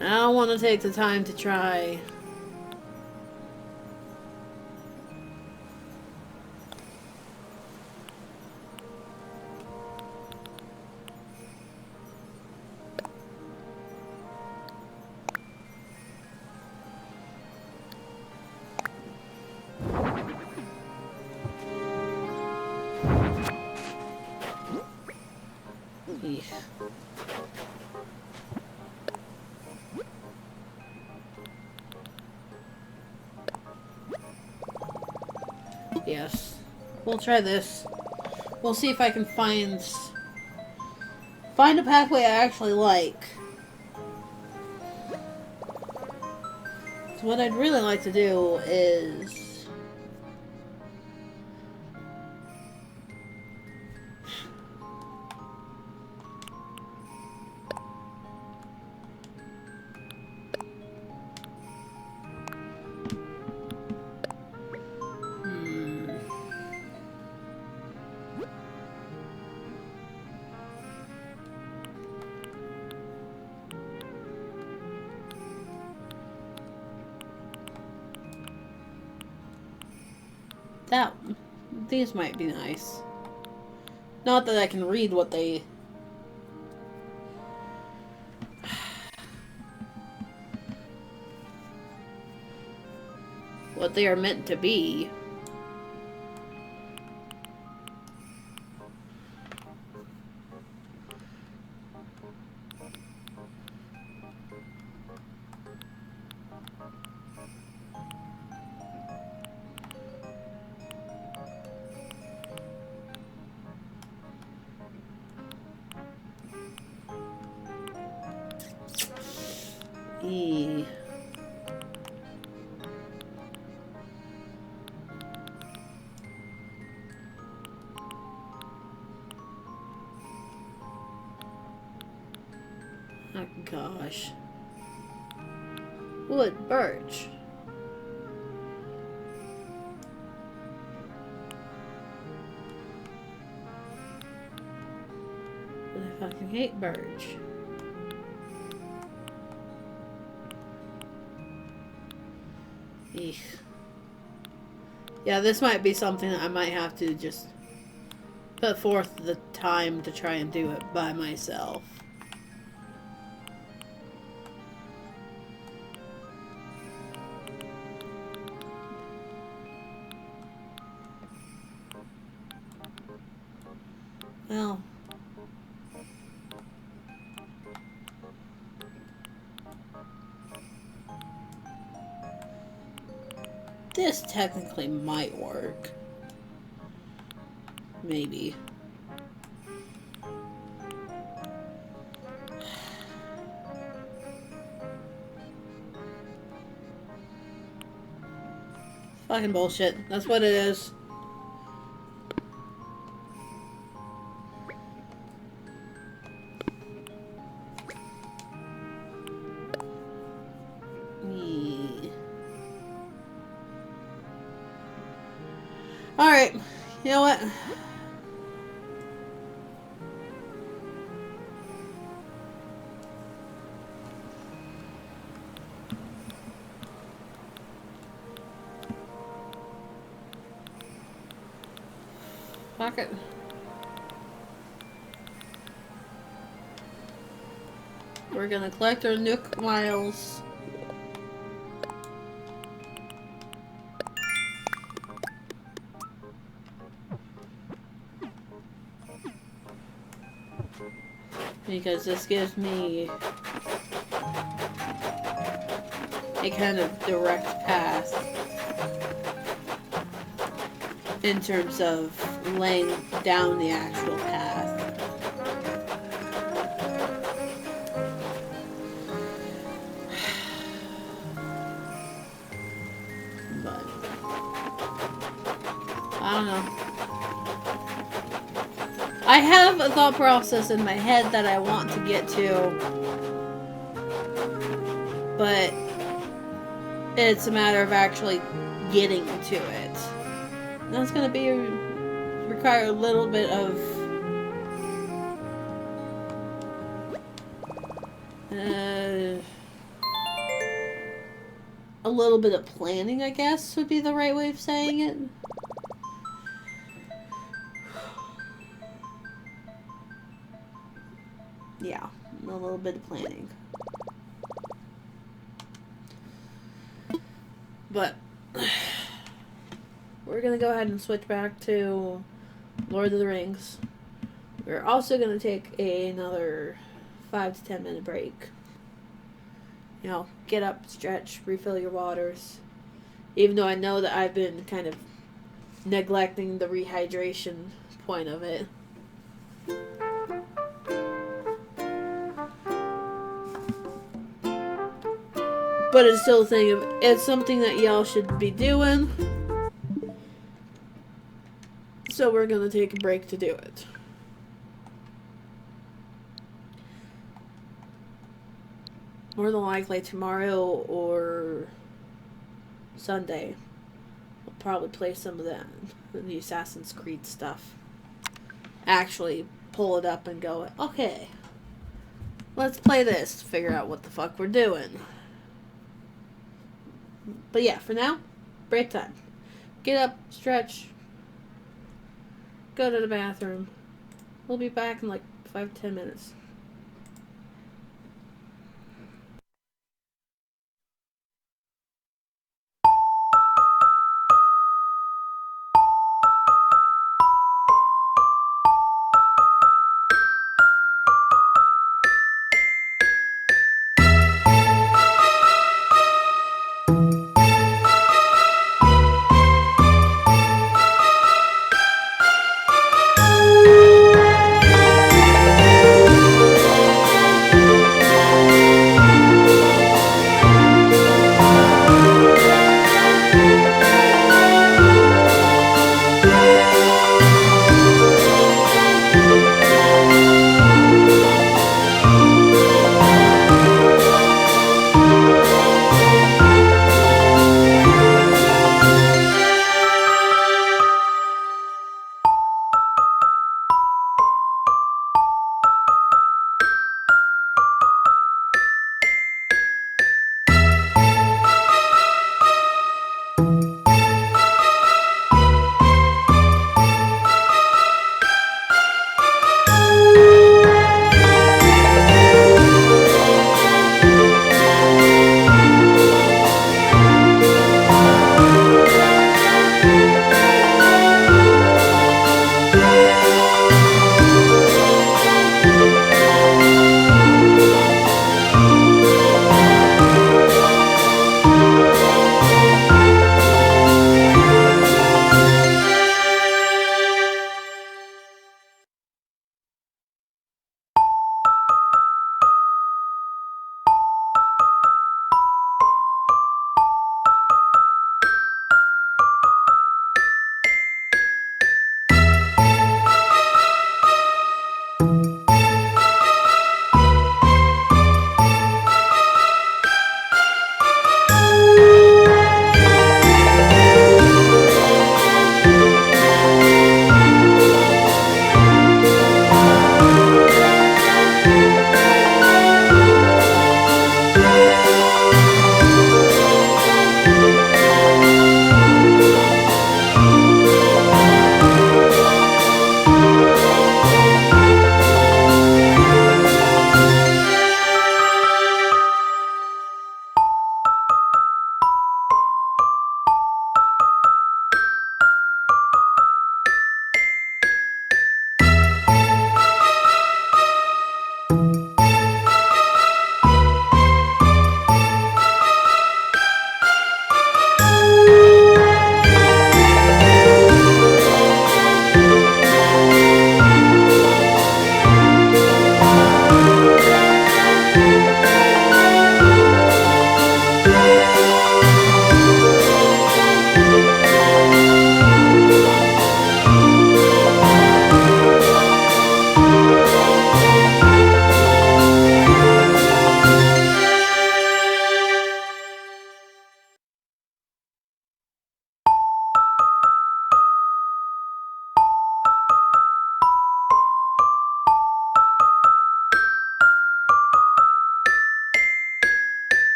I don't want to take the time to try. Yes. We'll try this. We'll see if I can find a pathway I actually like. So what I'd really like to do is these might be nice. Not that I can read what they... what they are meant to be. Oh gosh. Wood, birch. I fucking hate birch. Eek. Yeah, this might be something that I might have to just put forth the time to try and do it by myself. Well, this technically might work. Maybe. Fucking bullshit. That's what it is. Alright, you know what? Fuck it. We're gonna collect our Nook miles. Because this gives me a kind of direct path in terms of laying down the actual path. But I don't know. I have a thought process in my head that I want to get to, but It's a matter of actually getting to it. And that's going to be require a little bit of a little bit of planning, I guess, would be the right way of saying it. Yeah, a little bit of planning. But we're gonna go ahead and switch back to Lord of the Rings. We're also gonna take another 5 to 10 minute break. You know, get up, stretch, refill your waters. Even though I know that I've been kind of neglecting the rehydration point of it. But it's still a thing of, it's something that y'all should be doing. So we're gonna take a break to do it. More than likely tomorrow or Sunday, I'll probably play some of that, the Assassin's Creed stuff. Actually pull it up and go, okay, let's play this, figure out what the fuck we're doing. But yeah, for now, break time. Get up, stretch, go to the bathroom. We'll be back in like 5 to 10 minutes.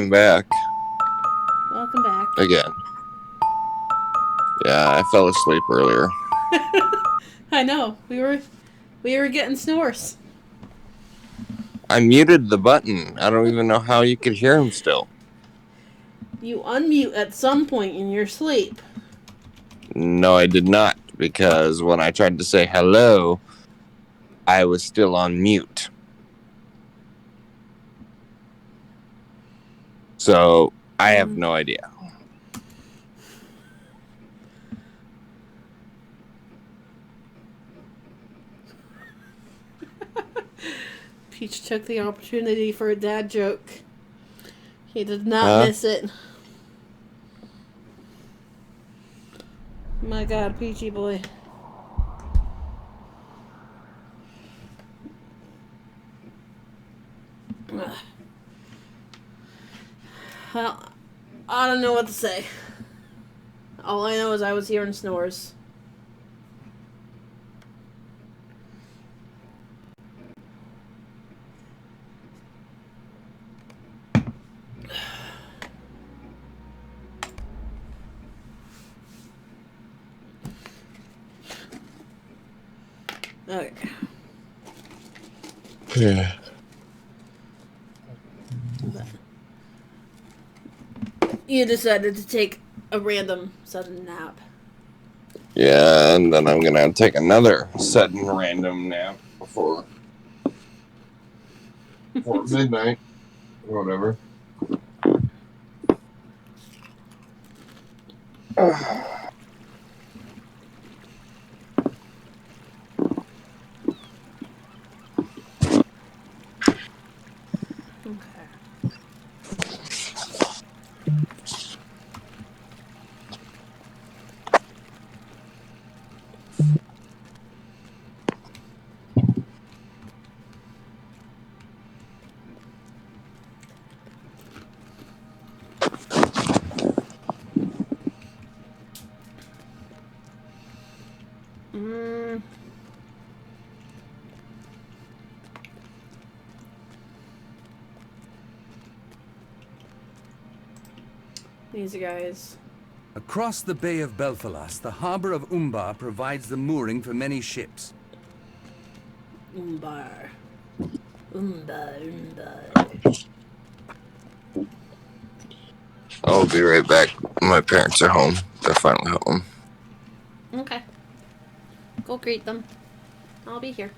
I'm back. Welcome back. Again. Yeah, I fell asleep earlier. I know. We were getting snores. I muted the button. I don't even know how you could hear him still. You unmute at some point in your sleep. No, I did not, because when I tried to say hello, I was still on mute. So, I have no idea. Peach took the opportunity for a dad joke. He did not miss it. My God, Peachy boy. Well, I don't know what to say. All I know is I was hearing snores. Okay. Yeah. You decided to take a random sudden nap. Yeah, and then I'm gonna take another sudden random nap before midnight or whatever. These guys. Across the Bay of Belfalas, the harbor of Umbar provides the mooring for many ships. Umbar. I'll be right back. My parents are home. They're finally home. Okay. Go greet them. I'll be here.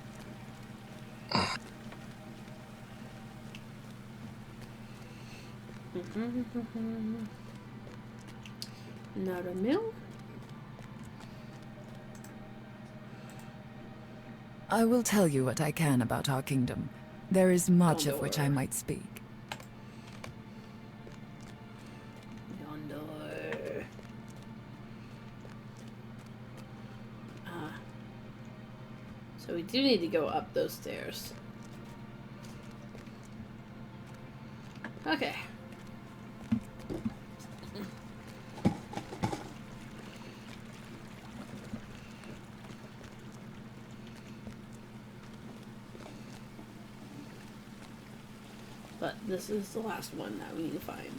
Not a mill? I will tell you what I can about our kingdom. There is much of which I might speak. So we do need to go up those stairs. Okay. But this is the last one that we need to find.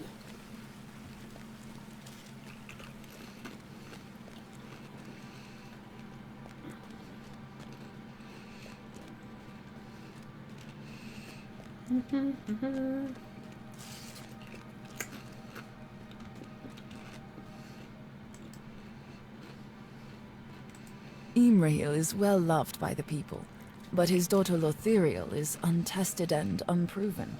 Imrahil is well loved by the people, but his daughter Lothiriel is untested and unproven.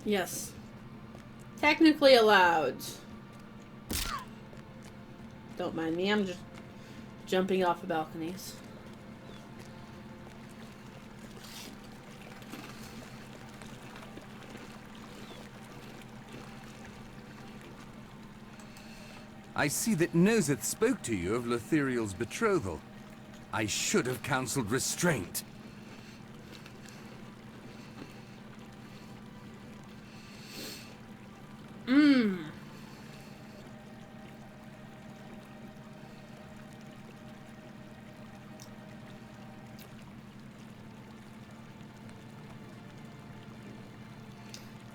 Yes. Technically allowed. Don't mind me, I'm just jumping off the balconies. I see that Noseth spoke to you of Lothiriel's betrothal. I should have counseled restraint.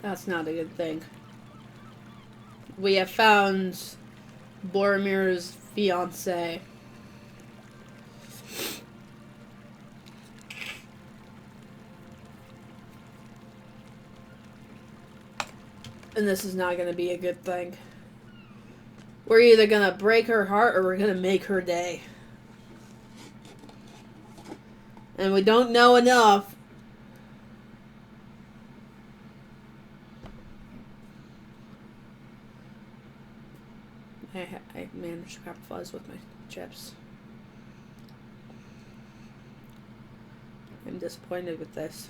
That's not a good thing. We have found Boromir's fiance. And this is not going to be a good thing. We're either going to break her heart or we're going to make her day. And we don't know enough. I managed to grab fuzz with my chips. I'm disappointed with this.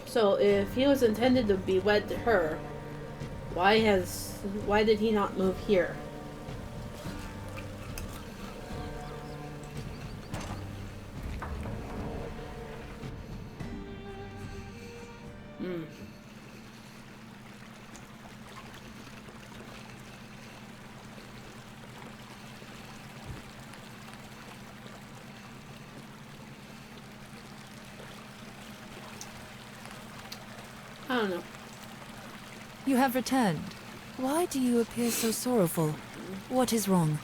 So if he was intended to be wed to her, why did he not move here? I don't know. You have returned. Why do you appear so sorrowful? What is wrong?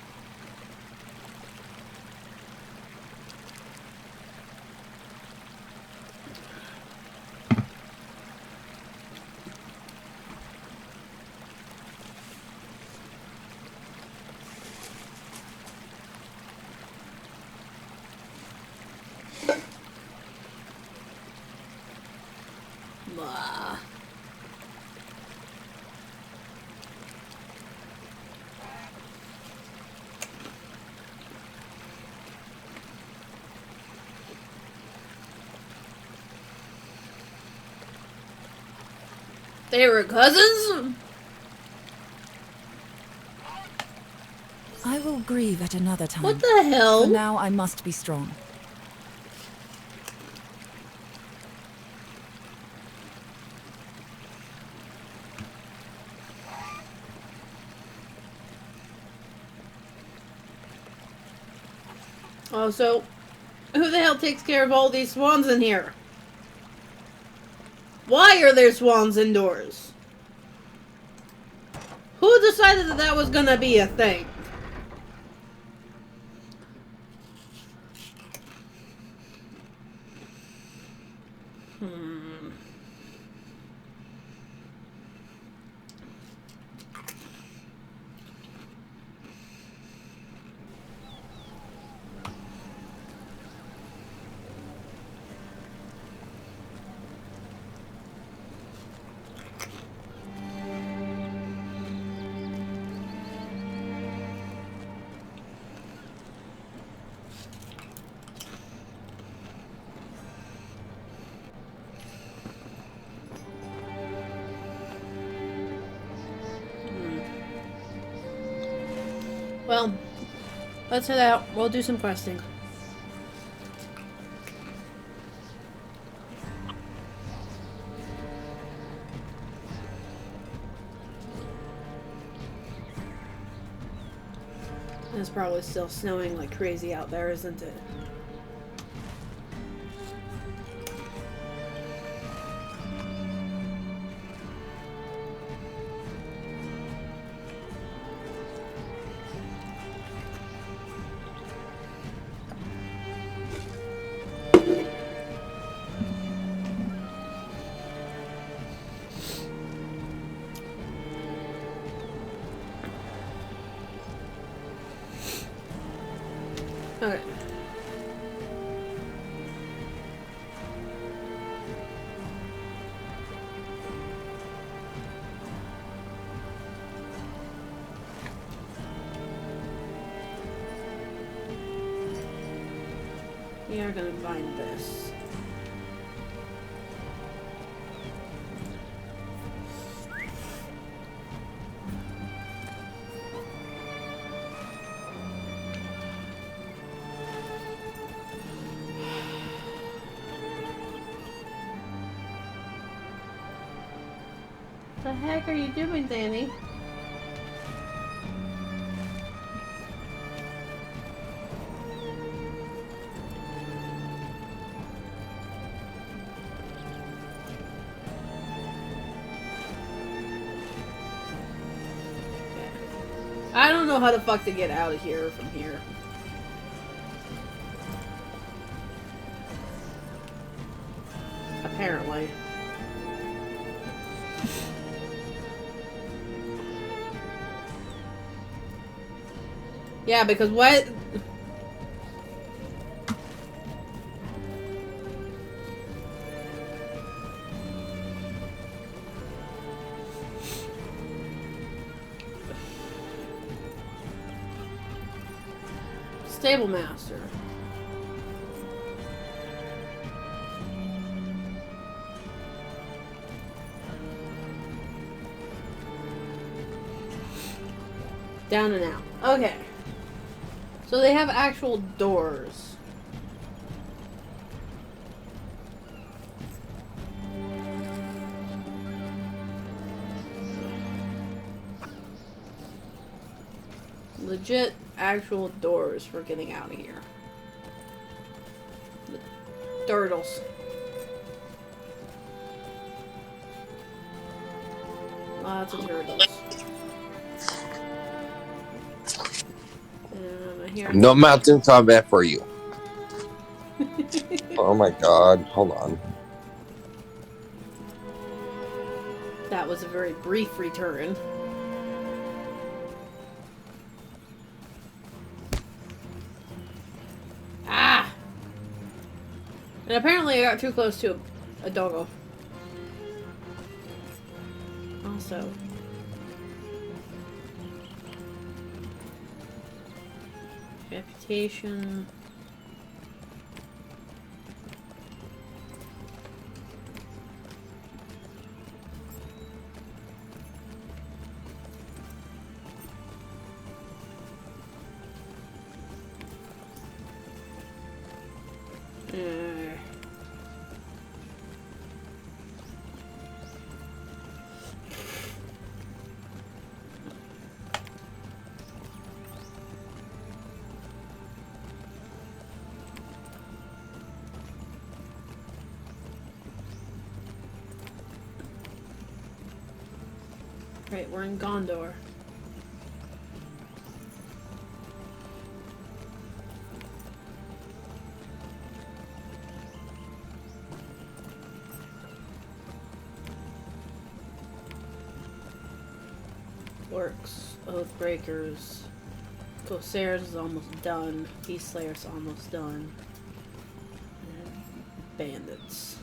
Blah. They were cousins? I will grieve at another time. What the hell? For now, I must be strong. Oh, so who the hell takes care of all these swans in here? Why are there swans indoors? Who decided that that was gonna be a thing? Well, let's head out. We'll do some questing. It's probably still snowing like crazy out there, isn't it? Okay. We are gonna find this. The heck are you doing, Danny? I don't know how the fuck to get out of here from here. Apparently. Yeah, because what? Stable master. Down and out. Okay. So they have actual doors. Legit actual doors for getting out of here. The turtles. Lots of turtles. Here. No mountain combat for you. Oh my god, hold on. That was a very brief return. Ah! And apparently I got too close to a doggo. Also. Reputation. Right, we're in Gondor. Orcs, Oathbreakers, Corsairs is almost done, Beast Slayer's almost done, and Bandits.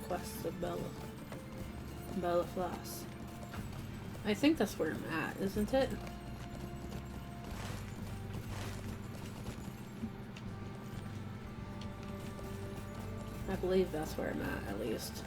Quest of Bella Floss. I think that's where I'm at, isn't it? I believe that's where I'm at least.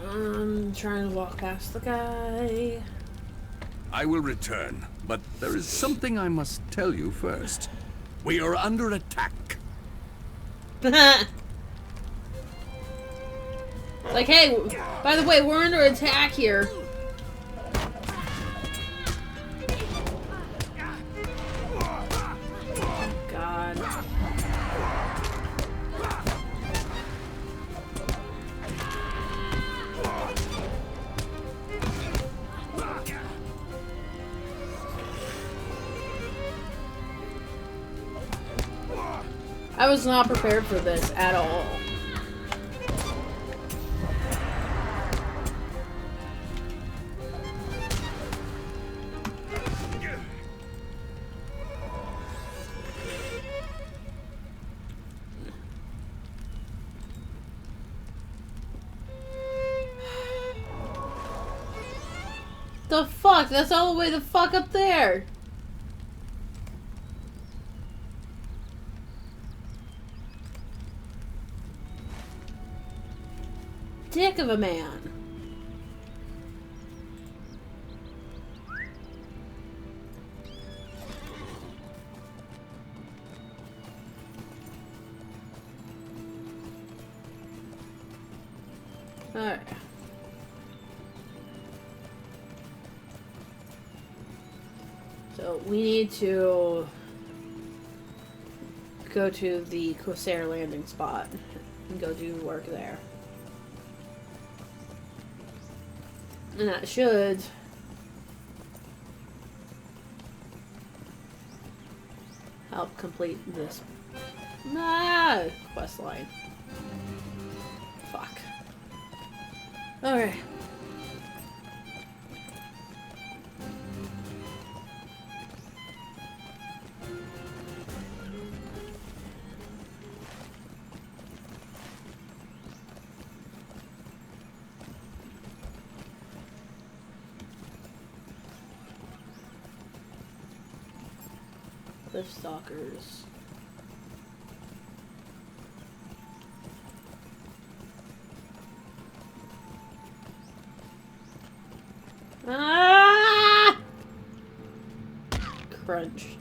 I'm trying to walk past the guy. I will return, but there is something I must tell you first. We are under attack. Like, hey, by the way, we're under attack here. God. I was not prepared for this at all. The fuck? That's all the way the fuck up there. Dick of a man. Alright. So we need to go to the Corsair landing spot and go do work there. And that should help complete this quest line. Fuck. Okay. Cliff Stalkers. Ah! Crunch.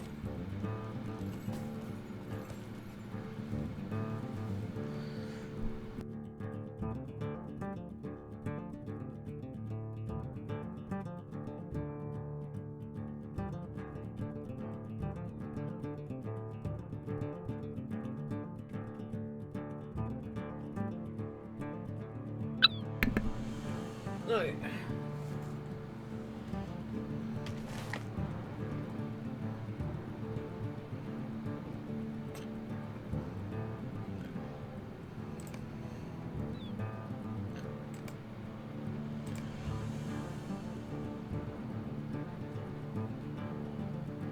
Okay.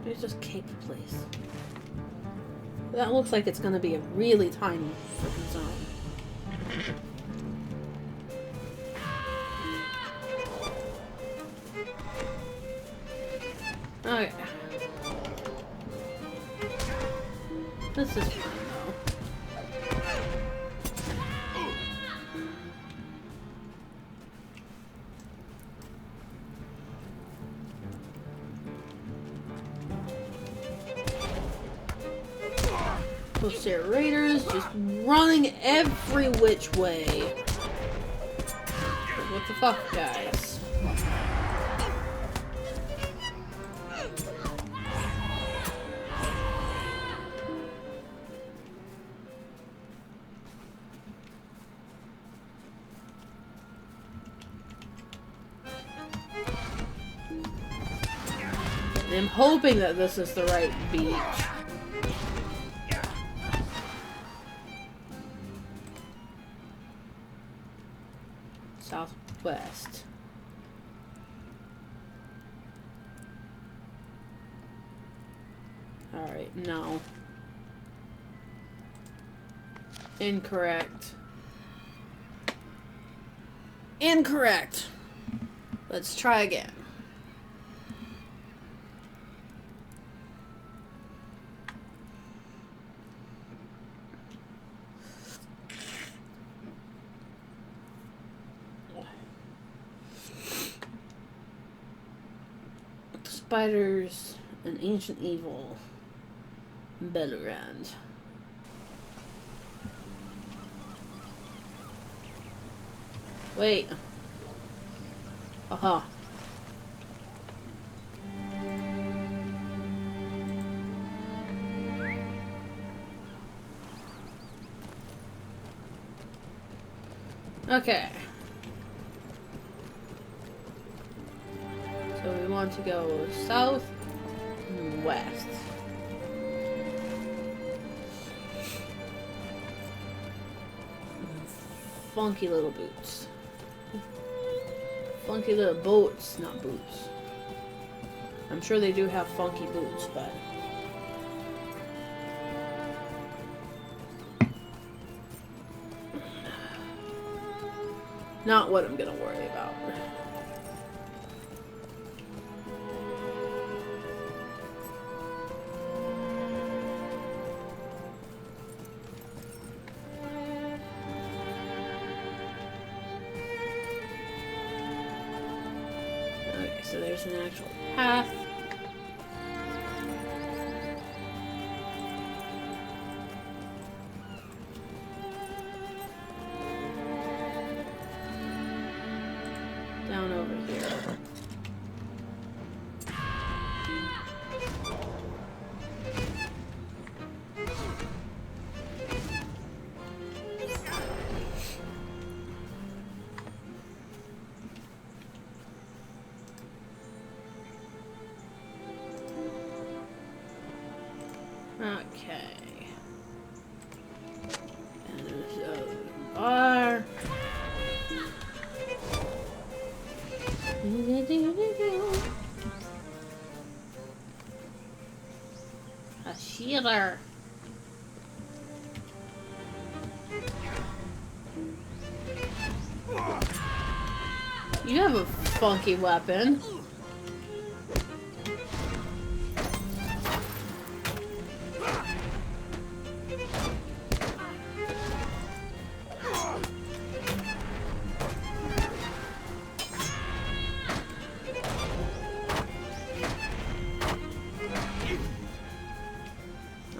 There's just cake, please. That looks like it's gonna be a really tiny freaking zone. Okay. This is fun though. Corsair Raiders just running every which way. What the fuck, guys? I'm hoping that this is the right beach. Southwest. Alright, no. Incorrect. Incorrect. Let's try again. Spiders, an ancient evil, Bellerand. Wait. Aha. Okay. So we want to go south and west. funky little boots. Funky little boats, not boots. I'm sure they do have funky boots, but... not what I'm gonna worry about. Okay, so there's an actual path. Down over here. Okay. And there's a bar. A shielder. You have a funky weapon.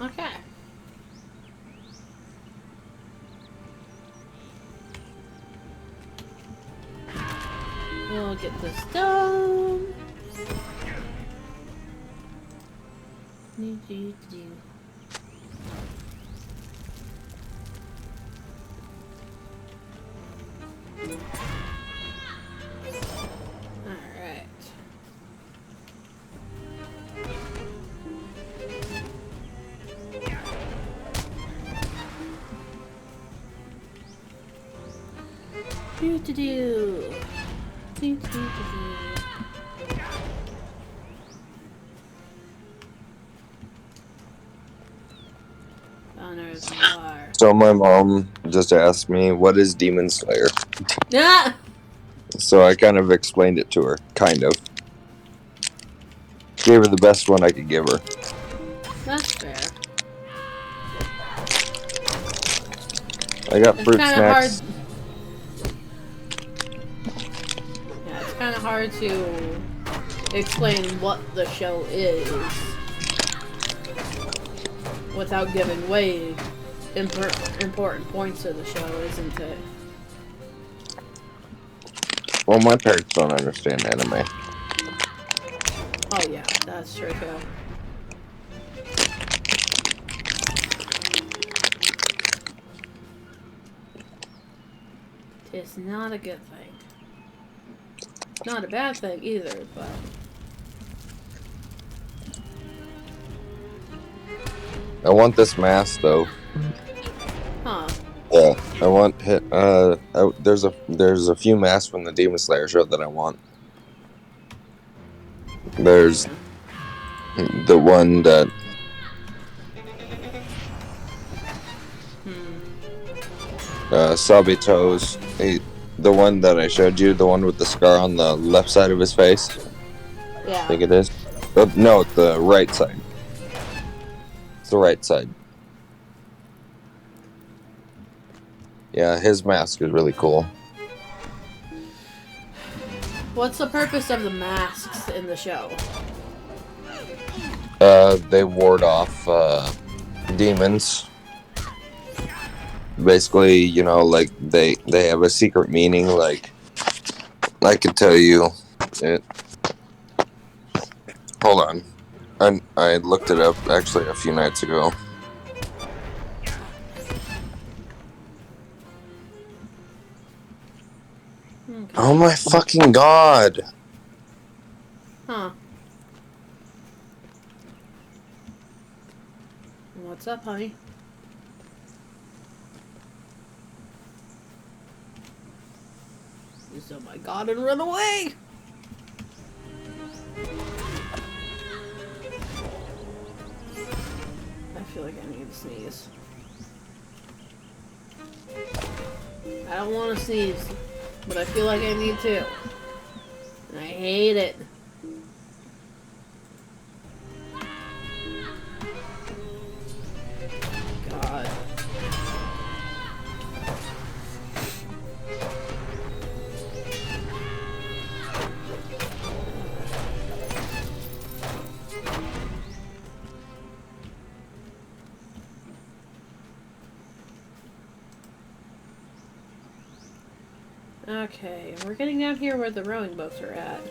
Okay. We'll get this done. Alright. Do. Honors more. So my mom just asked me, what is Demon Slayer? Yeah. So I kind of explained it to her, kind of. Gave her the best one I could give her. That's fair. I got It's fruit kind of snacks. hard. Yeah, it's kind of hard to explain what the show is without giving away important points of the show, isn't it? Well, my parents don't understand anime. Oh yeah, that's true too. It's not a good thing. Not a bad thing either, but... I want this mask though. Huh. Yeah, I want there's a few masks from the Demon Slayer show that I want. There's the one that Sabito's, the one that I showed you, the one with the scar on the left side of his face. Yeah. I think it is. No, the right side. It's the right side. Yeah, his mask is really cool. What's the purpose of the masks in the show? They ward off demons. Basically, you know, like they have a secret meaning. Like I could tell you it. Hold on, I looked it up actually a few nights ago. Okay. Oh my fucking god! Huh. What's up, honey? Oh my god, and run away! I feel like I need to sneeze. I don't want to sneeze, but I feel like I need to. And I hate it. God. Okay, we're getting down here where the rowing boats are at.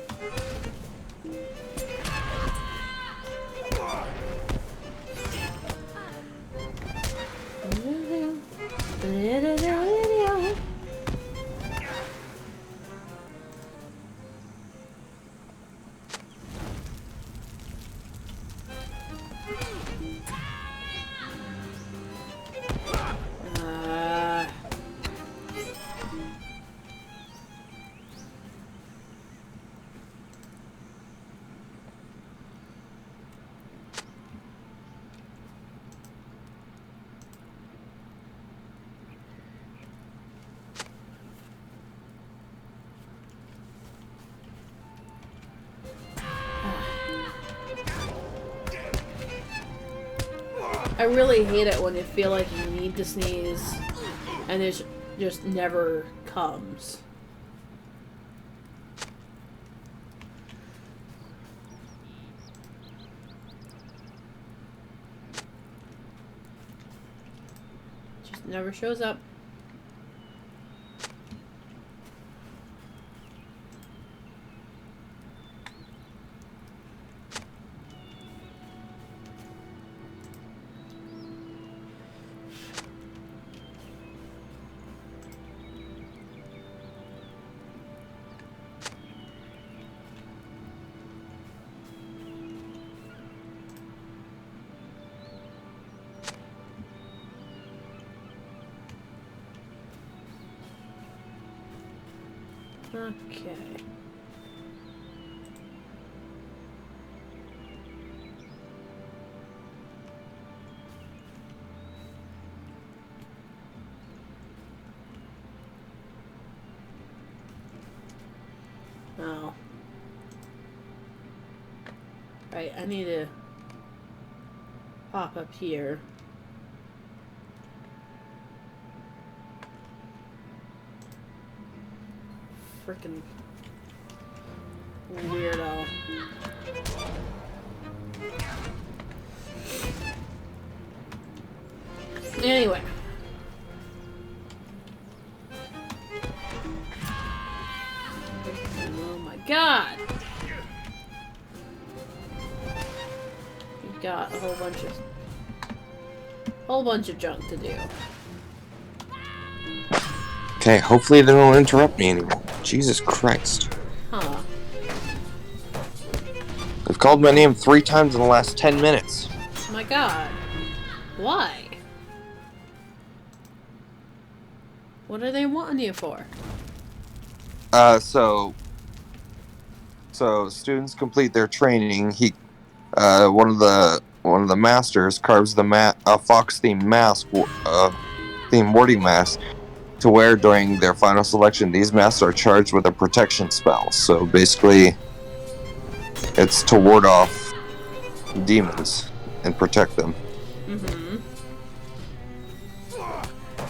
I really hate it when you feel like you need to sneeze and it just never comes. Just never shows up. Okay. Oh. Right, I need to pop up here. Freaking weirdo. Anyway. Oh my god! You've got a whole bunch of junk to do. Okay, hopefully they don't interrupt me anymore. Jesus Christ. Huh. They've called my name 3 times in the last 10 minutes. Oh my god. Why? What are they wanting you for? So students complete their training. One of the masters carves a fox themed mask, themed warding mask to wear during their final selection. These masks are charged with a protection spell. So basically, it's to ward off demons and protect them. Mm-hmm.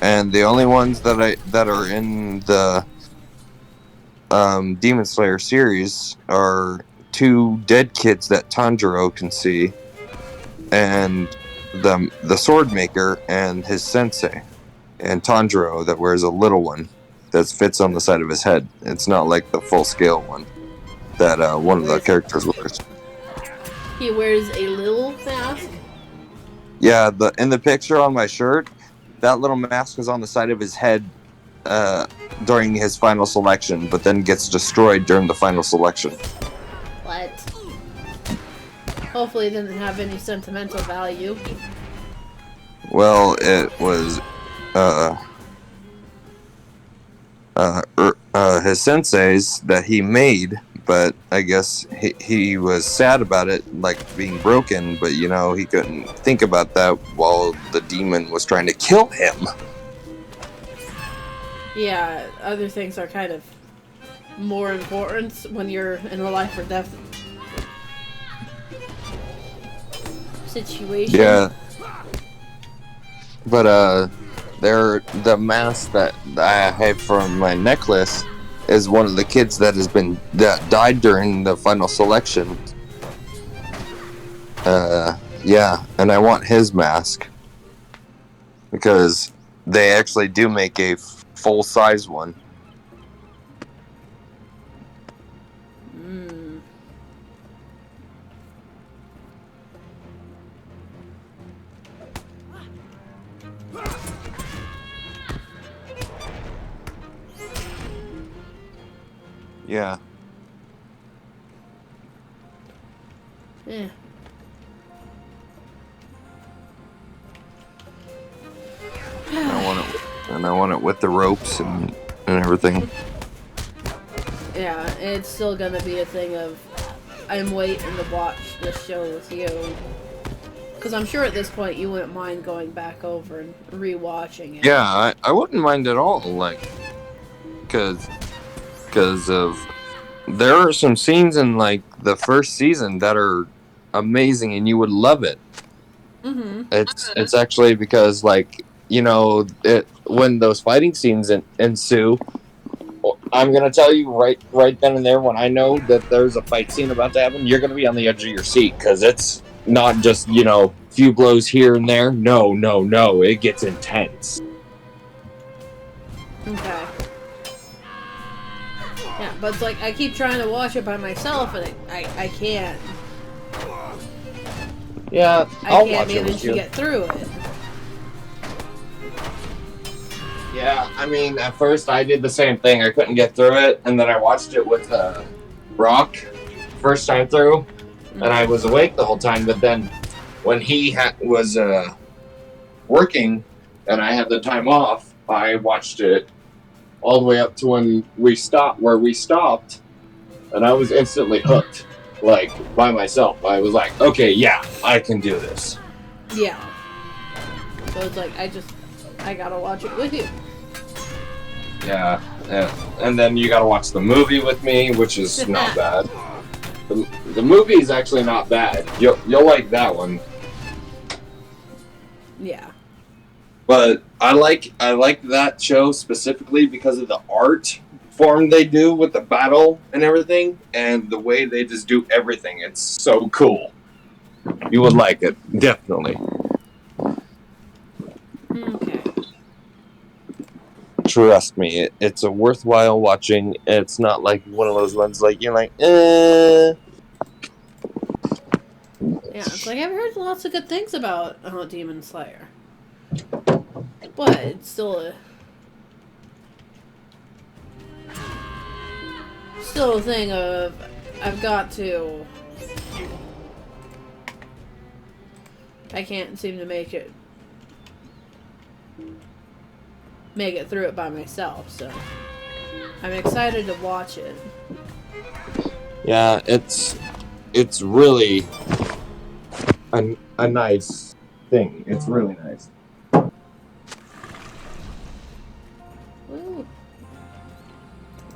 And the only ones that are in the Demon Slayer series are 2 dead kids that Tanjiro can see, and the sword maker and his sensei, and Tanjiro that wears a little one that fits on the side of his head. It's not like the full scale one that one of the characters wears. He wears a little mask? Yeah, in the picture on my shirt, that little mask is on the side of his head during his final selection, but then gets destroyed during the final selection. What? Hopefully it didn't have any sentimental value. Well, it was his senseis that he made, but I guess he was sad about it, like being broken, but you know, he couldn't think about that while the demon was trying to kill him. Yeah, other things are kind of more important when you're in a life or death situation. Yeah. But the mask that I have for my necklace is one of the kids that died during the final selection. Yeah, and I want his mask because they actually do make a full size one. Mm. Yeah. Yeah. I want it with the ropes and everything. Yeah, it's still gonna be a thing of I'm waiting to watch this show with you. Because I'm sure at this point you wouldn't mind going back over and rewatching it. Yeah, I wouldn't mind at all, like, because of there are some scenes in like the first season that are amazing and you would love it. Mm-hmm. It's actually because, like, you know, when those fighting scenes ensue, I'm gonna tell you right then and there, when I know that there's a fight scene about to happen, you're gonna be on the edge of your seat because it's not just, you know, few blows here and there. No, it gets intense. Okay. Yeah, but it's like I keep trying to watch it by myself and I can't. Yeah, I can't manage to get through it. Yeah, I mean, at first I did the same thing. I couldn't get through it, and then I watched it with Rock first time through, and I was awake the whole time. But then, when he was working, and I had the time off, I watched it all the way up to when we stopped, and I was instantly hooked, like by myself. I was like, okay, yeah, I can do this. Yeah. So it's like I gotta watch it with you. Yeah, and then you gotta watch the movie with me, which is not bad. The movie is actually not bad. You'll like that one. Yeah. But I like that show specifically because of the art form they do with the battle and everything, and the way they just do everything. It's so cool. You would like it, definitely. Okay. Trust me, it's a worthwhile watching. It's not like one of those ones like you're like, Yeah, it's like I've heard lots of good things about Demon Slayer. But it's still a thing of I've got to. I can't seem to make it through it by myself, so I'm excited to watch it. Yeah, it's really a nice thing. It's really nice. Woo.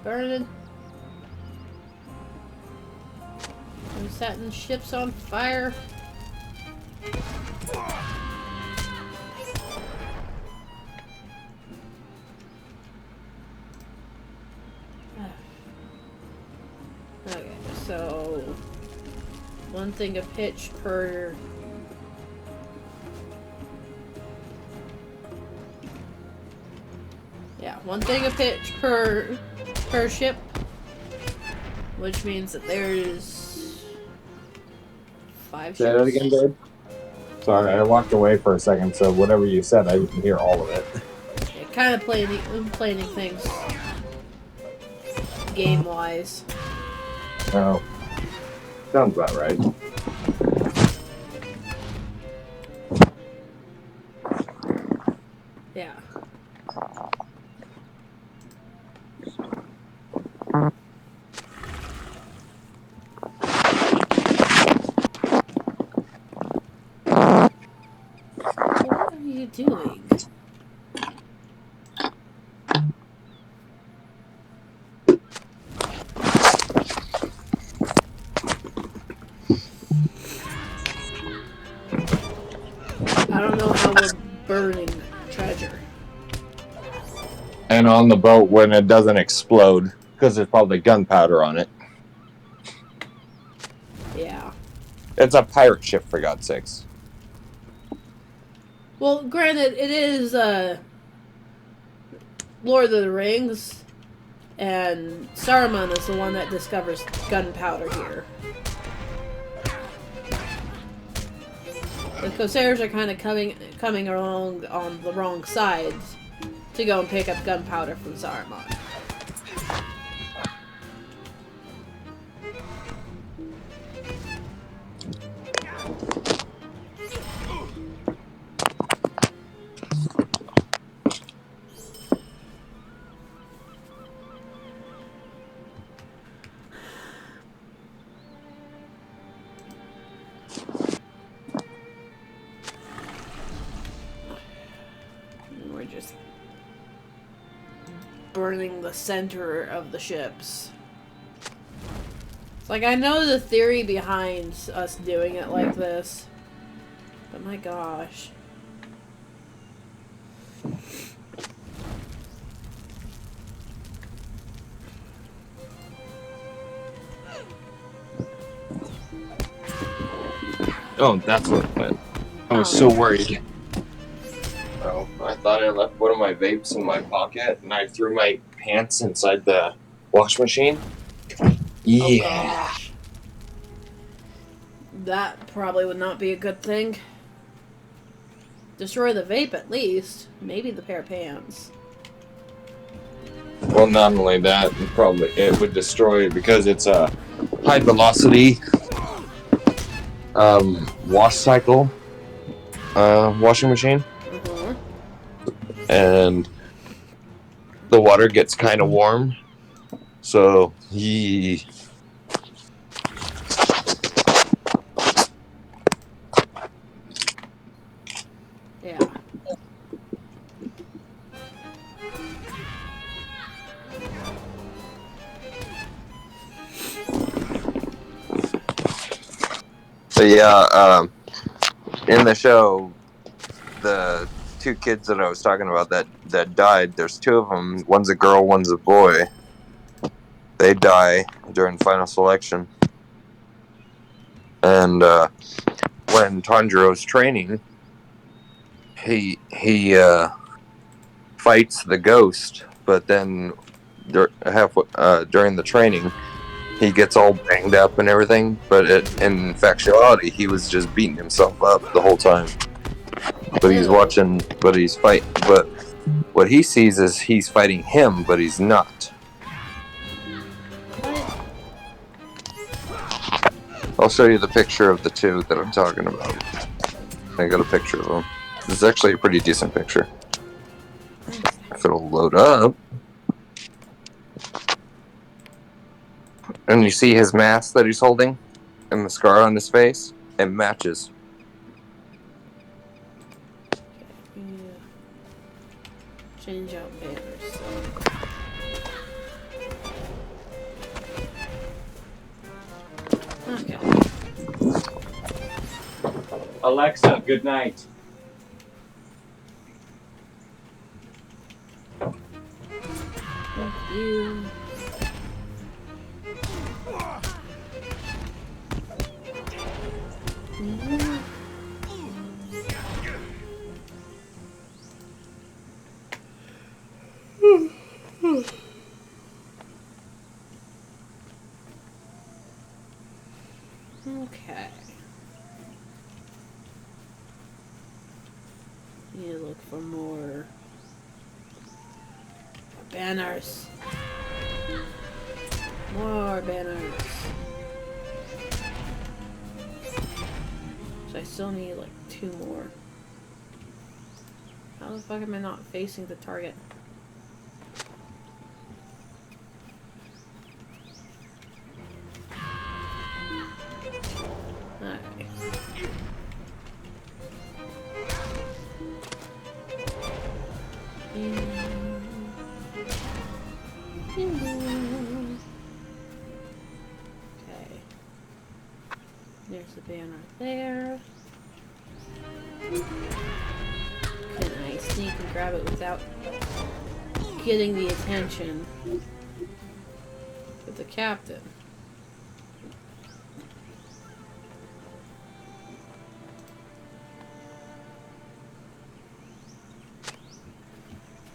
Burning. I'm setting ships on fire. Okay, so 1 thing of pitch per yeah, 1 thing of pitch per ship, which means that there's 5 Say ships. that again, Dave. Sorry, I walked away for a second, so whatever you said, I didn't hear all of it. Yeah, kind of planning things game-wise. Oh, sounds about right. Yeah. on the boat when it doesn't explode because there's probably gunpowder on it. Yeah. It's a pirate ship, for God's sakes. Well, granted, it is Lord of the Rings, and Saruman is the one that discovers gunpowder here. The Corsairs are kind of coming along on the wrong sides to go and pick up gunpowder from Saruman. We're just burning the center of the ships. It's like, I know the theory behind us doing it like this, but my gosh. Oh, that's what it meant. I was so worried. Oh, I thought I left one of my vapes in my pocket, and I threw my pants inside the wash machine. Yeah. Oh gosh. That probably would not be a good thing. Destroy the vape at least. Maybe the pair of pants. Well, not only that, probably it would destroy it because it's a high velocity wash cycle washing machine. And the water gets kind of warm, so yeah. So yeah, in the show, the two kids that I was talking about that died, there's two of them. One's a girl, one's a boy. They die during final selection. And when Tanjiro's training, he fights the ghost, but then during the training, he gets all banged up and everything. But in factuality, he was just beating himself up the whole time. But he's watching, but he's fighting. But what he sees is he's fighting him, but he's not. I'll show you the picture of the two that I'm talking about. I got a picture of them. This is actually a pretty decent picture. If it'll load up. And you see his mask that he's holding? And the scar on his face? It matches. Change out banners. Okay. Alexa, good night. Thank you. Okay. Need to look for more banners. More banners. So I still need like 2 more. How the fuck am I not facing the target? Alright. Okay. There's the banner there. Can I sneak and grab it without getting the attention of the captain.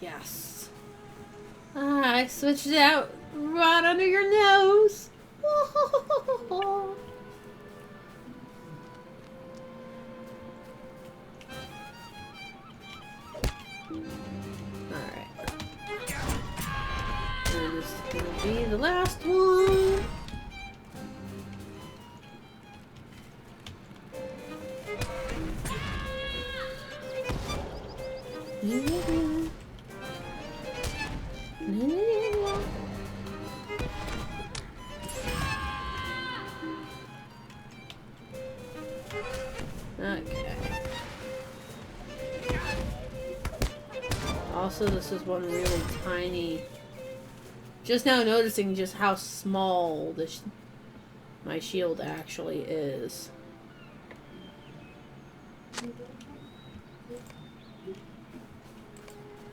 Yes. Ah, I switched it out right under your nose. Alright. And this is gonna be the last one. Okay. Also, this is one really tiny. Just now noticing just how small this my shield actually is.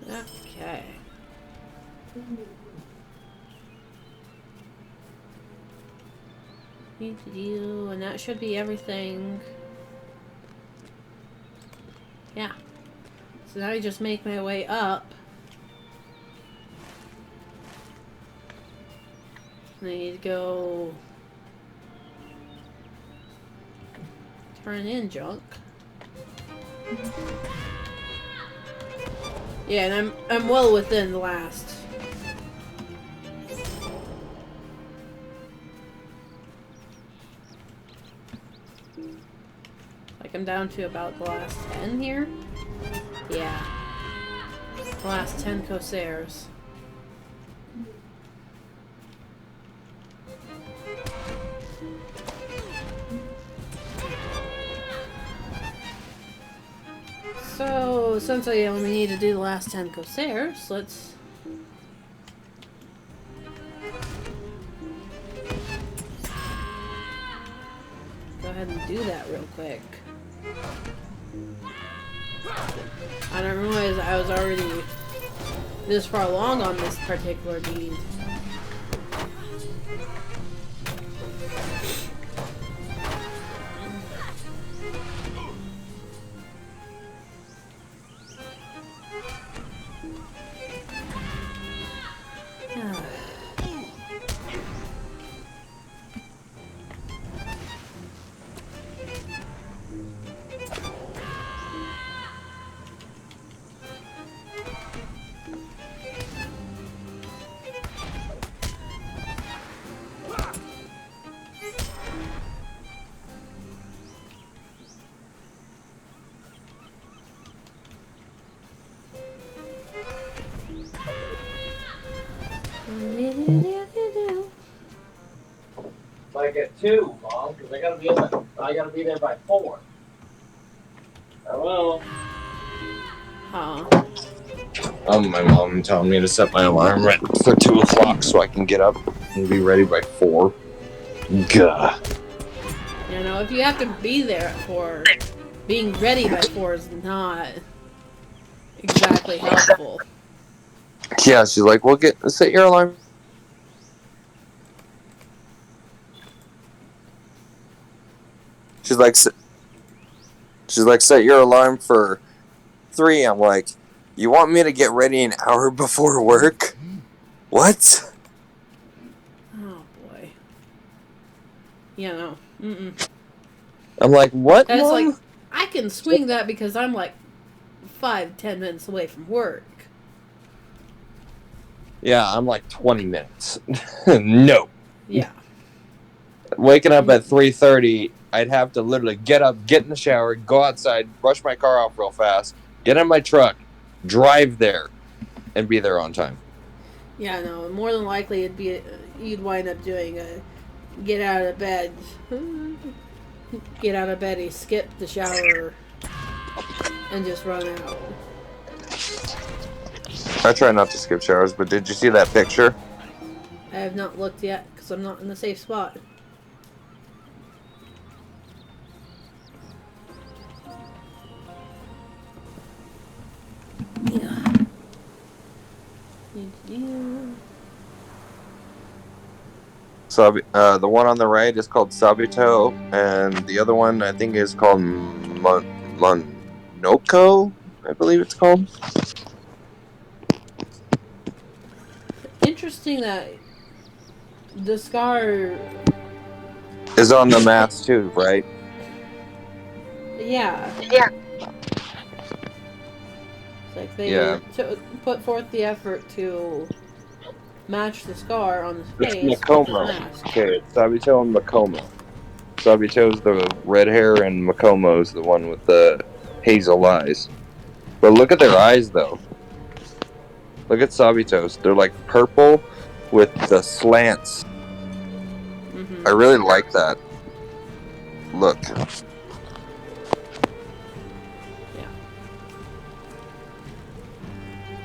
Okay. And that should be everything. Yeah. So now I just make my way up. I need to go turn in junk. Yeah, and I'm well within the last. Like I'm down to about the last 10 here. Yeah. The last 10 Corsairs. So, since I only need to do the last 10 Corsairs, let's... go ahead and do that real quick. I don't realize I was already this far along on this particular deed. Like at 2, Mom, because I gotta be there by 4. Hello. Huh. My mom telling me to set my alarm right for 2 o'clock so I can get up and be ready by 4. Gah. You know, if you have to be there at 4, being ready by 4 is not exactly helpful. Yeah, she's like, well, set your alarm. She's like, set your alarm for 3. I'm like, you want me to get ready an hour before work? What? Oh boy. Yeah, no. Mm-mm. I'm like, what? And it's Mom? like, I can swing that because I'm like 5-10 minutes away from work. Yeah, I'm like 20 minutes. No. Yeah. Waking up at 3:30, I'd have to literally get up, get in the shower, go outside, brush my car off real fast, get in my truck, drive there, and be there on time. Yeah, no. More than likely, it'd be you'd wind up doing a get out of bed, you skip the shower, and just run out. I try not to skip showers, but did you see that picture? I have not looked yet because I'm not in the safe spot. Yeah. Need The one on the right is called Sabito, and the other one I think is called Monoko. I believe it's called. Interesting that the scar. Is on the mask too, right? Yeah. Yeah. It's like they Yeah. put forth the effort to match the scar on his It's face with his Makomo. mask. Okay, it's Sabito and Makomo. Sabito's the red hair and Makomo's the one with the hazel eyes. But look at their eyes though. Look at Sabito's. They're like purple with the slants. I really like that. Look.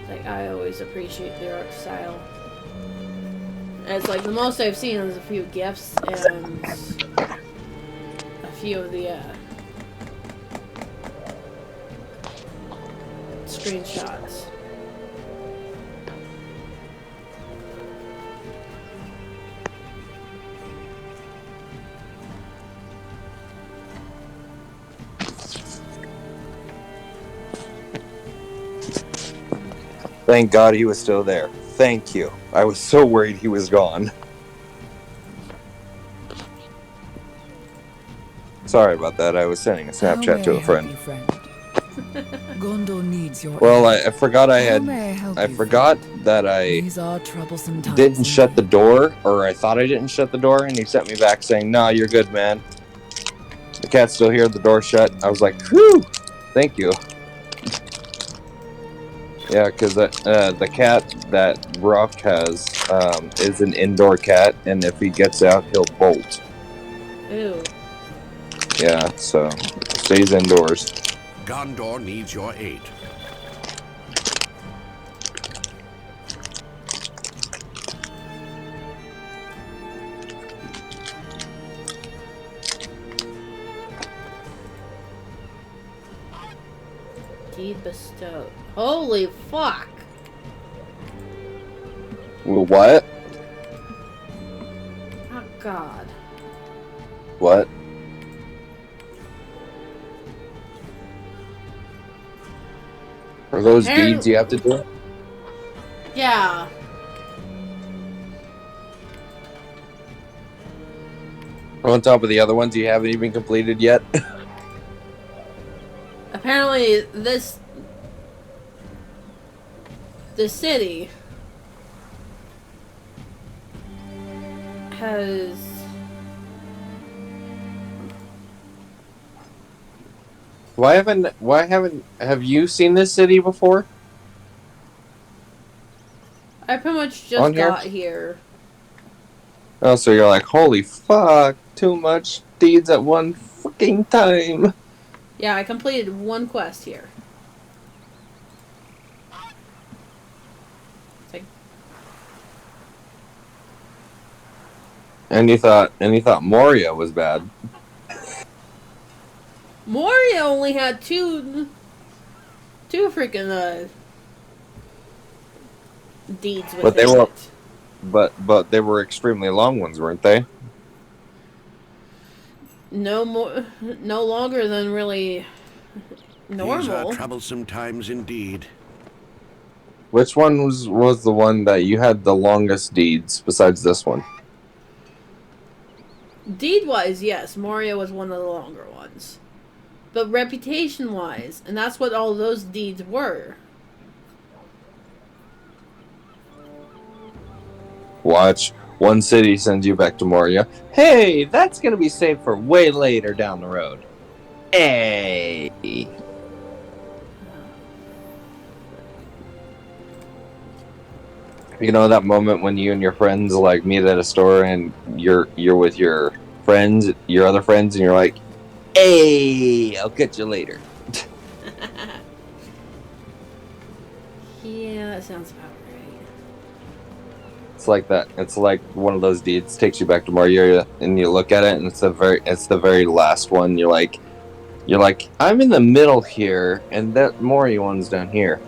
Like, I always appreciate the art style. It's like the most I've seen is a few gifs and a few of the screenshots. Thank God he was still there. Thank you. I was so worried he was gone. Sorry about that. I was sending a Snapchat to a friend. Gondor needs your Well, aid. I forgot I How had. may I help I you, forgot that I These are troublesome times. didn't shut the door, or I thought I didn't shut the door, and he sent me back saying, "Nah, you're good, man. The cat's still here. The door shut." I was like, "Whew, thank you." Yeah, because the cat that Rock has is an indoor cat, and if he gets out, he'll bolt. Ew. Yeah, so stays indoors. Gondor needs your aid. Deed bestowed. Holy fuck! Well, what? Oh god. What? Are those deeds you have to do? Yeah. On top of the other ones you haven't even completed yet? Apparently, the city has Have you seen this city before? I pretty much just On here? got here. Oh, so you're like, holy fuck, too much deeds at one fucking time. Yeah, I completed one quest here. It's like, And you thought Moria was bad. Moria only had two freaking deeds with But they it. were but they were extremely long ones, weren't they? No longer than really normal. These are troublesome times indeed. Which one was the one that you had the longest deeds besides this one? Deed-wise, yes, Moria was one of the longer ones. But reputation-wise, and that's what all those deeds were. Watch. One city sends you back to Moria. Hey, that's gonna be saved for way later down the road. Hey. You know that moment when you and your friends like meet at a store and you're with your friends, your other friends, and you're like, "Hey, I'll catch you later." Yeah, that sounds about right. It's like that. It's like one of those deeds takes you back to Moria, and you look at it, and it's the very last one. You're like, I'm in the middle here, and that Moria one's down here.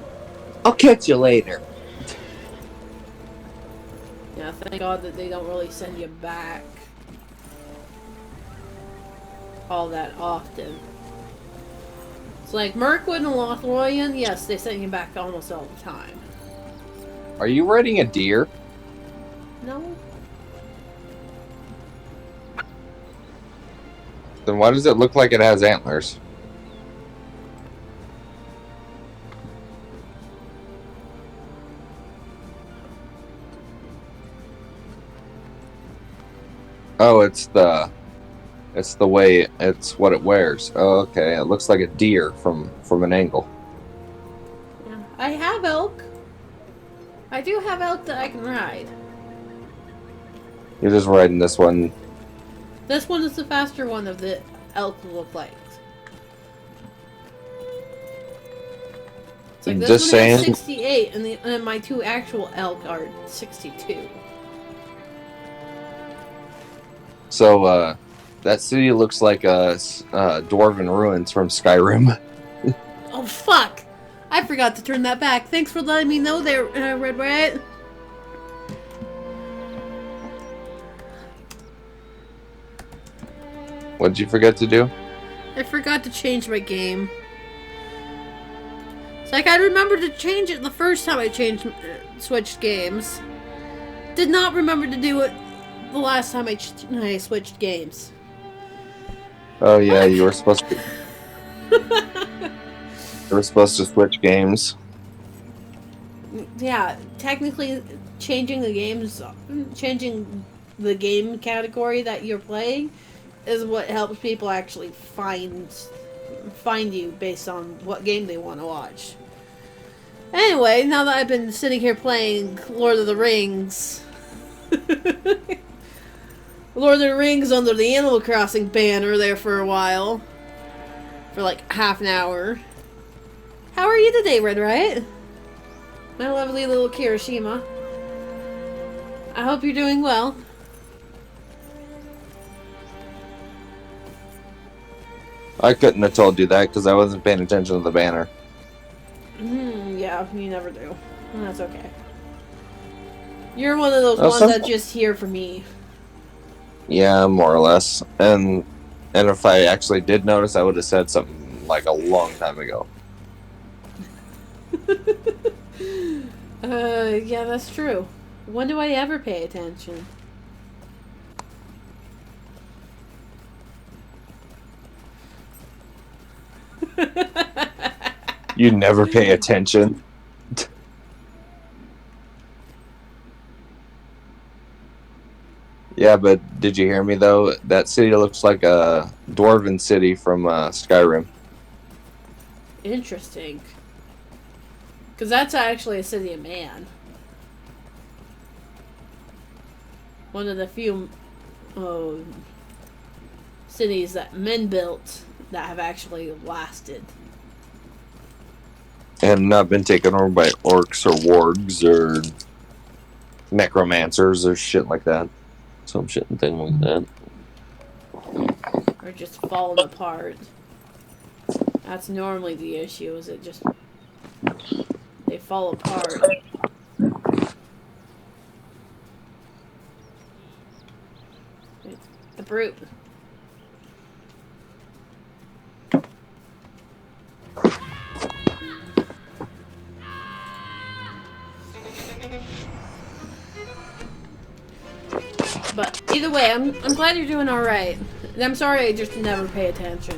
I'll catch you later. Yeah, thank God that they don't really send you back all that often. It's like Mirkwood and Lothlorien, yes, they send you back almost all the time. Are you riding a deer? No? Then why does it look like it has antlers? Oh, it's what it wears. Oh, okay. It looks like a deer from an angle. Yeah. I have elk. I do have elk that I can ride. You're just riding this one. This one is the faster one of the elk look like. It's like this Just one has saying. 68, and my two actual elk are 62. So, that city looks like a dwarven ruins from Skyrim. Oh fuck! I forgot to turn that back. Thanks for letting me know there, Red Rat. What did you forget to do? I forgot to change my game. It's like I remembered to change it the first time I switched games. Did not remember to do it the last time I switched games. Oh yeah, you were supposed to. You were supposed to switch games. Yeah, technically, changing the game category that you're playing is what helps people actually find you based on what game they want to watch. Anyway, now that I've been sitting here playing Lord of the Rings, Lord of the Rings under the Animal Crossing banner there for a while, for like half an hour. How are you today, Red Riot? My lovely little Kirishima. I hope you're doing well. I couldn't have told you that because I wasn't paying attention to the banner. Yeah, you never do. That's okay. You're one of those Oh, ones that's just here for me. Yeah, more or less. And if I actually did notice, I would have said something like a long time ago. Yeah, that's true. When do I ever pay attention? You never pay attention. Yeah, but did you hear me though? That city looks like a dwarven city from Skyrim. Interesting. Because that's actually a city of man. One of the few cities that men built that have actually lasted. And not been taken over by orcs or wargs or necromancers or shit like that. Some shit and thing like that. Or just falling apart. That's normally the issue, is it just... they fall apart. It's the brute. But either way, I'm glad you're doing alright. I'm sorry I just never pay attention.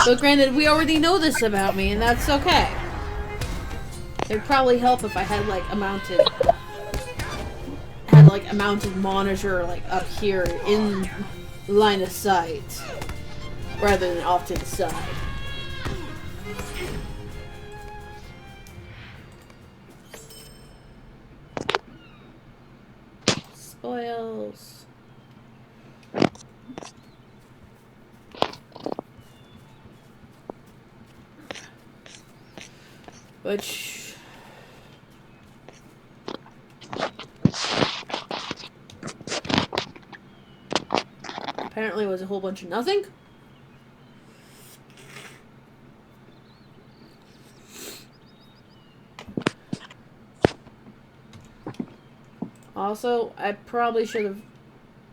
But granted, we already know this about me, and that's okay. It'd probably help if I had like a mounted monitor like up here in line of sight, rather than off to the side. Spoils. Which... apparently was a whole bunch of nothing. Also, I probably should have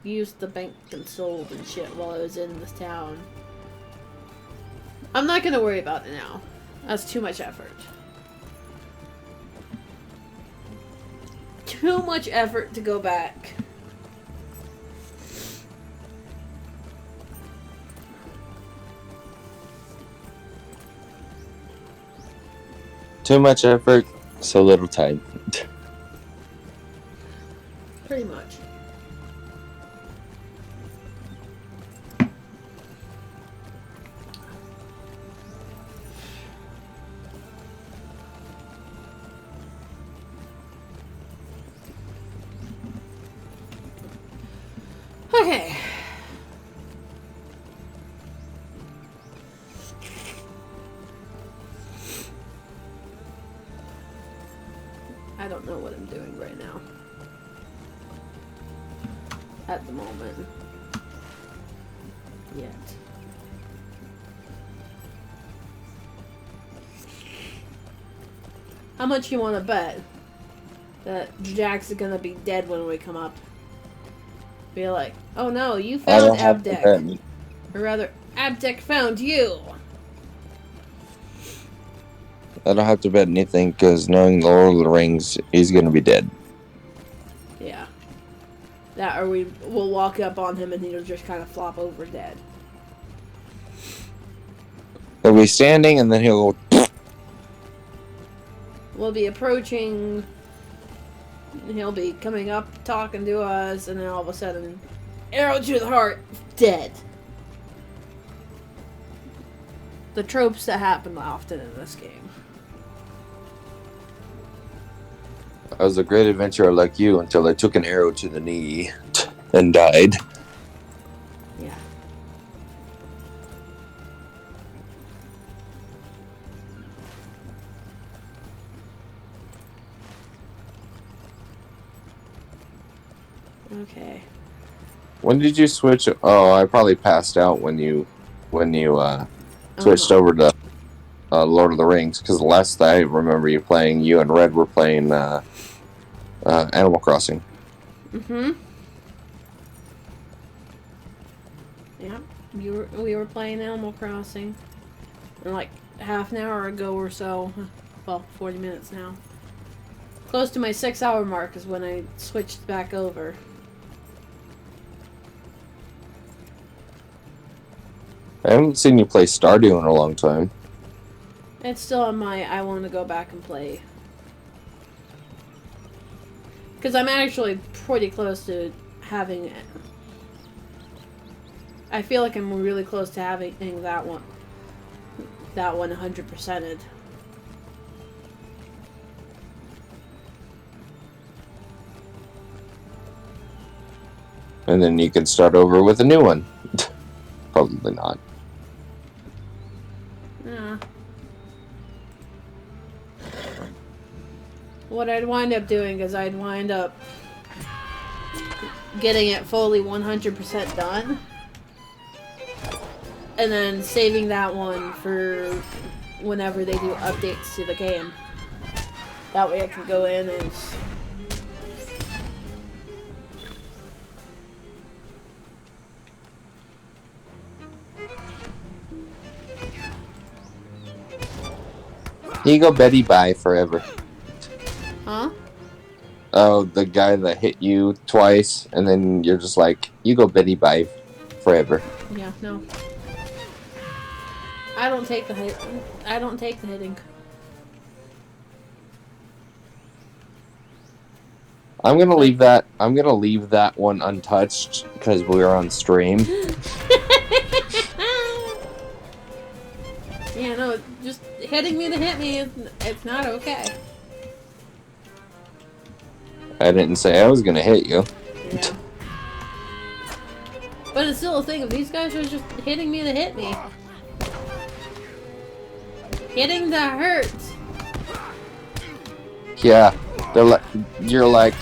used the bank and sold and shit while I was in this town. I'm not gonna worry about it now. That's too much effort. Too much effort to go back. Too much effort, so little time. Pretty much. Okay. I don't know what I'm doing right now. At the moment. Yet. How much you want to bet that Jack's gonna be dead when we come up? Be like, oh no, you found Abdek. Or rather, Abdek found you. I don't have to bet anything because knowing the Lord of the Rings, he's gonna be dead. Yeah. That, or we'll walk up on him and he'll just kind of flop over dead. He'll be standing and then he'll go. We'll be approaching. He'll be coming up, talking to us, and then all of a sudden, arrow to the heart, dead. The tropes that happen often in this game. I was a great adventurer like you until I took an arrow to the knee and died. Yeah. Okay. When did you switch? Oh, I probably passed out when you switched over to Lord of the Rings, because the last I remember you playing, you and Red were playing Animal Crossing. Mm-hmm. Yeah, we were playing Animal Crossing. And like half an hour ago or so, well, 40 minutes now. Close to my 6-hour mark is when I switched back over. I haven't seen you play Stardew in a long time. It's still on my I want to go back and play. Because I'm actually pretty close to having it. I feel like I'm really close to having that one 100%ed. And then you can start over with a new one. Probably not. Yeah. What I'd wind up doing is I'd wind up getting it fully 100% done. And then saving that one for whenever they do updates to the game. That way I can go in and... You go Betty bye forever. Huh? Oh, the guy that hit you twice, and then you're just like, you go Betty bye forever. Yeah, no. I don't take the hit. I don't take the hitting. I'm gonna leave that one untouched because we were on stream. Yeah, no, just hitting me to hit me, it's not okay. I didn't say I was gonna hit you. Yeah. But it's still a thing, if these guys are just hitting me to hit me. Hitting that hurts. Yeah, you're like,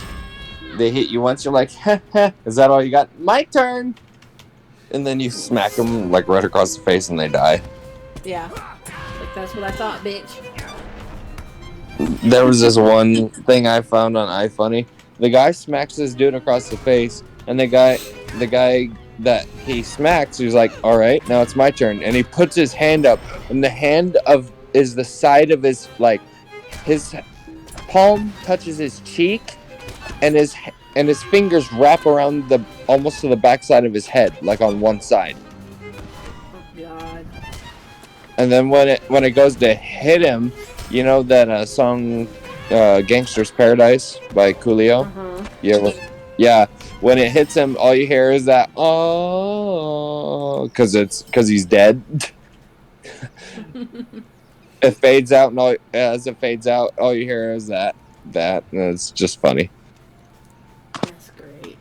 they hit you once, you're like, heh heh, is that all you got? My turn! And then you smack them like right across the face and they die. Yeah. Like, that's what I thought, bitch. There was this one thing I found on iFunny. The guy smacks this dude across the face, and the guy that he smacks, he's like, "All right, now it's my turn," and he puts his hand up, and the hand of is the side of his his palm touches his cheek, and his fingers wrap around the almost to the backside of his head, like on one side. Oh God. And then when it goes to hit him, you know that song "Gangster's Paradise" by Coolio. Yeah. When it hits him, all you hear is that because he's dead. It fades out, and as it fades out, all you hear is that, and it's just funny. That's great.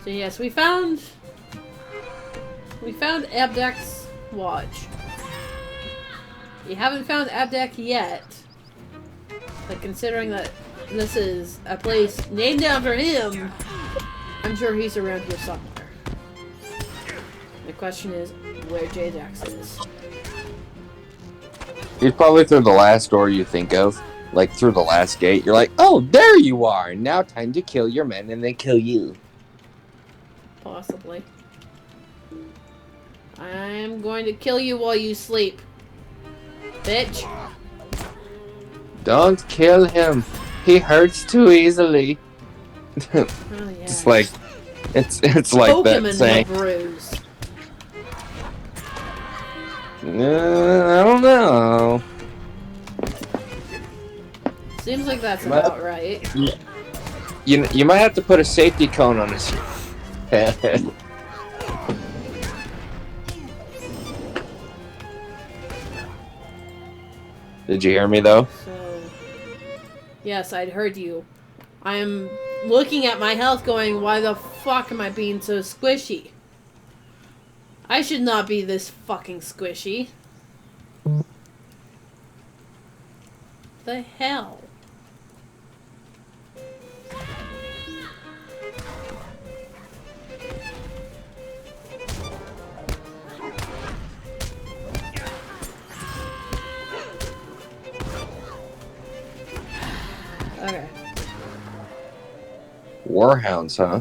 So yes, we found Abdek's watch. We haven't found Abdek yet, but considering that this is a place named after him, I'm sure he's around here somewhere. The question is, where J-Dax is. He's probably through the last door you think of, like through the last gate. You're like, oh, there you are. Now time to kill your men, and they kill you. Possibly. I'm going to kill you while you sleep, bitch. Don't kill him. He hurts too easily. Oh, yeah. It's like like Poke him that in saying. the bruise. I don't know. Seems like that's about right. You might have to put a safety cone on his head. Did you hear me though? So, yes, I'd heard you. I'm looking at my health going, why the fuck am I being so squishy? I should not be this fucking squishy. The hell? Okay. Warhounds, huh?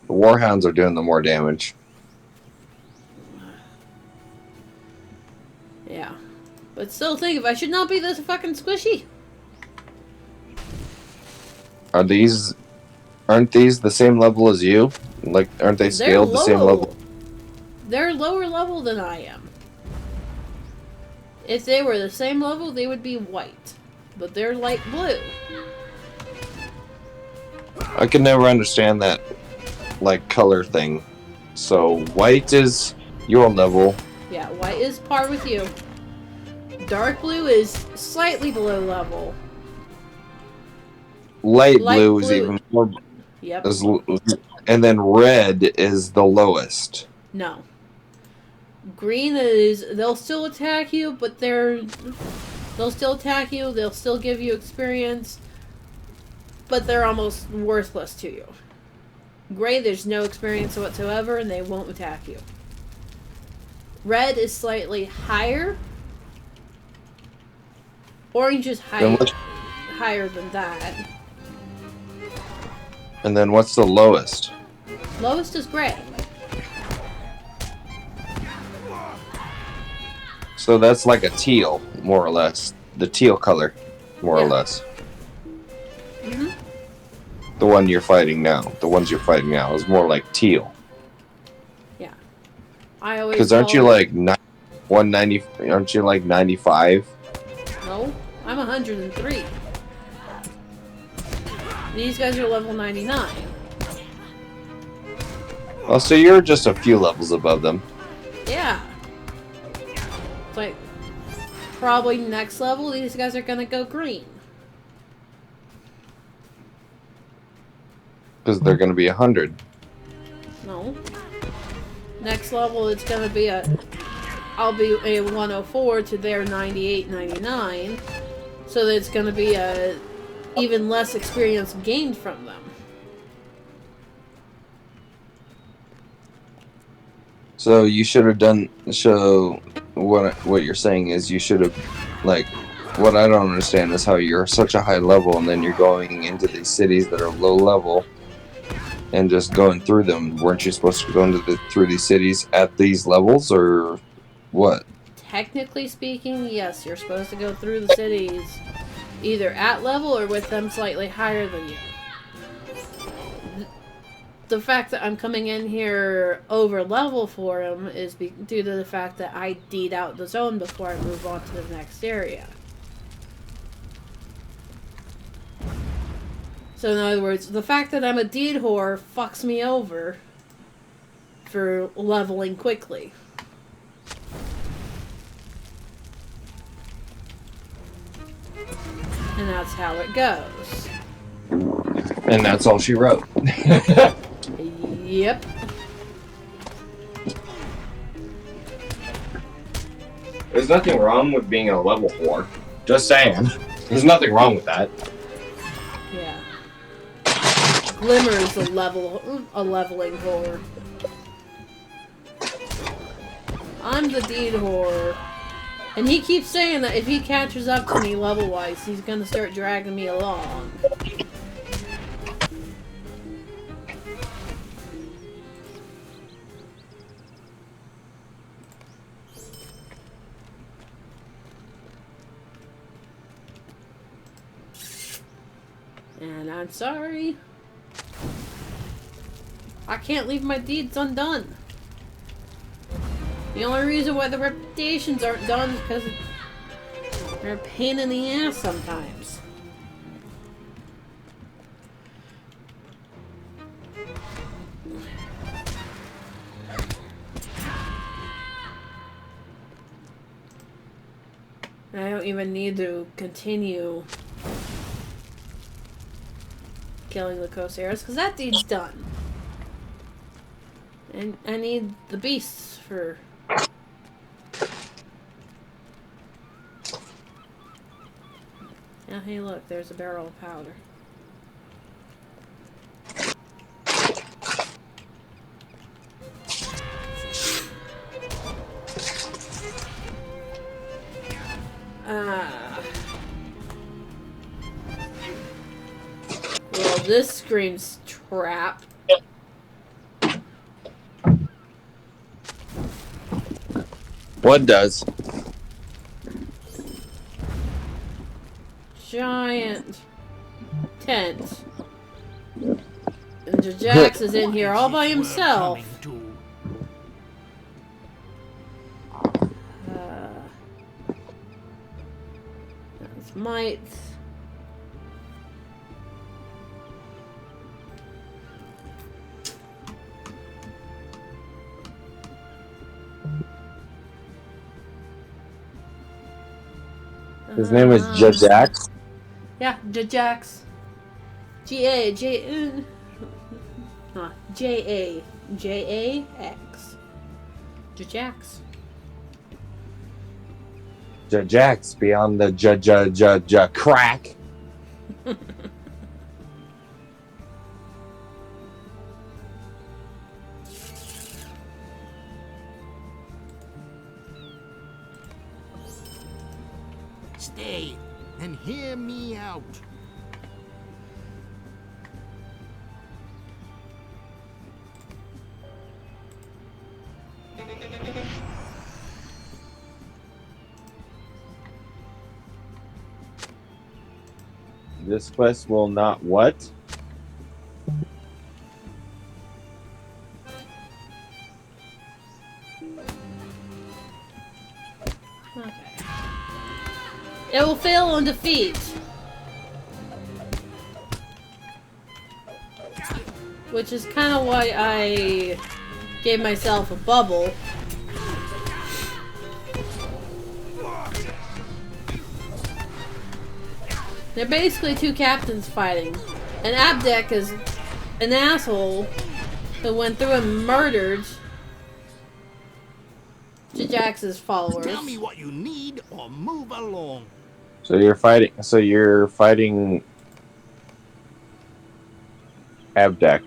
The Warhounds are doing the more damage. Yeah. But still think if I should not be this fucking squishy. Aren't these the same level as you? Like, aren't they scaled the same level? They're lower level than I am. If they were the same level, they would be white. But they're light blue. I could never understand that, like, color thing. So, white is your level. Yeah, white is par with you. Dark blue is slightly below level. Light blue is even more. Yep. And then red is the lowest. No. Green is, they'll still attack you, but they'll still attack you, they'll still give you experience, but they're almost worthless to you. Gray, there's no experience whatsoever, and they won't attack you. Red is slightly higher. Orange is higher than that. And then what's the lowest? Lowest is gray. So that's like a teal, more or less. The teal color, more or less. Mm-hmm. The one you're fighting now. The ones you're fighting now is more like teal. Yeah. I always. Because aren't you like 190? Aren't you like 95? No, I'm 103. These guys are level 99. Oh, so you're just a few levels above them. Yeah. It's like, probably next level, these guys are gonna go green. Because they're going to be 100. No. Next level, it's gonna be I'll be a 104 to their 98, 99. So that it's gonna be a even less experience gained from them. So you should have done. So what you're saying is you should have, like, what I don't understand is how you're such a high level and then you're going into these cities that are low level and just going through them. Weren't you supposed to go through these cities at these levels, or what? Technically speaking, yes, you're supposed to go through the cities either at level or with them slightly higher than you. The fact that I'm coming in here over level for him is due to the fact that I D'd out the zone before I move on to the next area. So in other words, the fact that I'm a D'd whore fucks me over for leveling quickly. And that's how it goes. And that's all she wrote. Yep. There's nothing wrong with being a level 4. Just saying. There's nothing wrong with that. Yeah. Glimmer is a leveling whore. I'm the D'd whore. And he keeps saying that if he catches up to me level-wise, he's gonna start dragging me along. And I'm sorry. I can't leave my deeds undone. The only reason why the reputations aren't done is because they're a pain in the ass sometimes. I don't even need to continue killing the Corsaires because that deed's done. And I need the beasts for... Oh, hey look, there's a barrel of powder. Well, this screams trap. What does? Giant tent. And Jax is in here all by himself. That's might. His name is Jax. Yeah, Jax. J-A-X. Jax. Jax beyond the crack. Stay and hear me out. This quest will not what? Okay. It will fail on defeat. Which is kind of why I gave myself a bubble. They're basically two captains fighting. And Abdek is an asshole who went through and murdered Jax's followers. Tell me what you need or move along. So you're fighting Abdek.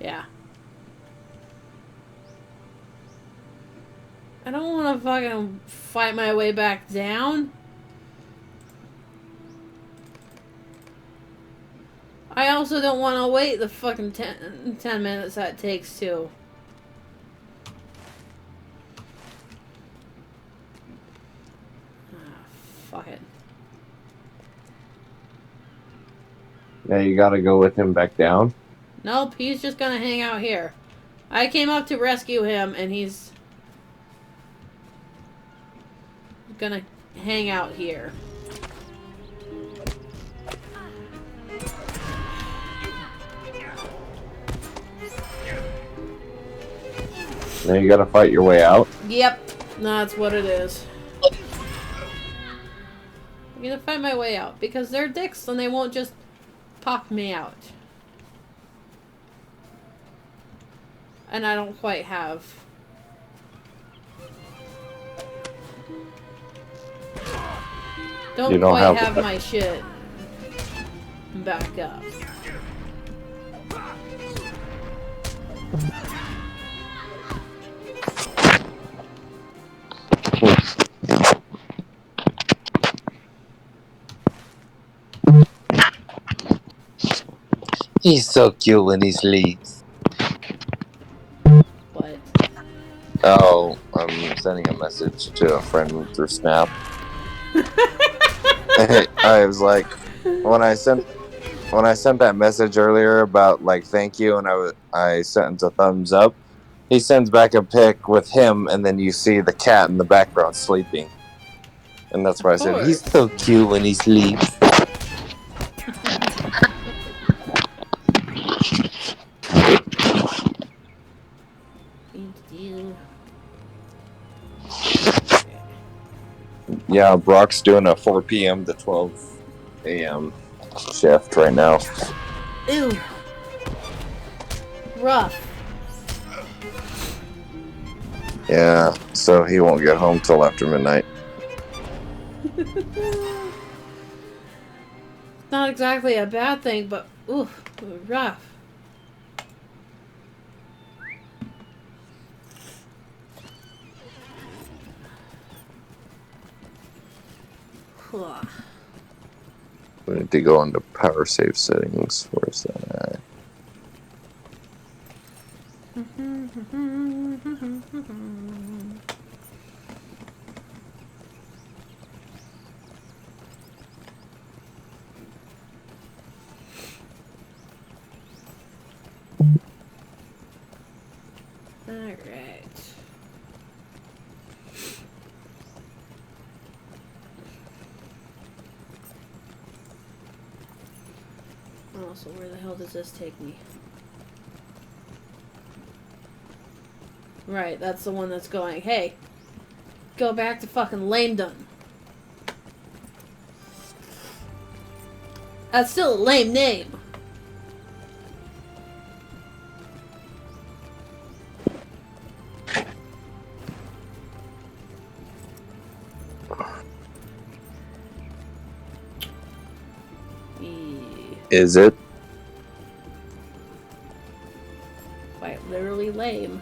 Yeah. I don't want to fucking fight my way back down. I also don't want to wait the fucking 10 minutes that takes to. Fuck it. Now you gotta go with him back down. Nope, he's just gonna hang out here. I came up to rescue him, and he's gonna hang out here. Now you gotta fight your way out. Yep, that's what it is. I'm gonna find my way out because they're dicks and they won't just pop me out. And I don't quite have. Don't You don't quite have have my shit back up. He's so cute when he sleeps. What? Oh, I'm sending a message to a friend through Snap. I was like, when I sent that message earlier about like thank you, and I sent a thumbs up. He sends back a pic with him, and then you see the cat in the background sleeping, and that's why I said he's so cute when he sleeps. Yeah, Brock's doing a 4 p.m. to 12 a.m. shift right now. Ew. Rough. Yeah, so he won't get home till after midnight. Not exactly a bad thing, but oof, rough. We need to go into power save settings. Where's that at? Alright. Oh, so where the hell does this take me? Right, that's the one that's going, hey, go back to fucking lamedom. That's still a lame name. Is it? Quite literally lame.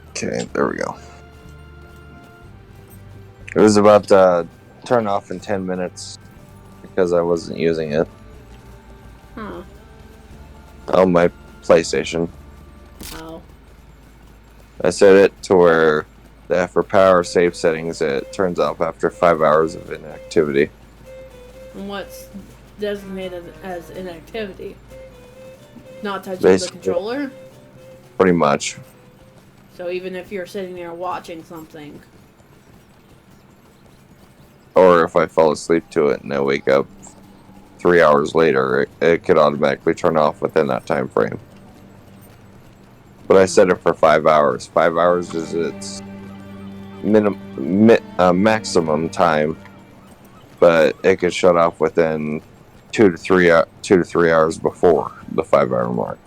Okay, there we go. It was about to turn off in 10 minutes because I wasn't using it. Huh. On my PlayStation. Oh. I set it to where for power save settings it turns off after 5 hours of inactivity. And what's designated as inactivity? Not touching Basically. the controller? Pretty much. So even if you're sitting there watching something. Or if I fall asleep to it and I wake up 3 hours later, it could automatically turn off within that time frame. But I set it for 5 hours. 5 hours is its maximum time, but it could shut off within 2 to 3 hours before the 5 hour mark.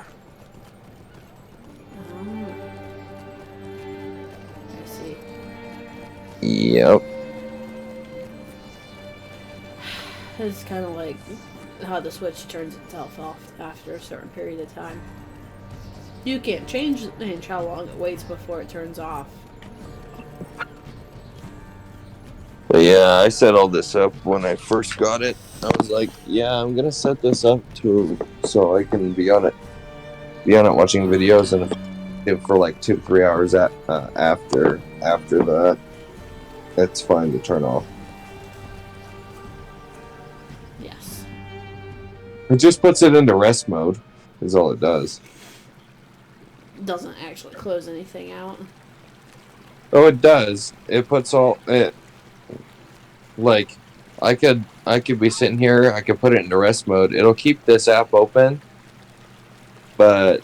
I see. Yep. It's kind of like how the Switch turns itself off after a certain period of time. You can't change how long it waits before it turns off. But yeah, I set all this up when I first got it. I was like, yeah, I'm gonna set this up so I can be on it watching videos, and if for like 2-3 hours after that, it's fine to turn off. Yes. It just puts it into rest mode, is all it does. It doesn't actually close anything out. Oh, it does. It puts all it. Like, I could be sitting here. I could put it into rest mode. It'll keep this app open, but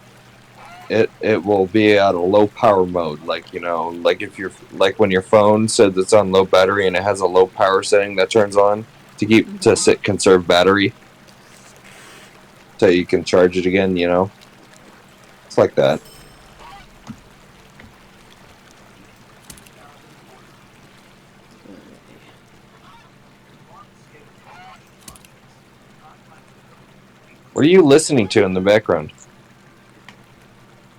it will be at a low power mode. Like, you know, like if you're like when your phone says it's on low battery and it has a low power setting that turns on to conserve battery, so you can charge it again. You know, it's like that. What are you listening to in the background?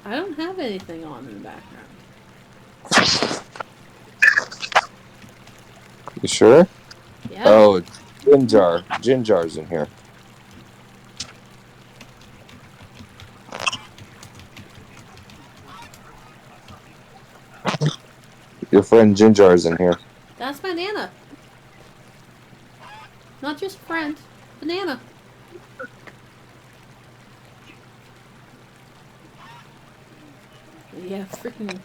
I don't have anything on in the background. You sure? Yeah. Oh, Ginjar's in here. Your friend Ginjar's in here. That's my Nana. Not just friend. Banana. Yeah, freaking...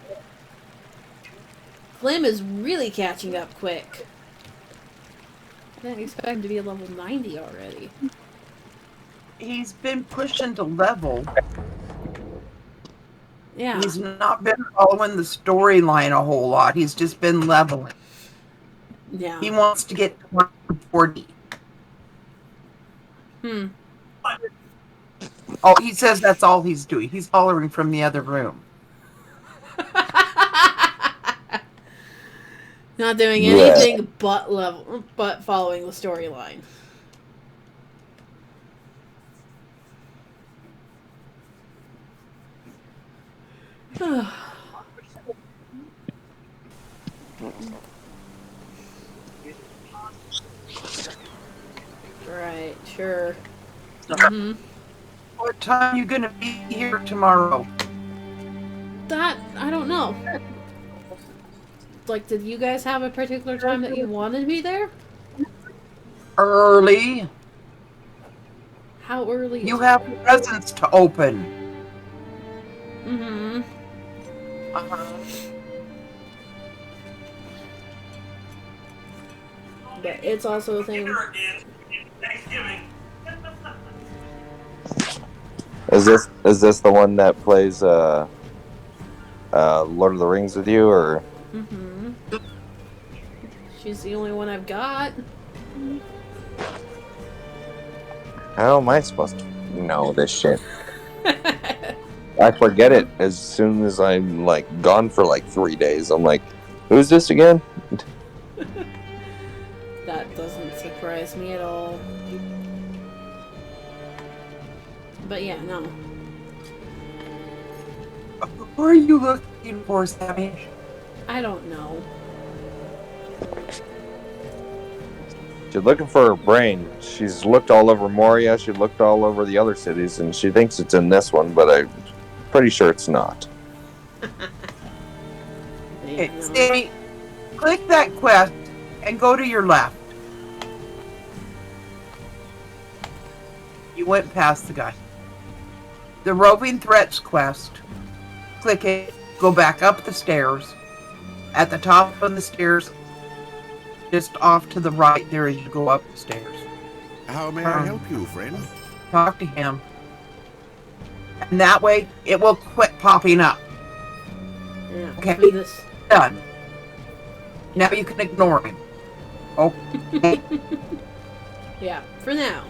Glim is really catching up quick. I didn't expect him to be at level 90 already. He's been pushed into level. Yeah. He's not been following the storyline a whole lot. He's just been leveling. Yeah. He wants to get to 140. Oh, he says that's all he's doing. He's hollering from the other room. Not doing anything but following the storyline. Right, sure. What time are you gonna be here tomorrow? That, I don't know. Like, did you guys have a particular time that you wanted to be there? Early. How early? You have presents to open. But it's also a thing. Is this the one that plays Lord of the Rings with you, or? She's the only one I've got. How am I supposed to know this shit? I forget it as soon as I'm like gone for like 3 days. I'm like, who's this again? That doesn't surprise me at all. But yeah, no. Who are you looking for, Sammy? I don't know. She's looking for her brain. She's looked all over Moria. She looked all over the other cities, and she thinks it's in this one, but I'm pretty sure it's not. Okay, Sammy, click that quest and go to your left. You went past the guy. The Roving Threats quest. Click it. Go back up the stairs. At the top of the stairs, just off to the right there as you go up the stairs. How may I help you, friend? Talk to him. And that way, it will quit popping up. Yeah, okay, done. Now you can ignore him. Okay. Yeah, for now.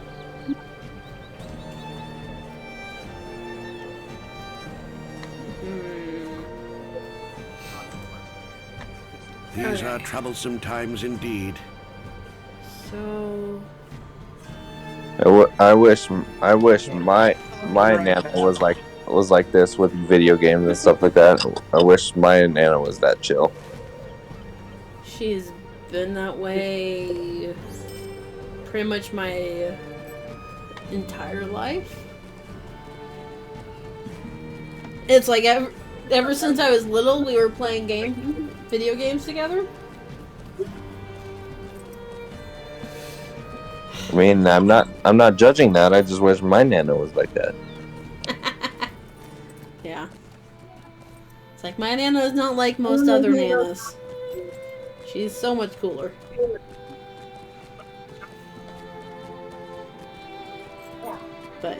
These are troublesome times indeed. So... I wish my Nana was like was like this with video games and stuff like that. I wish my Nana was that chill. She's been that way pretty much my entire life. It's like ever since I was little, we were playing video games together. I mean, I'm not judging that. I just wish my Nana was like that. Yeah. It's like my Nana is not like most other Nanas. She's so much cooler. But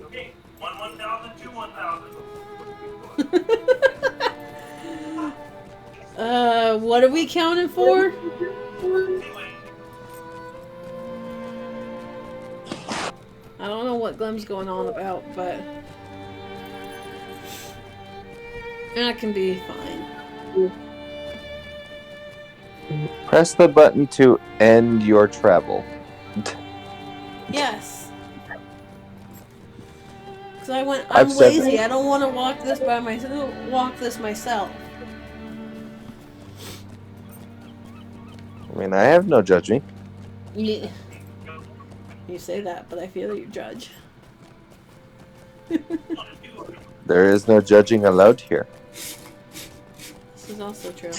Okay, 1,000, 2 1,000. what are we counting for? I don't know what Glem's going on about, but that can be fine. Press the button to end your travel. Yes. Because I'm I've said lazy. that. I don't want to walk this by myself. Walk this myself. I mean, I have no judging. Yeah. You say that, but I feel you judge. There is no judging allowed here. This is also true.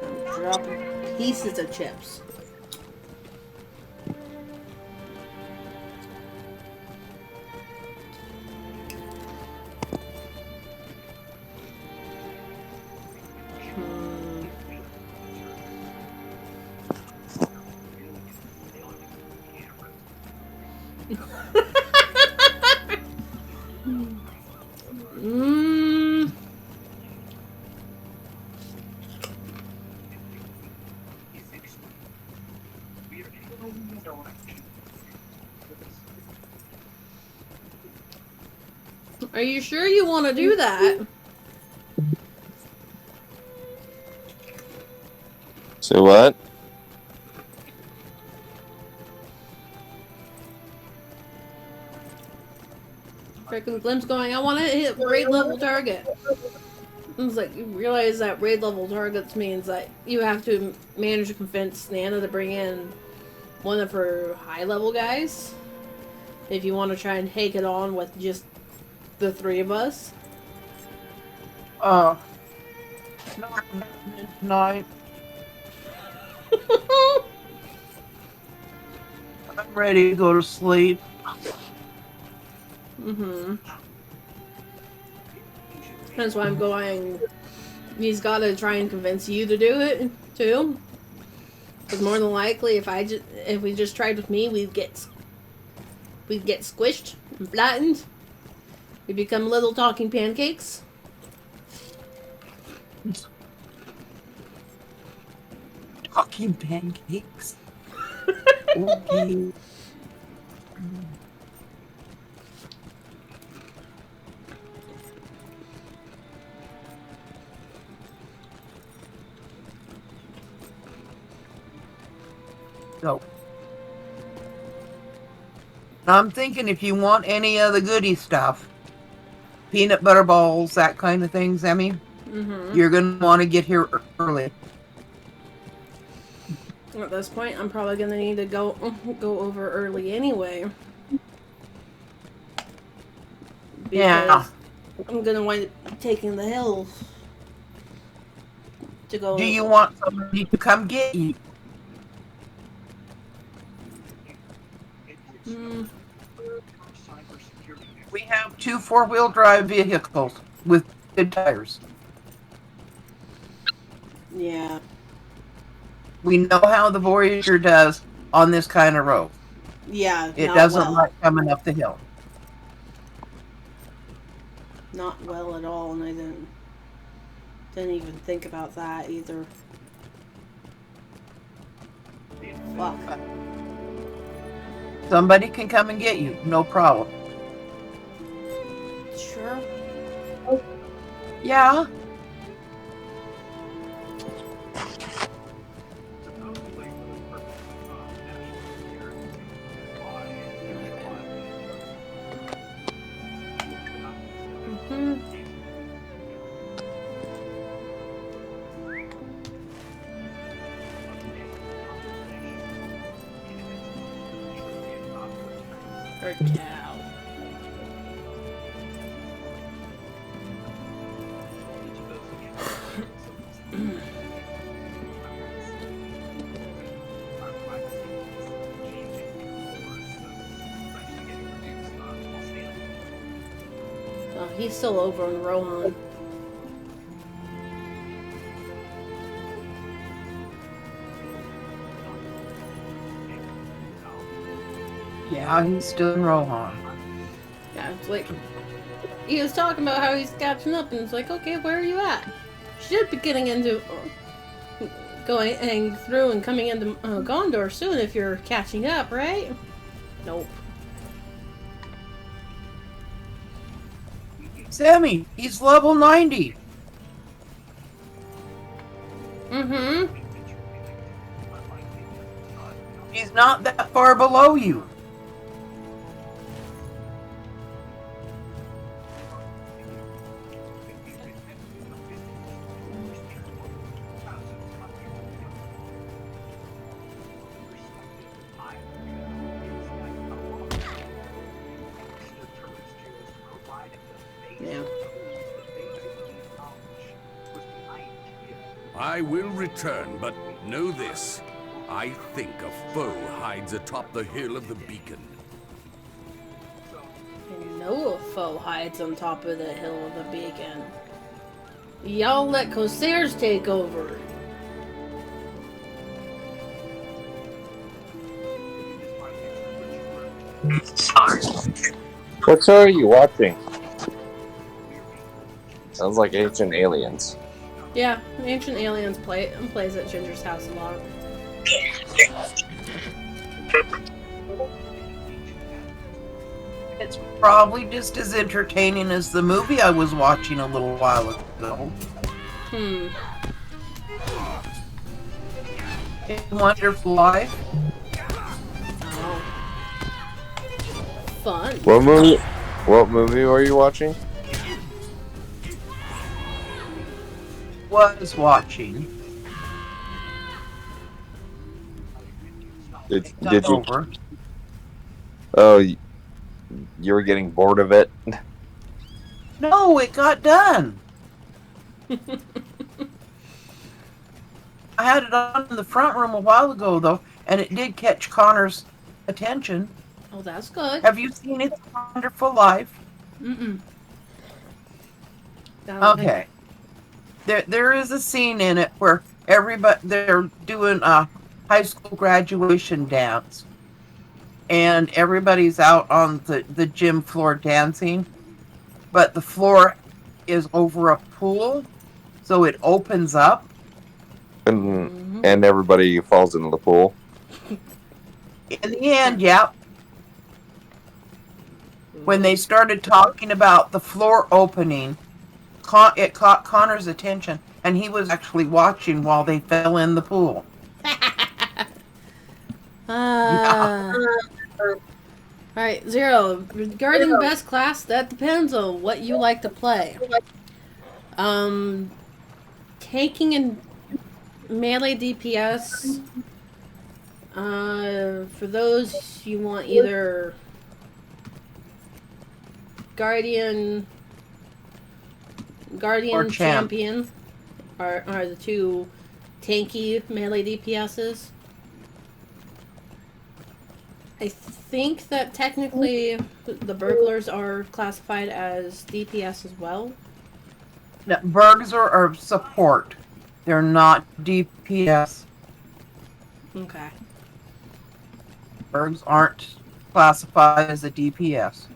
I'm dropping pieces of chips. Mmm. Are you sure you want to do that? So what? Freaking Glim's going, I want to hit raid level target. It's like, you realize that raid level targets means that you have to manage to convince Nana to bring in one of her high level guys. If you want to try and take it on with just the three of us. Not tonight. I'm ready to go to sleep. Mm-hmm. That's why I'm going. He's got to try and convince you to do it too. Because more than likely, if we just tried with me, we'd get squished and flattened. We become little talking pancakes. Talking pancakes. Okay. So, I'm thinking if you want any of the goodie stuff, peanut butter balls, that kind of thing, Zemi, you're going to want to get here early. At this point, I'm probably going to need to go over early anyway. Yeah. I'm going to wind up taking the hill to go. Do you want somebody to come get you? We have 2 4-wheel drive vehicles with good tires. Yeah. We know how the Voyager does on this kind of road. Yeah. It doesn't like coming up the hill. Not well at all, and I didn't even think about that either. Fuck. Somebody can come and get you, no problem. Sure. Yeah. Mm-hmm. Or cow. Oh, he's still over on Rohan. Yeah, he's still in Rohan. Yeah, it's like he was talking about how he's catching up, and it's like, okay, where are you at? Should be getting into going and through and coming into Gondor soon if you're catching up, right? Nope. Sammy, he's level 90. Mm-hmm. He's not that far below you. Yeah. I will return, but know this. I think a foe hides atop the hill of the beacon. I know a foe hides on top of the hill of the beacon. Y'all let Corsairs take over. What show are you watching? Sounds like Ancient Aliens. Yeah, Ancient Aliens plays at Ginger's house a lot. It's probably just as entertaining as the movie I was watching a little while ago. Wonderful Life. Oh. Fun. What movie? What movie were you watching? Was watching. Did you? Over. Oh, you were getting bored of it. No, it got done. I had it on in the front room a while ago, though, and it did catch Connor's attention. Oh, that's good. Have you seen It's a Wonderful Life? Mm-mm. Okay. There is a scene in it where they're doing a high school graduation dance, and everybody's out on the gym floor dancing, but the floor is over a pool, so it opens up. And everybody falls into the pool. In the end, yeah. When they started talking about the floor opening, it caught Connor's attention, and he was actually watching while they fell in the pool. Alright, Zero. Regarding best class, that depends on what you like to play. Tanking and melee DPS. For those, you want either Guardian Or champ. Champion are the two tanky melee DPSs. I think that technically the burglars are classified as DPS as well. No, Bergs are support. They're not DPS. Okay. Bergs aren't classified as a DPS.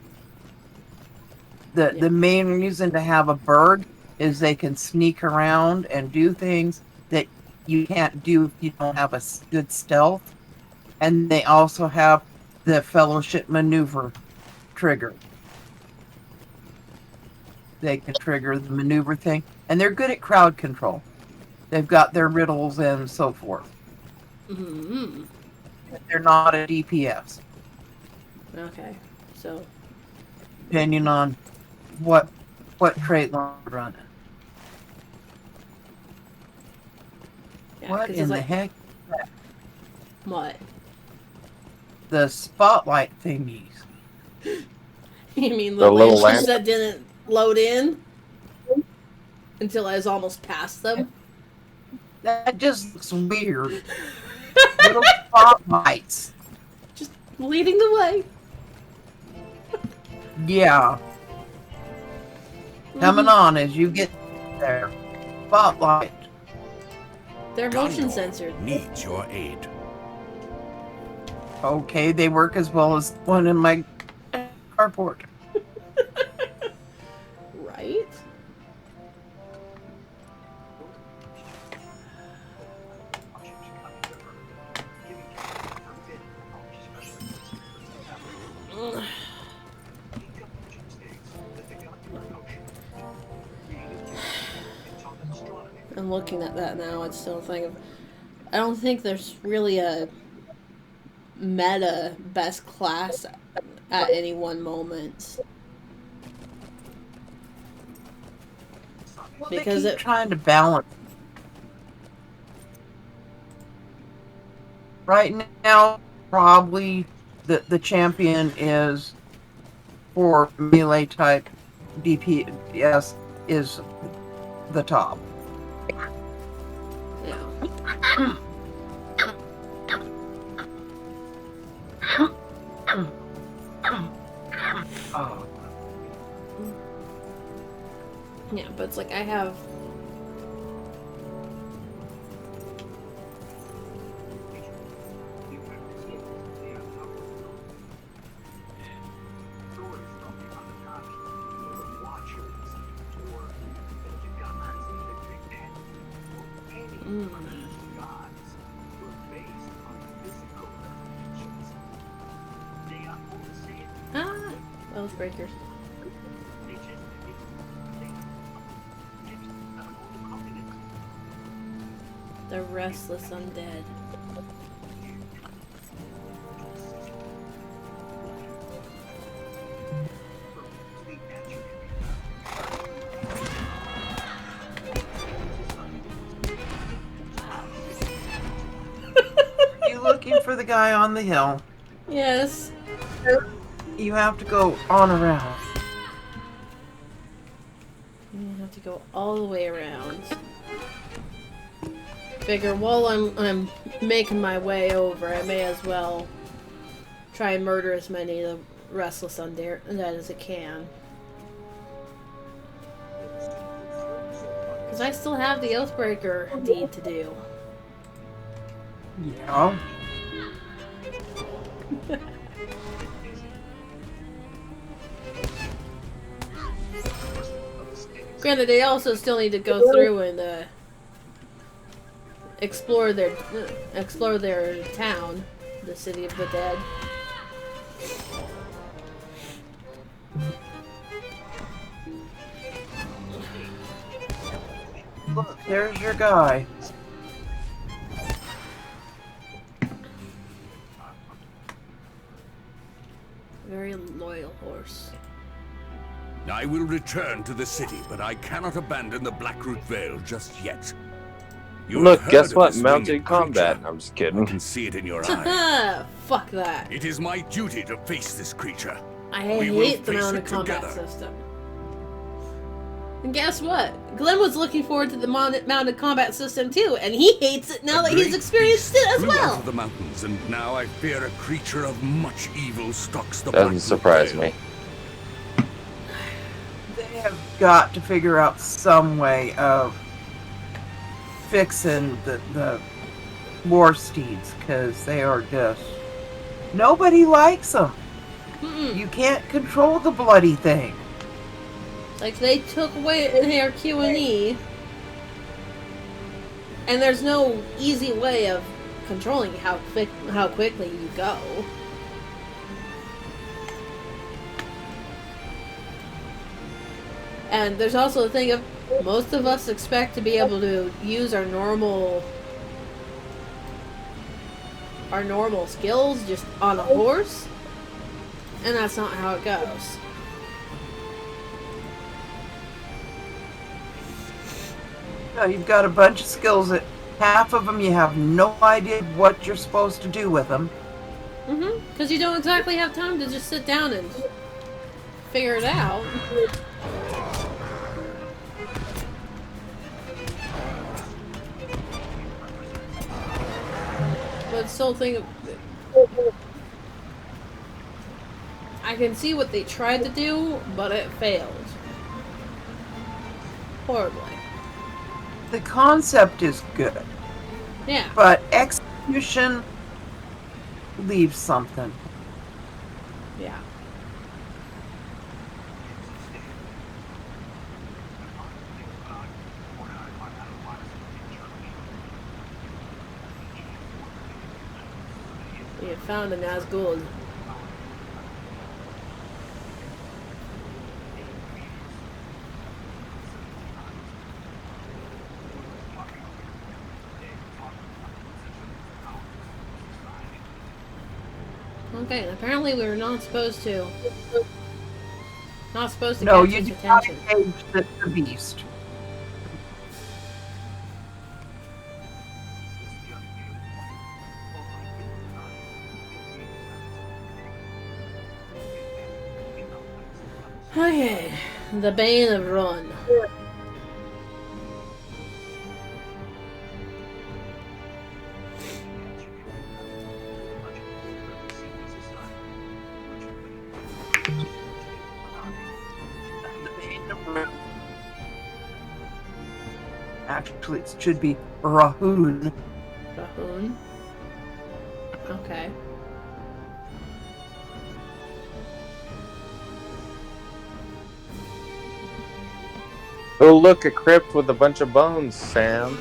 The main reason to have a Berg is they can sneak around and do things that you can't do if you don't have a good stealth. And they also have the Fellowship maneuver trigger. They can trigger the maneuver thing, and they're good at crowd control. They've got their riddles and so forth. Mm-hmm. They're not a DPS. Okay, so Depending on what trait line you're running. yeah, What 'cause in it's the like, heck? what? The spotlight thingies. You mean The the little lanterns lamp? that didn't load in until I was almost past them? That just looks weird. Little spotlights. Just leading the way. Yeah. Coming on as you get there. Spotlight. They're motion censored. Needs your aid. Okay, they work as well as one in my carport. Right? I'm looking at that now and still thinking, I don't think there's really a meta best class at any one moment. Well, Because they keep it trying to balance. Right now, probably the champion is for melee type DPS is the top. Yeah. Oh. Yeah, but it's like I have those breakers. The restless undead. Are you looking for the guy on the hill? Yes. You have to go on around. You have to go all the way around. Figure while I'm making my way over, I may as well try and murder as many of the restless undead as I can. Because I still have the Oathbreaker deed to do. Yeah. Granted, they also still need to go through and explore their town, the city of the dead. Look, there's your guy. Very loyal horse. I will return to the city, but I cannot abandon the Blackroot Vale just yet. You Look, have heard guess of what? this Mounted winged combat. creature. I'm just kidding. I can see it in your eye. Fuck that. It is my duty to face this creature. I We will hate the face mounted it combat together. system. And guess what? Glenn was looking forward to the mounted combat system too, and he hates it now A that he's great experienced it as flew out well. of the mountains, and now I fear a creature of much evil stalks the Doesn't Blackroot surprise Vale. me. They have got to figure out some way of fixing the war steeds, because they are just... Nobody likes them. You can't control the bloody thing. Like they took away their Q&E, and there's no easy way of controlling how quickly you go. And there's also the thing of most of us expect to be able to use our normal skills just on a horse, and that's not how it goes. No, you've got a bunch of skills that half of them you have no idea what you're supposed to do with them. Because you don't exactly have time to just sit down and figure it out. But still think I can see what they tried to do, but it failed. Horribly. The concept is good. Yeah. But execution leaves something. Yeah. You found a Nazgul. Okay, apparently we were not supposed to. Not supposed to No, catch you his do not attention. engage the beast. Okay, the Bane of Run. Actually, it should be Rahoon. Rahoon? Okay. Oh, look, a crypt with a bunch of bones, Sam.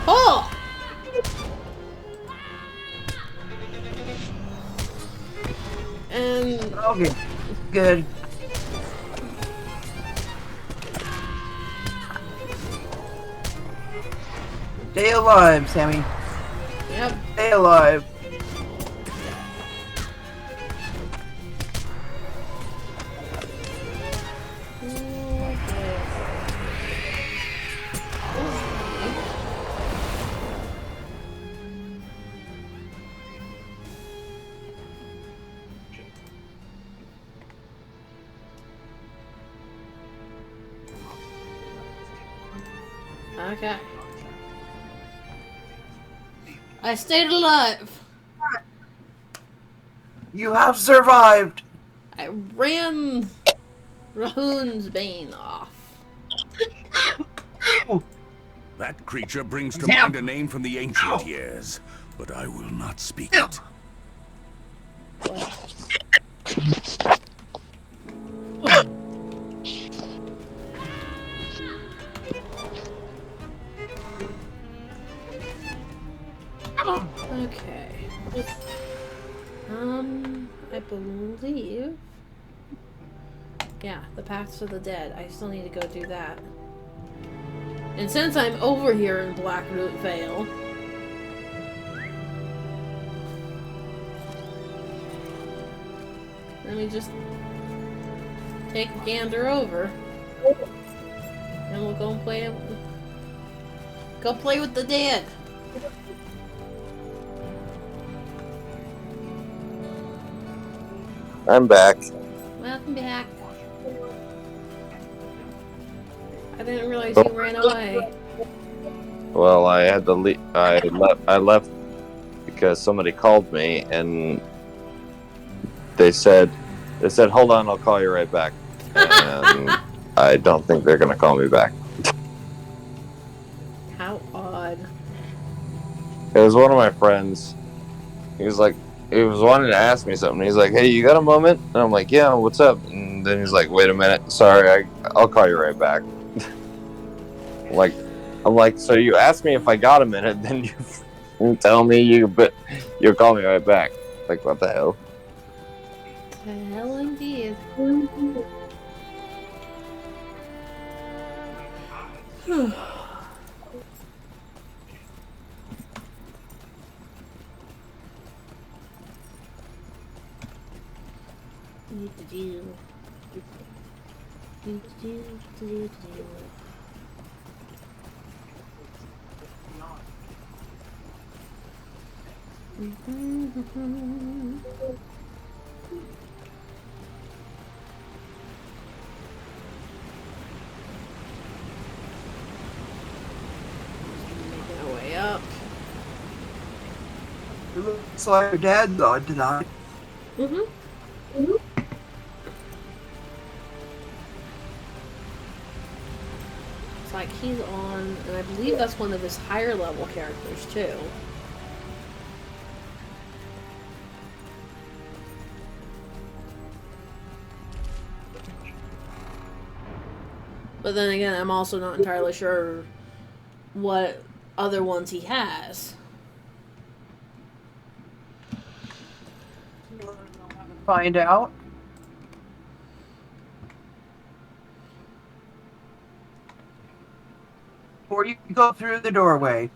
Oh! And okay, good. Stay alive, Sammy. Yep. Stay alive. Okay. I stayed alive. You have survived. I ran Rahoon's Bane off. That creature brings to mind a name from the ancient years, but I will not speak it. Okay. I believe... Yeah, the Paths of the Dead. I still need to go do that. And since I'm over here in Blackroot Vale... Let me just... take a gander over. And we'll go and play... Go play with the dead! I'm back. Welcome back. I didn't realize you ran away. Well, I had to leave. I left because somebody called me and they said, "Hold on, I'll call you right back." And I don't think they're gonna call me back. How odd. It was one of my friends. He was wanting to ask me something. He's like, "Hey, you got a moment?" And I'm like, "Yeah, what's up?" And then he's like, "Wait a minute, sorry, I'll call you right back." I'm like, so you asked me if I got a minute, then you tell me you'll call me right back. Like, what the hell? The hell indeed. Need to do. Need to do. Making our way up. It looks like your dad's on tonight. It's like he's on, and I believe that's one of his higher level characters too. But then again, I'm also not entirely sure what other ones he has. Find out. Before you go through the doorway.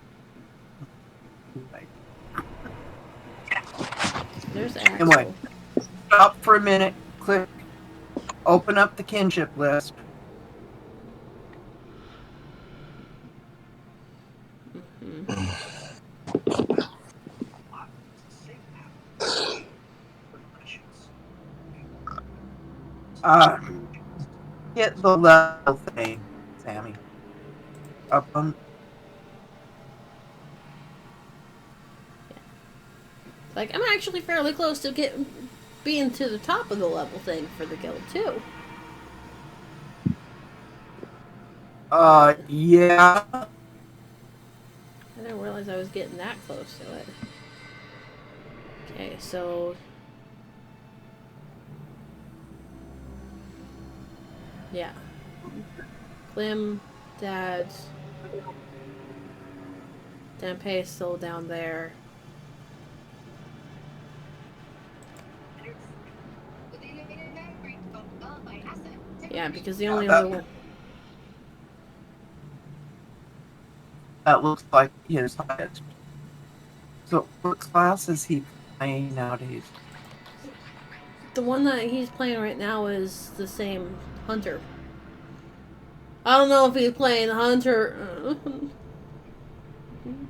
There's Anyway, Axel. stop for a minute. Click. Open up the kinship list. Hit the level thing, Sammy. Up on. Like, I'm actually fairly close to being to the top of the level thing for the guild too. Yeah. I didn't realize I was getting that close to it. Okay, so... yeah. Clem, Dad... Danpei is still down there. Yeah, because the only other one... That looks like his highest. So, what class is he playing nowadays? The one that he's playing right now is the same Hunter. I don't know if he's playing Hunter...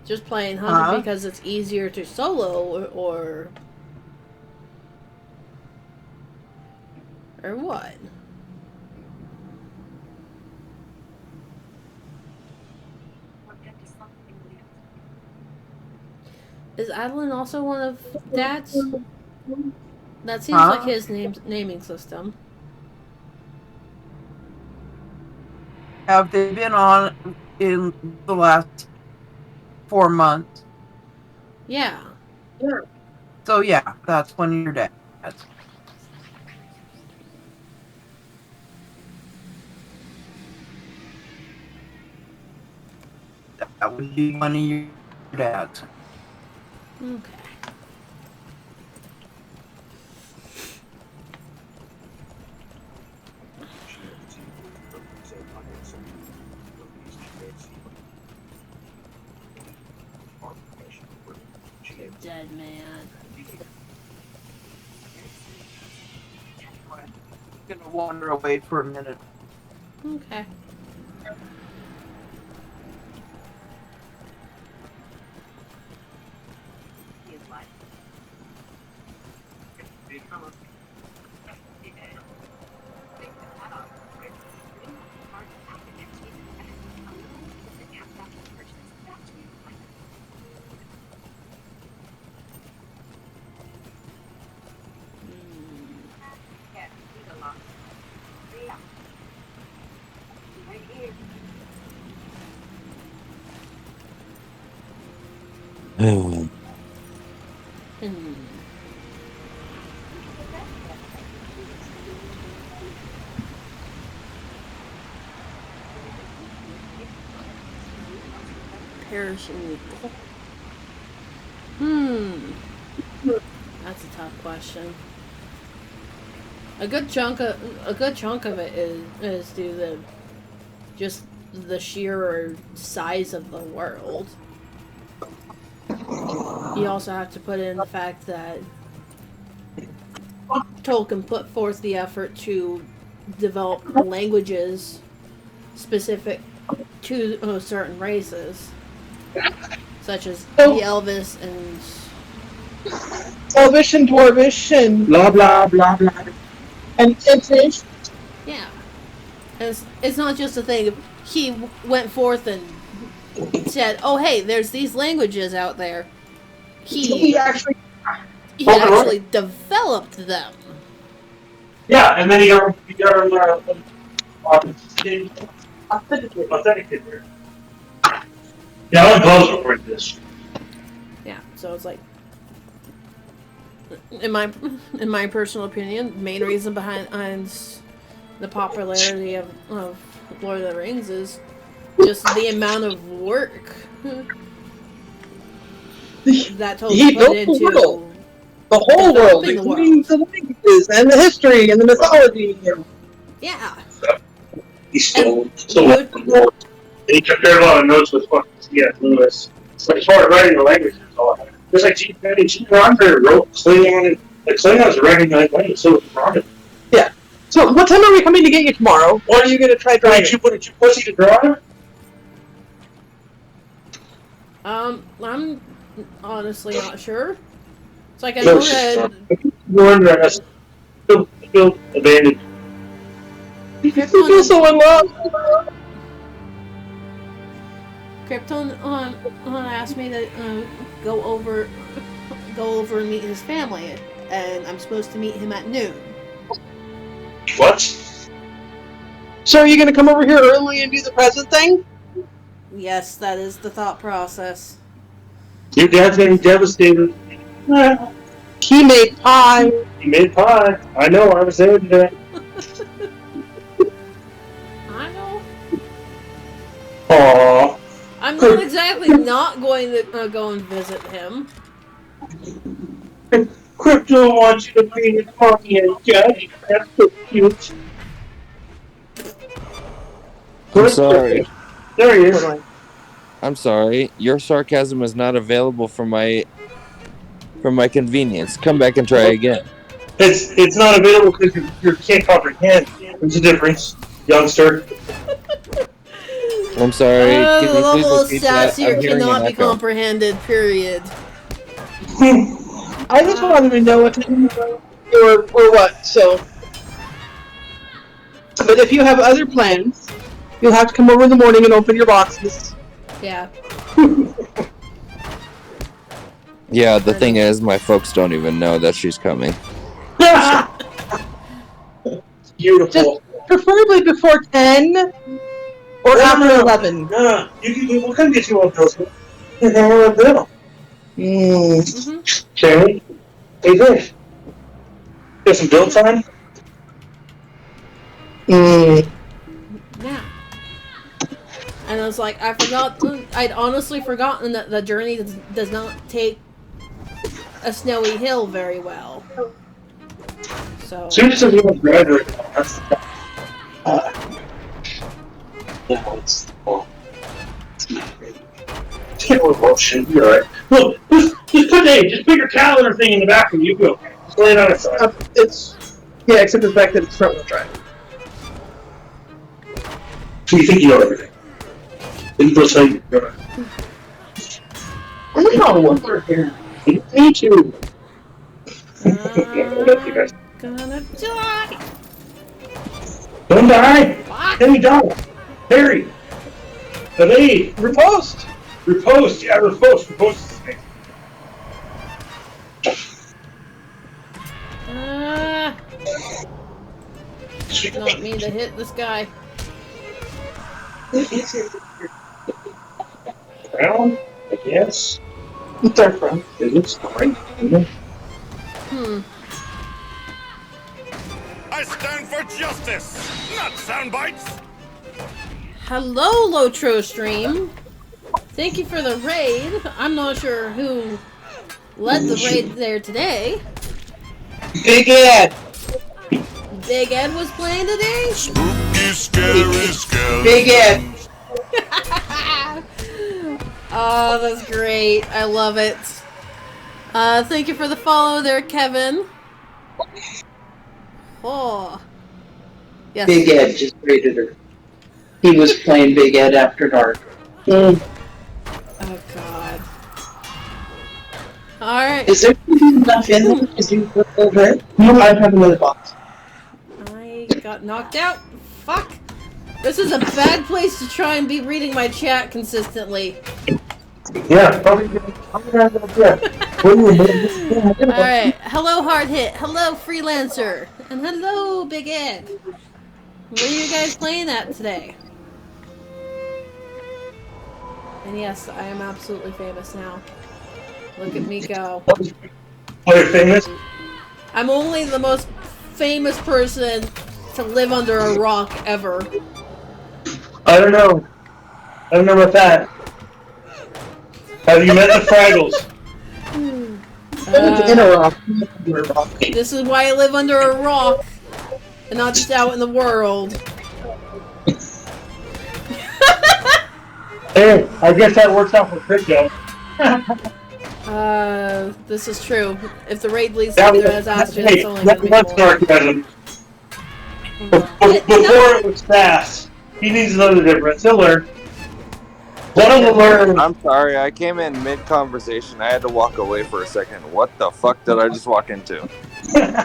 just playing Hunter because it's easier to solo, or what? Is Adeline also one of Dad's? That seems like his naming system. Have they been on in the last 4 months? Yeah. So yeah, that's when your dad's. That would be one of your dads. Okay. You're dead, man. I'm gonna wander away for a minute. Okay. Perishing. That's a tough question. A good chunk of it is due to just the sheer size of the world. You also have to put in the fact that Tolkien put forth the effort to develop languages specific to certain races, such as the Elvis and Elvish and Dwarvish and blah blah blah blah, and yeah. And it's not just a thing of he went forth and said, "Oh, hey, there's these languages out there." He actually developed them. Yeah, and then you got authenticated there. Yeah, I want to record this. Yeah, so it's like, in my personal opinion, main reason behind the popularity of Lord of the Rings is just the amount of work that he put built into the world, the whole world, including the languages and the history and the mythology. Yeah. He stole the he compared a lot of notes with fucking C.S. Lewis. But as far as writing the languages, all that. Just like Gene Roddenberry wrote Klingon, and the Klingons writing that language, so was Roddenberry. Yeah. So, what time are we coming to get you tomorrow? Or are you going to try driving? Did you pussy to drive? I'm honestly not sure. It's like I know that. Wondering, I feel abandoned. You feel so in love. Krypton asked me to go over and meet his family, and I'm supposed to meet him at noon. What? So are you going to come over here early and do the present thing? Yes, that is the thought process. Your dad's getting devastated. He made pie. He made pie. I know, I was there today. I know. Aww. I'm not exactly not going to go and visit him. Crypto wants you to be his mommy and daddy. That's so cute. I'm sorry. There he is. I'm sorry. Your sarcasm is not available for my convenience. Come back and try again. It's not available because you can't comprehend. There's a difference, youngster. I'm sorry. Can you The please level of repeat that? sass here I'm hearing cannot an be echo. comprehended, period. I just wanted to know if or what, so. But if you have other plans, you'll have to come over in the morning and open your boxes. Yeah. Yeah, the thing is, my folks don't even know that she's coming. Beautiful. Just preferably before 10 or after 11. No. We'll come get you on Christmas. You're going to bill. Jamie? Hey, Fish. Get some bill time? Yeah. And I was like, I'd honestly forgotten that the journey does not take a snowy hill very well. So. Soon as you want to graduate, that's can't work bullshit. You're alright. Look, just put your calendar thing in the back and you go. Just lay it on its side. Yeah, except the fact that it's front wheel drive. So you think you know everything. Then you go tell you you're I'm not a wonder here. Me too. Gonna die. Don't die! Hey, don't! Harry! Delayed! Repost! Repost! Yeah, repost! Repost is the thing. Not me to hit this guy. Brown? I guess. It's our friend. It looks great. I stand for justice, not sound bites. Hello, Lotro Stream. Thank you for the raid. I'm not sure who led the raid there today. Big Ed. Big Ed was playing today? Big Ed. Oh, that's great. I love it. Thank you for the follow there, Kevin. Oh. Yes. Big Ed just rated her. He was playing Big Ed After Dark. Oh, God. Alright. Is there enough in there to do for that? No, I have another box. I got knocked out. Fuck. This is a bad place to try and be reading my chat consistently. Yeah, probably. Alright. Hello, Hard Hit. Hello, Freelancer. And hello, Big Ed. What are you guys playing at today? And yes, I am absolutely famous now. Look at me go. Are you famous? I'm only the most famous person to live under a rock ever. I don't know. I don't know about that. Have you met the Fraggles? In a rock. This is why I live under a rock and not just out in the world. Hey, I guess that works out for crypto. This is true. If the raid leads to their disaster, it's only that gonna was be more. sarcasm. Before it was fast. He needs to know the difference. He'll learn. Let him learn. I'm sorry, I came in mid-conversation. I had to walk away for a second. What the fuck did I just walk into?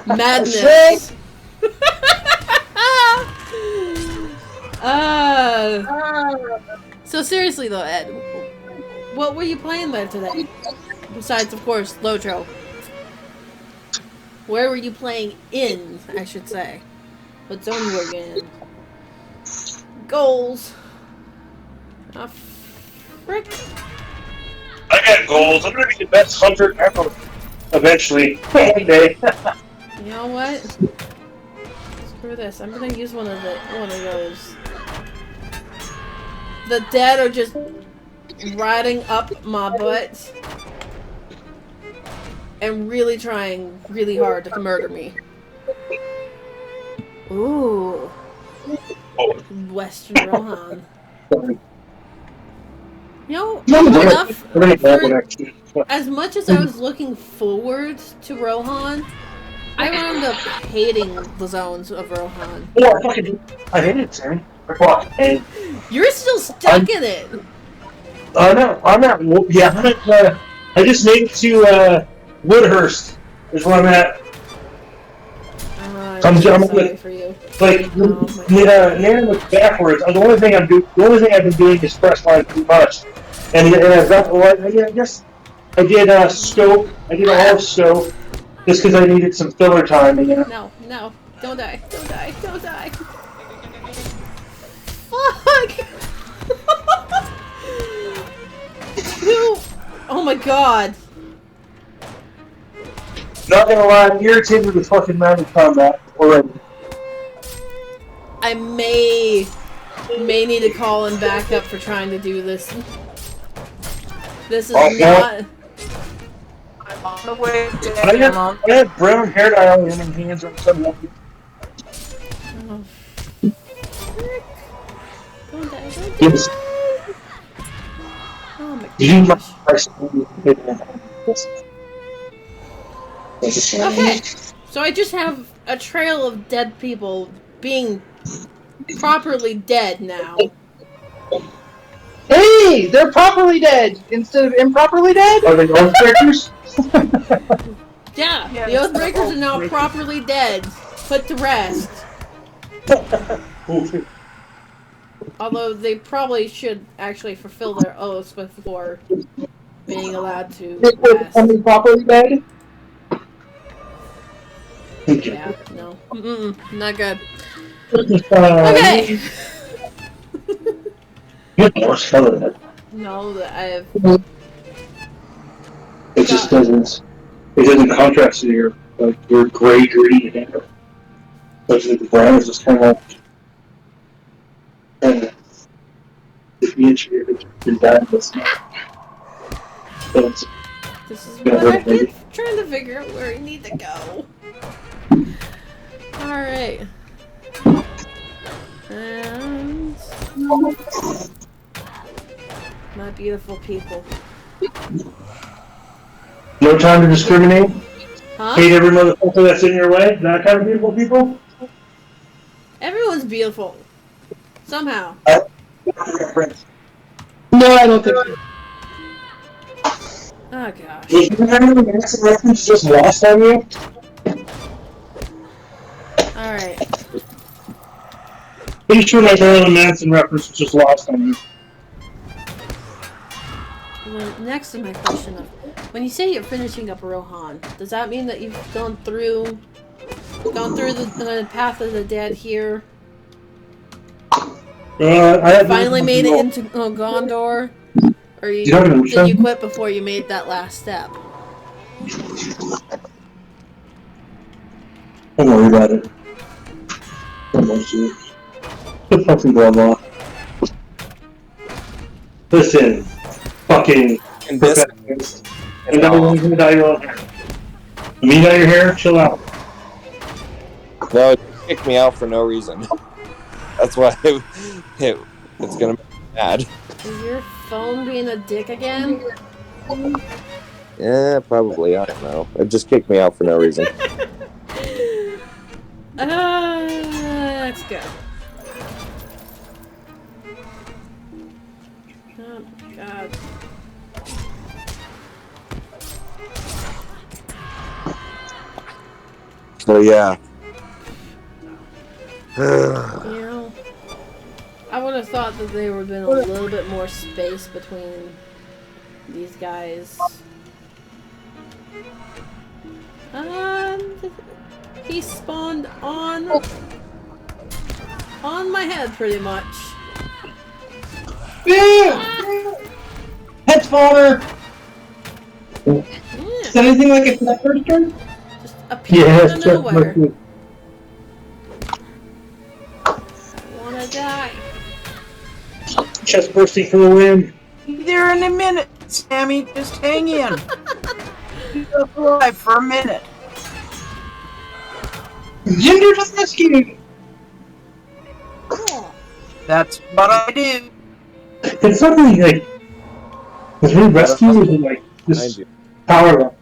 Madness. So seriously though, Ed, what were you playing there today? Besides, of course, Lotro. Where were you playing in, I should say? What zone were you in? Goals. Ah, frick. I got goals. I'm gonna be the best hunter ever. Eventually. One day. You know what? Screw this. I'm gonna use one of those. The dead are just riding up my butt and really trying really hard to murder me. Ooh. Western Rohan. You know, enough for, as much as I was looking forward to Rohan, I wound up hating the zones of Rohan. Oh, I hate it, Sam. You're still stuck in it. I'm not. Yeah, I'm at. I just made it to Woodhurst. Is where I'm at. I'm sorry for you. Like, Nan looks backwards. The only thing I've been doing is press line too much, and I've got. Well, I guess I did scope. I did all of scope just because I needed some filler time. No, don't die, don't die, don't die. Fuck! Oh my god. Not gonna lie, I'm irritated with fucking mounted combat already. I may need to call him back up for trying to do this. This is not. I'm on the way. I had brown hair dye on my hands on some level. Oh, don't die, don't die. Yes. Oh my gosh. Okay, so I just have a trail of dead people being properly dead now. Hey, they're properly dead instead of improperly dead. Are they Oathbreakers? Yeah, the Oathbreakers are now properly dead, put to rest. Although they probably should actually fulfill their oaths before being allowed to rest. Are they properly dead? Yeah, no. Not good. Okay! No, I have... It just doesn't contrast to your gray, gritty hair. But the brown is just kind of differentiated in that. This is what I keep trying to figure out where I need to go. Alright. And my beautiful people. No time to discriminate? Huh? Hate every motherfucker that's in your way? That kind of beautiful people? Everyone's beautiful. Somehow. No, I don't think so. Oh gosh. Was the Manson reference just lost on you? Alright. Pretty sure my Marilyn Manson reference was just lost on you. Well, next to my question of, when you say you're finishing up Rohan, does that mean that you've gone through the path of the dead here? I finally made it into Gondor? Or did you quit before you made that last step? Don't worry about it. Don't worry about it. What fucking going on? Listen, fucking perfectionist. And now you're gonna dye your own hair. Me dye your hair? Chill out. No, it kicked me out for no reason. That's why it's gonna make me mad. Is your phone being a dick again? Yeah, probably. I don't know. It just kicked me out for no reason. Let's go. Oh god. So yeah. You know, I would have thought that there would have been a little bit more space between these guys. He spawned on my head pretty much. Yeah! Head spawner! Is that anything like a first turn? Just appeared out of nowhere. Wanna die. Chest bursting for the win. Be there in a minute, Sammy. Just hang in. Keep us alive for a minute. Ginger to the rescue! That's what I do. It's not really like. Is we rescue or is it like this power level?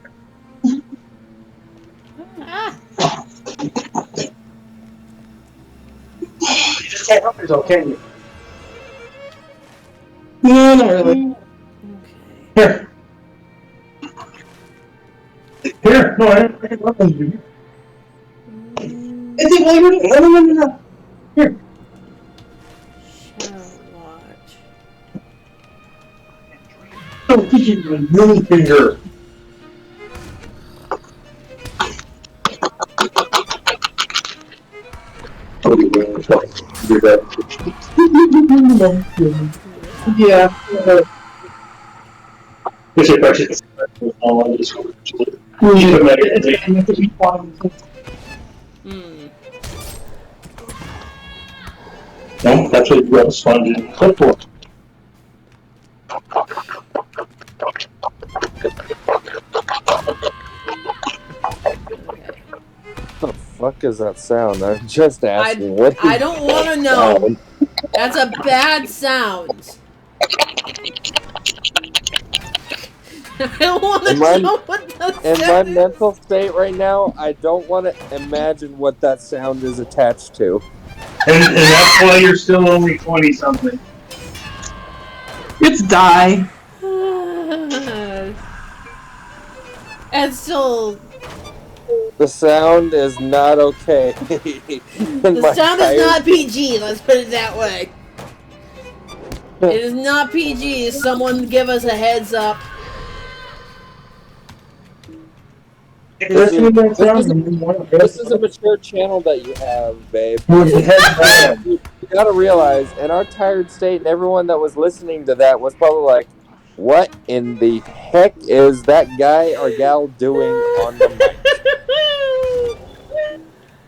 You just can't help yourself, can you? No, not really. Here. Here, no, I can help you. Is it while you're no. Here. Don't give you a middle finger. Yeah. This is actually all this. No, that's what you got a sponge and clipboard. What the fuck is that sound? I'm just asking. What I don't want to know. That's a bad sound. I don't want to know what that in sound my mental state right now, I don't want to imagine what that sound is attached to. And that's why you're still only 20-something. It's die. And still... The sound is not okay. The sound is not PG, let's put it that way. It is not PG. Someone give us a heads up. This is a mature channel that you have, babe. You gotta realize, in our tired state, and everyone that was listening to that was probably like, what in the heck is that guy or gal doing on the mic?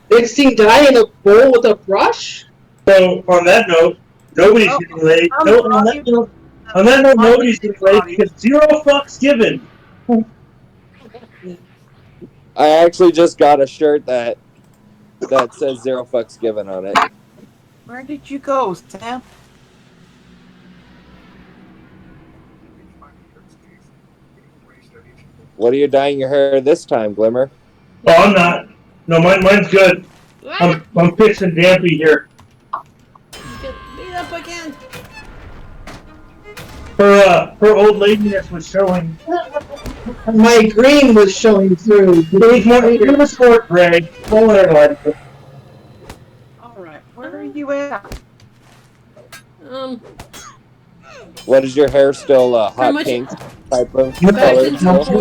Mixing dye in a bowl with a brush? So, on that note, nobody's getting laid. No, on that note, nobody's getting laid because 0 fucks given. I actually just got a shirt that that says 0 fucks given on it. Where did you go, Sam? What are you dyeing your hair this time, Glimmer? Oh, I'm not. No, mine's good. I'm fixing Dampy here. Get beat up again. Her old ladiness was showing. My green was showing through. It was sport, Greg. Don't let her lie to you. Alright, where are you at? What is your hair still hot much- pink type of Back color? into the still?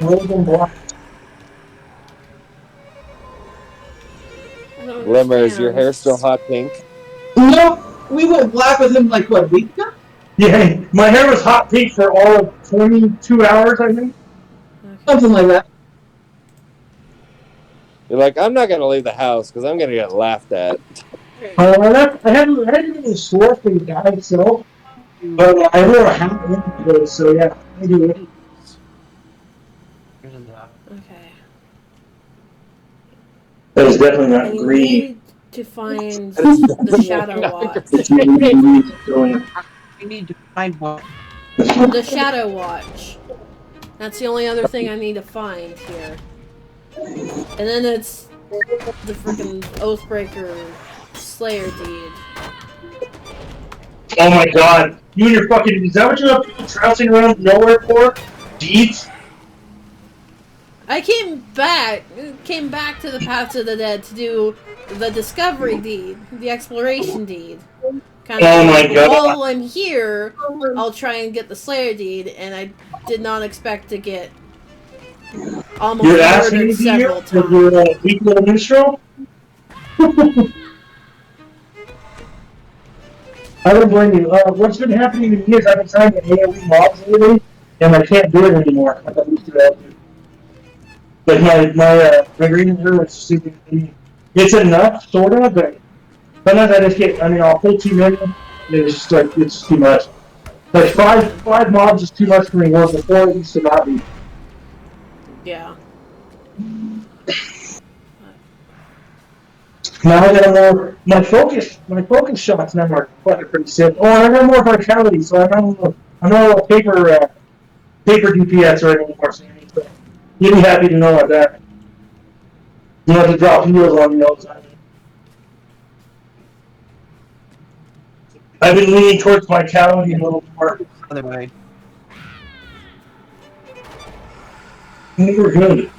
corner. Glimmer, is your hair still hot pink? No, we went black with him like what, a week ago? Yeah, my hair was hot pink for all of 22 hours, I think. Something like that. You're like, I'm not gonna leave the house because I'm gonna get laughed at. I hadn't even swore for the guy itself, but I wore a hat anyway, so yeah, I do it. Okay. That is definitely not I green. need to find the Shadow Watch. We need to find one. The Shadow Watch. That's the only other thing I need to find here. And then it's the freaking Oathbreaker Slayer deed. Oh my god. You and your fucking, is that what you're up to trouncing around nowhere for? Deeds? I came back to the Paths of the Dead to do the Discovery deed, the Exploration deed. Kind of Oh my god. while I'm here, I'll try and get the Slayer deed, and I did not expect to get almost You're asking murdered me several for times. your weak little minstrel? I don't blame you. What's been happening to me is I've been trying to AoE mobs lately, and I can't do it anymore. Like I used to be able to. Like my green hair is super easy. It's enough, sort of, but sometimes I just get, I'll pull 2 million, and it's just like, it's too much. Like five mobs is too much for me, whereas before it used to not be. Yeah. Now I got more, my focus shots now are fucking pretty sick. Oh, and I got more vitality, so I'm not a paper DPS right anymore, Sammy. So you'd be happy to know about that. You don't have to drop heals on me all the time. I've been leaning towards vitality a little more. Other way. I think we're good.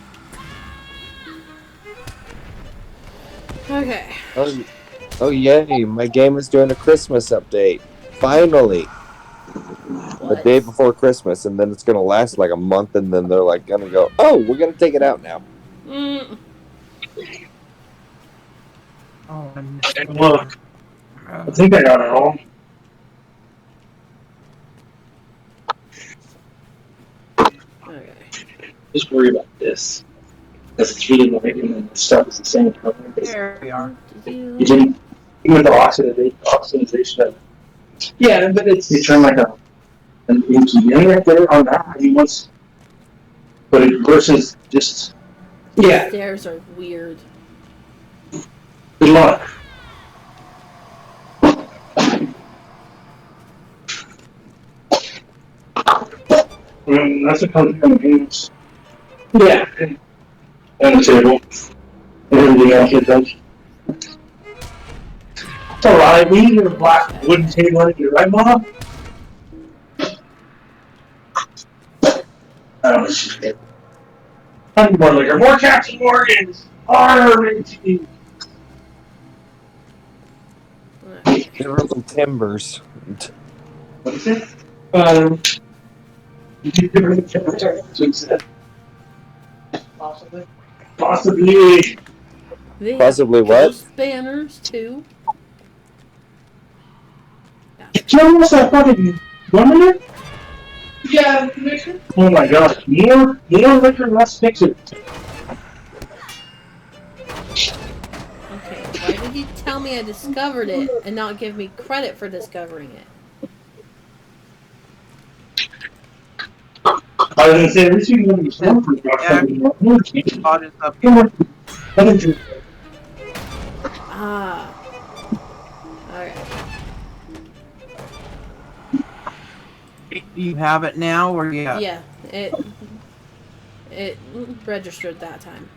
Okay. Oh yay! My game is doing a Christmas update. Finally, the day before Christmas, and then it's gonna last like a month, and then they're like gonna go, "Oh, we're gonna take it out now." Look, I think I got it all. Okay. Just worry about this. Because it's really light and then the stuff is the same color. There we are. You didn't, even with the oxidization of it. Yeah, but it's. You turn like an inky yin right there on that. I mean, once. But it versus just. Yeah. Stairs are weird. Good luck. That's a couple of games. Yeah. And the table. And everything else it does. It's alright, we need a black wooden table in here, right, Mom? Oh, shit. I need more liquor. More Captain Morgan's! R-rated! There were some timbers. What is it? You can give her the temperature. Possibly. Possibly. They Possibly have what? ghost banners too. Did you almost that fucking 1 minute? Yeah, mixer. Oh my gosh, more liquor, less mixer. Okay, why did you tell me I discovered it and not give me credit for discovering it? I was gonna say, at least you can go to the store for about something. Okay. Do you have it now, or yet? Yeah, it registered that time.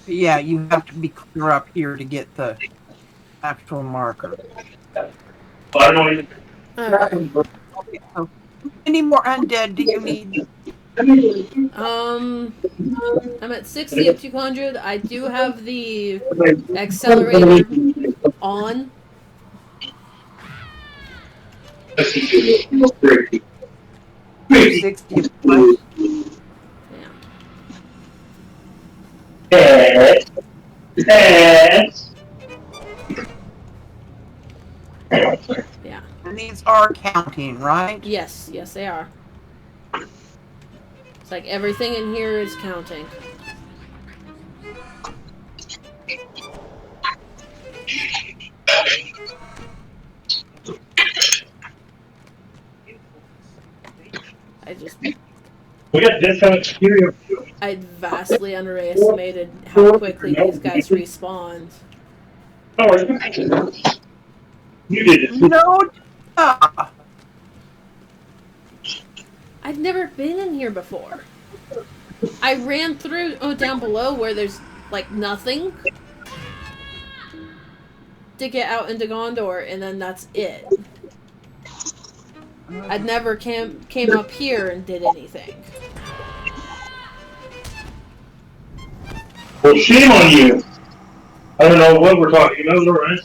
Yeah, you have to be clear up here to get the actual marker. Okay. Okay, so how many more undead do you need? I'm at 60 of 200. I do have the accelerator on. You're 60 of what? Yeah. And these are counting, right? Yes, yes they are. It's like everything in here is counting. I just... We got discount here. I vastly underestimated how quickly these guys respawn. You did it. No. I've never been in here before. I ran through down below where there's like nothing to get out into Gondor, and then that's it. I'd never came up here and did anything. Well, shame on you. I don't know what we're talking about, alright?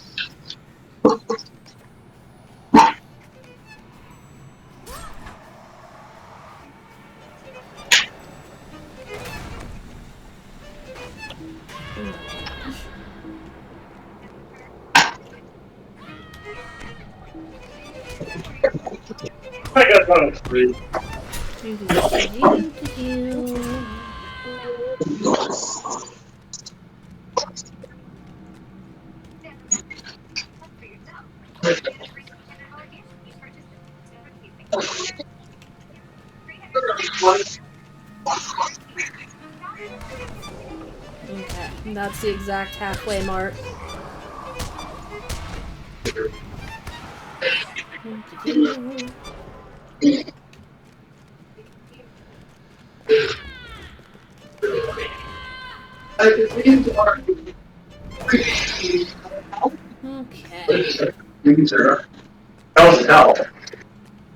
I got one free. Okay, that's the exact halfway mark. Okay. How's it out?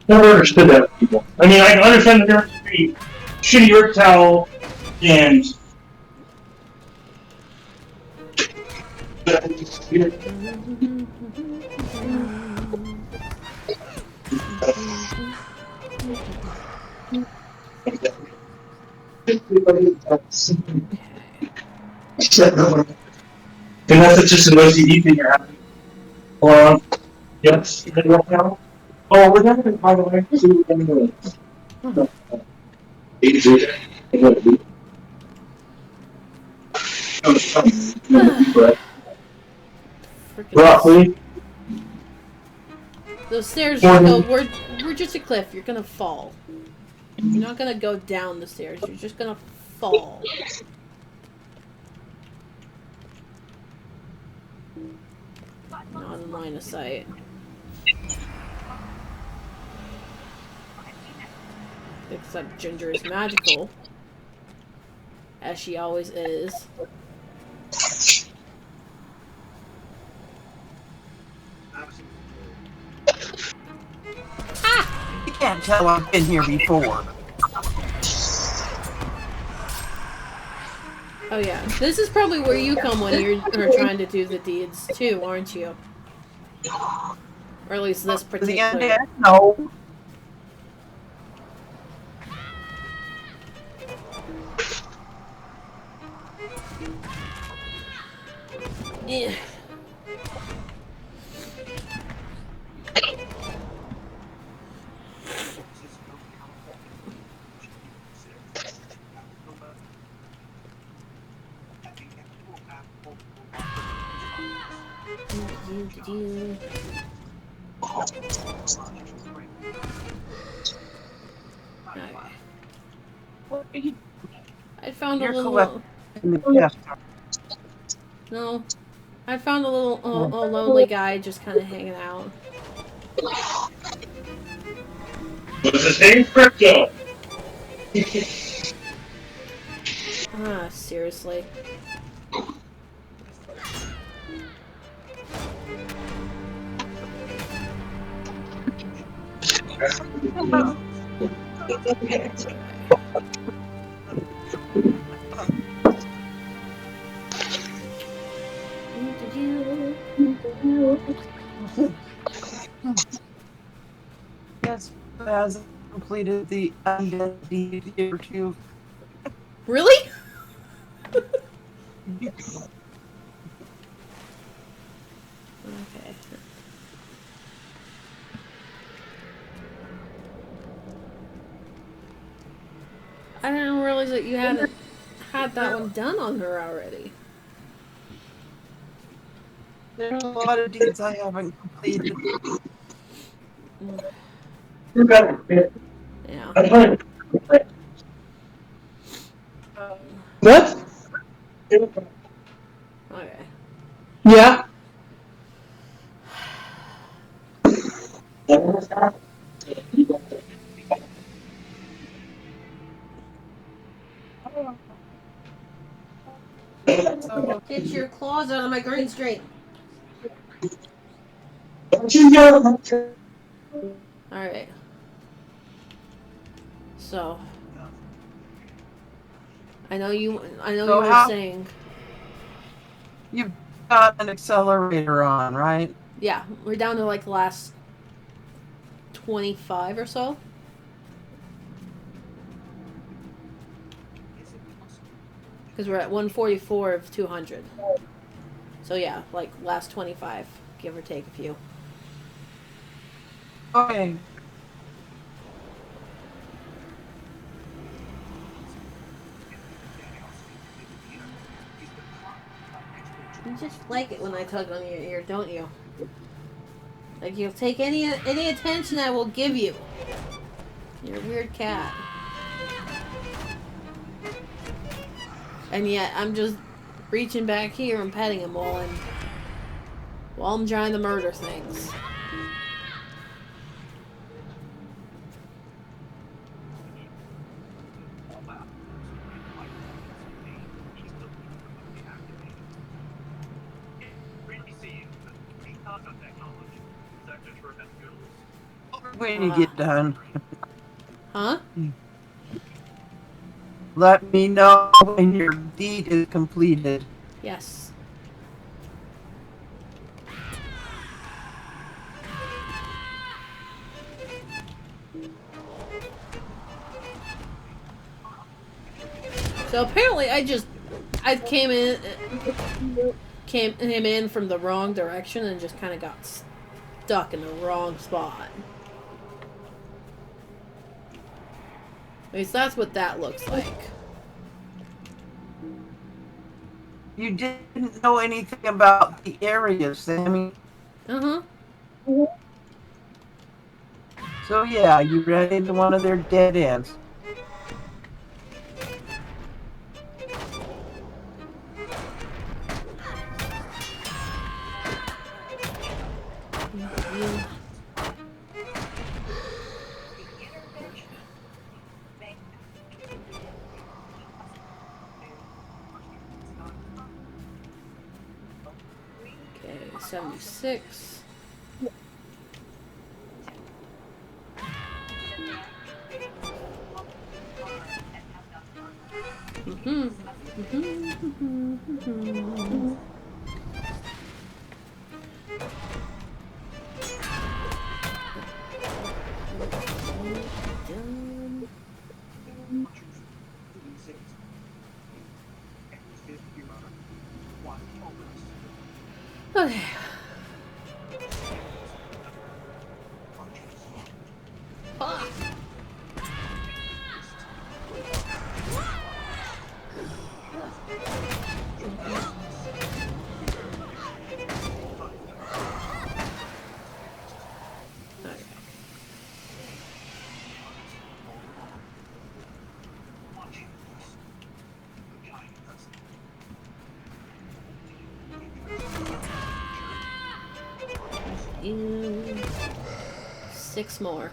Never understood that with people. I mean, I can understand the difference between shitty earth towel and and that's just an OCD thing you're having. Hold on. Yes. Oh, we're having, by the way, broccoli. Those stairs just go, we're just a cliff, you're gonna fall. You're not gonna go down the stairs, you're just gonna fall. Not in line of sight. Except Ginger is magical. As she always is. You can't tell I've been here before. Oh yeah, this is probably where you come when you're trying to do the deeds too, aren't you? Or at least this particular. The undead? No. Yeah. I found a little. in the guest. No. I found a little a lonely guy just kind of hanging out. What's his name? Crypto. Ah, seriously. Yes, has completed the identity year 2. Really? Okay. I didn't realize that you hadn't had that one done on her already. There's a lot of deeds I haven't completed. Yeah. What? Okay. Yeah. Get your claws out of my green screen. Alright. So I know you So were saying. You've got an accelerator on, right? Yeah, we're down to like the last 25 or so. Because we're at 144 of 200. So yeah, like last 25, give or take a few. Okay. You just like it when I tug on your ear, don't you? Like you'll take any attention I will give you. You're a weird cat. And yet I'm just reaching back here and petting him while I'm trying to murder things. When you get done. Huh? Let me know when your deed is completed. Yes. So apparently I came in from the wrong direction and just kind of got stuck in the wrong spot. At least that's what that looks like. You didn't know anything about the area, Sammy. Uh-huh. So yeah, you ran into one of their dead ends. Okay, 76. Okay. Ah. 6 more.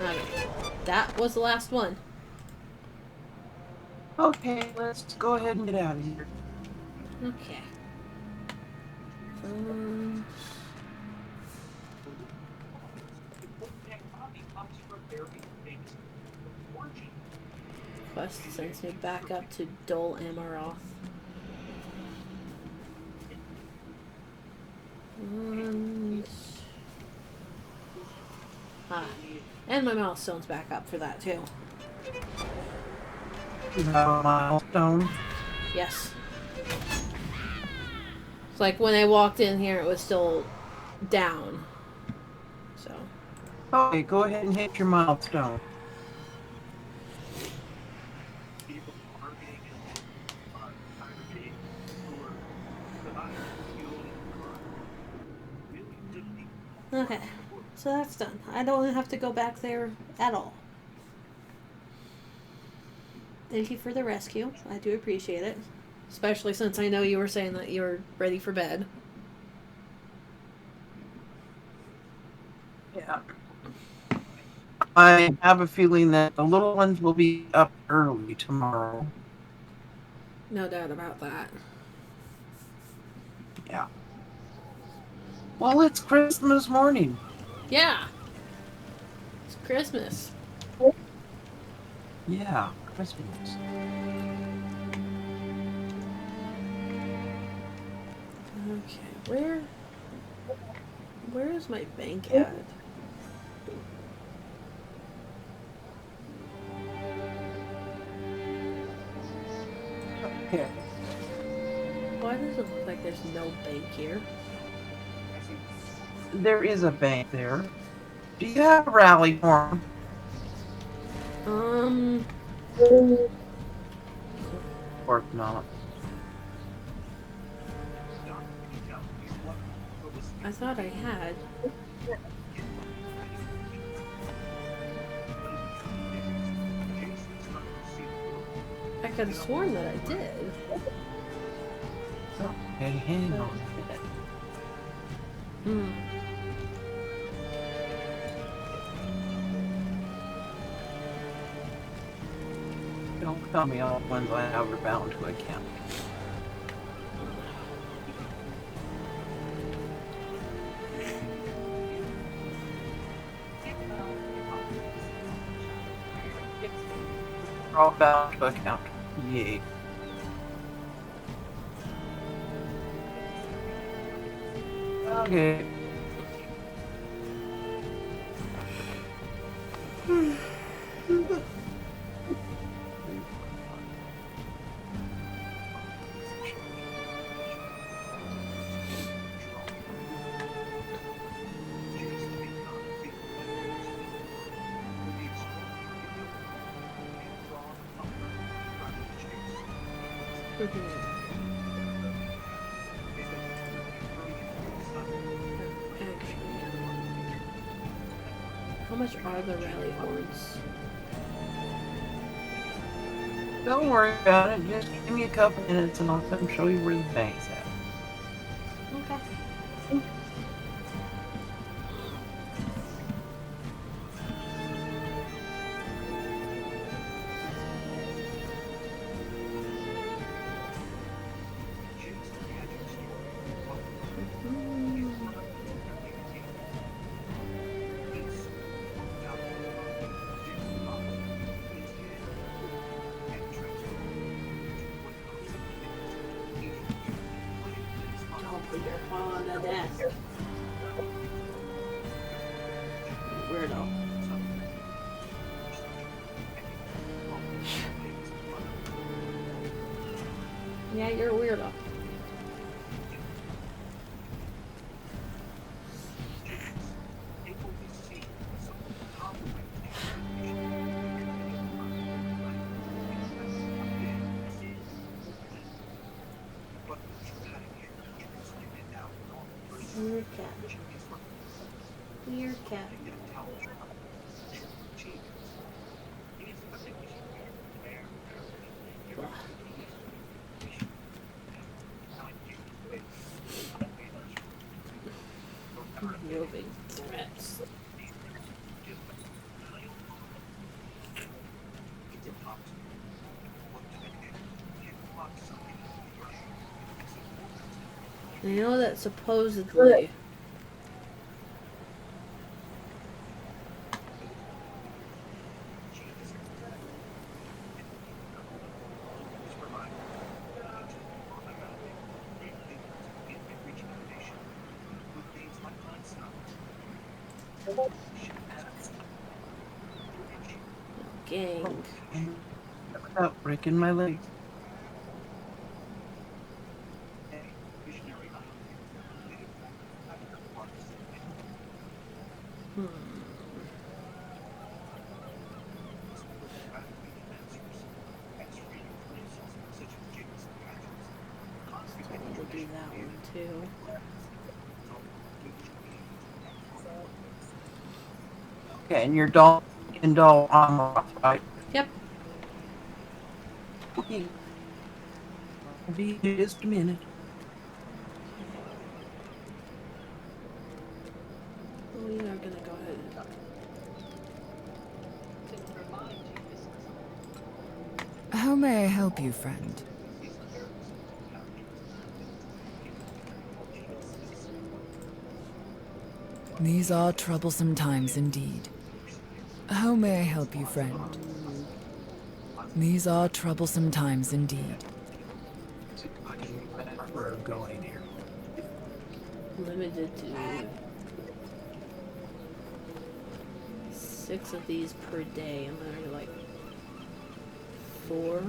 Okay, that was the last one. Okay, let's go ahead and get out of here. Okay. Quest sends me back up to Dol Amaroth. And my milestone's back up for that too. You have a milestone? Yes. It's like when I walked in here, it was still down. So. Okay, go ahead and hit your milestone. Okay, so that's done. I don't have to go back there at all. Thank you for the rescue. I do appreciate it. Especially since I know you were saying that you were ready for bed. Yeah. I have a feeling that the little ones will be up early tomorrow. No doubt about that. Yeah. Well, it's Christmas morning. Yeah. It's Christmas. Yeah, Christmas. Okay, where is my bank at? Okay. Why does it look like there's no bank here? There is a bank there. Do you have a rally form? Or not? I thought I had. I could have sworn that I did. Okay, hang on. Don't tell me all the ones I have are bound to account. They're all bound to account. Yay. Okay. How much are the rally horns? Don't worry about it. Just give me a couple minutes and I'll come show you where the bank's at. Okay. desk. Weirdo. Yeah, you're a weirdo. Weird cat. Weird cat. Roving threats. I know that supposedly gang. Without breaking my leg. Still need to do that one too. Okay, and your doll and doll armor, right? Yep. Okay. I'll be here just a minute. We are gonna go ahead and How may I help you, friend? These are troublesome times indeed. How may I help you, friend? These are troublesome times indeed. Where I'm going here. limited to 6 of these per day, and then like 4.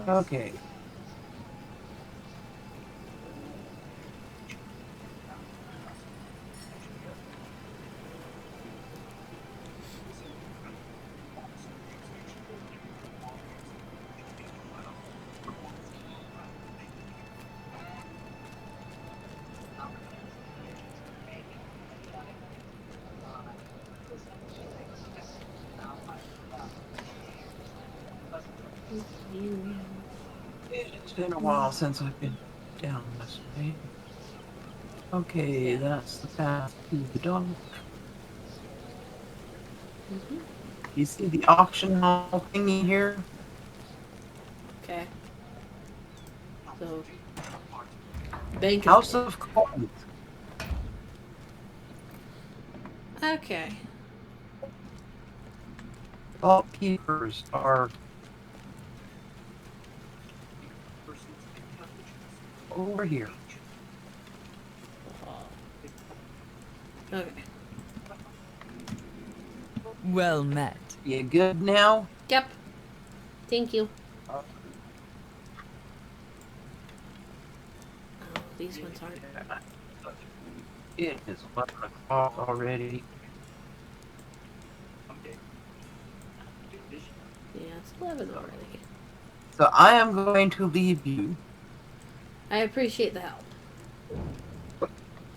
Okay. It's been a while since I've been down this way. Okay, that's the path to the dock. You see the auction hall thingy here? Okay. So, bank House of Coins. Okay. Vault keepers are over here. Okay. Well met. You good now? Yep. Thank you. Oh, these ones aren't. It is 11 o'clock already. Yeah, it's 11 already. So I am going to leave you. I appreciate the help.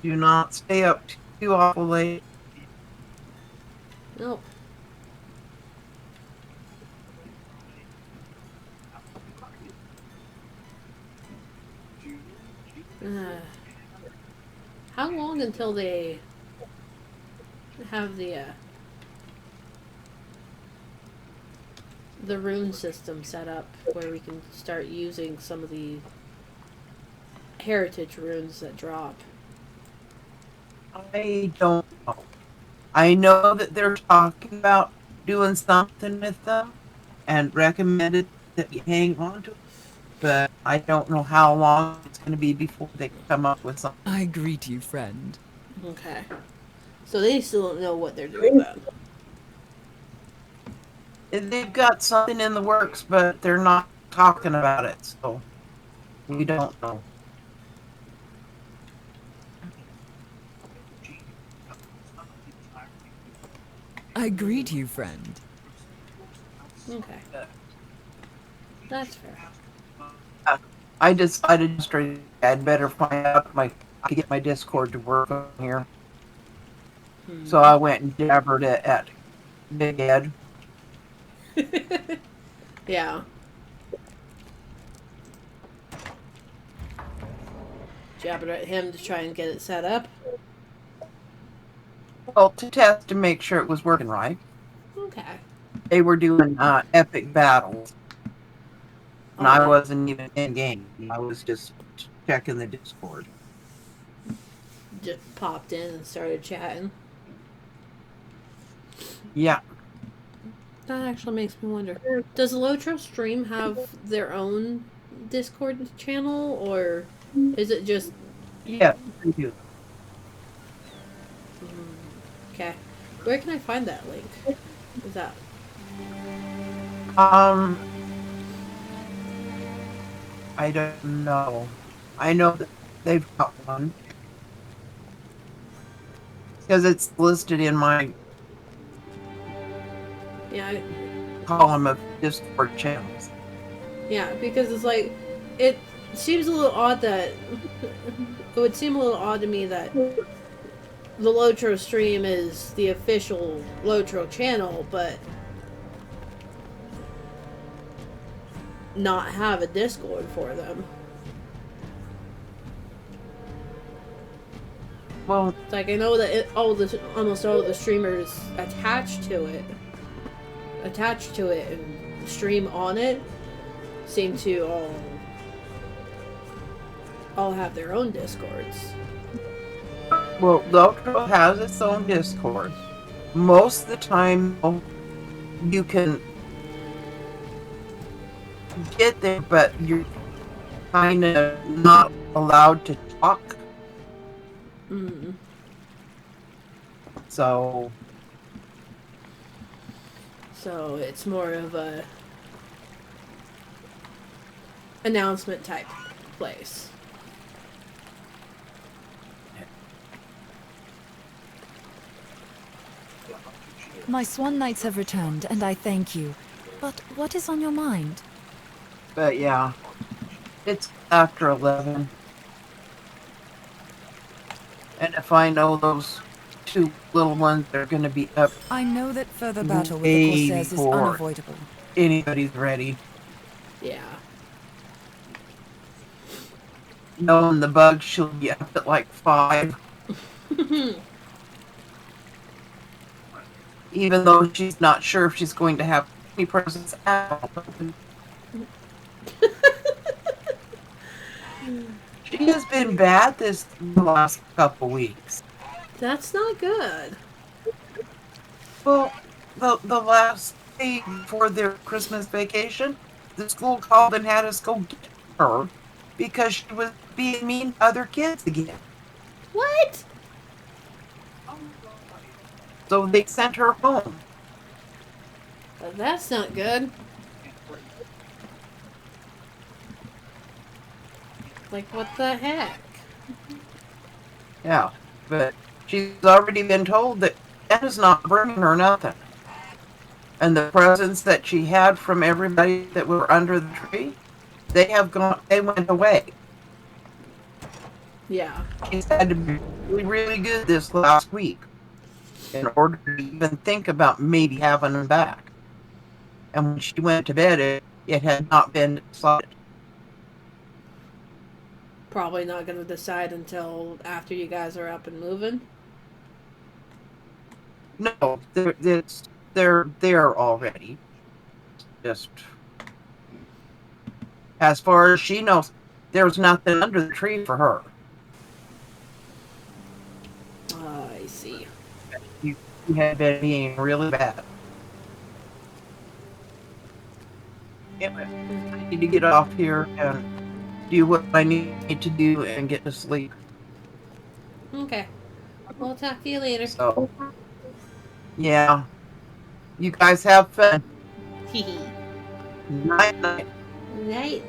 Do not stay up too awful late. Nope. How long until they have the rune system set up where we can start using some of the heritage runes that drop? I don't know. I know that they're talking about doing something with them and recommended that you hang on to it. but I don't know how long it's going to be before they come up with something. I greet you, friend. Okay. So they still don't know what they're doing then. They've got something in the works, but they're not talking about it, so we don't know. I greet you, friend. Okay. That's fair. I decided straight I'd better find out if I could get my Discord to work on here. So I went and jabbered it at Big Ed. Yeah. Jabbered at him to try and get it set up. Well, to test to make sure it was working right. Okay. They were doing epic battles. And I wasn't even in game. I was just checking the Discord. Just popped in and started chatting. Yeah. That actually makes me wonder. Does Lotro Stream have their own Discord channel, or is it just... Yeah, they do. Okay. Where can I find that link? Is that... I don't know. I know that they've got one. Because it's listed in my Yeah, column of Discord channels. yeah, because it's like... It seems a little odd that... It would seem a little odd to me that the Lotro Stream is the official Lotro channel, but not have a Discord for them. Well, it's like I know that almost all the streamers attached to it and stream on it seem to all have their own Discords. Well, Lotro has its own Discord. Most of the time, you can get there, but you're kind of not allowed to talk. So it's more of a announcement type place. My swan knights have returned, and I thank you. But what is on your mind? But yeah, it's after 11. And if I know those two little ones are going to be up, I know that further battle with the Corsairs is unavoidable. Anybody's ready. Yeah. Knowing the bug, she'll be up at like 5. Even though she's not sure if she's going to have any presents at all. She has been bad the last couple weeks. That's not good. Well, the last day before their Christmas vacation, the school called and had us go get her because she was being mean to other kids again. What? So they sent her home. That's not good. Like, what the heck? Yeah, but she's already been told that Santa's not bringing her nothing. And the presents that she had from everybody that were under the tree, they went away. Yeah. She's had to be really, really good this last week in order to even think about maybe having them back. And when she went to bed, it had not been decided. Probably not going to decide until after you guys are up and moving. No, they're there already. Just as far as she knows, there's nothing under the tree for her. I see. You had been being really bad. Anyway, I need to get off here and do what I need to do and get to sleep. Okay. We'll talk to you later. So, yeah. You guys have fun. Hee Night, night. Night.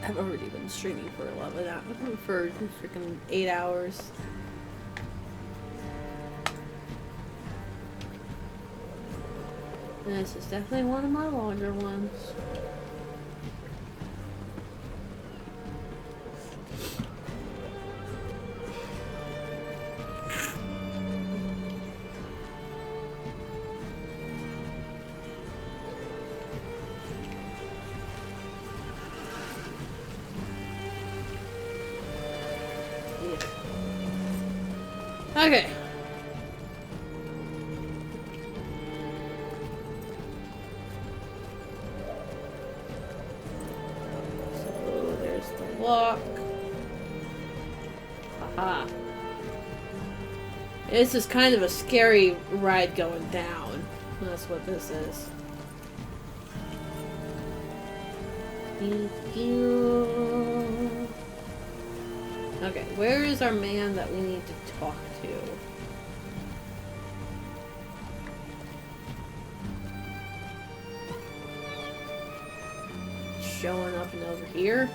I've already been streaming for 11 hours, for freaking 8 hours. And this is definitely one of my longer ones. Okay. So there's the walk. Haha. This is kind of a scary ride going down. That's what this is. Thank you. Okay, where is our man that we need to talk to? Showing up and over here.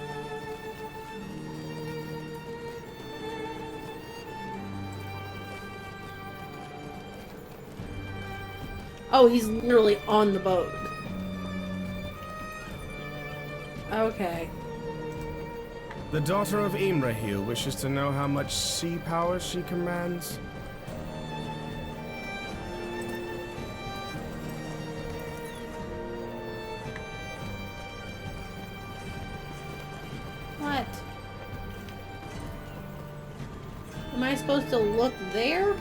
Oh, he's literally on the boat. Okay. The daughter of Imrahil wishes to know how much sea power she commands. What? Am I supposed to look there?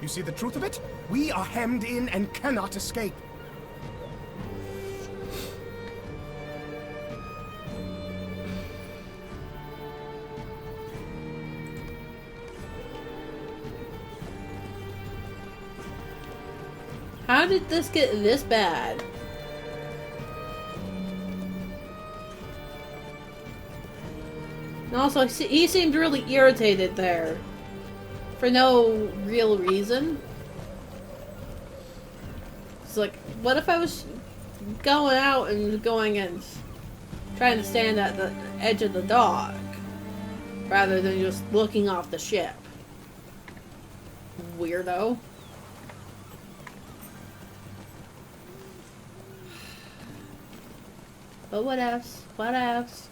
You see the truth of it? We are hemmed in and cannot escape. How did this get this bad? And also, he seemed really irritated there. For no real reason. It's like, what if I was going out and going and trying to stand at the edge of the dock rather than just looking off the ship? Weirdo. But what else? What else?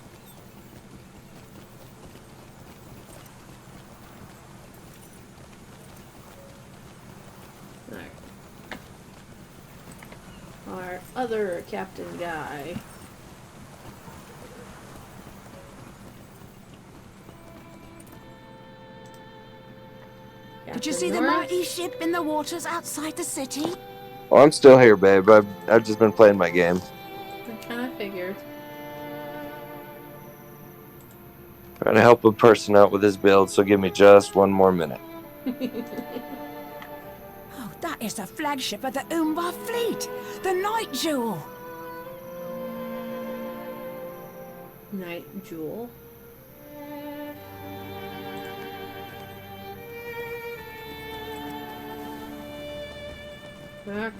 Our other captain guy. Did you see the mighty ship in the waters outside the city? Oh, I'm still here, babe. I've just been playing my game. I kind of figured. Trying to help a person out with his build, so give me just one more minute. Oh, that is the flagship of the Umbar fleet, the Night Jewel. Night Jewel. Okay.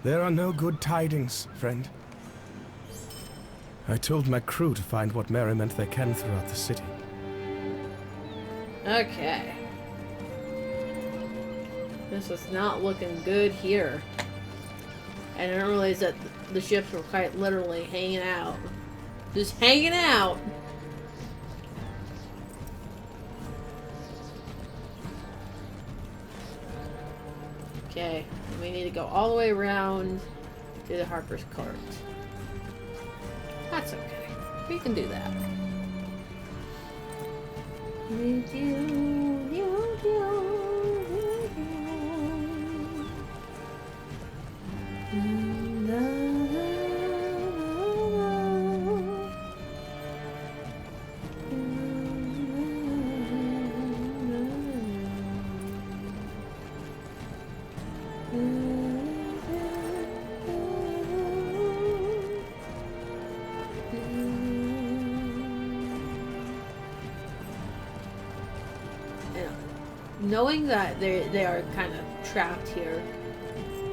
There are no good tidings, friend. I told my crew to find what merriment they can throughout the city. Okay. This is not looking good here. I didn't realize that the ships were quite literally hanging out. Just hanging out! Okay, we need to go all the way around to the Harper's Court. That's okay. We can do that. Knowing that they are kind of trapped here,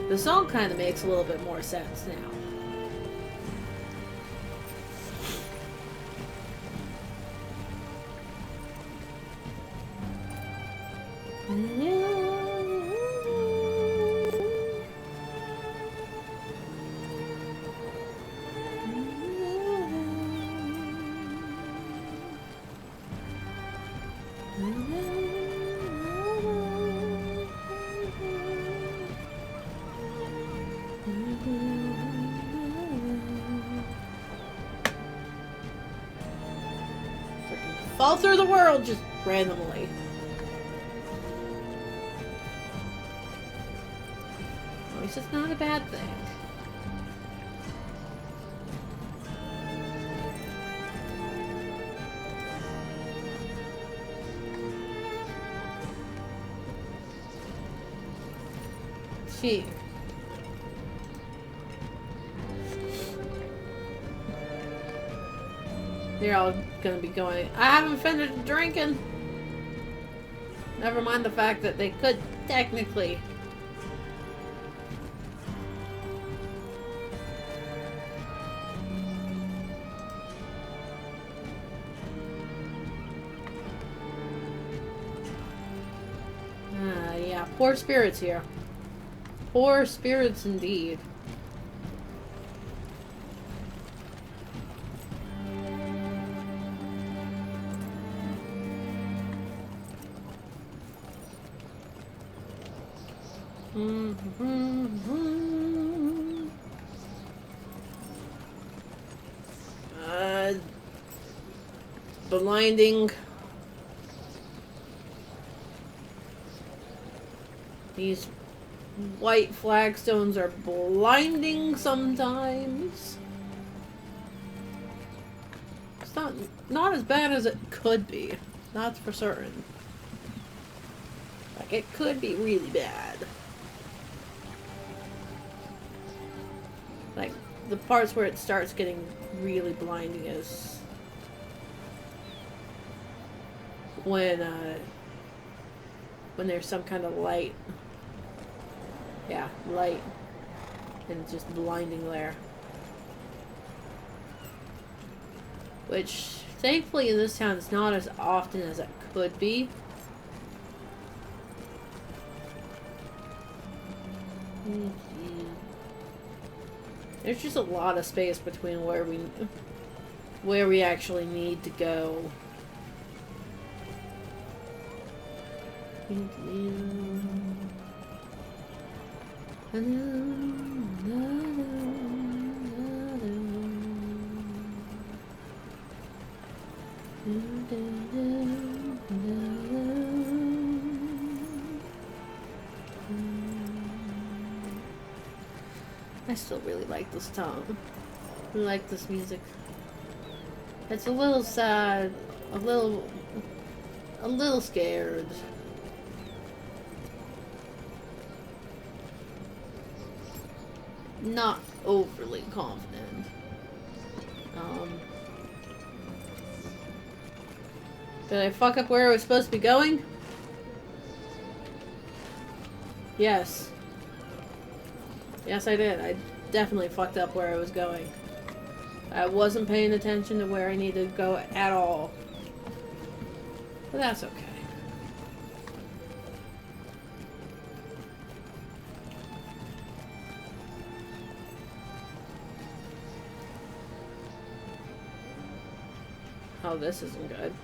the song kind of makes a little bit more sense now. Fall through the world just randomly. At least it's not a bad thing. Gee. They're all gonna be going, I haven't finished drinking. Never mind the fact that they could technically. Yeah, poor spirits here. Poor spirits indeed. Blinding. These white flagstones are blinding sometimes. It's not as bad as it could be. That's for certain. Like, it could be really bad. Like, the parts where it starts getting really blinding is when there's some kind of light. Yeah, light. And it's just blinding there. Which, thankfully in this town, it's not as often as it could be. There's just a lot of space between where we actually need to go. I still really like this song. I like this music. It's a little sad, a little scared. Not overly confident. Did I fuck up where I was supposed to be going? Yes. Yes, I did. I definitely fucked up where I was going. I wasn't paying attention to where I needed to go at all. But that's okay. Oh, this isn't good.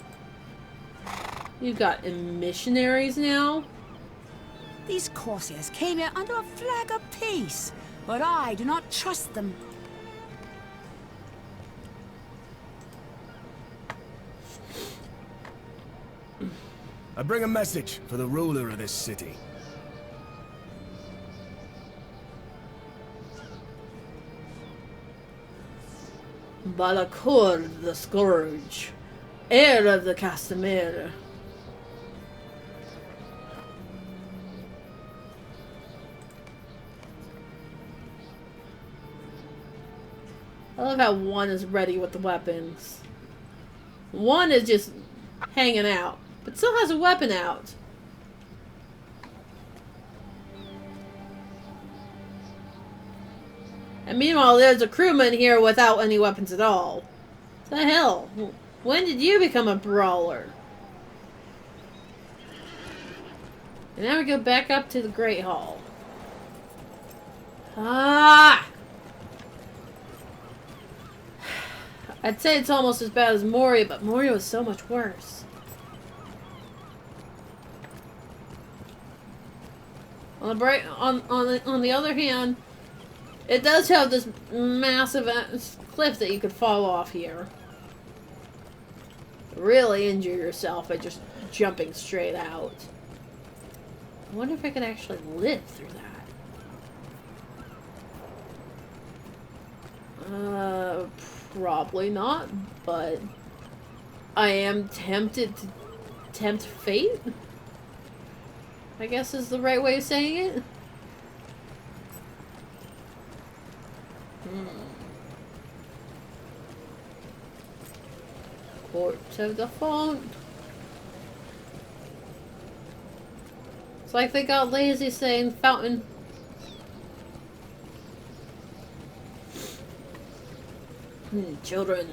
You've got missionaries now? These corsairs came here under a flag of peace, but I do not trust them. I bring a message for the ruler of this city. Balakur the Scourge, heir of the Castamere. I love how one is ready with the weapons. One is just hanging out, but still has a weapon out. And meanwhile, there's a crewman here without any weapons at all. What the hell? When did you become a brawler? And now we go back up to the Great Hall. Ah! I'd say it's almost as bad as Moria, but Moria was so much worse. On the other hand, it does have this massive cliff that you could fall off here. Really injure yourself by just jumping straight out. I wonder if I could actually live through that. Probably not, but I am tempted to tempt fate, I guess is the right way of saying it. Court of the Font. It's like they got lazy saying fountain. Children.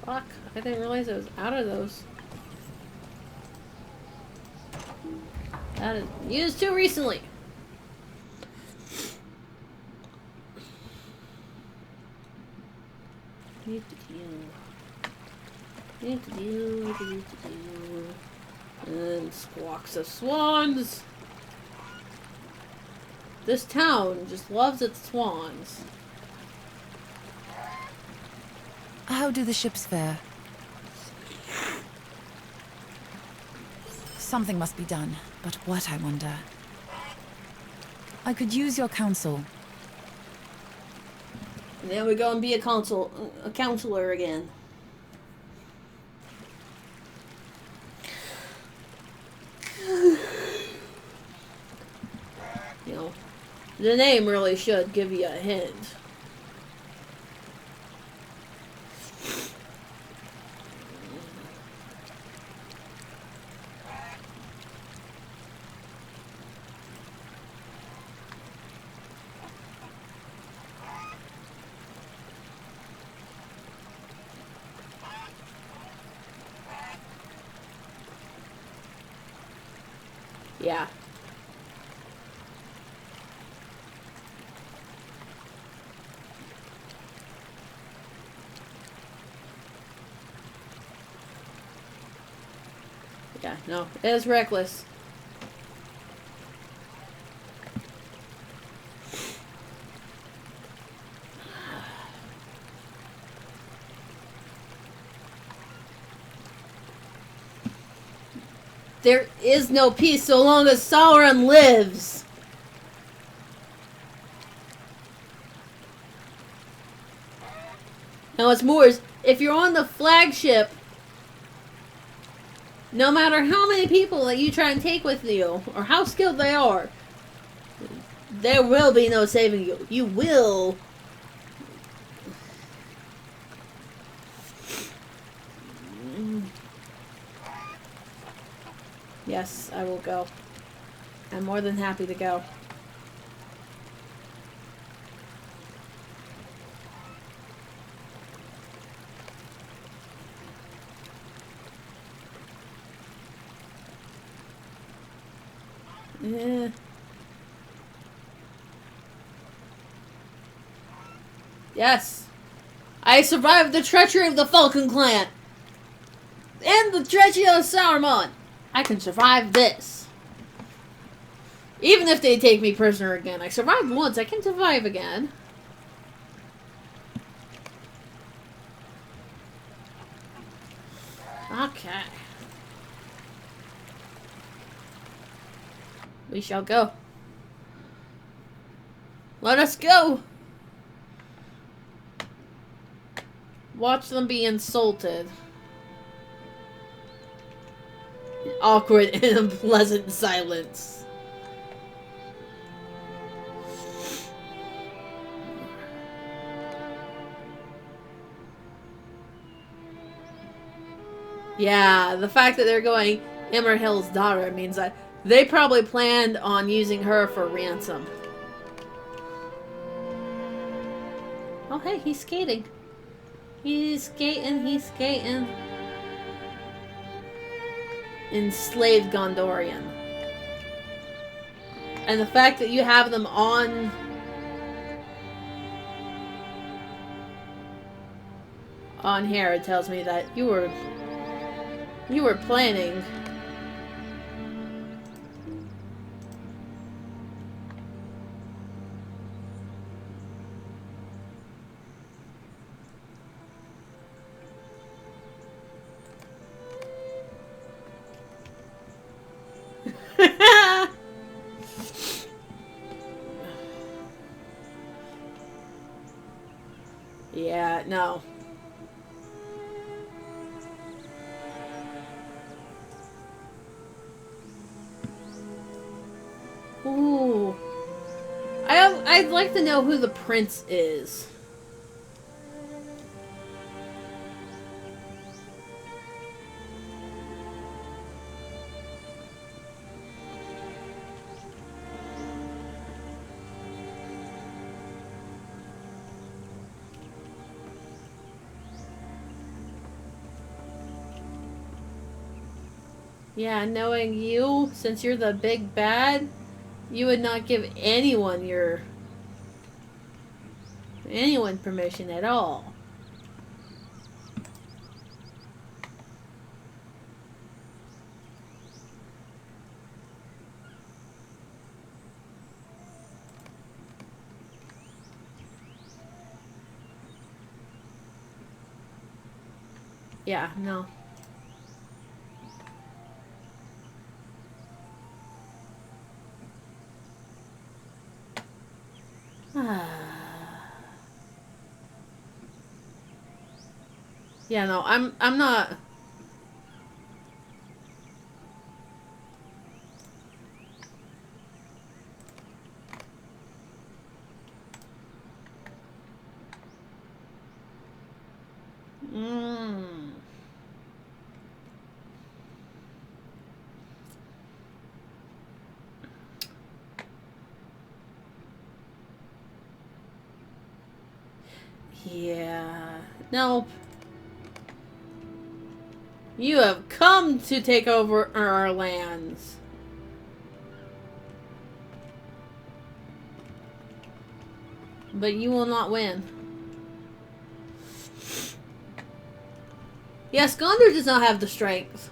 Fuck, I didn't realize I was out of those. That is used too recently. Need to do. And squawks of swans. This town just loves its swans. How do the ships fare? Something must be done, but what, I wonder? I could use your counsel. And there we go and be a counselor again. You know, the name really should give you a hint. Yeah. Yeah, no, it is reckless. There is no peace so long as Sauron lives. Now what's more is, if you're on the flagship, no matter how many people that you try and take with you, or how skilled they are, there will be no saving you. You will. Yes, I will go. I'm more than happy to go. Yeah. Yes. I survived the treachery of the Falcon Clan. And the treachery of Saruman. I can survive this. Even if they take me prisoner again. I survived once, I can survive again. Okay. We shall go. Let us go! Watch them be insulted. Awkward and unpleasant silence. Yeah, the fact that they're going Imrahil's daughter means that they probably planned on using her for ransom. Oh hey, he's skating. He's skating, he's skating. Enslaved Gondorian. And the fact that you have them on here, it tells me that you were planning. Yeah, no. Ooh. I'd like to know who the prince is. Yeah, knowing you, since you're the big bad, you would not give anyone permission at all. Yeah, no. Yeah, no, I'm not. Yeah. Nope. You have come to take over our lands. But you will not win. Yes, Gondor does not have the strength.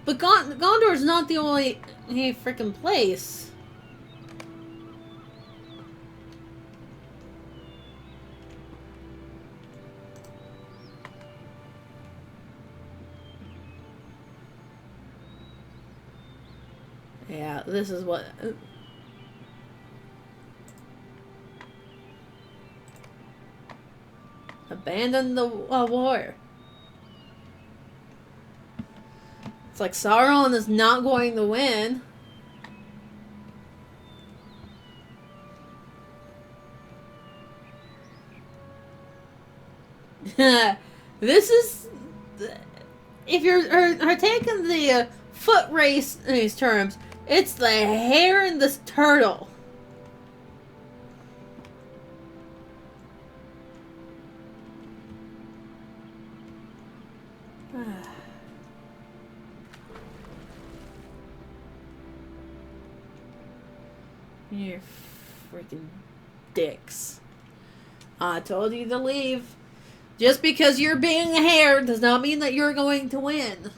But Gondor is not the only freaking place. Yeah, this is what... Abandon the war. It's like Sauron is not going to win. This is... If you're taking the foot race in these terms, it's the hare and the turtle. You freaking dicks. I told you to leave. Just because you're being a hare does not mean that you're going to win.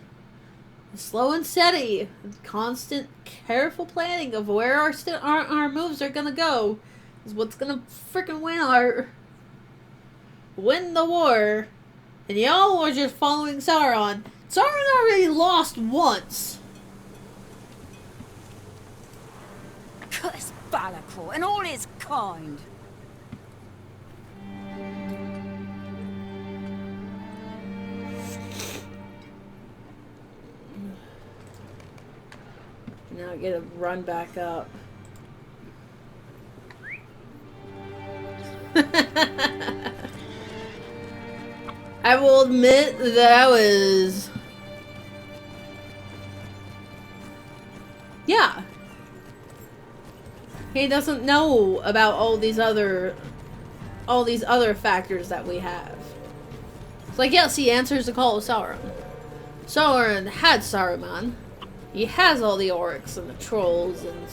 Slow and steady, constant, careful planning of where our moves are gonna go is what's gonna freaking win the war. And y'all are just following Sauron. Sauron already lost once. Curse Balakor and all his kind. Now I get to run back up. I will admit that was... Yeah. He doesn't know about all these other factors that we have. It's like, yes, he answers the call of Sauron. Sauron had Saruman. He has all the orcs and the trolls and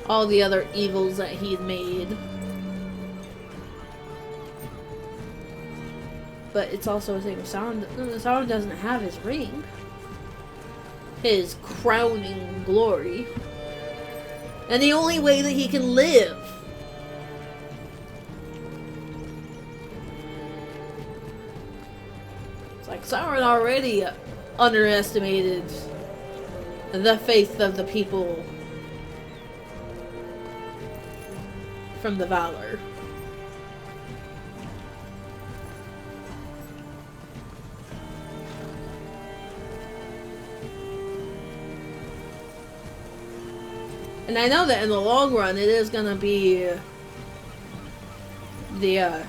all the other evils that he'd made. But it's also a thing of Sauron doesn't have his ring. His crowning glory. And the only way that he can live. It's like Sauron already underestimated the faith of the people from the Valor. And I know that in the long run, it is gonna be the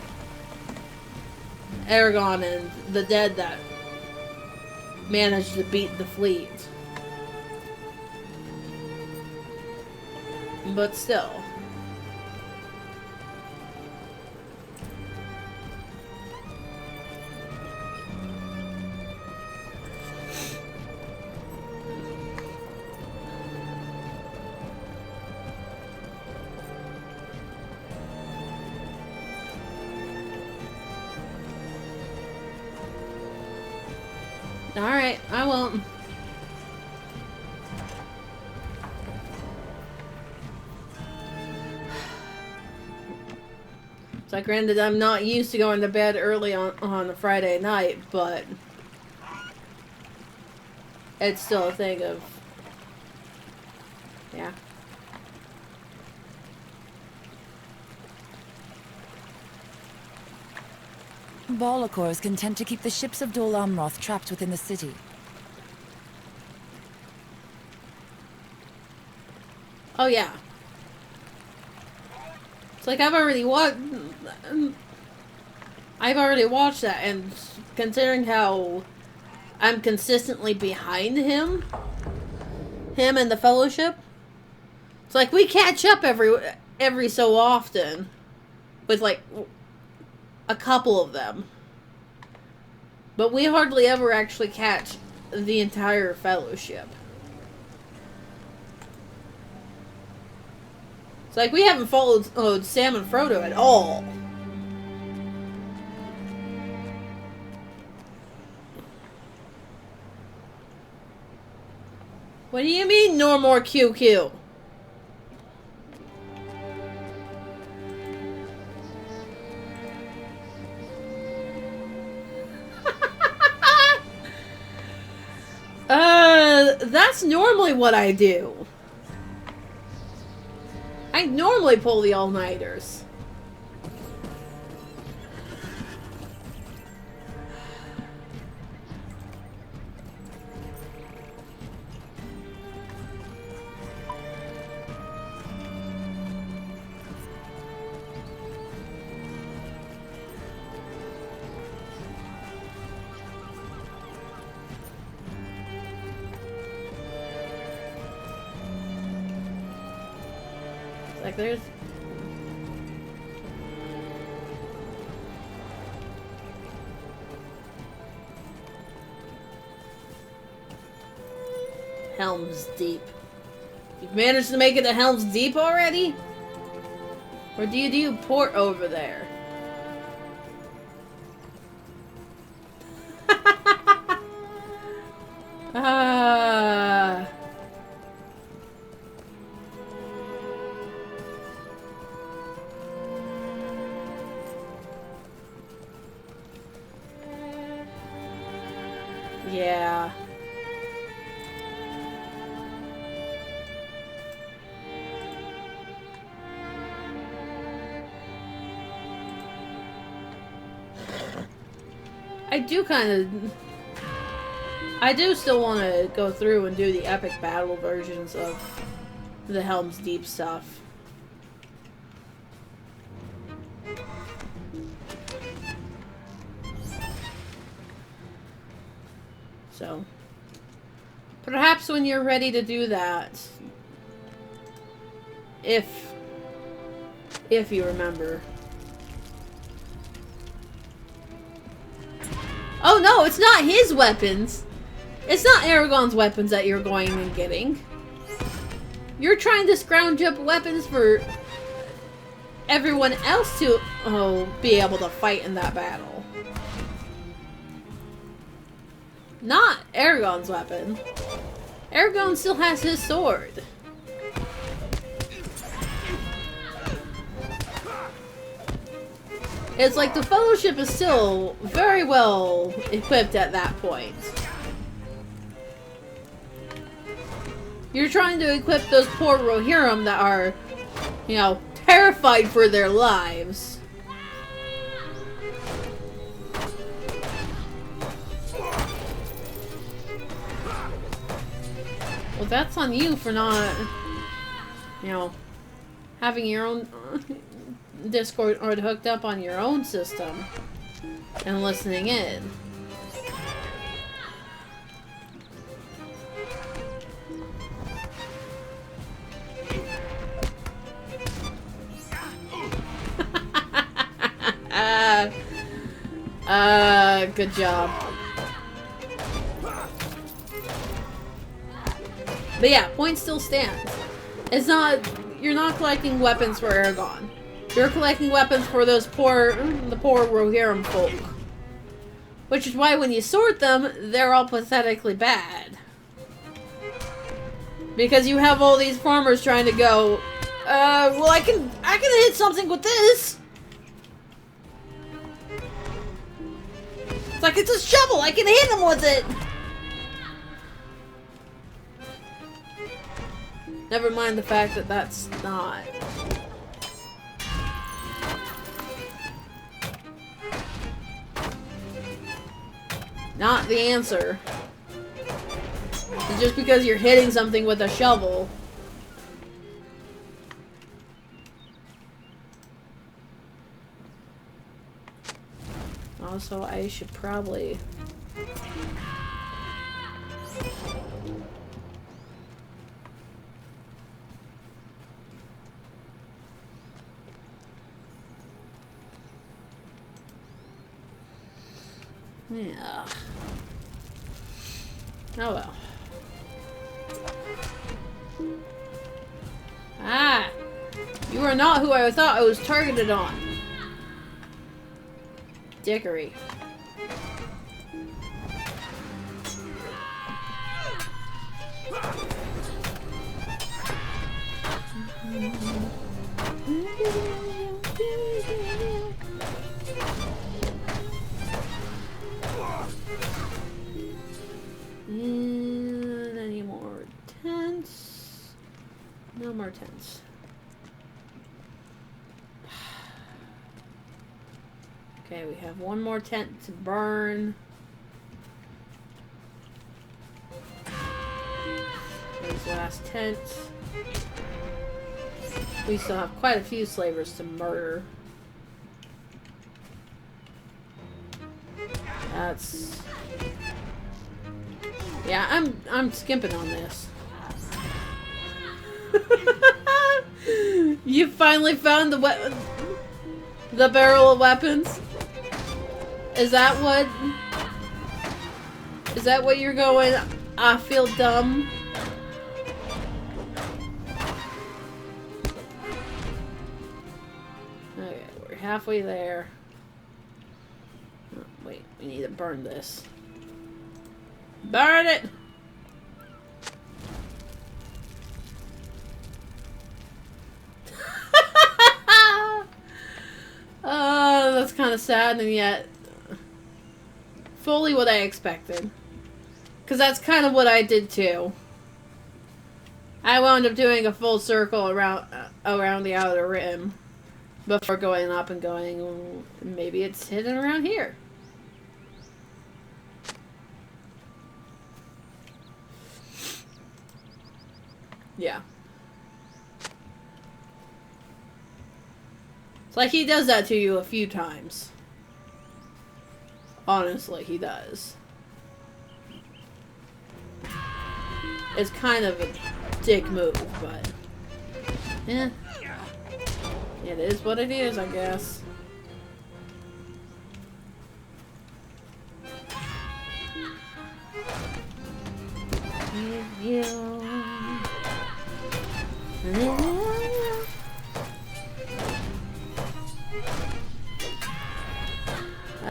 Aragorn and the dead that managed to beat the fleet. But still. Alright, I won't. It's like, granted, I'm not used to going to bed early on a Friday night, but it's still a thing of, yeah. Balakor is content to keep the ships of Dol Amroth trapped within the city. Oh yeah. It's like I've already watched that, and considering how I'm consistently behind him and the Fellowship, it's like we catch up every so often with like a couple of them, but we hardly ever actually catch the entire Fellowship. It's like we haven't followed Sam and Frodo at all. What do you mean, no more QQ? That's normally what I do. I normally pull the all-nighters. Like there's Helm's Deep. You've managed to make it to Helm's Deep already? Or do you port over there? Yeah. I do still want to go through and do the epic battle versions of the Helm's Deep stuff. So, perhaps when you're ready to do that, if you remember. Oh no, it's not his weapons! It's not Aragon's weapons that you're going and getting. You're trying to scrounge up weapons for everyone else to be able to fight in that battle. Not Aragon's weapon. Aragon still has his sword. It's like the Fellowship is still very well equipped at that point. You're trying to equip those poor Rohirrim that are, you know, terrified for their lives. Well, that's on you for not, you know, having your own Discord or hooked up on your own system and listening in. Good job. But yeah, point still stands. It's not, you're not collecting weapons for Aragon. You're collecting weapons for those the poor Rohirrim folk. Which is why when you sort them, they're all pathetically bad. Because you have all these farmers trying to go, well I can hit something with this. It's like, it's a shovel, I can hit them with it! Never mind the fact that that's not. Not the answer. Just because you're hitting something with a shovel. Also, I should probably... Yeah. Oh well. Ah! You are not who I thought I was targeted on. Dickery. And any more tents? No more tents. Okay, we have one more tent to burn. There's the last tent. We still have quite a few slavers to murder. That's... Yeah, I'm skimping on this. You finally found the barrel of weapons? Is that what you're going, I feel dumb? Okay, we're halfway there. Oh, wait, we need to burn this. Burn it! Oh, that's kind of sad, and yet fully what I expected. Because that's kind of what I did too. I wound up doing a full circle around the outer rim before going up and going, "Oh, maybe it's hidden around here." Yeah. It's like he does that to you a few times. Honestly, he does. It's kind of a dick move, but yeah, it is what it is, I guess.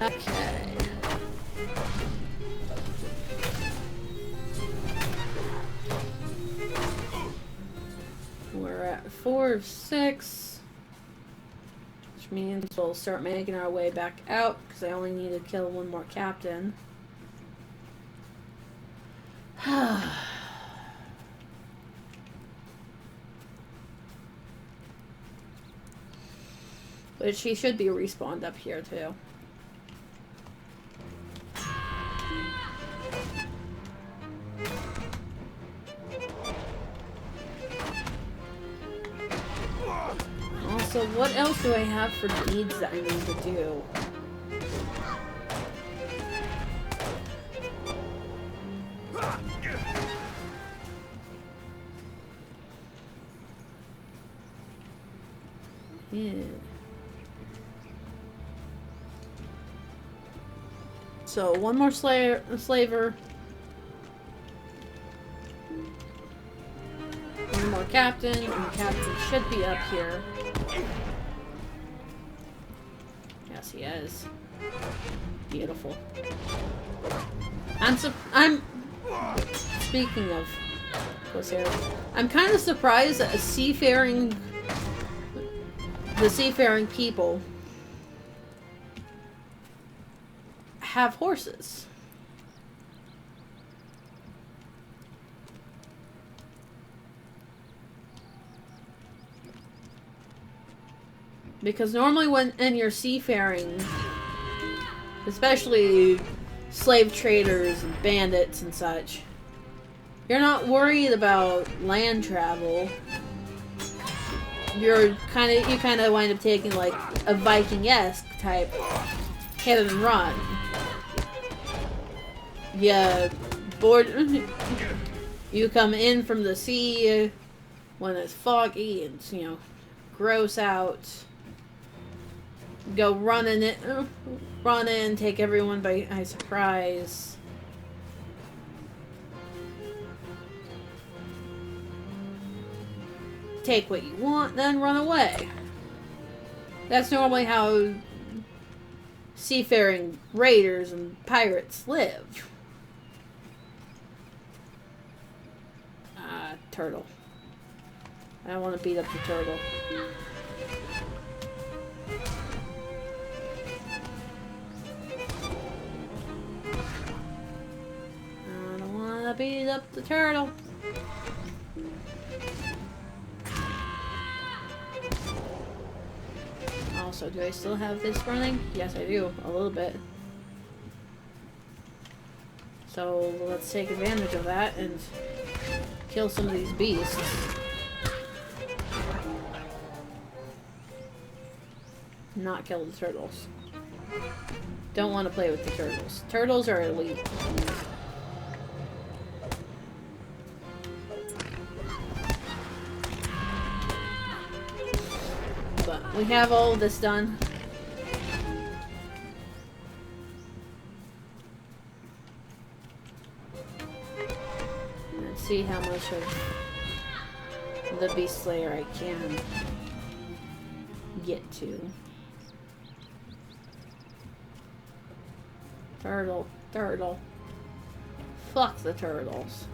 Okay. We're at 4 of 6, which means we'll start making our way back out because I only need to kill one more captain. But she should be respawned up here too. Also, what else do I have for deeds that I need to do? Yeah. So, one more slaver. One more captain, and the captain should be up here. Yes, he is. Beautiful. I'm speaking of Corsair, I'm kind of surprised that the seafaring people have horses. Because normally when you're seafaring, especially slave traders and bandits and such, you're not worried about land travel. You kind of wind up taking like a Viking-esque type hit and run. You come in from the sea when it's foggy and gross out. Go run in, take everyone by surprise. Take what you want, then run away. That's normally how seafaring raiders and pirates live. Turtle. I don't want to beat up the turtle. I don't want to beat up the turtle. Also, do I still have this running? Yes, I do. A little bit. So, let's take advantage of that and kill some of these beasts. Not kill the turtles. Don't want to play with the turtles. Turtles are elite. But we have all this done. Let's see how much of the Beast Slayer I can get to. Turtle. Fuck the turtles.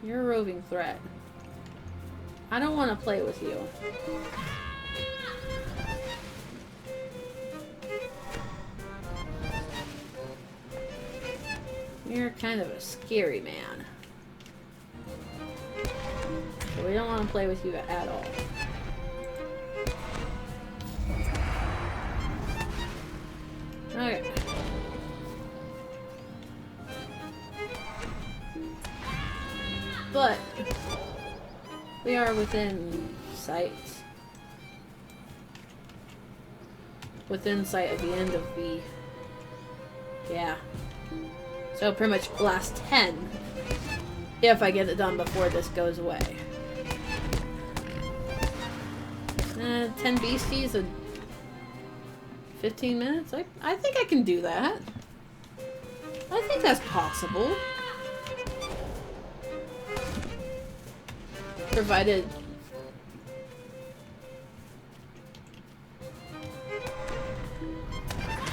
You're a roving threat. I don't want to play with you. You're kind of a scary man. So we don't want to play with you at all. Okay. But we are within sight. Within sight of the end of the... Yeah. So pretty much last 10. If I get it done before this goes away. 10 beasties in 15 minutes? I think I can do that. I think that's possible. Provided...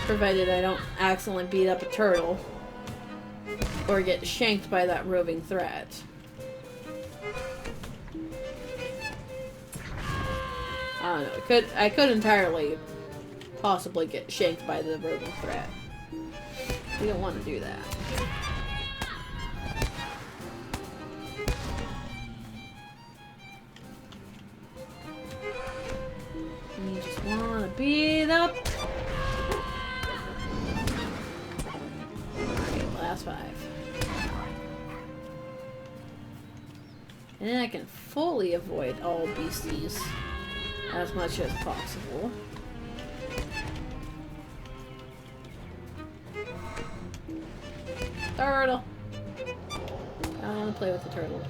Provided I don't accidentally beat up a turtle. Or get shanked by that roving threat. I don't know. I could entirely possibly get shanked by the roving threat. We don't want to do that. You just want to beat up. Okay, last 5. And then I can fully avoid all beasties as much as possible. Turtle! I don't want to play with the turtle.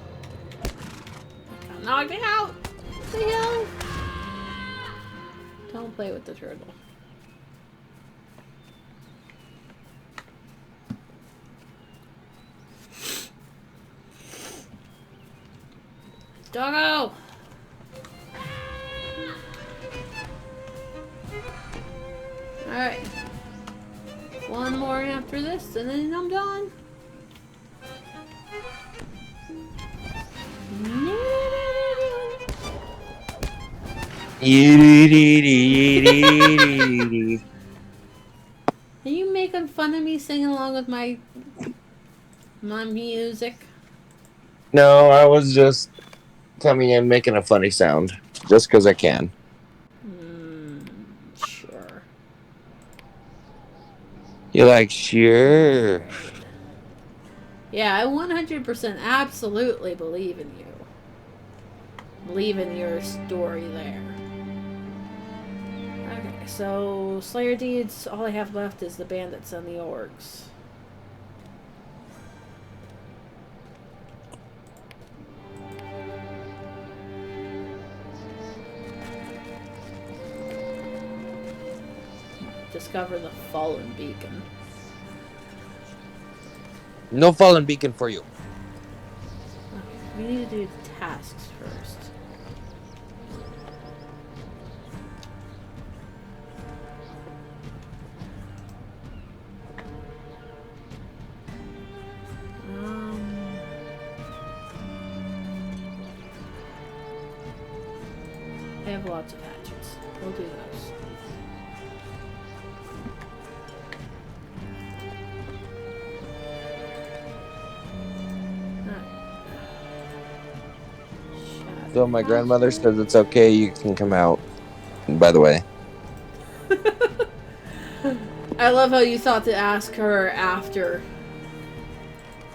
Knock me out! What the hell? Don't play with the turtle. Doggo! Alright. One more after this, and then I'm done. Are you making fun of me singing along with my music? No, I was just coming in making a funny sound. Just because I can. Sure. You're like, sure. Yeah, I 100% absolutely believe in you. Believe in your story there. Okay, so Slayer Deeds, all I have left is the bandits and the orcs. Discover the fallen beacon. No fallen beacon for you. Okay, we need to do the tasks first. I have lots of hatchets. We'll do those. So my grandmother says it's okay, you can come out. By the way. I love how you thought to ask her after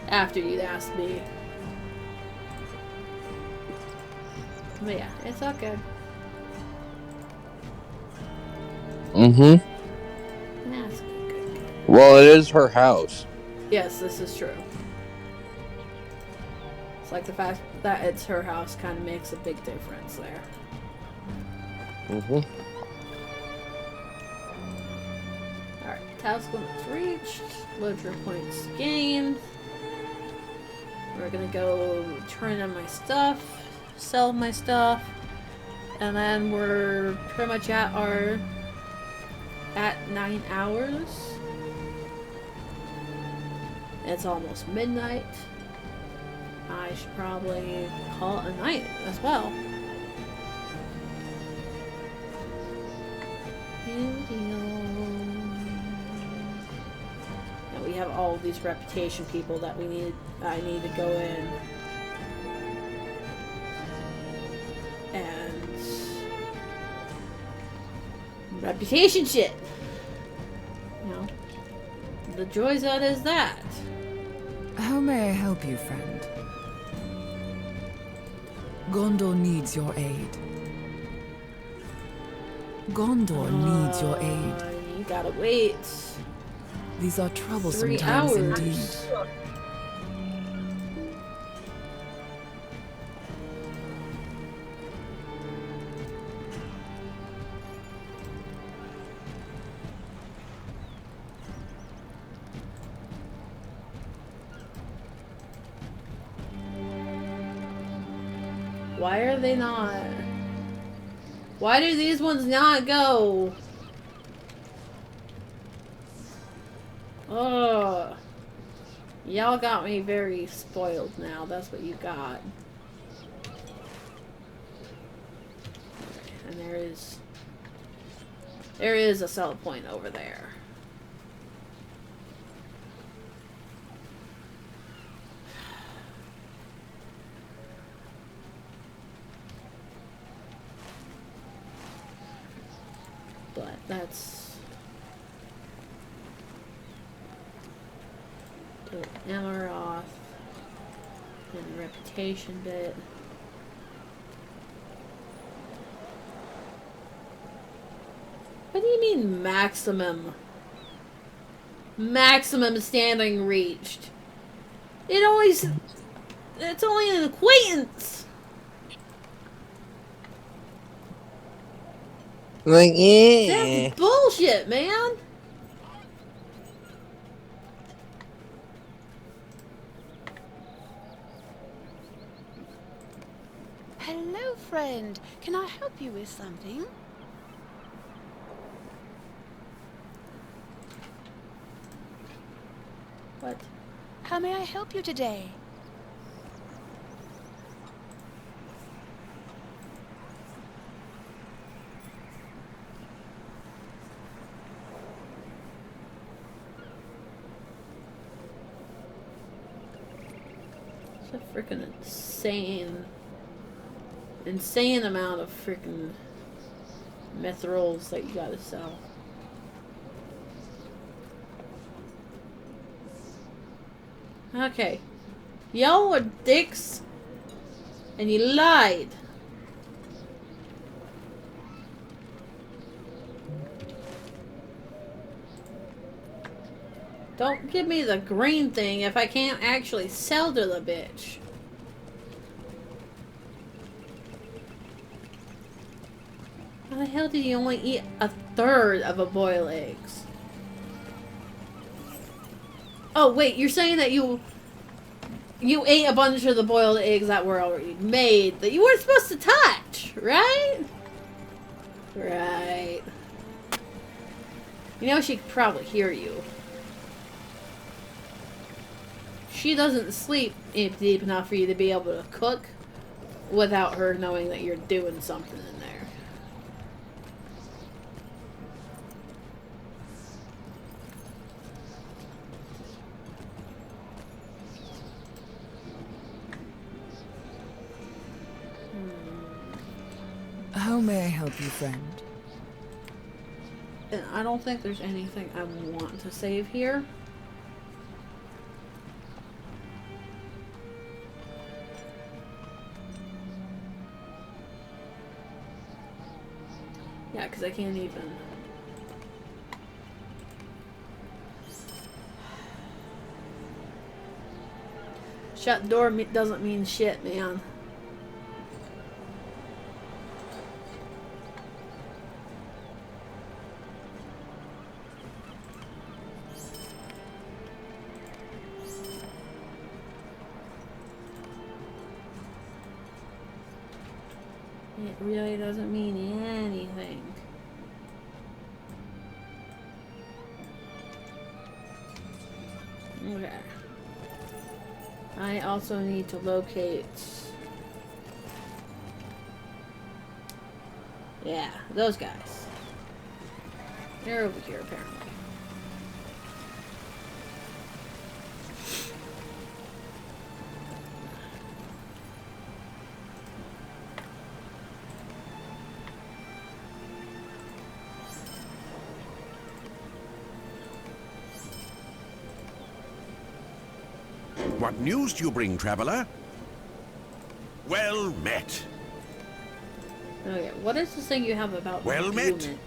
you'd asked me. But yeah, it's all good. Mm-hmm. Yeah, it's good. Well, it is her house. Yes, this is true. It's like the fact that it's her house kind of makes a big difference there. Mm-hmm. Alright, task limits reached. Literature points gained. We're gonna go turn in my stuff, sell my stuff, and then we're pretty much at 9 hours. It's almost midnight. I should probably call it a night as well. Now we have all these reputation people that we need. I need to go in and reputation shit. You know, the joys that is that. How may I help you, friend? Gondor needs your aid. Gondor needs your aid. You gotta wait. These are troublesome 3 times hours. indeed. Why are they not? Why do these ones not go? Ugh. Y'all got me very spoiled now. That's what you got. And there is a sell point over there. But that's the Amaroth and the reputation bit. What do you mean maximum? Maximum standing reached. It's only an acquaintance. Like, yeah. That's bullshit, man. Hello, friend. Can I help you with something? What? How may I help you today? It's a freaking insane amount of freaking mithrils that you gotta sell. Okay. Y'all were dicks and you lied. Don't give me the green thing if I can't actually sell to the bitch. How the hell did you only eat a third of a boiled eggs? Oh wait, you're saying that you ate a bunch of the boiled eggs that were already made that you weren't supposed to touch, right? Right. You know she could probably hear you. She doesn't sleep deep enough for you to be able to cook without her knowing that you're doing something in there. How may I help you, friend? And I don't think there's anything I want to save here. Yeah, because I can't even. Shut door doesn't mean shit, man. It really doesn't mean anything. Okay. I also need to locate... Yeah, those guys. They're over here, apparently. What news do you bring, traveler? Well met. Okay, what is this thing you have about Well met. movement?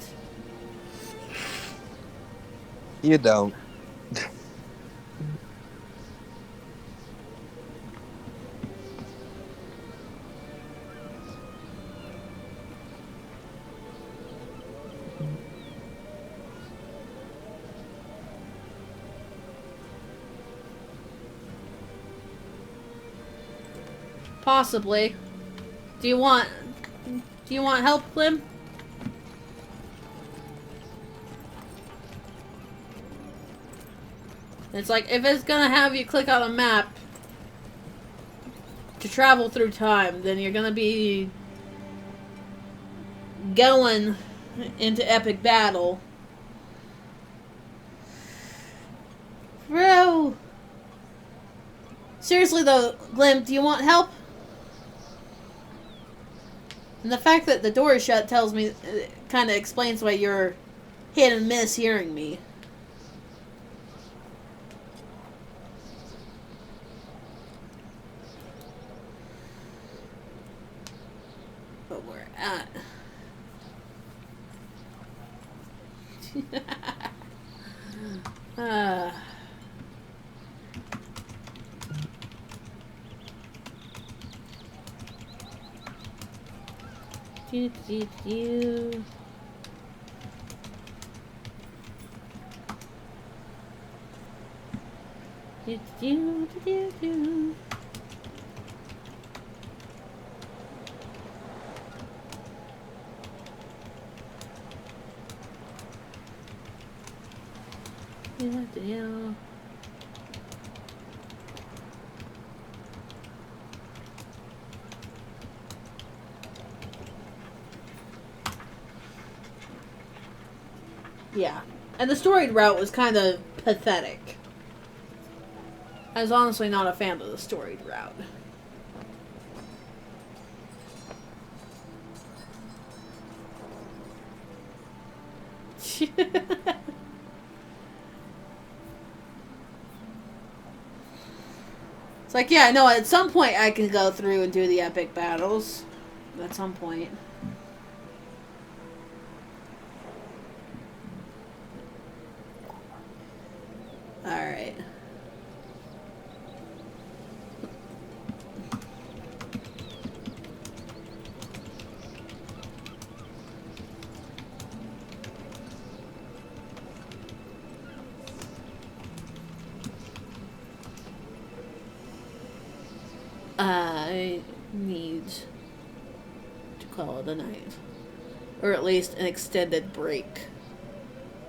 You don't. Possibly. Do you want help, Clem? It's like, if it's gonna have you click on a map to travel through time, then you're gonna be going into epic battle. Bro! Seriously though, Glim, do you want help? And the fact that the door is shut tells me, kind of explains why you're hit and miss hearing me. But we're at... Do, do, do. Do, do, do, do. Do, do. Yeah. And the storied route was kind of pathetic. I was honestly not a fan of the storied route. It's like, yeah, no, at some point I can go through and do the epic battles. At some point. Alright. I need to call it a night. Or at least an extended break.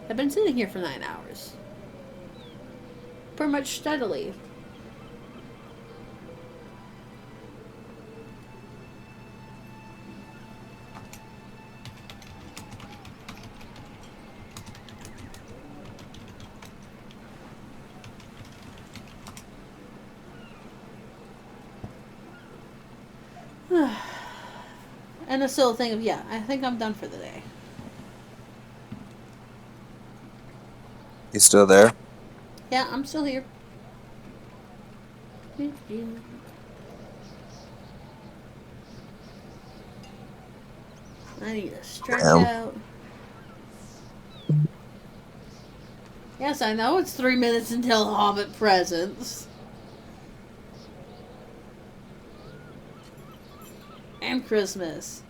I've been sitting here for 9 hours. Pretty much steadily. And the still thing of, yeah, I think I'm done for the day. You still there? Yeah, I'm still here. I need to stretch out. Yes, I know it's 3 minutes until Hobbit presents. And Christmas.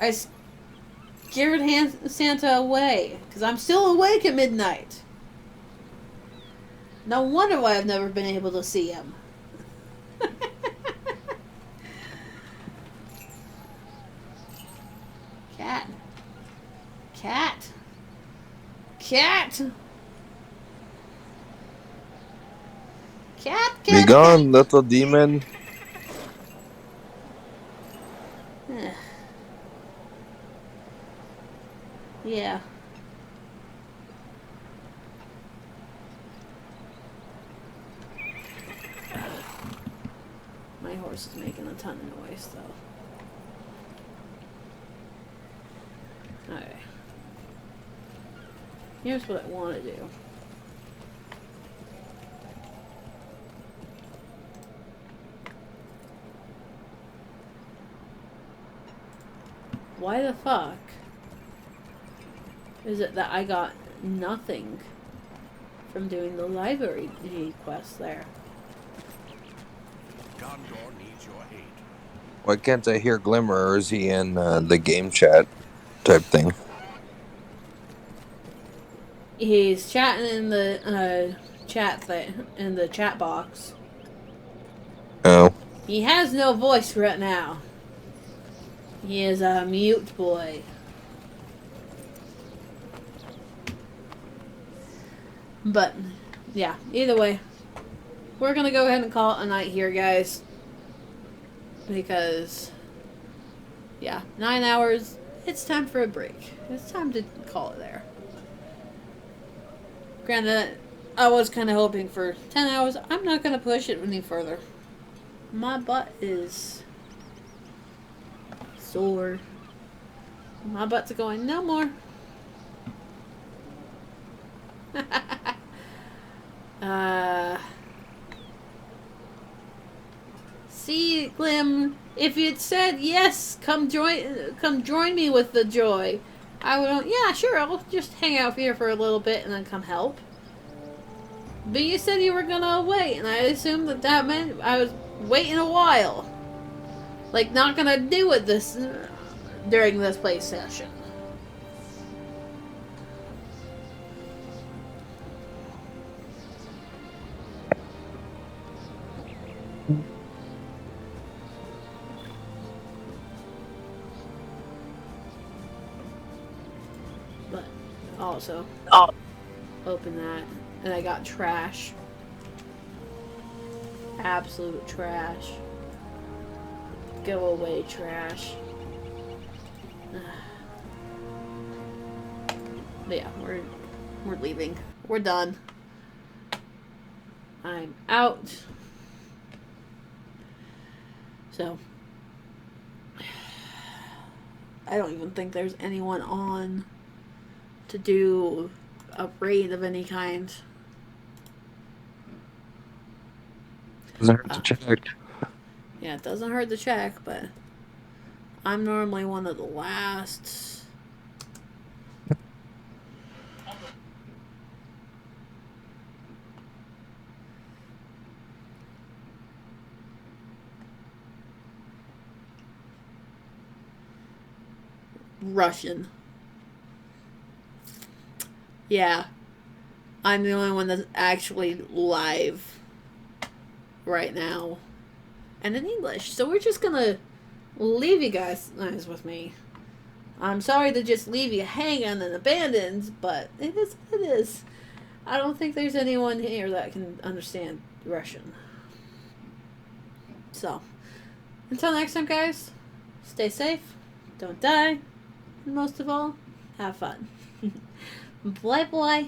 I scared Santa away, because I'm still awake at midnight. No wonder why I've never been able to see him. Cat. Cat. Cat. Cat. Be gone, little demon. Yeah. horse is making a ton of noise, though. Okay. Here's what I want to do. Why the fuck is it that I got nothing from doing the library quest there? Gondor needs your aid. Why can't I hear Glimmer, or is he in the game chat type thing? He's chatting in the in the chat box. Oh. He has no voice right now. He is a mute boy. But, yeah, either way, we're gonna go ahead and call it a night here, guys. Because, yeah, 9 hours, it's time for a break. It's time to call it there. Granted, I was kind of hoping for 10 hours. I'm not gonna push it any further. My butt is sore. My butt's going, no more. See, Glim, if you'd said yes, come join me with the joy, I would. Yeah, sure. I'll just hang out here for a little bit and then come help. But you said you were gonna wait, and I assumed that meant I was waiting a while. Like, not gonna do it during this play session. But also, open that, and I got trash. Absolute trash. Go away, trash. But yeah, we're leaving. We're done. I'm out. So I don't even think there's anyone on to do a raid of any kind. Doesn't hurt to check. Yeah, it doesn't hurt to check, but I'm normally one of the last. Russian. Yeah. I'm the only one that's actually live right now. And in English. So we're just gonna leave you guys with me. I'm sorry to just leave you hanging and abandoned, but it is what it is. I don't think there's anyone here that can understand Russian. So, until next time, guys, stay safe, don't die, and most of all, have fun. Bye bye.